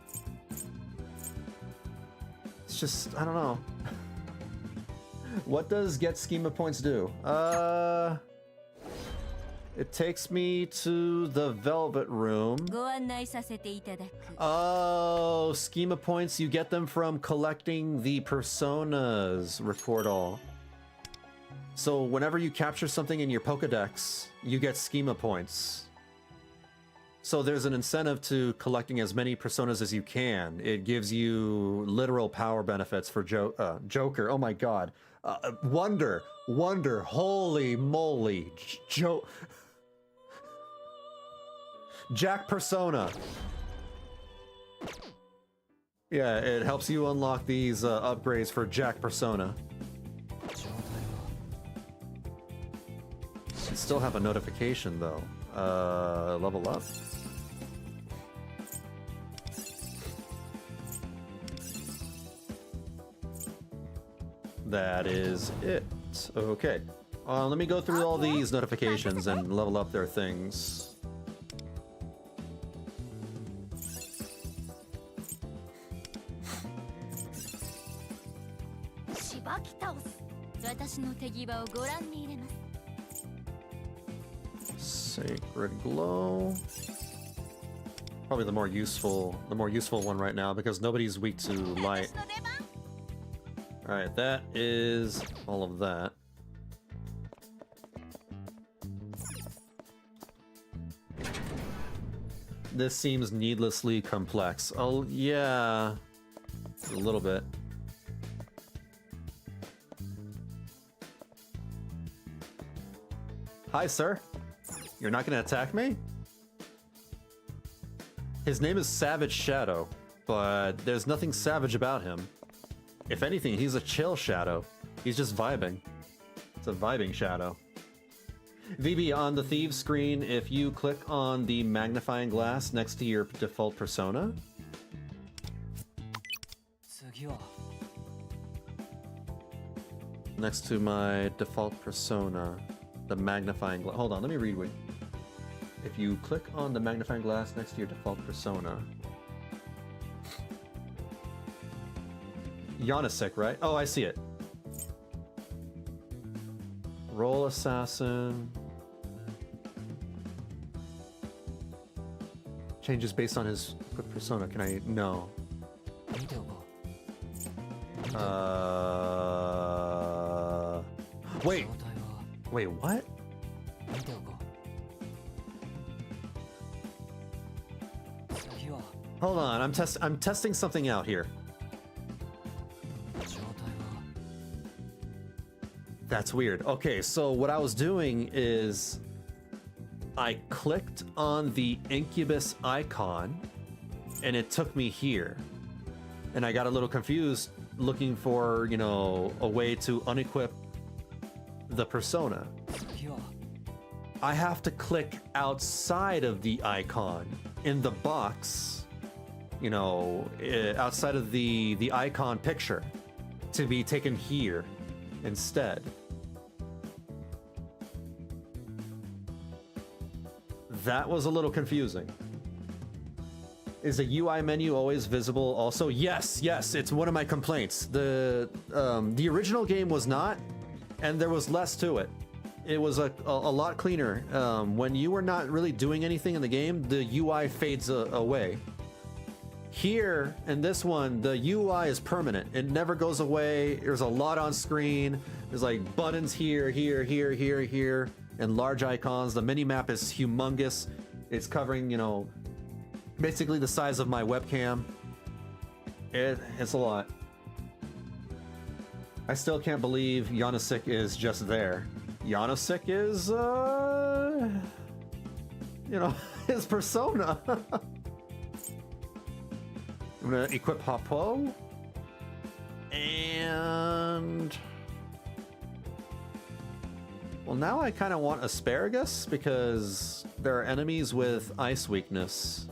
just, I don't know. What does get schema points do? It takes me to the Velvet Room. ご案内させていただく。 Oh, schema points, you get them from collecting the personas, record all. So whenever you capture something in your Pokedex, you get schema points. So there's an incentive to collecting as many personas as you can. It gives you literal power benefits for Joker. Oh my god. Wonder, holy moly. Jack Persona. Yeah, it helps you unlock these upgrades for Jack Persona. Should still have a notification though. Level up. That is it. Okay. Let me go through all these notifications and level up their things. しばき倒す。私の手際をご覧に入れます。 Sacred Glow. Probably the more useful one right now because nobody's weak to light. 私の出番。 Alright, that is all of that. This seems needlessly complex. Oh, yeah. A little bit. Hi, sir. You're not gonna attack me? His name is Savage Shadow, but there's nothing savage about him. If anything, he's a chill shadow. He's just vibing. It's a vibing shadow. VB, on the Thieves screen, if you click on the magnifying glass next to your default persona, 次は next to my default persona, the magnifying glass. Hold on, let me read what. If you click on the magnifying glass next to your default persona, Yannisek, right? Oh, I see it. Roll Assassin. Changes based on his persona. Can I? No. 見ておこ Wait. う。状態は Wait, what? 見ておこう。次は Hold on, I'm testing something out here. 状態は That's weird. Okay, so what I was doing is I clicked on the Incubus icon and it took me here. And I got a little confused looking for, you know, a way to unequip the persona. 次は I have to click outside of the icon in the box, you know, outside of the icon picture to be taken here instead. That was a little confusing. Is the UI menu always visible also? Yes, it's one of my complaints. The original game was not, and there was less to it. It was a lot cleaner. When you were not really doing anything in the game, the UI fades away. Here, in this one, the UI is permanent. It never goes away. There's a lot on screen. There's like buttons here, and large icons. The mini-map is humongous. It's covering, you know, basically the size of my webcam. It's a lot. I still can't believe Yannisek is just there. Yannisek is, you know, his persona. I'm gonna equip Hapo. And... well, now I kind of want Asparagus because there are enemies with ice weakness.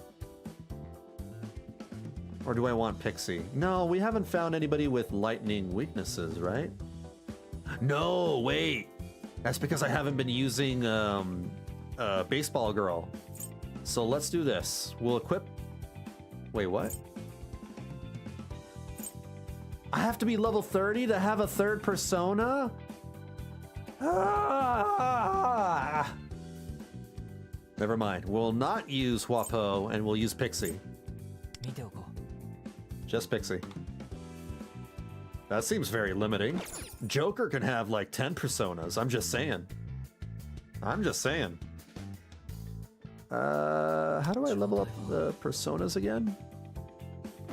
Or do I want Pixie? No, we haven't found anybody with lightning weaknesses, right? No, wait. That's because I haven't been using Baseball Girl. So let's do this. We'll equip... wait, what? I have to be level 30 to have a third persona? Ah! Never mind. We'll not use Huapo and we'll use Pixie. 見ておこう Just Pixie. That seems very limiting. Joker can have like 10 personas. I'm just saying. I'm just saying. How do I level up the personas again?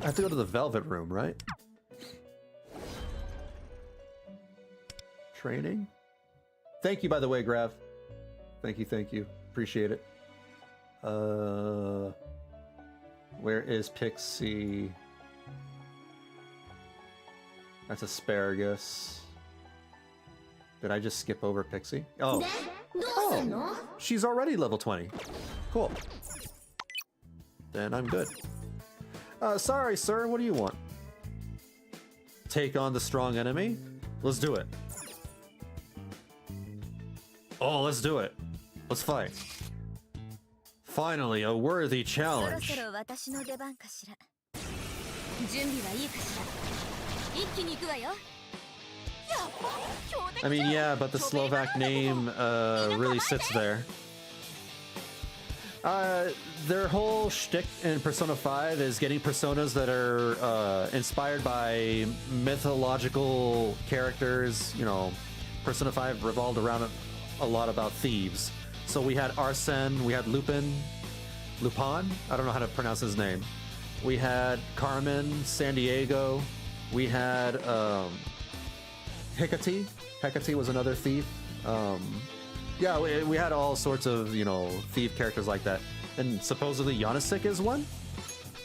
I have to go to the Velvet Room, right? Training? Thank you, by the way, Grav. Thank you, thank you. Appreciate it. Where is Pixie? That's Asparagus. Did I just skip over Pixie? Oh. でどうすんの She's already level 20. Cool. Then I'm good. Sorry, sir. What do you want? Take on the strong enemy? Let's do it. Oh, let's do it. Let's fight. Finally, a worthy そろ challenge. そろ私の出番かしら準備はいいかしら一気に行くわよ I mean, yeah, but the Slovak name really sits there. Their whole shtick in Persona 5 is getting personas that are inspired by mythological characters. You know, Persona 5 revolved around a lot about thieves. So we had Arsene, we had Lupin, I don't know how to pronounce his name. We had Carmen, San Diego. We had Hecate. Hecate was another thief. Yeah, we had all sorts of, you know, thief characters like that. And supposedly Yanasik is one?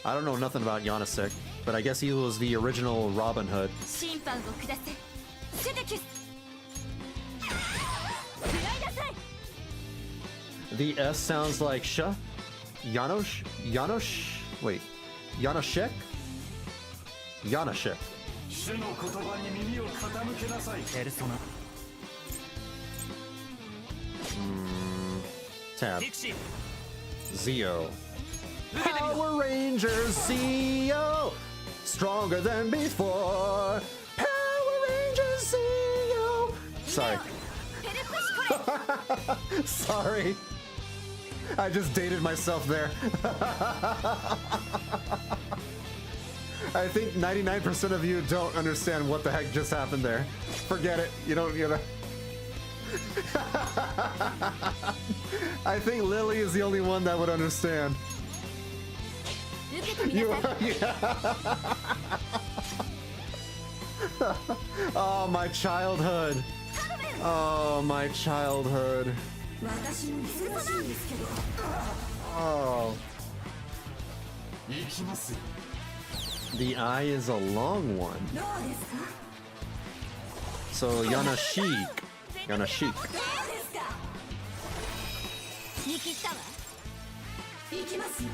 I don't know nothing about Yanasik, but I guess he was the original Robin Hood. 審判を下せセテキュス食らいなさい The S sounds like sh. Janosch? Wait. Janoschek? Janoschek. 主の言葉に耳を傾けなさい。ペルソナ Tab. ディクシー Zeo. Power Rangers Zeo! Stronger than before! Power Rangers Zeo! Sorry. ペルプシコレ Sorry. I just dated myself there. I think 99% of you don't understand what the heck just happened there. Forget it. You don't, you know. I think Lily is the only one that would understand. 受けてみな You, さい yeah. Oh, my childhood. Oh, my childhood. 私も忙しいんですけど Oh. 行きますよ。 The eye is a long one. どうですか So Yanashik. Yanashik. どうですか見切ったわ行きますよ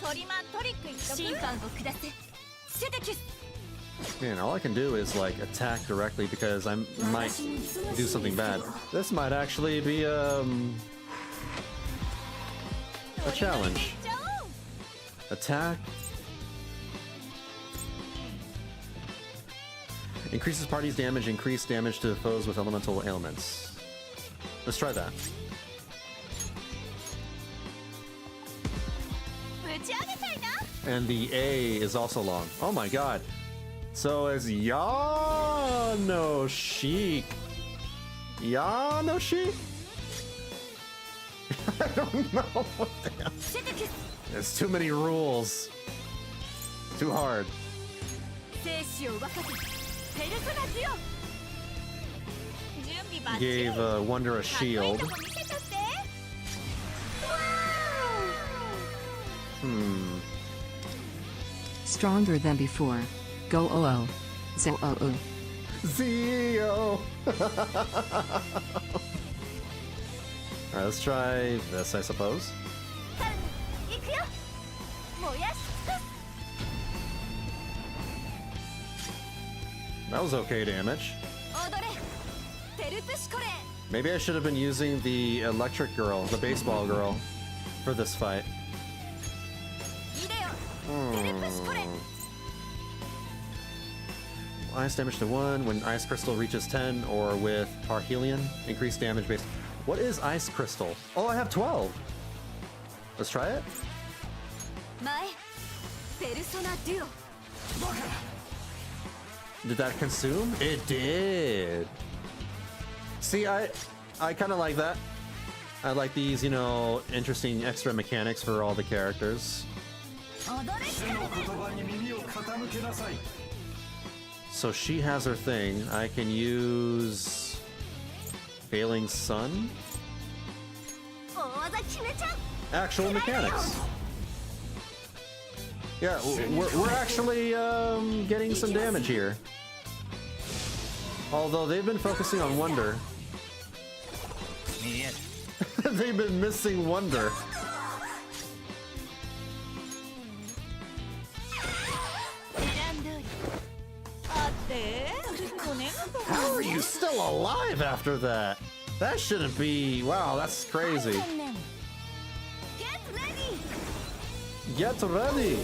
トリマントリック一審判を下せセテキュス Man, all I can do is like attack directly because I might do something bad. This might actually be a challenge. Attack. Increases party's damage, increase damage to foes with elemental ailments. Let's try that. 打ち上げたいな And the A is also long. Oh my god. So it's Yanoshik. Yanoshik? I don't know. Damn. セテキュス There's too many rules. Too hard. 生死を分かせペルソナジオ準備バッチリ Gave Wonder a かっこいい shield. とこ見せたってわ Stronger than before. Go OO. Zo OO. Zeo! Alright, let's try this, I suppose. ー行くよ燃やし That was okay damage. 踊れペルプシコレ Maybe I should have been using the electric girl, the baseball girl, for this fight. いでよ Ice damage to 1 when Ice Crystal reaches 10, or with Parhelion, increased damage based. What is Ice Crystal? Oh, I have 12. Let's try it. Did that consume? It did. See, I kind of like that. I like these, you know, interesting extra mechanics for all the characters. So she has her thing. I can use Failing Sun. Actual mechanics. Yeah, we're actually getting some damage here. Although they've been focusing on Wonder. They've been missing Wonder. How are you still alive after that? That shouldn't be... Wow, that's crazy. Get ready!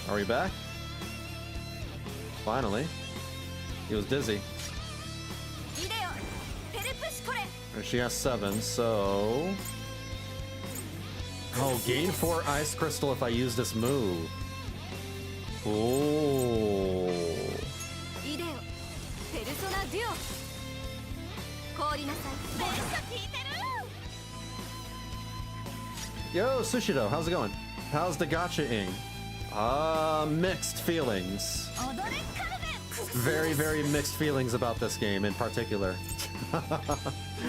Are we back? Finally. He was dizzy. And she has 7, so... Oh, gain 4 Ice Crystal if I use this move. Oh. Yo, Sushido, how's it going? How's the gacha-ing? Mixed feelings. Very, very mixed feelings about this game in particular.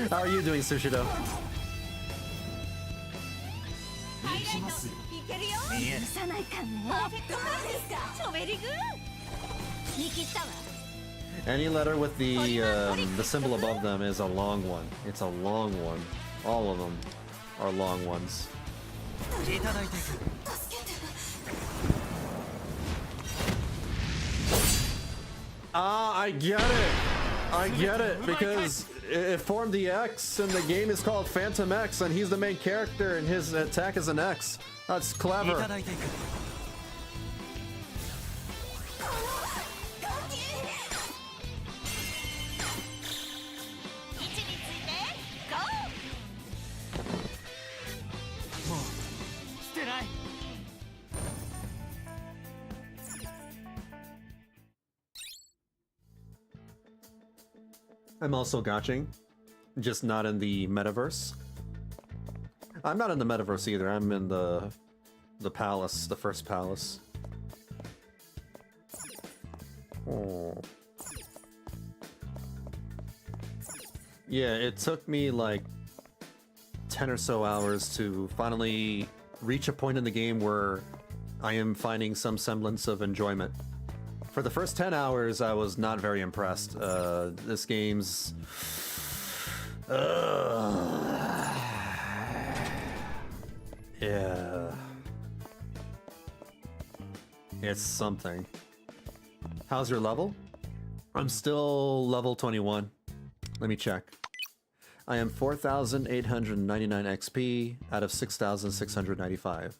How are you doing, Sushido? Any letter with the symbol above them is a long one. It's a long one. All of them are long ones. I get it. I get it, because it formed the X, and the game is called Phantom X, and he's the main character, and his attack is an X. That's clever. I'm also gotching, just not in the metaverse. I'm not in the metaverse either. I'm in the palace, the first palace. Oh. Yeah, it took me like 10 or so hours to finally reach a point in the game where I am finding some semblance of enjoyment. For the first 10 hours, I was not very impressed. This game's... yeah. It's something. How's your level? I'm still level 21. Let me check. I am 4,899 XP out of 6,695.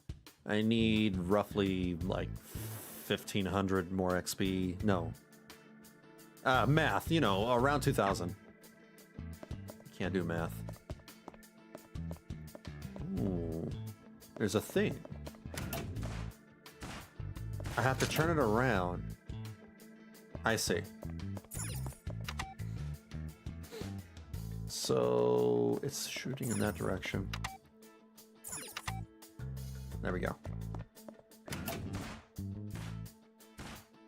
I need roughly like 1,500 more XP. No. Math, you know, around 2,000. Can't do math. Ooh. There's a thing. I have to turn it around. I see. So it's shooting in that direction. There we go.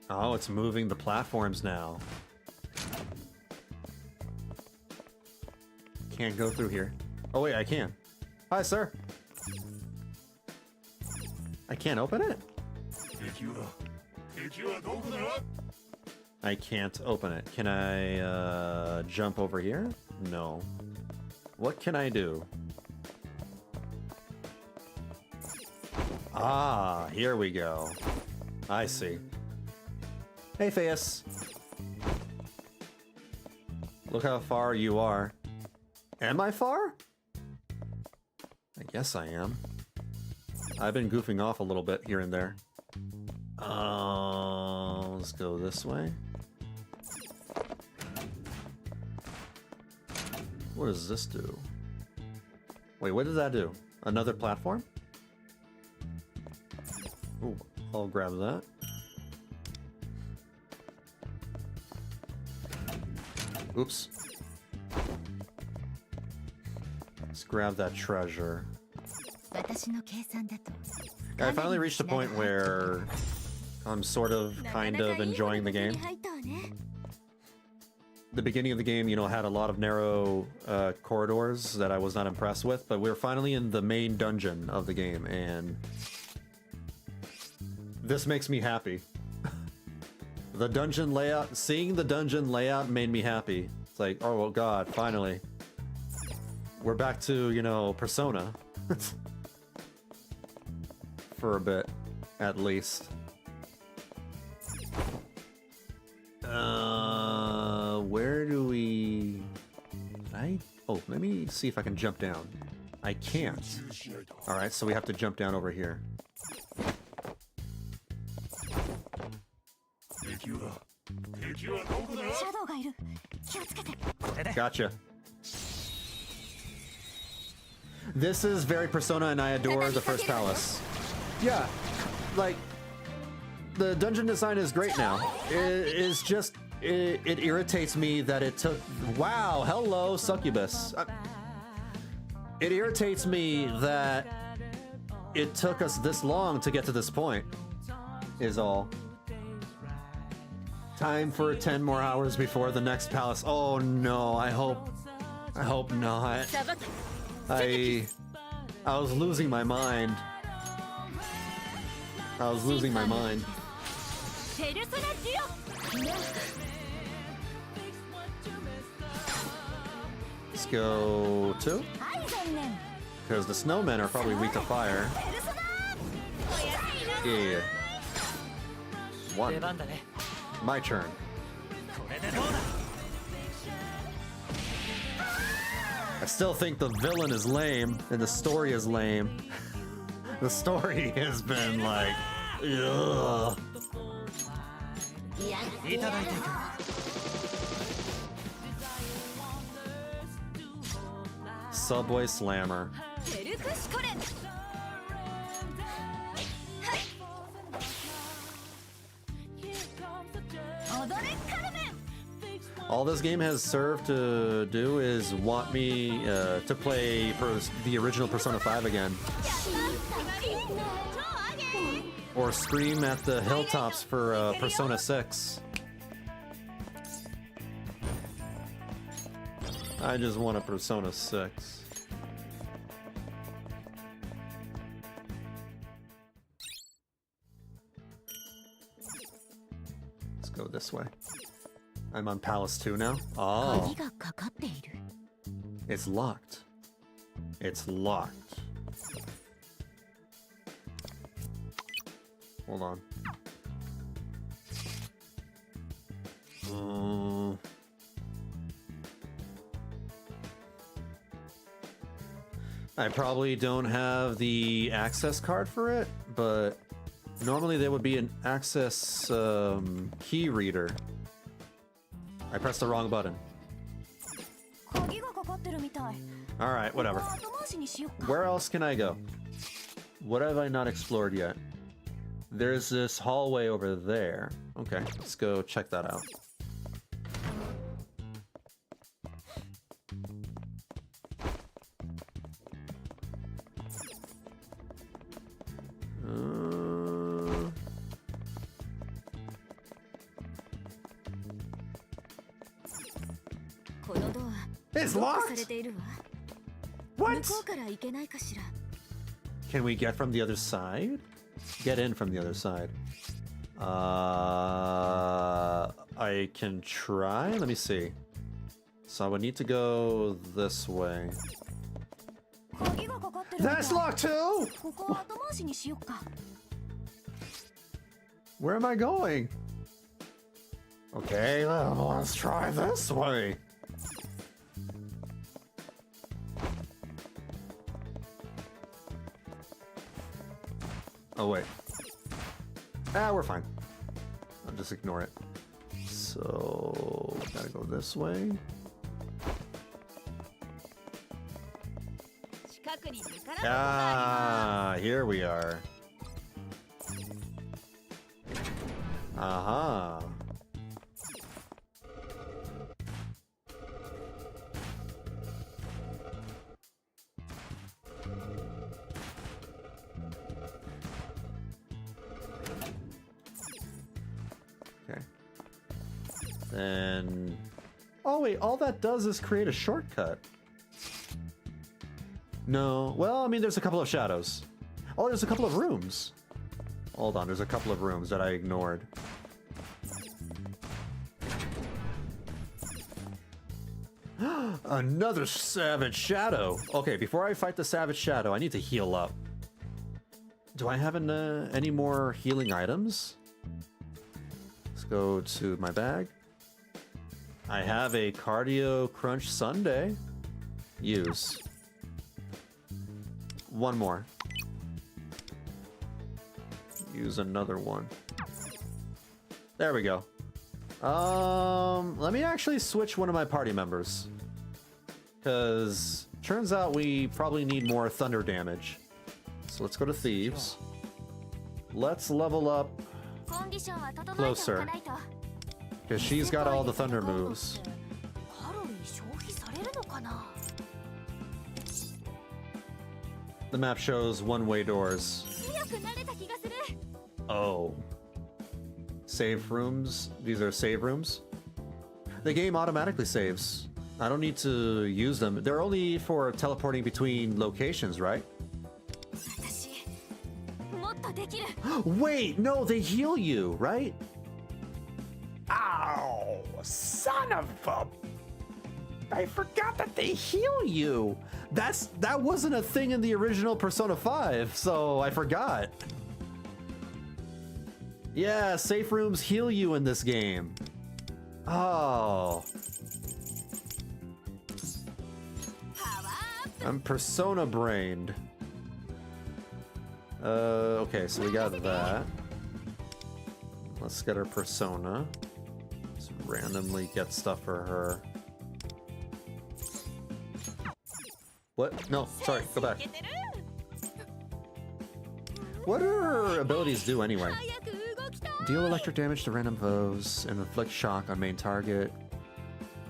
Oh, it's moving the platforms now. Can't go through here. Oh wait, I can. Hi, sir. I can't open it? I can't open it. Can I jump over here? No. What can I do? Ah, here we go. I see. Hey, Phaeus. Look how far you are. Am I far? I Yes, I am. I've been goofing off a little bit here and there. Let's go this way. What does this do? Wait, what did that do? Another platform? Ooh, I'll grab that. Oops. Let's grab that treasure. I finally reached a point where I'm sort of, kind of enjoying the game. The beginning of the game, you know, had a lot of narrow corridors that I was not impressed with, but we're finally in the main dungeon of the game, and this makes me happy. The dungeon layout, seeing the dungeon layout made me happy. It's like, oh well, God, finally. We're back to, you know, Persona. For a bit, at least. Where do we... Oh, let me see if I can jump down. I can't. Alright, so we have to jump down over here. Gotcha. This is very Persona, and I adore the first palace. Yeah, like, the dungeon design is great now. It's just, it irritates me that it took... Wow, hello, Succubus. It irritates me that it took us this long to get to this point, is all. Time for 10 more hours before the next palace. Oh no, I hope not. I was losing my mind. I was losing my mind. Let's go 2. Because the snowmen are probably weak to fire. Yeah. 1. My turn. I still think the villain is lame and the story is lame. The story has been like, ugh. Subway Slammer. All this game has served to do is want me to play the original Persona 5 again. Or scream at the hilltops for Persona 6. I just want a Persona 6. Let's go this way. I'm on Palace 2 now. Oh. It's locked. It's locked. Hold on. I probably don't have the access card for it, but normally there would be an access key reader. I pressed the wrong button. Alright, whatever. Where else can I go? What have I not explored yet? There's this hallway over there. Okay, let's go check that out. It's locked? What? Can we get from the other side? Get in from the other side. I can try? Let me see. So I would need to go this way. That's locked too! Where am I going? Okay, let's try this way. Oh, wait. Ah, we're fine. I'll just ignore it. So, gotta go this way. Ah, here we are. Aha. Okay. Then... Oh wait, all that does is create a shortcut. No, well, I mean, there's a couple of shadows. Oh, there's a couple of rooms. Hold on, there's a couple of rooms that I ignored. Another savage shadow. Okay, before I fight the savage shadow, I need to heal up. Do I have any more healing items? Let's go to my bag. I have a cardio crunch sundae. Use. One more. Use another one. There we go. Let me actually switch one of my party members. Because turns out we probably need more thunder damage. So let's go to Thieves. Let's level up Closer. Because she's got all the thunder moves. The map shows one-way doors. Oh. Save rooms? These are save rooms? The game automatically saves. I don't need to use them. They're only for teleporting between locations, right? Wait, no, they heal you, right? Ow! Son of a... I forgot that they heal you! That wasn't a thing in the original Persona 5, so I forgot. Yeah, safe rooms heal you in this game. Oh. I'm Persona brained. Okay, so we got that. Let's get her Persona. Let's randomly get stuff for her. What? No, sorry, go back. What do her abilities do anyway? Deal electric damage to random foes and inflict shock on main target.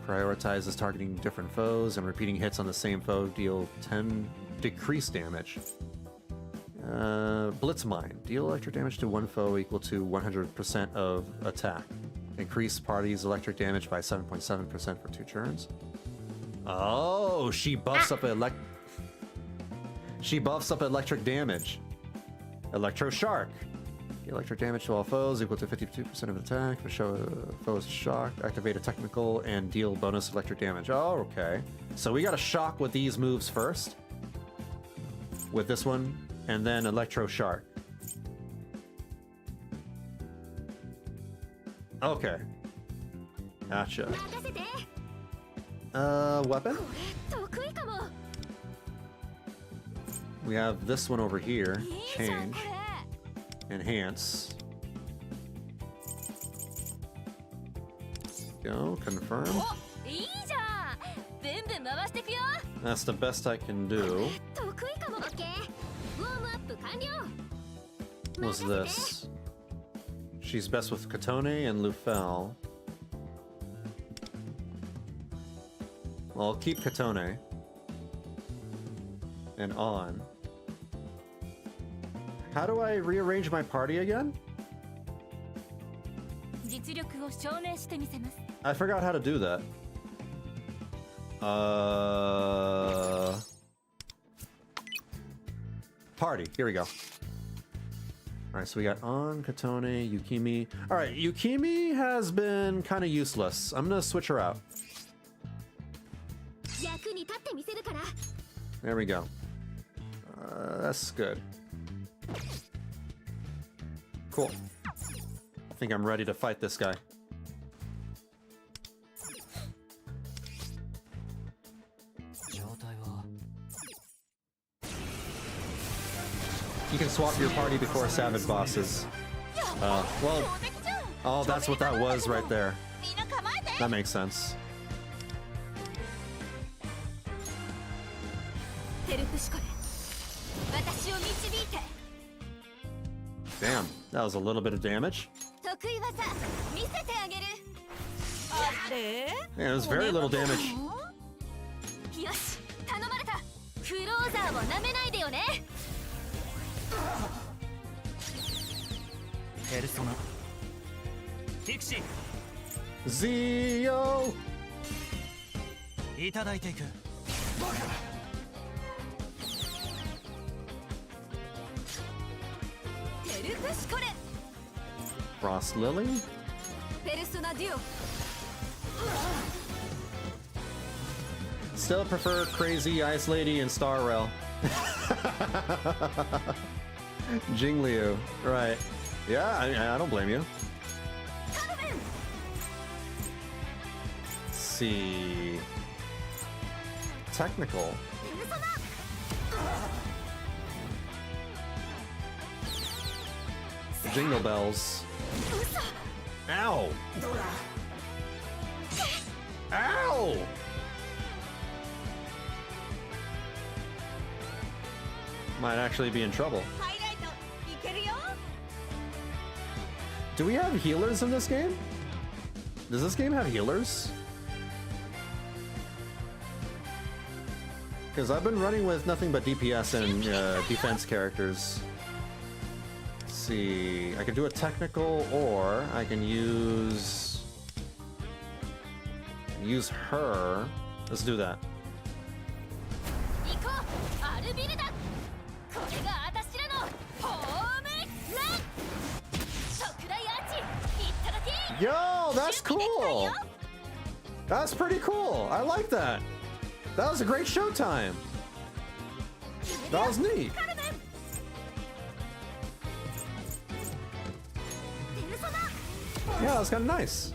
Prioritizes targeting different foes and repeating hits on the same foe deal 10 decreased damage. Blitz Mine. Deal electric damage to one foe equal to 100% of attack. Increase party's electric damage by 7.7% for 2 turns. Oh, she buffs up electric damage. Electro Shark. Electric damage to all foes equal to 52% of attack. Show foes shock. Activate a technical and deal bonus electric damage. Oh, okay. So we got a shock with these moves first. With this one, and then Electro Shark. Okay. Gotcha. Weapon? We have this one over here. Change. Enhance. Go. Confirm. That's the best I can do. What's this? She's best with Katone and Lufel. Well, I'll keep Katone. And on. How do I rearrange my party again? I forgot how to do that. Party. Here we go. Alright, so we got On, Katone, Yukimi. Alright, Yukimi has been kind of useless. I'm gonna switch her out. There we go. That's good. Cool. I think I'm ready to fight this guy. You can swap your party before Savage bosses. Well, oh, that's what that was right there. That makes sense. Damn, that was a little bit of damage. Yeah, it was very little damage. よし頼まれた。クローザーを舐めないでよね。ペルソナピクシZio! ーいただいていく。テルプシコレ Frost Lily? ペルソナデュオ Still prefer Crazy Ice Lady and Star Rail. Jingliu, right. Yeah, I don't blame you. Let's see. Technical. Jingle bells. Ow! Ow! Might actually be in trouble. ハイライトいけるよ。 Do we have healers in this game? Does this game have healers? Because I've been running with nothing but DPS and defense characters. Let's see, I can do a technical, or I can use her. Let's do that. 行こうアルビルだ。これが私らのホームラン。特大アーチいっただき。 Yo, that's cool. That's pretty cool. I like that. That was a great showtime. That was neat. カルメン。ペルソナ。 Yeah, that was kind of nice.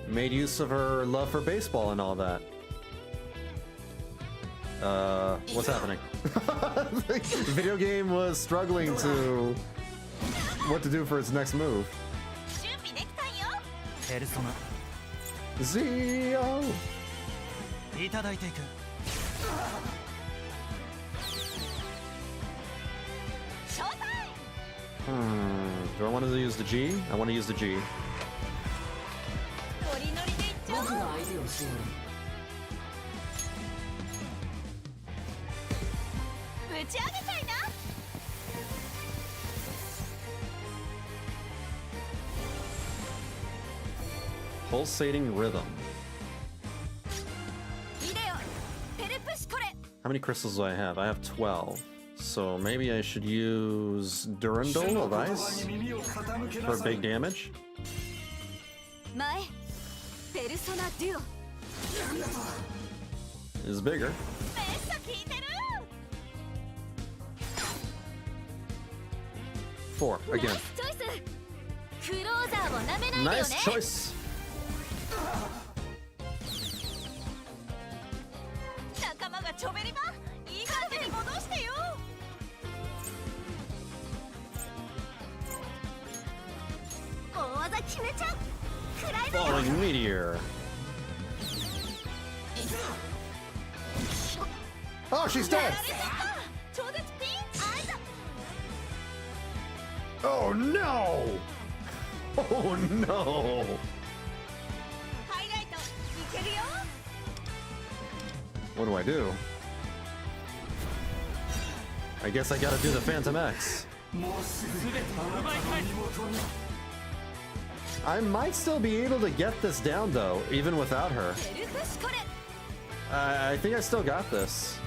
Made use of her love for baseball and all that. What's happening? The video game was struggling to what to do for its next move. 準備できたんよ。ペルソナ Zio! いただいていく。 ショータイム。 Do I want to use the G? I want to use the G. ノリノリでいっちゃおう。打ち上げちゃいな。 Pulsating rhythm. いでよ。ペルプシコレ。 How many crystals do I have? I have 12. So maybe I should use Durandal of Ice for big damage. 前。ペルソナデュオ。 Is bigger. めっちゃ効いてる。 4 again. ナイスチョイス。クローザーを舐めないでよね。 Nice choice. 仲間がちょべりば。いい感じに戻してよ。大技決めちゃう。くらいだよ。 Falling meteor. Oh, she's dead. やられちゃった。超絶ピンチ。あいた。 Oh no. Oh no. ハイライトいけるよ。 What do I do? I guess I gotta do the Phantom X. I might still be able to get this down though, even without her. ペルプシコレ。 I think I still got this.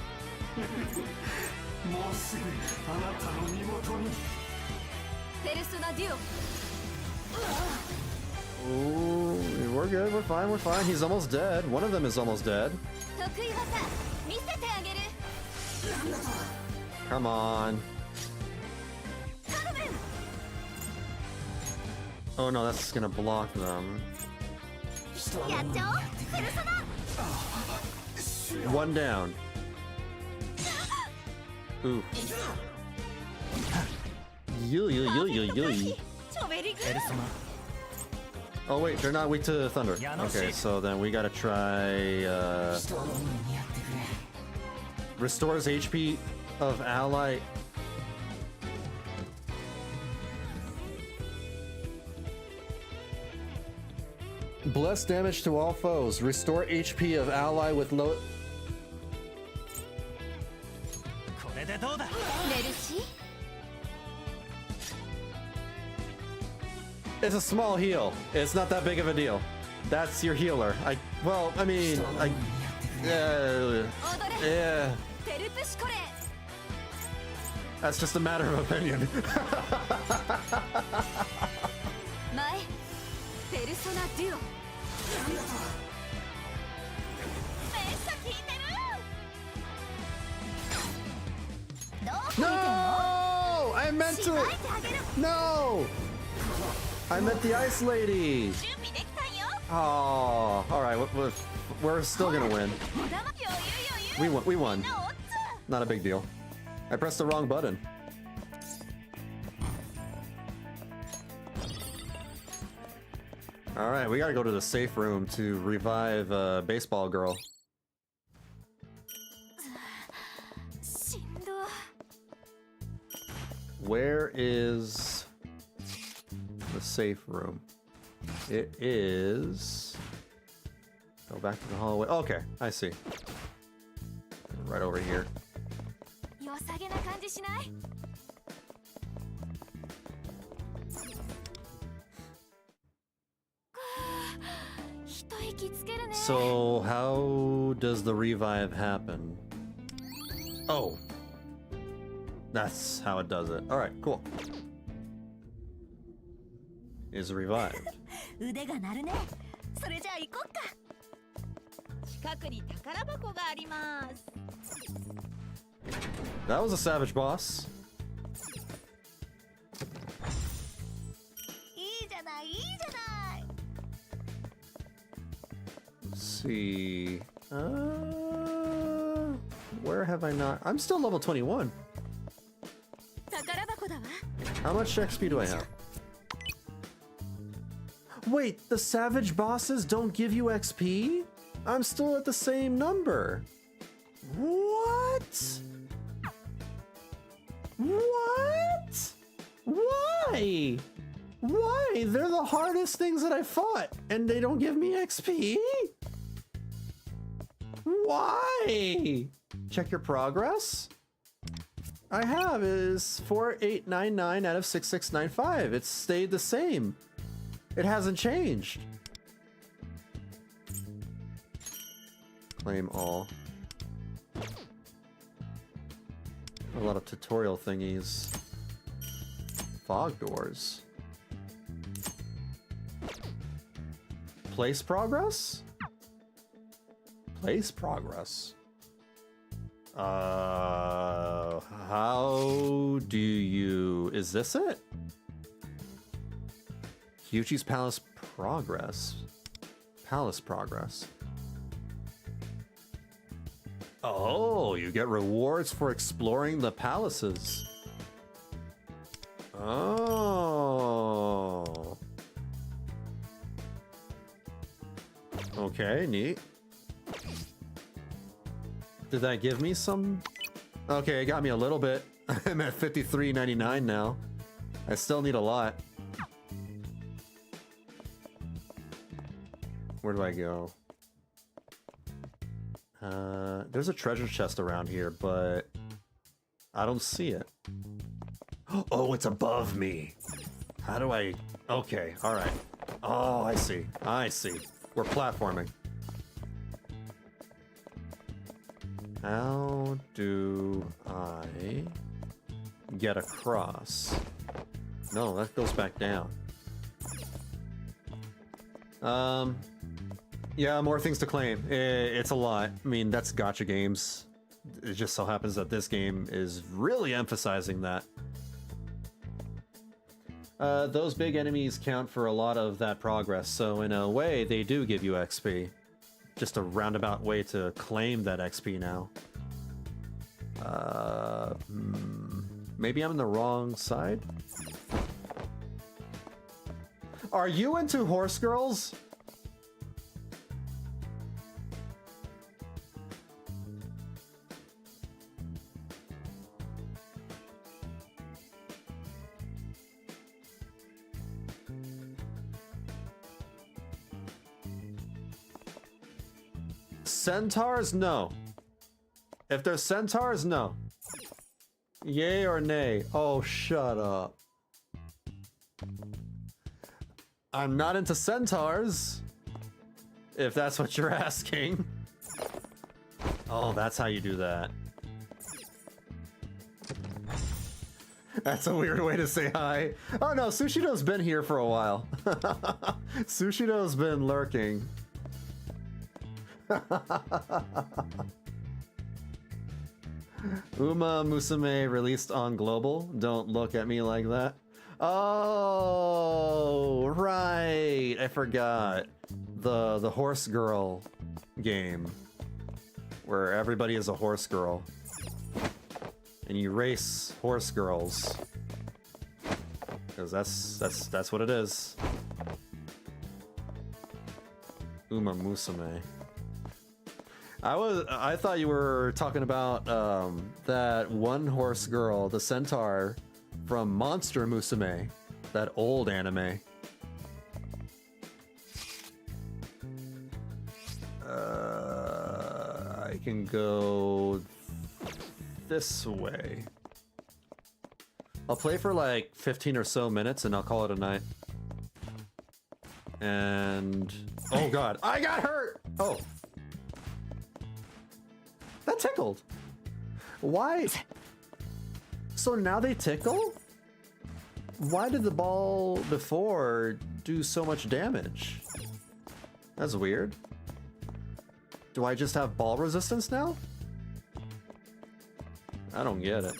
ペルソナデュオ。 Ooh, we're good, we're fine, we're fine. He's almost dead. One of them is almost dead. 得意技見せてあげる。 Come on. カルメン。 Oh no, that's gonna block them. やっちゃおう。ペルソナ。 One down. Ooh. Yo. 超ベリーグエル様 Oh wait, they're not weak to thunder. Okay, so then we gotta try restores HP of ally. Bless damage to all foes. Restore HP of ally with low. これでどうだメルシー It's a small heal. It's not that big of a deal. That's your healer. Well, I mean, yeah. テルプシコレ That's just a matter of opinion. 前ペルソナデュオめっちゃ効いてるどう効いてんの No! I meant しば to. いてあげる No! I meant the ice lady. 準備できたんよ Oh, all right. We're still gonna win. おだま余裕 We won. We won. みんなおっつ Not a big deal. I pressed the wrong button. All right, we gotta go to the safe room to revive Baseball Girl. しんど Where is the safe room? It is. Go back to the hallway. Okay, I see. Right over here. 良さげな感じしない一息つけるね So, how does the revive happen? Oh. That's how it does it. Alright, cool. Is revived. 腕が鳴るねそれじゃあ行こっか近くに宝箱があります That was a savage boss. いいじゃないいいじゃない Let's see. Where have I not? I'm still level 21. 宝箱だわ How much XP do I have? Wait, the savage bosses don't give you XP? I'm still at the same number. What? What? Why? Why? They're the hardest things that I fought, and they don't give me XP? Why? Check your progress. I have is 4899 out of 6695. It's stayed the same. It hasn't changed. Claim all. A lot of tutorial thingies. Fog doors. Place progress? Place progress. How do you... Is this it? Kyuchi's Palace progress. Palace progress. Oh, you get rewards for exploring the palaces. Oh. Okay, neat. Did that give me some? Okay, it got me a little bit. I'm at 53.99 now. I still need a lot. Where do I go? There's a treasure chest around here, but I don't see it. Oh, it's above me. How do I... Okay, all right. Oh, I see. I see. We're platforming. How do I get across? No, that goes back down. Yeah, more things to claim. It's a lot. I mean, that's gacha games. It just so happens that this game is really emphasizing that. Those big enemies count for a lot of that progress, so in a way, they do give you XP. Just a roundabout way to claim that XP now. Maybe I'm in the wrong side? Are you into horse girls? Centaurs? No. If there's centaurs, no. Yay or nay? Oh, shut up. I'm not into centaurs. If that's what you're asking. Oh, that's how you do that. That's a weird way to say hi. Oh no, Sushido's been here for a while. Sushido's been lurking. Uma Musume released on global. Don't look at me like that. Oh, right. I forgot. The horse girl game where everybody is a horse girl and you race horse girls. Because that's what it is. Uma Musume. I thought you were talking about that one horse girl, the centaur from Monster Musume, that old anime. I can go this way. I'll play for like 15 or so minutes and I'll call it a night. And oh god, I got hurt! Oh. That tickled. Why? So now they tickle? Why did the ball before do so much damage? That's weird. Do I just have ball resistance now? I don't get it.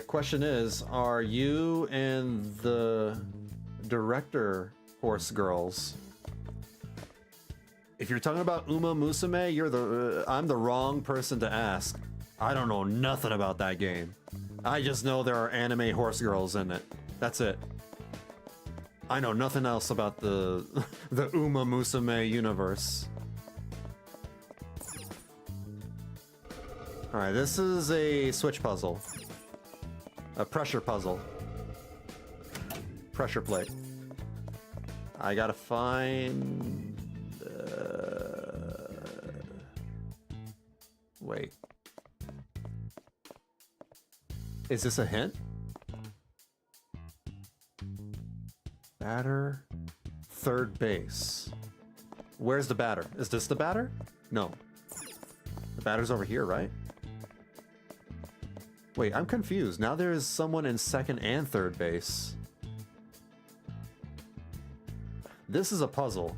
Question is, are you and the director horse girls? If you're talking about Uma Musume, I'm the wrong person to ask. I don't know nothing about that game. I just know there are anime horse girls in it. That's it. I know nothing else about the Uma Musume universe. Alright, this is a switch puzzle. A pressure puzzle. Pressure plate. I gotta find... Wait. Is this a hint? Batter. Third base. Where's the batter? Is this the batter? No. The batter's over here, right? Wait, I'm confused. Now there is someone in second and third base. This is a puzzle.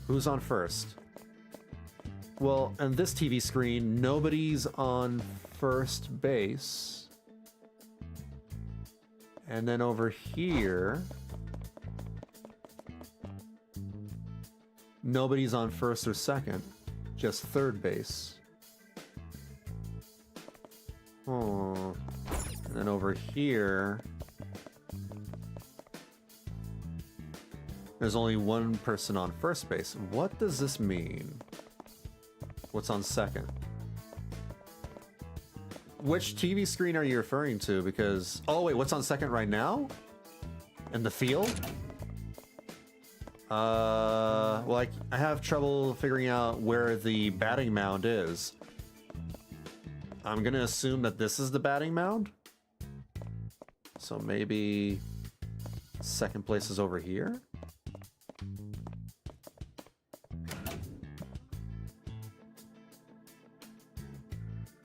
Who's on first? Well, on this TV screen, nobody's on first base. And then over here, nobody's on first or second, just third base. Oh. And then over here, there's only one person on first base. What does this mean? What's on second? Which TV screen are you referring to? Because, oh wait, what's on second right now? In the field? Well, I have trouble figuring out where the batting mound is. I'm gonna assume that this is the batting mound. So maybe second place is over here?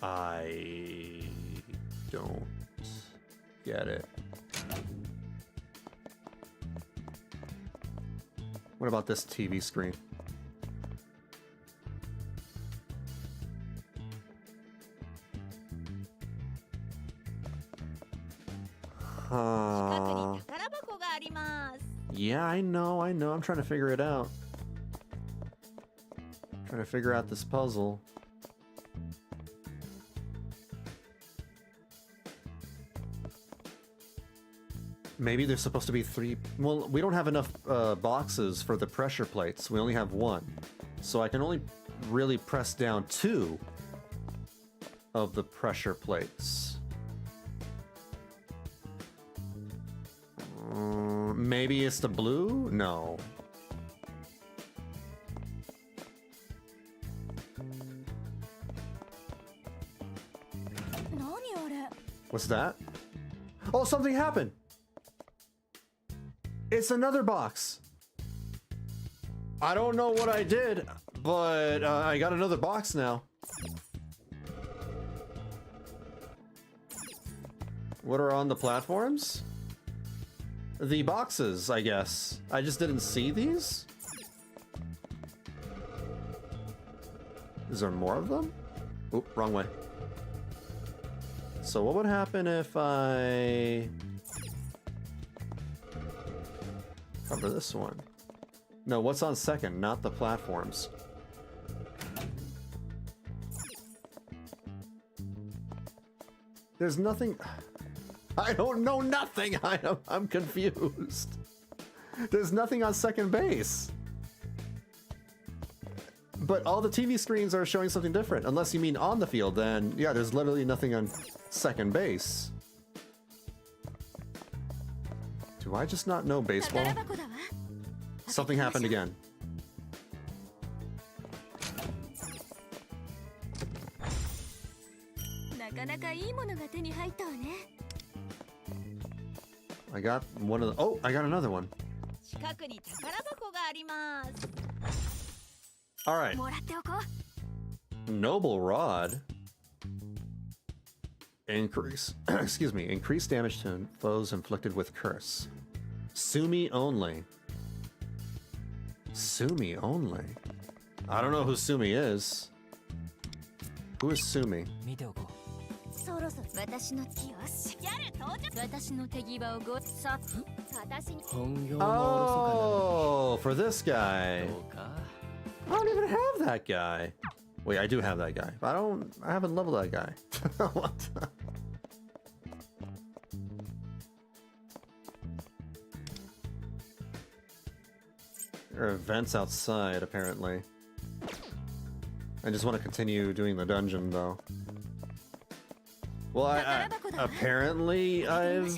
I don't get it. What about this TV screen? Yeah, I know. I'm trying to figure it out. Trying to figure out this puzzle. Maybe there's supposed to be 3... Well, we don't have enough boxes for the pressure plates. We only have 1. So I can only really press down 2 of the pressure plates. Maybe it's the blue? No. What's that? Oh, something happened! It's another box. I don't know what I did, but I got another box now. What are on the platforms? The boxes, I guess. I just didn't see these? Is there more of them? Oop, wrong way. So what would happen if I... cover this one? No, what's on second? Not the platforms. There's nothing... I don't know nothing! I'm confused. There's nothing on second base. But all the TV screens are showing something different. Unless you mean on the field, then yeah, there's literally nothing on second base. Do I just not know baseball? Something happened again. I got one of the... Oh, I got another one. Alright. Noble Rod. Increase. Excuse me. Increase damage to foes inflicted with curse. Sumi only. Sumi only? I don't know who Sumi is. Who is Sumi? Oh, for this guy. I don't even have that guy. Wait, I do have that guy. I haven't leveled that guy. What? There are events outside, apparently. I just want to continue doing the dungeon, though. Well, apparently I've...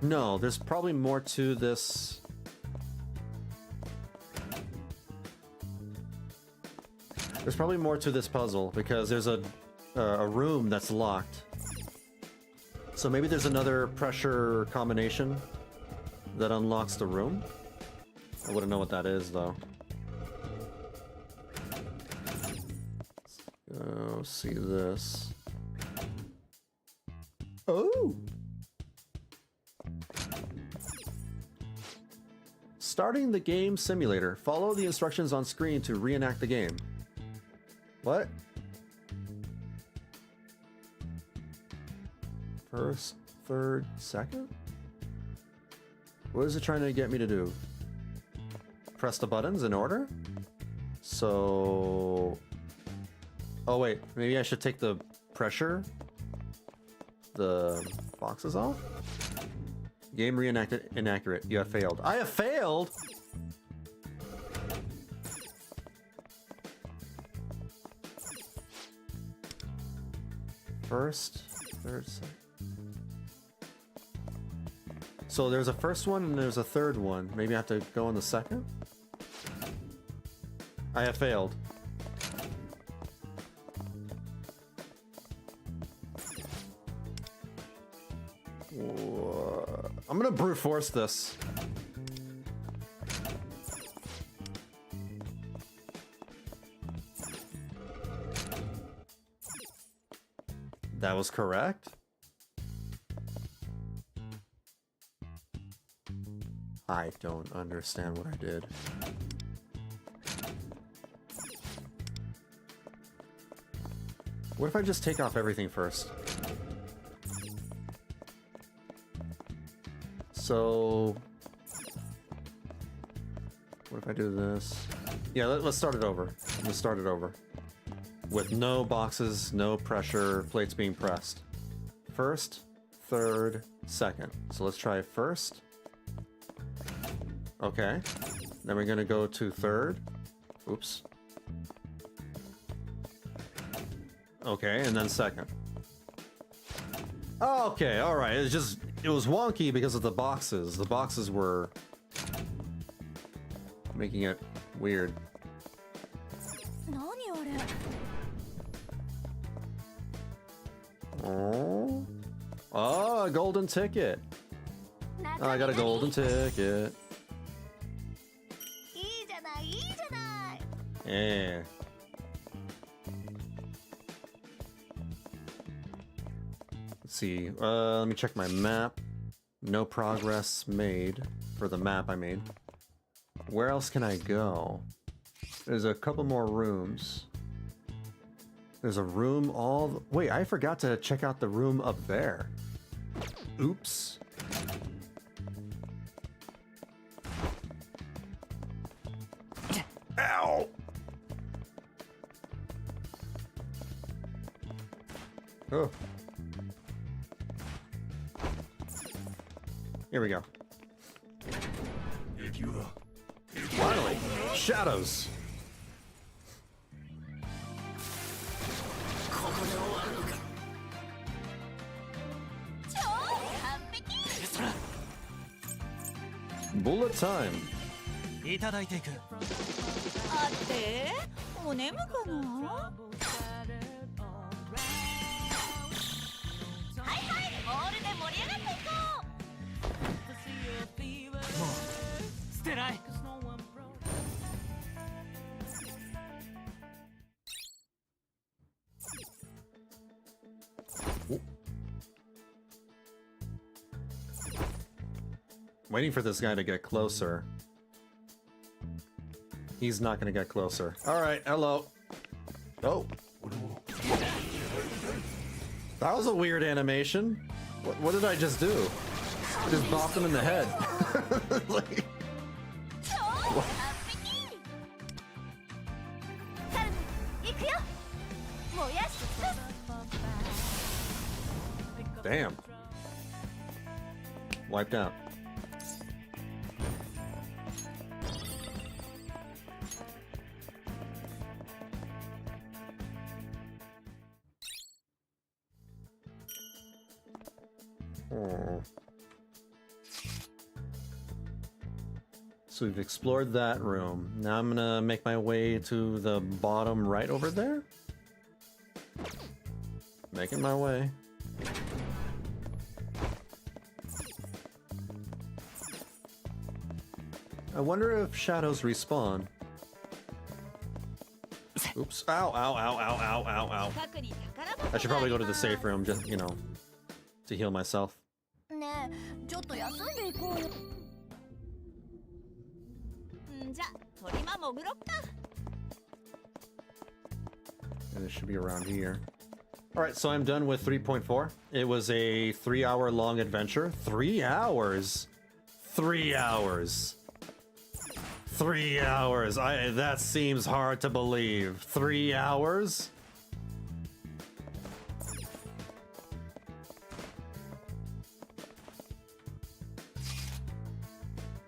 No, there's probably more to this. There's probably more to this puzzle, because there's a room that's locked. So maybe there's another pressure combination that unlocks the room? I wouldn't know what that is, though. Oh, see this. Oh! Starting the game simulator. Follow the instructions on screen to reenact the game. What? First, third, second? What is it trying to get me to do? Press the buttons in order? So... Oh wait, maybe I should take the pressure? The boxes off? Game reenacted inaccurate. You have failed. I have failed?! First, third, second. So there's a first one and there's a third one. Maybe I have to go on the second? I have failed. I'm gonna brute force this. That was correct? I don't understand what I did. What if I just take off everything first? So... What if I do this? Yeah, let's start it over. Let's start it over. With no boxes, no pressure, plates being pressed. First, third, second. So let's try first. Okay. Then we're gonna go to third. Oops. Okay, and then second. Okay, alright. It was wonky because of the boxes. The boxes were making it weird. Oh. Oh, a golden ticket. Oh, I got a golden ticket. Yeah. Let's see. Let me check my map. No progress made for the map I made. Where else can I go? There's a couple more rooms. There's a room all... Wait, I forgot to check out the room up there. Oops. Ow! Oh. Here we go. Finally! Shadows! Bullet time! いただいていく。あってお眠かな。捨てない。Waiting for this guy to get closer. He's not gonna get closer. Alright, hello. Oh. That was a weird animation. What did I just do? I just bopped him in the head. Like, what? Damn. Wiped out. So we've explored that room. Now I'm gonna make my way to the bottom right over there. Making my way. I wonder if shadows respawn. Oops. Ow, ow, ow, ow, ow, ow, ow. I should probably go to the safe room, just, you know, to heal myself. And it should be around here. Alright, so I'm done with 3.4. It was a 3-hour long adventure. 3 hours? 3 hours. 3 hours. That seems hard to believe. 3 hours?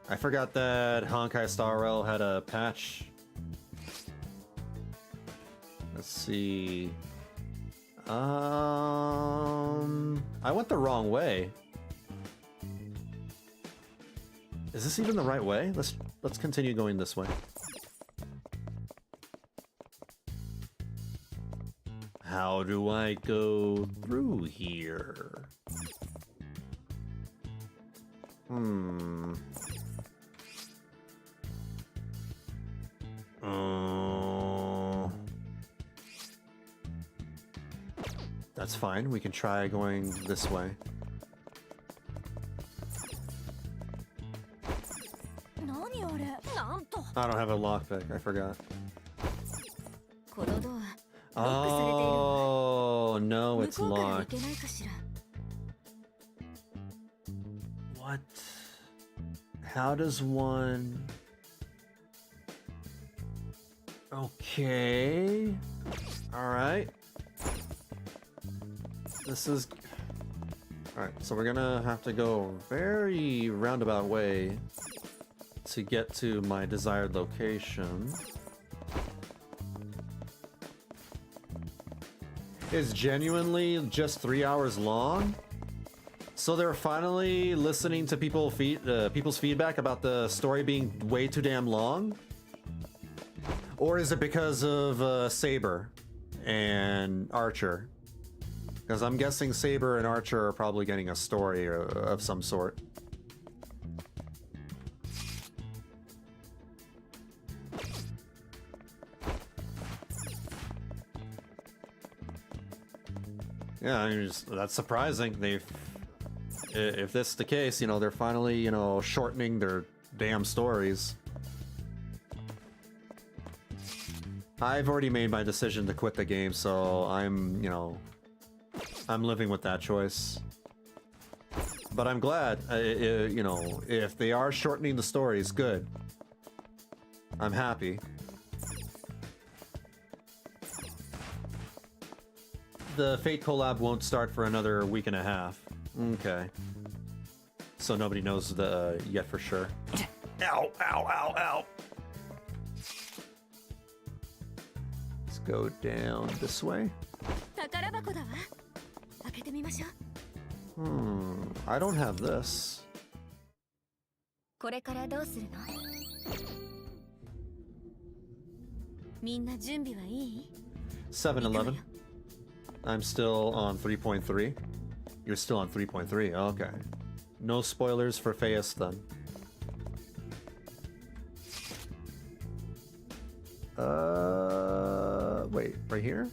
I forgot that Honkai Star Rail had a patch. Let's see. I went the wrong way. Is this even the right way? Let's continue going this way. How do I go through here? That's fine. We can try going this way. I don't have a lockpick. I forgot. Oh, no, it's locked. What? How does one... Okay. Alright. This is... Alright, so we're gonna have to go a very roundabout way to get to my desired location. It's genuinely just 3 hours long? So they're finally listening to people's feedback about the story being way too damn long? Or is it because of Saber and Archer? Because I'm guessing Saber and Archer are probably getting a story of some sort. Yeah, I mean, that's surprising. If this is the case, you know, they're finally, you know, shortening their damn stories. I've already made my decision to quit the game, so I'm, you know, I'm living with that choice. But I'm glad, you know, if they are shortening the stories, good. I'm happy. The Fate collab won't start for another week and a half. Okay. So nobody knows yet for sure. Ow, ow, ow, ow. Let's go down this way. I don't have this. これからどうするの？みんな準備はいい？ 7-Eleven. I'm still on 3.3. You're still on 3.3. Okay. No spoilers for Feus then. Wait, right here?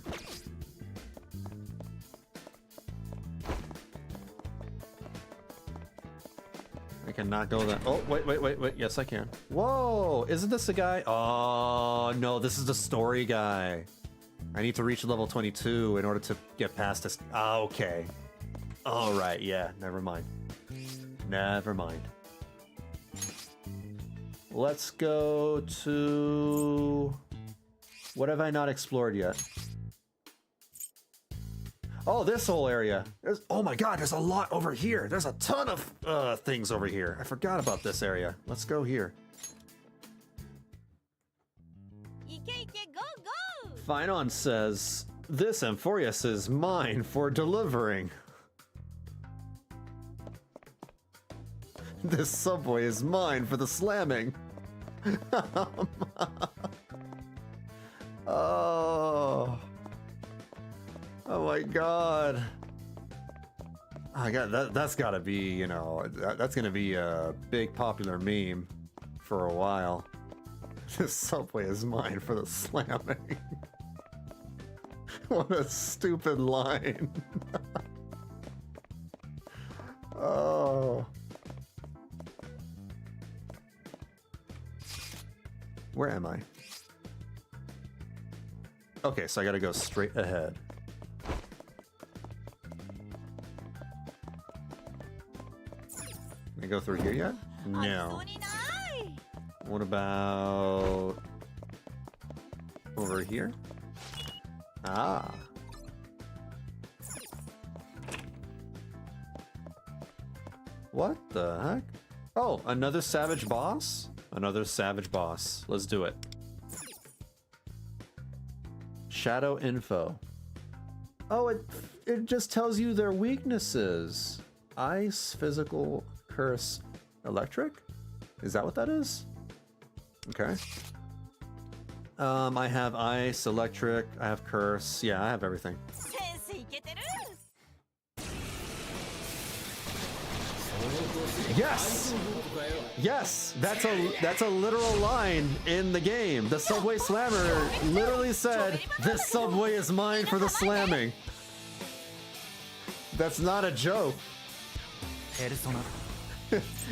I cannot go that. Oh, wait. Yes, I can. Whoa, isn't this the guy? Oh, no, this is the story guy. I need to reach level 22 in order to get past this. Ah, okay. Alright, yeah, never mind. Never mind. Let's go to... What have I not explored yet? Oh, this whole area. Oh my god, there's a lot over here. There's a ton of things over here. I forgot about this area. Let's go here. Finon says, this Amphorius is mine for delivering. This subway is mine for the slamming. Oh. Oh my god. Oh my god, that's gotta be, you know, that's gonna be a big popular meme for a while. This subway is mine for the slamming. What a stupid line. Oh. Where am I? Okay, so I gotta go straight ahead. Can I go through here yet? No. What about over here? Ah. What the heck? Oh, another savage boss? Another savage boss. Let's do it. Shadow info. Oh, it just tells you their weaknesses. Ice, physical, curse, electric? Is that what that is? Okay. I have ice, electric, I have curse. Yeah, I have everything. Yes! Yes! That's a literal line in the game. The Subway Slammer literally said, "This subway is mine for the slamming." That's not a joke.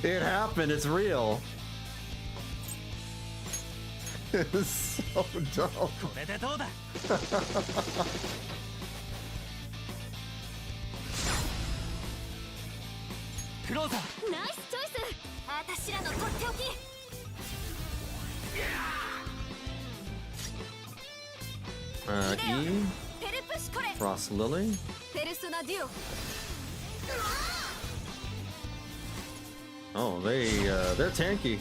It happened, it's real. It's so dumb. E. ペルプシコレ Frost Lily. ペルソナデュオ Oh, they're tanky.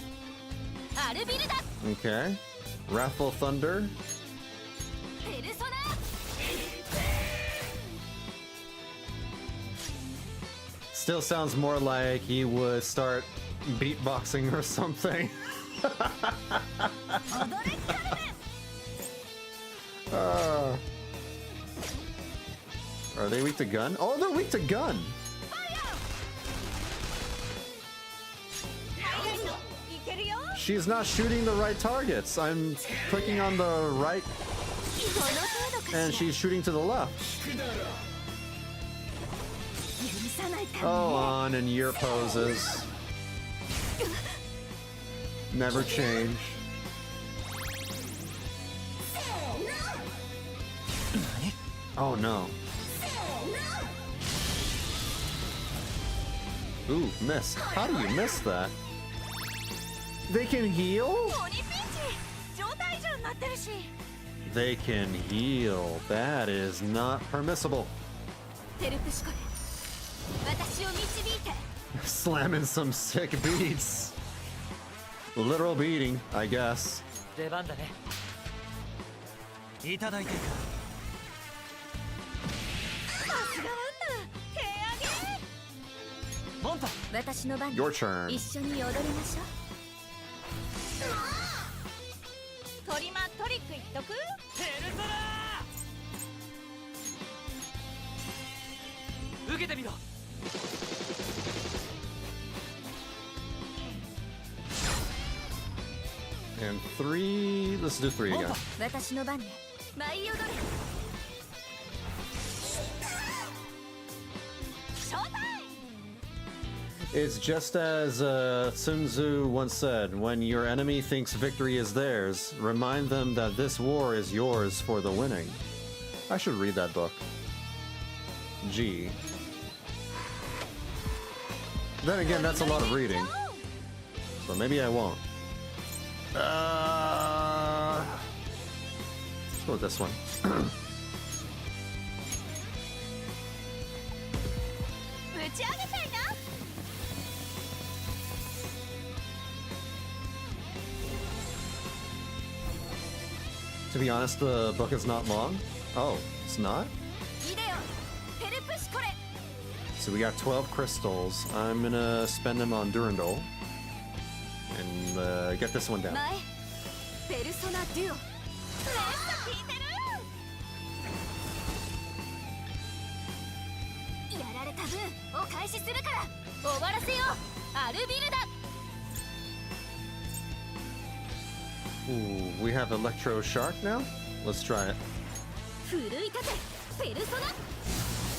アルビルダ Okay. Wrathful Thunder. ペルソナ Still sounds more like he would start beatboxing or something. 踊れカルメン Are they weak to gun? Oh, they're weak to gun. いけるよ She's not shooting the right targets. I'm clicking on the right この程度か and しら she's shooting to the left. 許さないか Oh, on and your poses. Never change. Oh no. Ooh, miss. How do you miss that? They can heal? 鬼ピンチ状態異常になってるし They can heal. That is not permissible. ペルプシコレ私を導いて Slamming some sick beats. Literal beating, I guess. 出番だねいただいていくさすがワンダ手上げモンタ私の番 Your turn. 一緒に踊りましょうトリマトリック言っとくペルソナ受けてみろ And 3. Let's do 3 again. 私の番ね舞い踊れショータイム It's just as Sun Tzu once said, when your enemy thinks victory is theirs, remind them that this war is yours for the winning. I should read that book. G. Then again, that's a lot of reading. So maybe I won't. Let's go with this one. ぶち上げたいな To be honest, the book is not long. Oh, it's not? イデオペルプシコレ So we got 12 crystals. I'm gonna spend them on Durandal. And get this one down. 前ペルソナデュオレッド聞いてるやられた分お返しするから終わらせようアルビルダ Ooh, we have Electro Shark now? Let's try it. 奮い立てペルソナ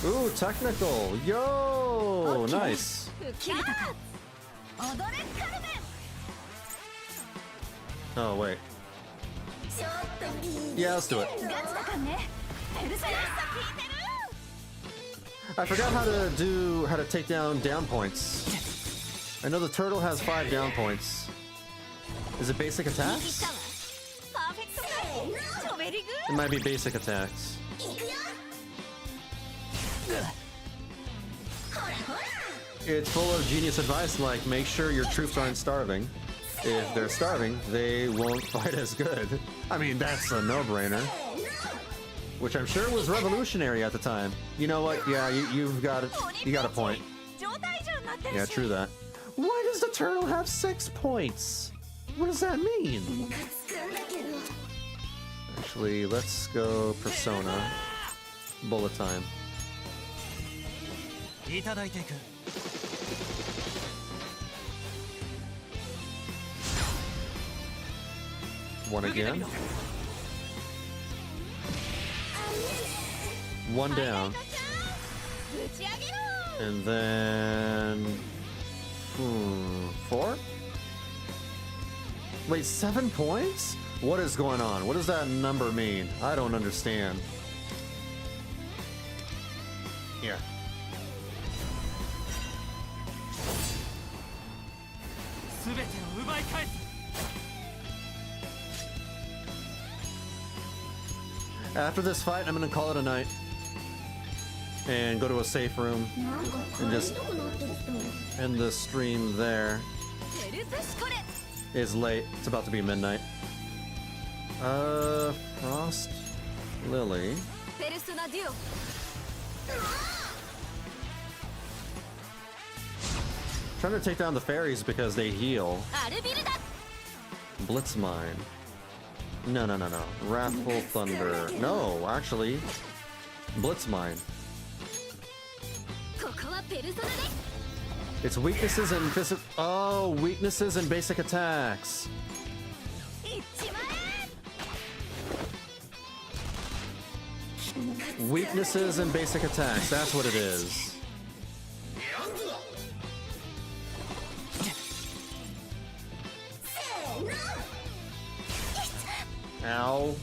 Ooh, technical! Yo! Nice! 吹き出たか踊れカルメン Oh, wait. Yeah, let's do it. ガチだかんねペルソナ聞いてる I forgot how to take down points. I know the turtle has 5 down points. Is it basic 握った attacks? わパーフェクトかチョベリグ It might be basic attacks. いくよ It's full of genius advice like make sure your troops aren't starving. If they're starving, they won't fight as good. I mean, that's a no-brainer. Which I'm sure was revolutionary at the time. You know what? Yeah, you got a point. 状態異常になってる Yeah, し true that. Why does the turtle have 6 points? What does that mean? Actually, let's go Persona. Bullet time. いただいていく One 受けてみ again. ろ One down. ぶち上げろ And then... 4? Wait, 7 points? What is going on? What does that number mean? I don't understand. Yeah. After this fight, I'm gonna call it a night. And go to a safe room. And just end the stream there. It's late. It's about to be midnight. Frost Lily. Trying to take down the fairies because they heal. Blitz Mine. No. Wrathful Thunder. No, actually. Blitz Mine. It's weaknesses and weaknesses and basic attacks. Weaknesses and basic attacks. That's what it is. Ow.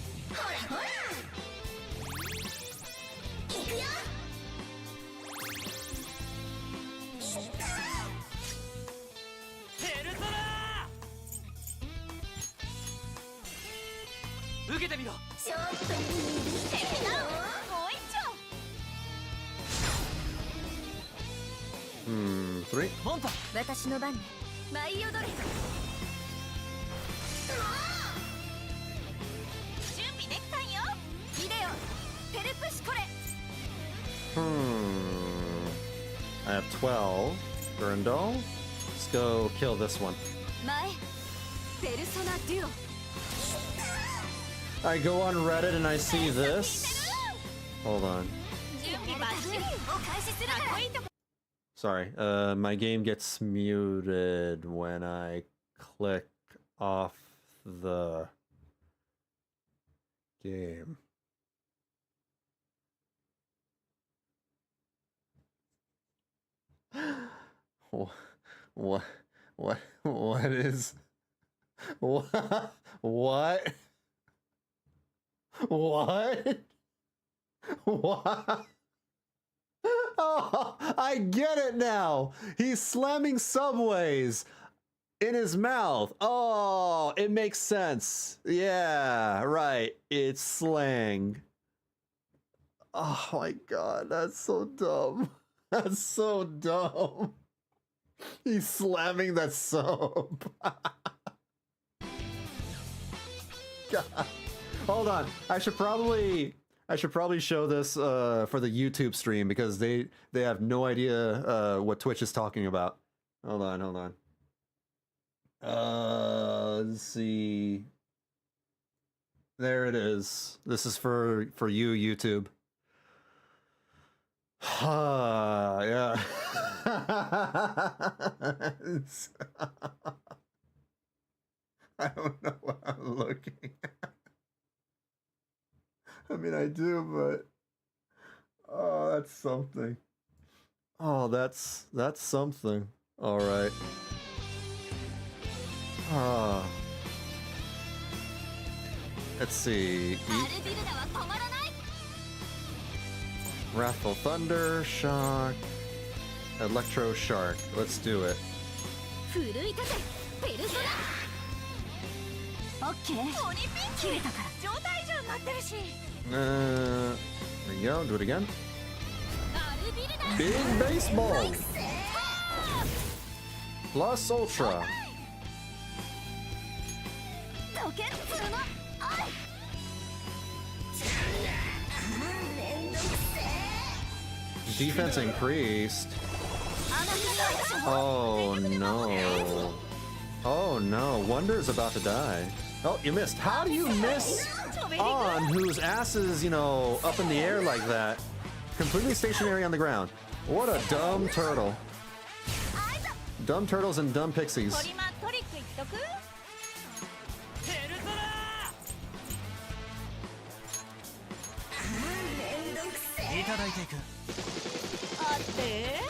Three. 私の番ね。舞い踊れ。準備できたんよ。ビデオ、ペルプシコレ。I have 12. Durandal. Let's go kill this one. 前、ペルソナデュオ。 I go on Reddit and I see this. Hold on. 準備バッチリ。お返しするから。 Sorry, my game gets muted when I click off the game. What is what? What? Oh, I get it now. He's slamming subways in his mouth. Oh, it makes sense. Yeah, right. It's slang. Oh my god, that's so dumb. That's so dumb. He's slamming that sub. God. Hold on. I should probably show this for the YouTube stream because they have no idea what Twitch is talking about. Hold on. Let's see. There it is. This is for you, YouTube. Yeah. I don't know what I'm looking at. I mean, I do, but oh, that's something. Oh, that's something. All right. Let's see. Wrathful Thunder, Shock, Electro Shark. Let's do it. There you go, do it again. Big Baseball! Plus Ultra. Defense increased. Oh no. Oh no, Wonder's about to die. Oh, you missed. How do you miss on whose ass is, you know, up in the air like that? Completely stationary on the ground. What a dumb turtle. Dumb turtles and dumb pixies.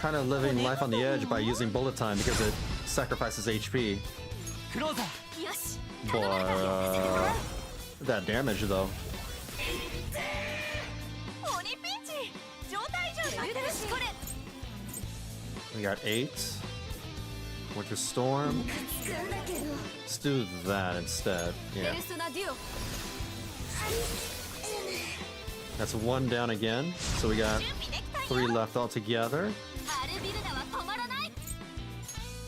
Kind of living life on the edge by using bullet time because it sacrifices HP. But that damage though. We got 8. Winter Storm. Let's do that instead. Yeah. That's one down again. So we got 3 left altogether. アルビルダは止まらない。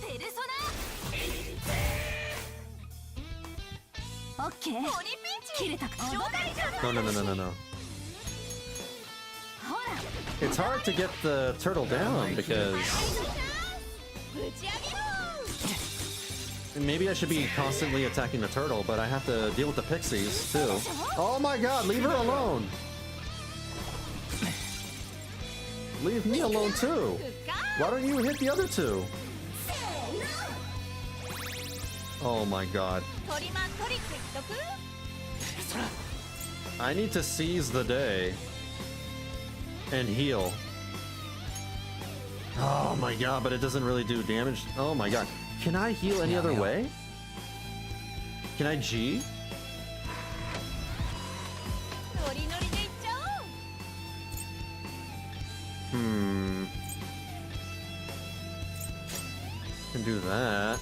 ペルソナ。オッケー。切れたか。状態じゃない。 No, no, no, no, no, no. It's hard to get the turtle down because maybe I should be constantly attacking the turtle, but I have to deal with the pixies too. Oh my god, leave her alone! Leave me alone too! Why don't you hit the other two? Oh my god. I need to seize the day and heal. Oh my god, but it doesn't really do damage. Oh my god. Can I heal any other way? Can I G? Can do that.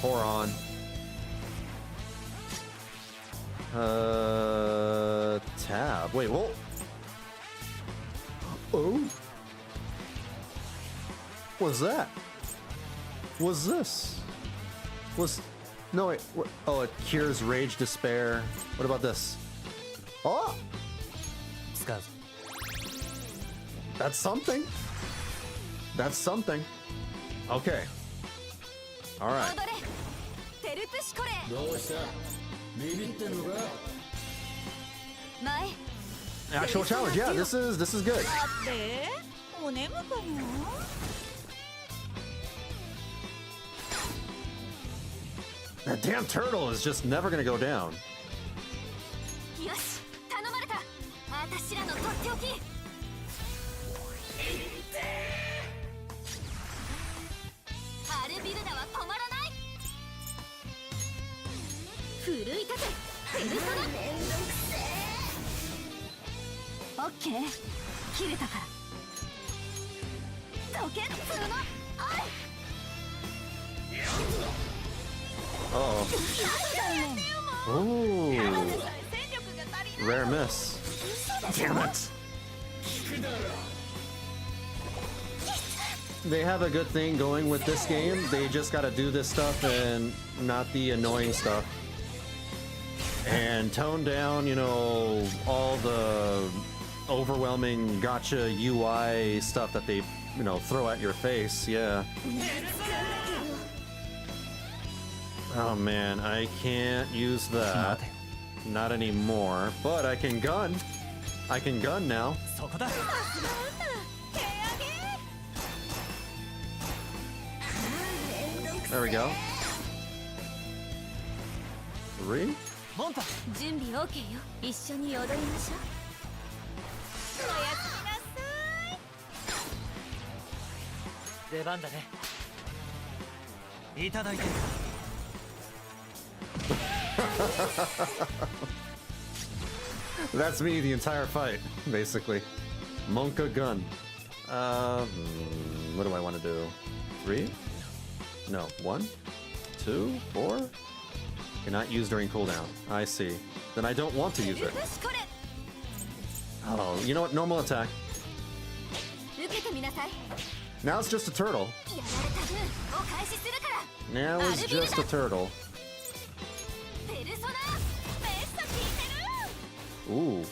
Pour on. Tab. Wait, whoa. Oh. What's that? What's this? Was no wait. What? Oh, it cures rage, despair. What about this? Oh, 使うぞ。 that's something. That's something. Okay. All right. Actual challenge. Yeah, this is good. That damn turtle is just never gonna go down. よし、頼まれた。私らのとっておき。アルビルダは止まらない。奮い立て、ペルソナ。オッケー、切れたから。どけっつうの。Uh oh. Ooh. Rare miss. Damn it. They have a good thing going with this game. They just gotta do this stuff and not the annoying stuff. And tone down, you know, all the overwhelming gotcha UI stuff that they, you know, throw at your face. Yeah. Oh man, I can't use that. Not anymore. But I can gun. I can gun now. There we go. 3? 準備 OK よ。一緒に踊りましょう。おやすみなさい。出番だね。いただいてる。 That's me the entire fight, basically. Monka gun. What do I want to do? 3? No, 1, 2, 4? Cannot use during cooldown. I see. Then I don't want to use it. Oh, you know what? Normal attack. Now it's just a turtle. Now it's just a turtle. Ooh.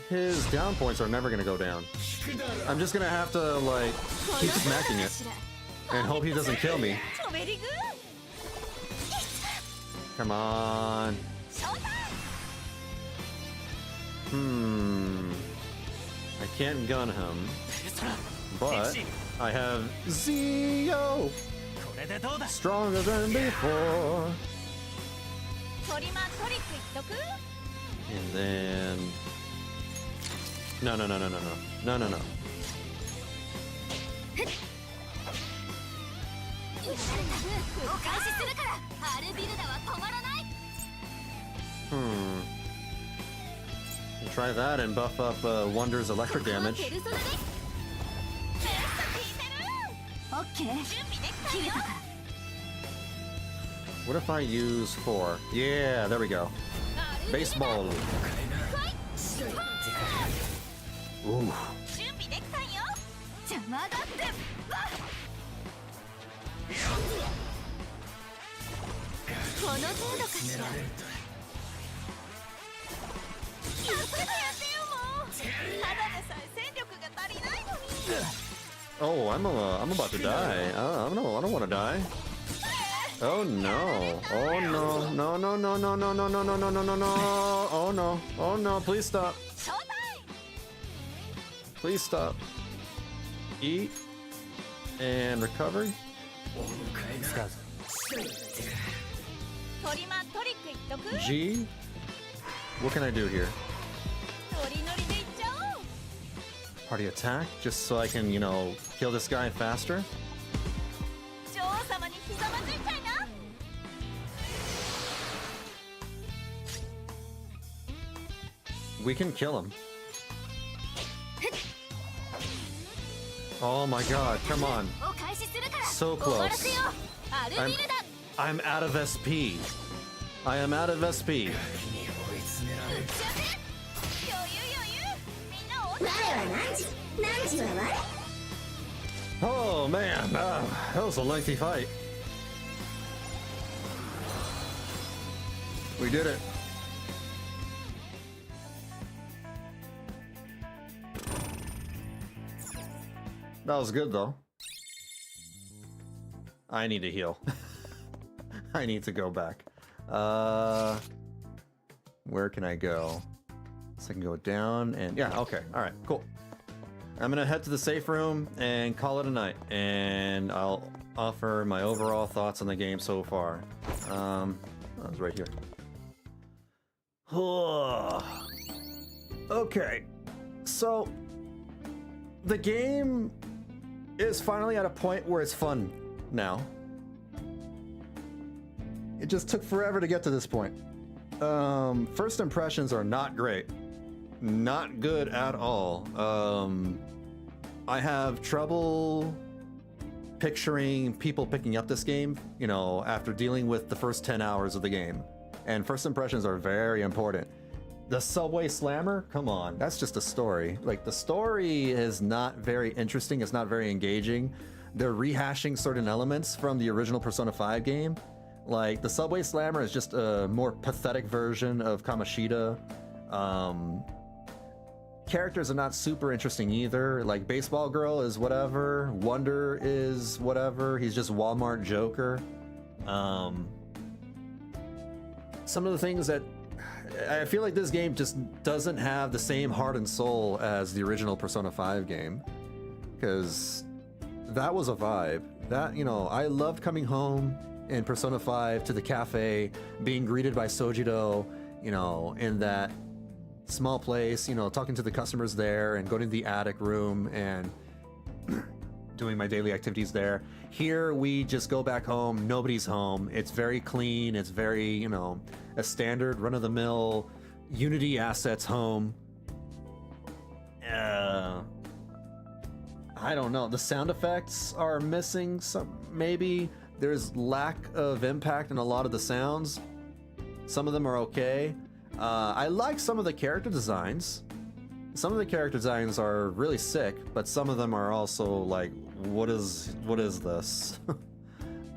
His down points are never gonna go down. I'm just gonna have to, like, keep smacking it. And hope he doesn't kill me. Come on. I can't gun him. But I have Zio! Stronger than before. And then... No. Try that and buff up Wonder's electric damage. オッケー切れたから What if I use 4? Yeah, there we go. Baseball. Ooh. 準備できたんよ。邪魔だってばこの程度かしらさっさとやってよもう。ただでさえ戦力が足りないのに。 Oh, I'm about to die. I don't want to die. Oh no. Oh no. No, no, no, no, no, no, no, no, no, no, no, no. Oh no. Oh no, please stop. ショータイム。 Please stop. Eat and recovery. 使うぞ。トリック言っとく。 G. What can I do here? ノリノリでいっちゃおう。 Party attack, just so I can, you know, kill this guy faster. 女王様にひざまずいちゃいな。 We can kill him. Oh my god, come on. を開始するから。 So 終わらせ close. よう。アルビルダ。 I'm out of SP. I am out of SP. 打ち当て。余裕。みんなお。我は何時は我 Oh man, that was a lengthy fight. We did it. That was good though. I need to heal. I need to go back. Where can I go? So I can go down and yeah, okay. All right, cool. I'm gonna head to the safe room and call it a night, and I'll offer my overall thoughts on the game so far. That was right here. Okay, so the game is finally at a point where it's fun now. It just took forever to get to this point. First impressions are not great. Not good at all. I have trouble picturing people picking up this game, you know, after dealing with the first 10 hours of the game. And first impressions are very important. The Subway Slammer? Come on, that's just a story. Like, the story is not very interesting, it's not very engaging. They're rehashing certain elements from the original Persona 5 game. Like, the Subway Slammer is just a more pathetic version of Kamoshida. Characters are not super interesting either. Like, Baseball Girl is whatever, Wonder is whatever, he's just Walmart Joker. Some of the things that I feel like this game just doesn't have the same heart and soul as the original Persona 5 game, because that was a vibe. That, you know, I loved coming home in Persona 5 to the cafe, being greeted by Sojiro, you know, in that small place, you know, talking to the customers there and going to the attic room and doing my daily activities there. Here we just go back home, nobody's home. It's very clean, it's very, you know, a standard run-of-the-mill Unity assets home. I don't know, the sound effects are missing some, maybe. There's lack of impact in a lot of the sounds. Some of them are okay. I like some of the character designs. Some of the character designs are really sick, but some of them are also like, what is this?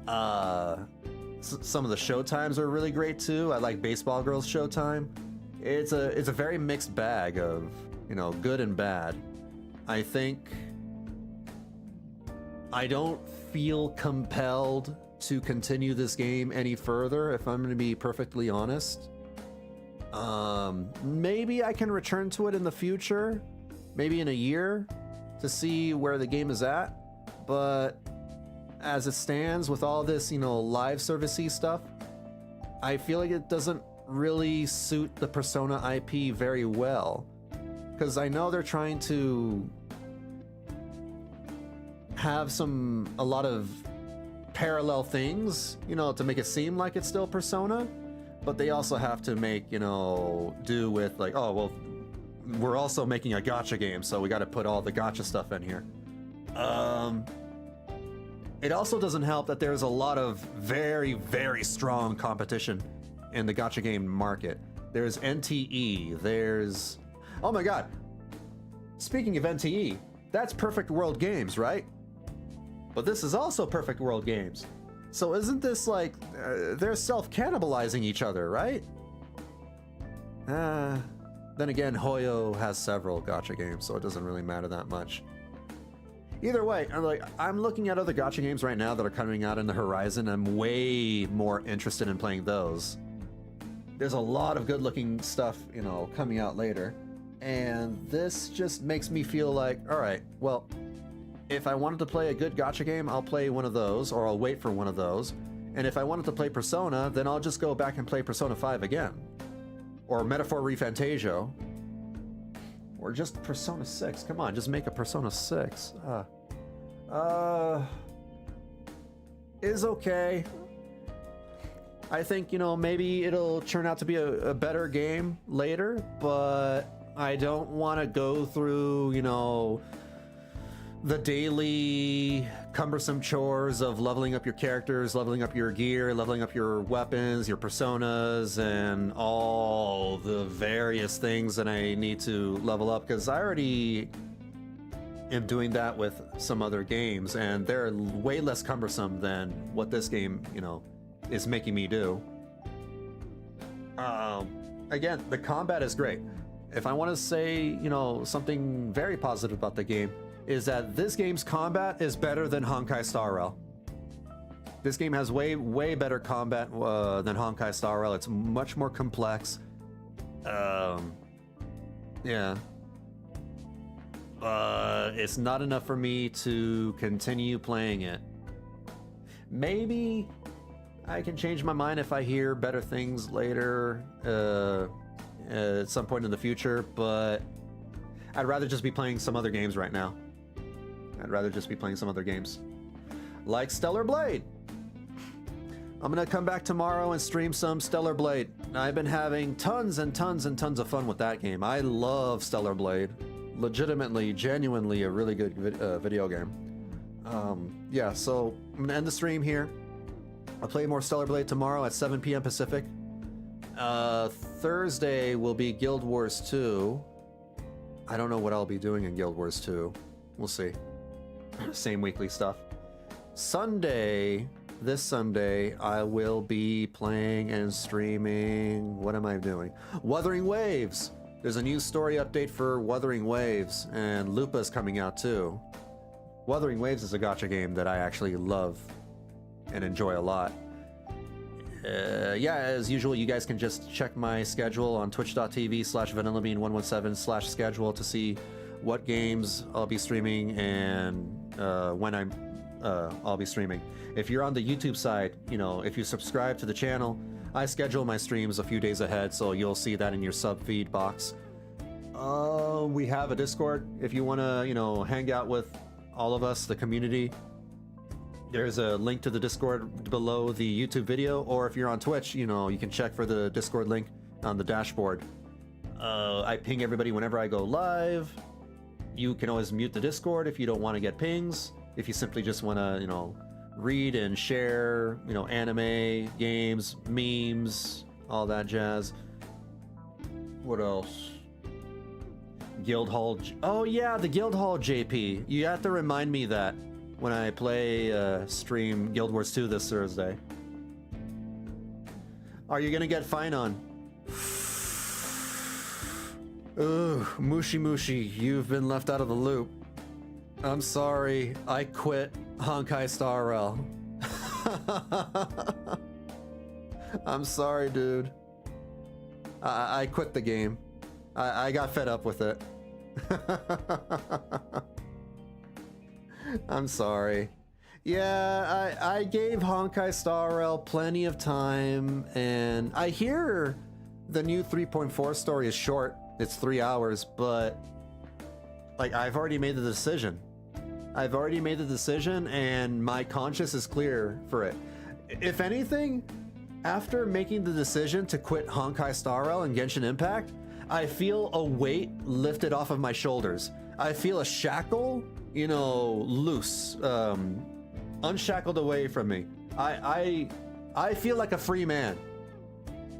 Some of the showtimes are really great too. I like Baseball Girl's showtime. It's a very mixed bag of, you know, good and bad. I think I don't feel compelled to continue this game any further, if I'm going to be perfectly honest. Maybe I can return to it in the future, maybe in a year, to see where the game is at. But as it stands with all this, you know, live servicey stuff, I feel like it doesn't really suit the Persona IP very well. Because I know they're trying to have a lot of parallel things, you know, to make it seem like it's still Persona. But they also have to make, you know, do with like, oh, well, we're also making a gacha game, so we got to put all the gacha stuff in here. It also doesn't help that there's a lot of very, very strong competition in the gacha game market. There's NTE, there's... Oh my god! Speaking of NTE, that's Perfect World Games, right? But this is also Perfect World Games. So isn't this like... they're self-cannibalizing each other, right? Then again, Hoyo has several gacha games, so it doesn't really matter that much. Either way, I'm looking at other gacha games right now that are coming out in the horizon. I'm way more interested in playing those. There's a lot of good-looking stuff, you know, coming out later. And this just makes me feel like, alright, well, if I wanted to play a good gacha game, I'll play one of those, or I'll wait for one of those. And if I wanted to play Persona, then I'll just go back and play Persona 5 again. Or Metaphor ReFantazio. Or just Persona 6. Come on, just make a Persona 6. Is okay. I think, you know, maybe it'll turn out to be a better game later, but I don't want to go through, you know, the daily cumbersome chores of leveling up your characters, leveling up your gear, leveling up your weapons, your personas, and all the various things that I need to level up, because I already am doing that with some other games, and they're way less cumbersome than what this game, you know, is making me do. Again, the combat is great. If I want to say, you know, something very positive about the game, is that this game's combat is better than Honkai Star Rail. This game has way better combat than Honkai Star Rail. It's much more complex. Yeah. It's not enough for me to continue playing it. Maybe I can change my mind if I hear better things later, at some point in the future, but I'd rather just be playing some other games right now. I'd rather just be playing some other games. Like Stellar Blade! I'm gonna come back tomorrow and stream some Stellar Blade. I've been having tons and tons and tons of fun with that game. I love Stellar Blade. Legitimately, genuinely a really good video game. Yeah, so I'm gonna end the stream here. I'll play more Stellar Blade tomorrow at 7 p.m. Pacific. Thursday will be Guild Wars 2. I don't know what I'll be doing in Guild Wars 2. We'll see. Same weekly stuff. Sunday, this Sunday, I will be playing and streaming... What am I doing? Wuthering Waves! There's a new story update for Wuthering Waves, and Lupa's coming out too. Wuthering Waves is a gacha game that I actually love and enjoy a lot. Yeah, as usual, you guys can just check my schedule on twitch.tv/Vanillabean117/schedule to see what games I'll be streaming and when I'll be streaming. If you're on the YouTube side, you know, if you subscribe to the channel, I schedule my streams a few days ahead, so you'll see that in your sub feed box. We have a Discord if you want to, you know, hang out with all of us, the community. There's a link to the Discord below the YouTube video, or if you're on Twitch, you know, you can check for the Discord link on the dashboard. I ping everybody whenever I go live. You can always mute the Discord if you don't want to get pings. If you simply just want to, you know, read and share, you know, anime, games, memes, all that jazz. What else? Guildhall. Oh yeah, the Guildhall JP. You have to remind me that when I play stream Guild Wars 2 this Thursday. Are you gonna get fine on? Ugh, Mushi Mushi, you've been left out of the loop. I'm sorry, I quit Honkai Star Rail. I'm sorry, dude. I quit the game. I got fed up with it. I'm sorry. Yeah, I gave Honkai Star Rail plenty of time, and I hear the new 3.4 story is short. It's 3 hours, but like I've already made the decision. I've already made the decision, and my conscience is clear for it. If anything, after making the decision to quit Honkai Star Rail and Genshin Impact, I feel a weight lifted off of my shoulders. I feel a shackle, you know, loose, unshackled away from me. I feel like a free man.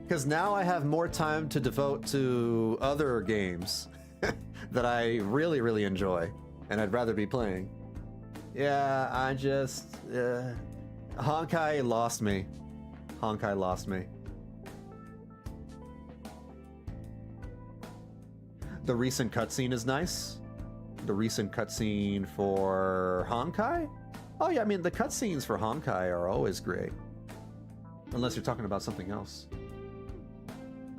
Because now I have more time to devote to other games that I really, really enjoy. And I'd rather be playing. Yeah, I just... Honkai lost me. Honkai lost me. The recent cutscene is nice. The recent cutscene for Honkai? Oh yeah, I mean, the cutscenes for Honkai are always great. Unless you're talking about something else.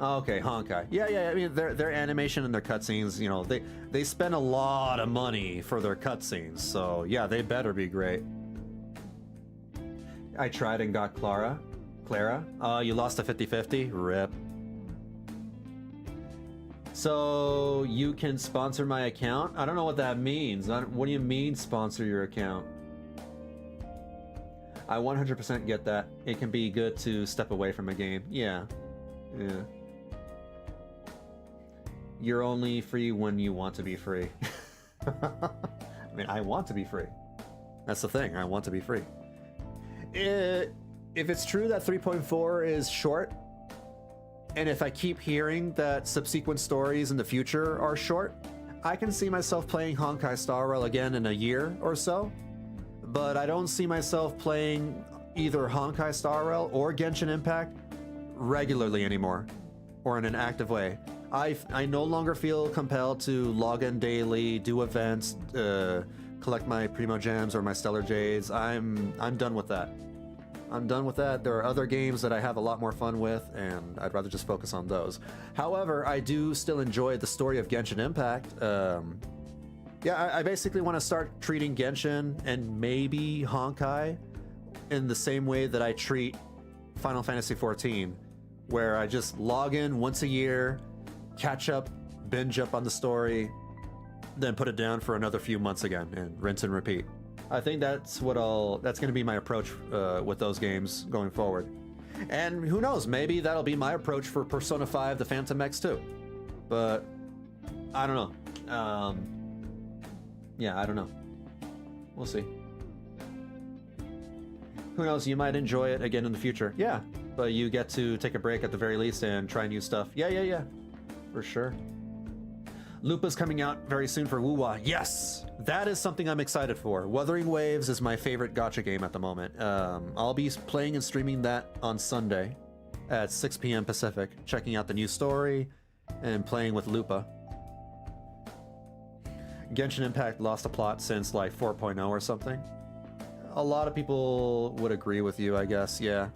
Okay, Honkai. Yeah, I mean, their animation and their cutscenes, you know, they spend a lot of money for their cutscenes, so yeah, they better be great. I tried and got Clara. You lost a 50-50? Rip. So, you can sponsor my account? I don't know what that means. What do you mean, sponsor your account? I 100% get that. It can be good to step away from a game. Yeah. You're only free when you want to be free. I mean, I want to be free. That's the thing. I want to be free. If it's true that 3.4 is short, and if I keep hearing that subsequent stories in the future are short, I can see myself playing Honkai Star Rail again in a year or so. But I don't see myself playing either Honkai Star Rail or Genshin Impact regularly anymore, or in an active way. I no longer feel compelled to log in daily, do events, collect my Primo Gems or my Stellar Jades. I'm done with that. I'm done with that. There are other games that I have a lot more fun with, and I'd rather just focus on those. However, I do still enjoy the story of Genshin Impact. Yeah, I basically want to start treating Genshin and maybe Honkai in the same way that I treat Final Fantasy XIV, where I just log in once a year, catch up, binge up on the story, then put it down for another few months again, and rinse and repeat. I think that's going to be my approach with those games going forward. And who knows, maybe that'll be my approach for Persona 5 The Phantom X too. But I don't know. Yeah, I don't know. We'll see. Who knows, you might enjoy it again in the future. Yeah, but you get to take a break at the very least and try new stuff. Yeah. For sure. Lupa's coming out very soon for Wuwa. Yes! That is something I'm excited for. Wuthering Waves is my favorite gacha game at the moment. I'll be playing and streaming that on Sunday at 6 p.m. Pacific, checking out the new story and playing with Lupa. Genshin Impact lost a plot since like 4.0 or something. A lot of people would agree with you, I guess, yeah.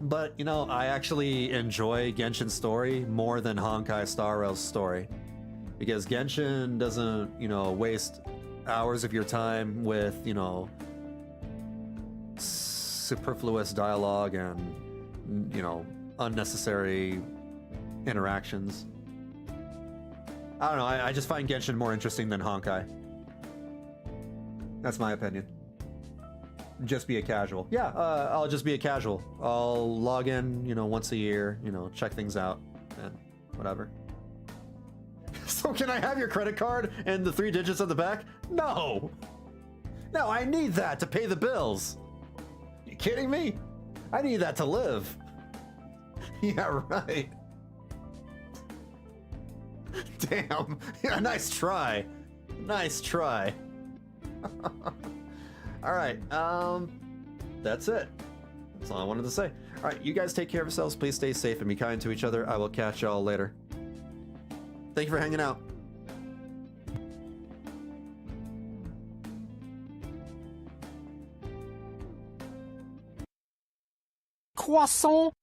But, you know, I actually enjoy Genshin's story more than Honkai Star Rail's story. Because Genshin doesn't, you know, waste hours of your time with, you know, superfluous dialogue and, you know, unnecessary interactions. I don't know, I just find Genshin more interesting than Honkai. That's my opinion. Just be a casual. Yeah, I'll just be a casual. I'll log in, you know, once a year, you know, check things out, and whatever. So can I have your credit card and the 3 digits on the back? No! No, I need that to pay the bills. You kidding me? I need that to live. Yeah, right. Damn. Yeah, nice try. Nice try. Alright, that's it. That's all I wanted to say. Alright, you guys take care of yourselves. Please stay safe and be kind to each other. I will catch y'all later. Thank you for hanging out. Croissant.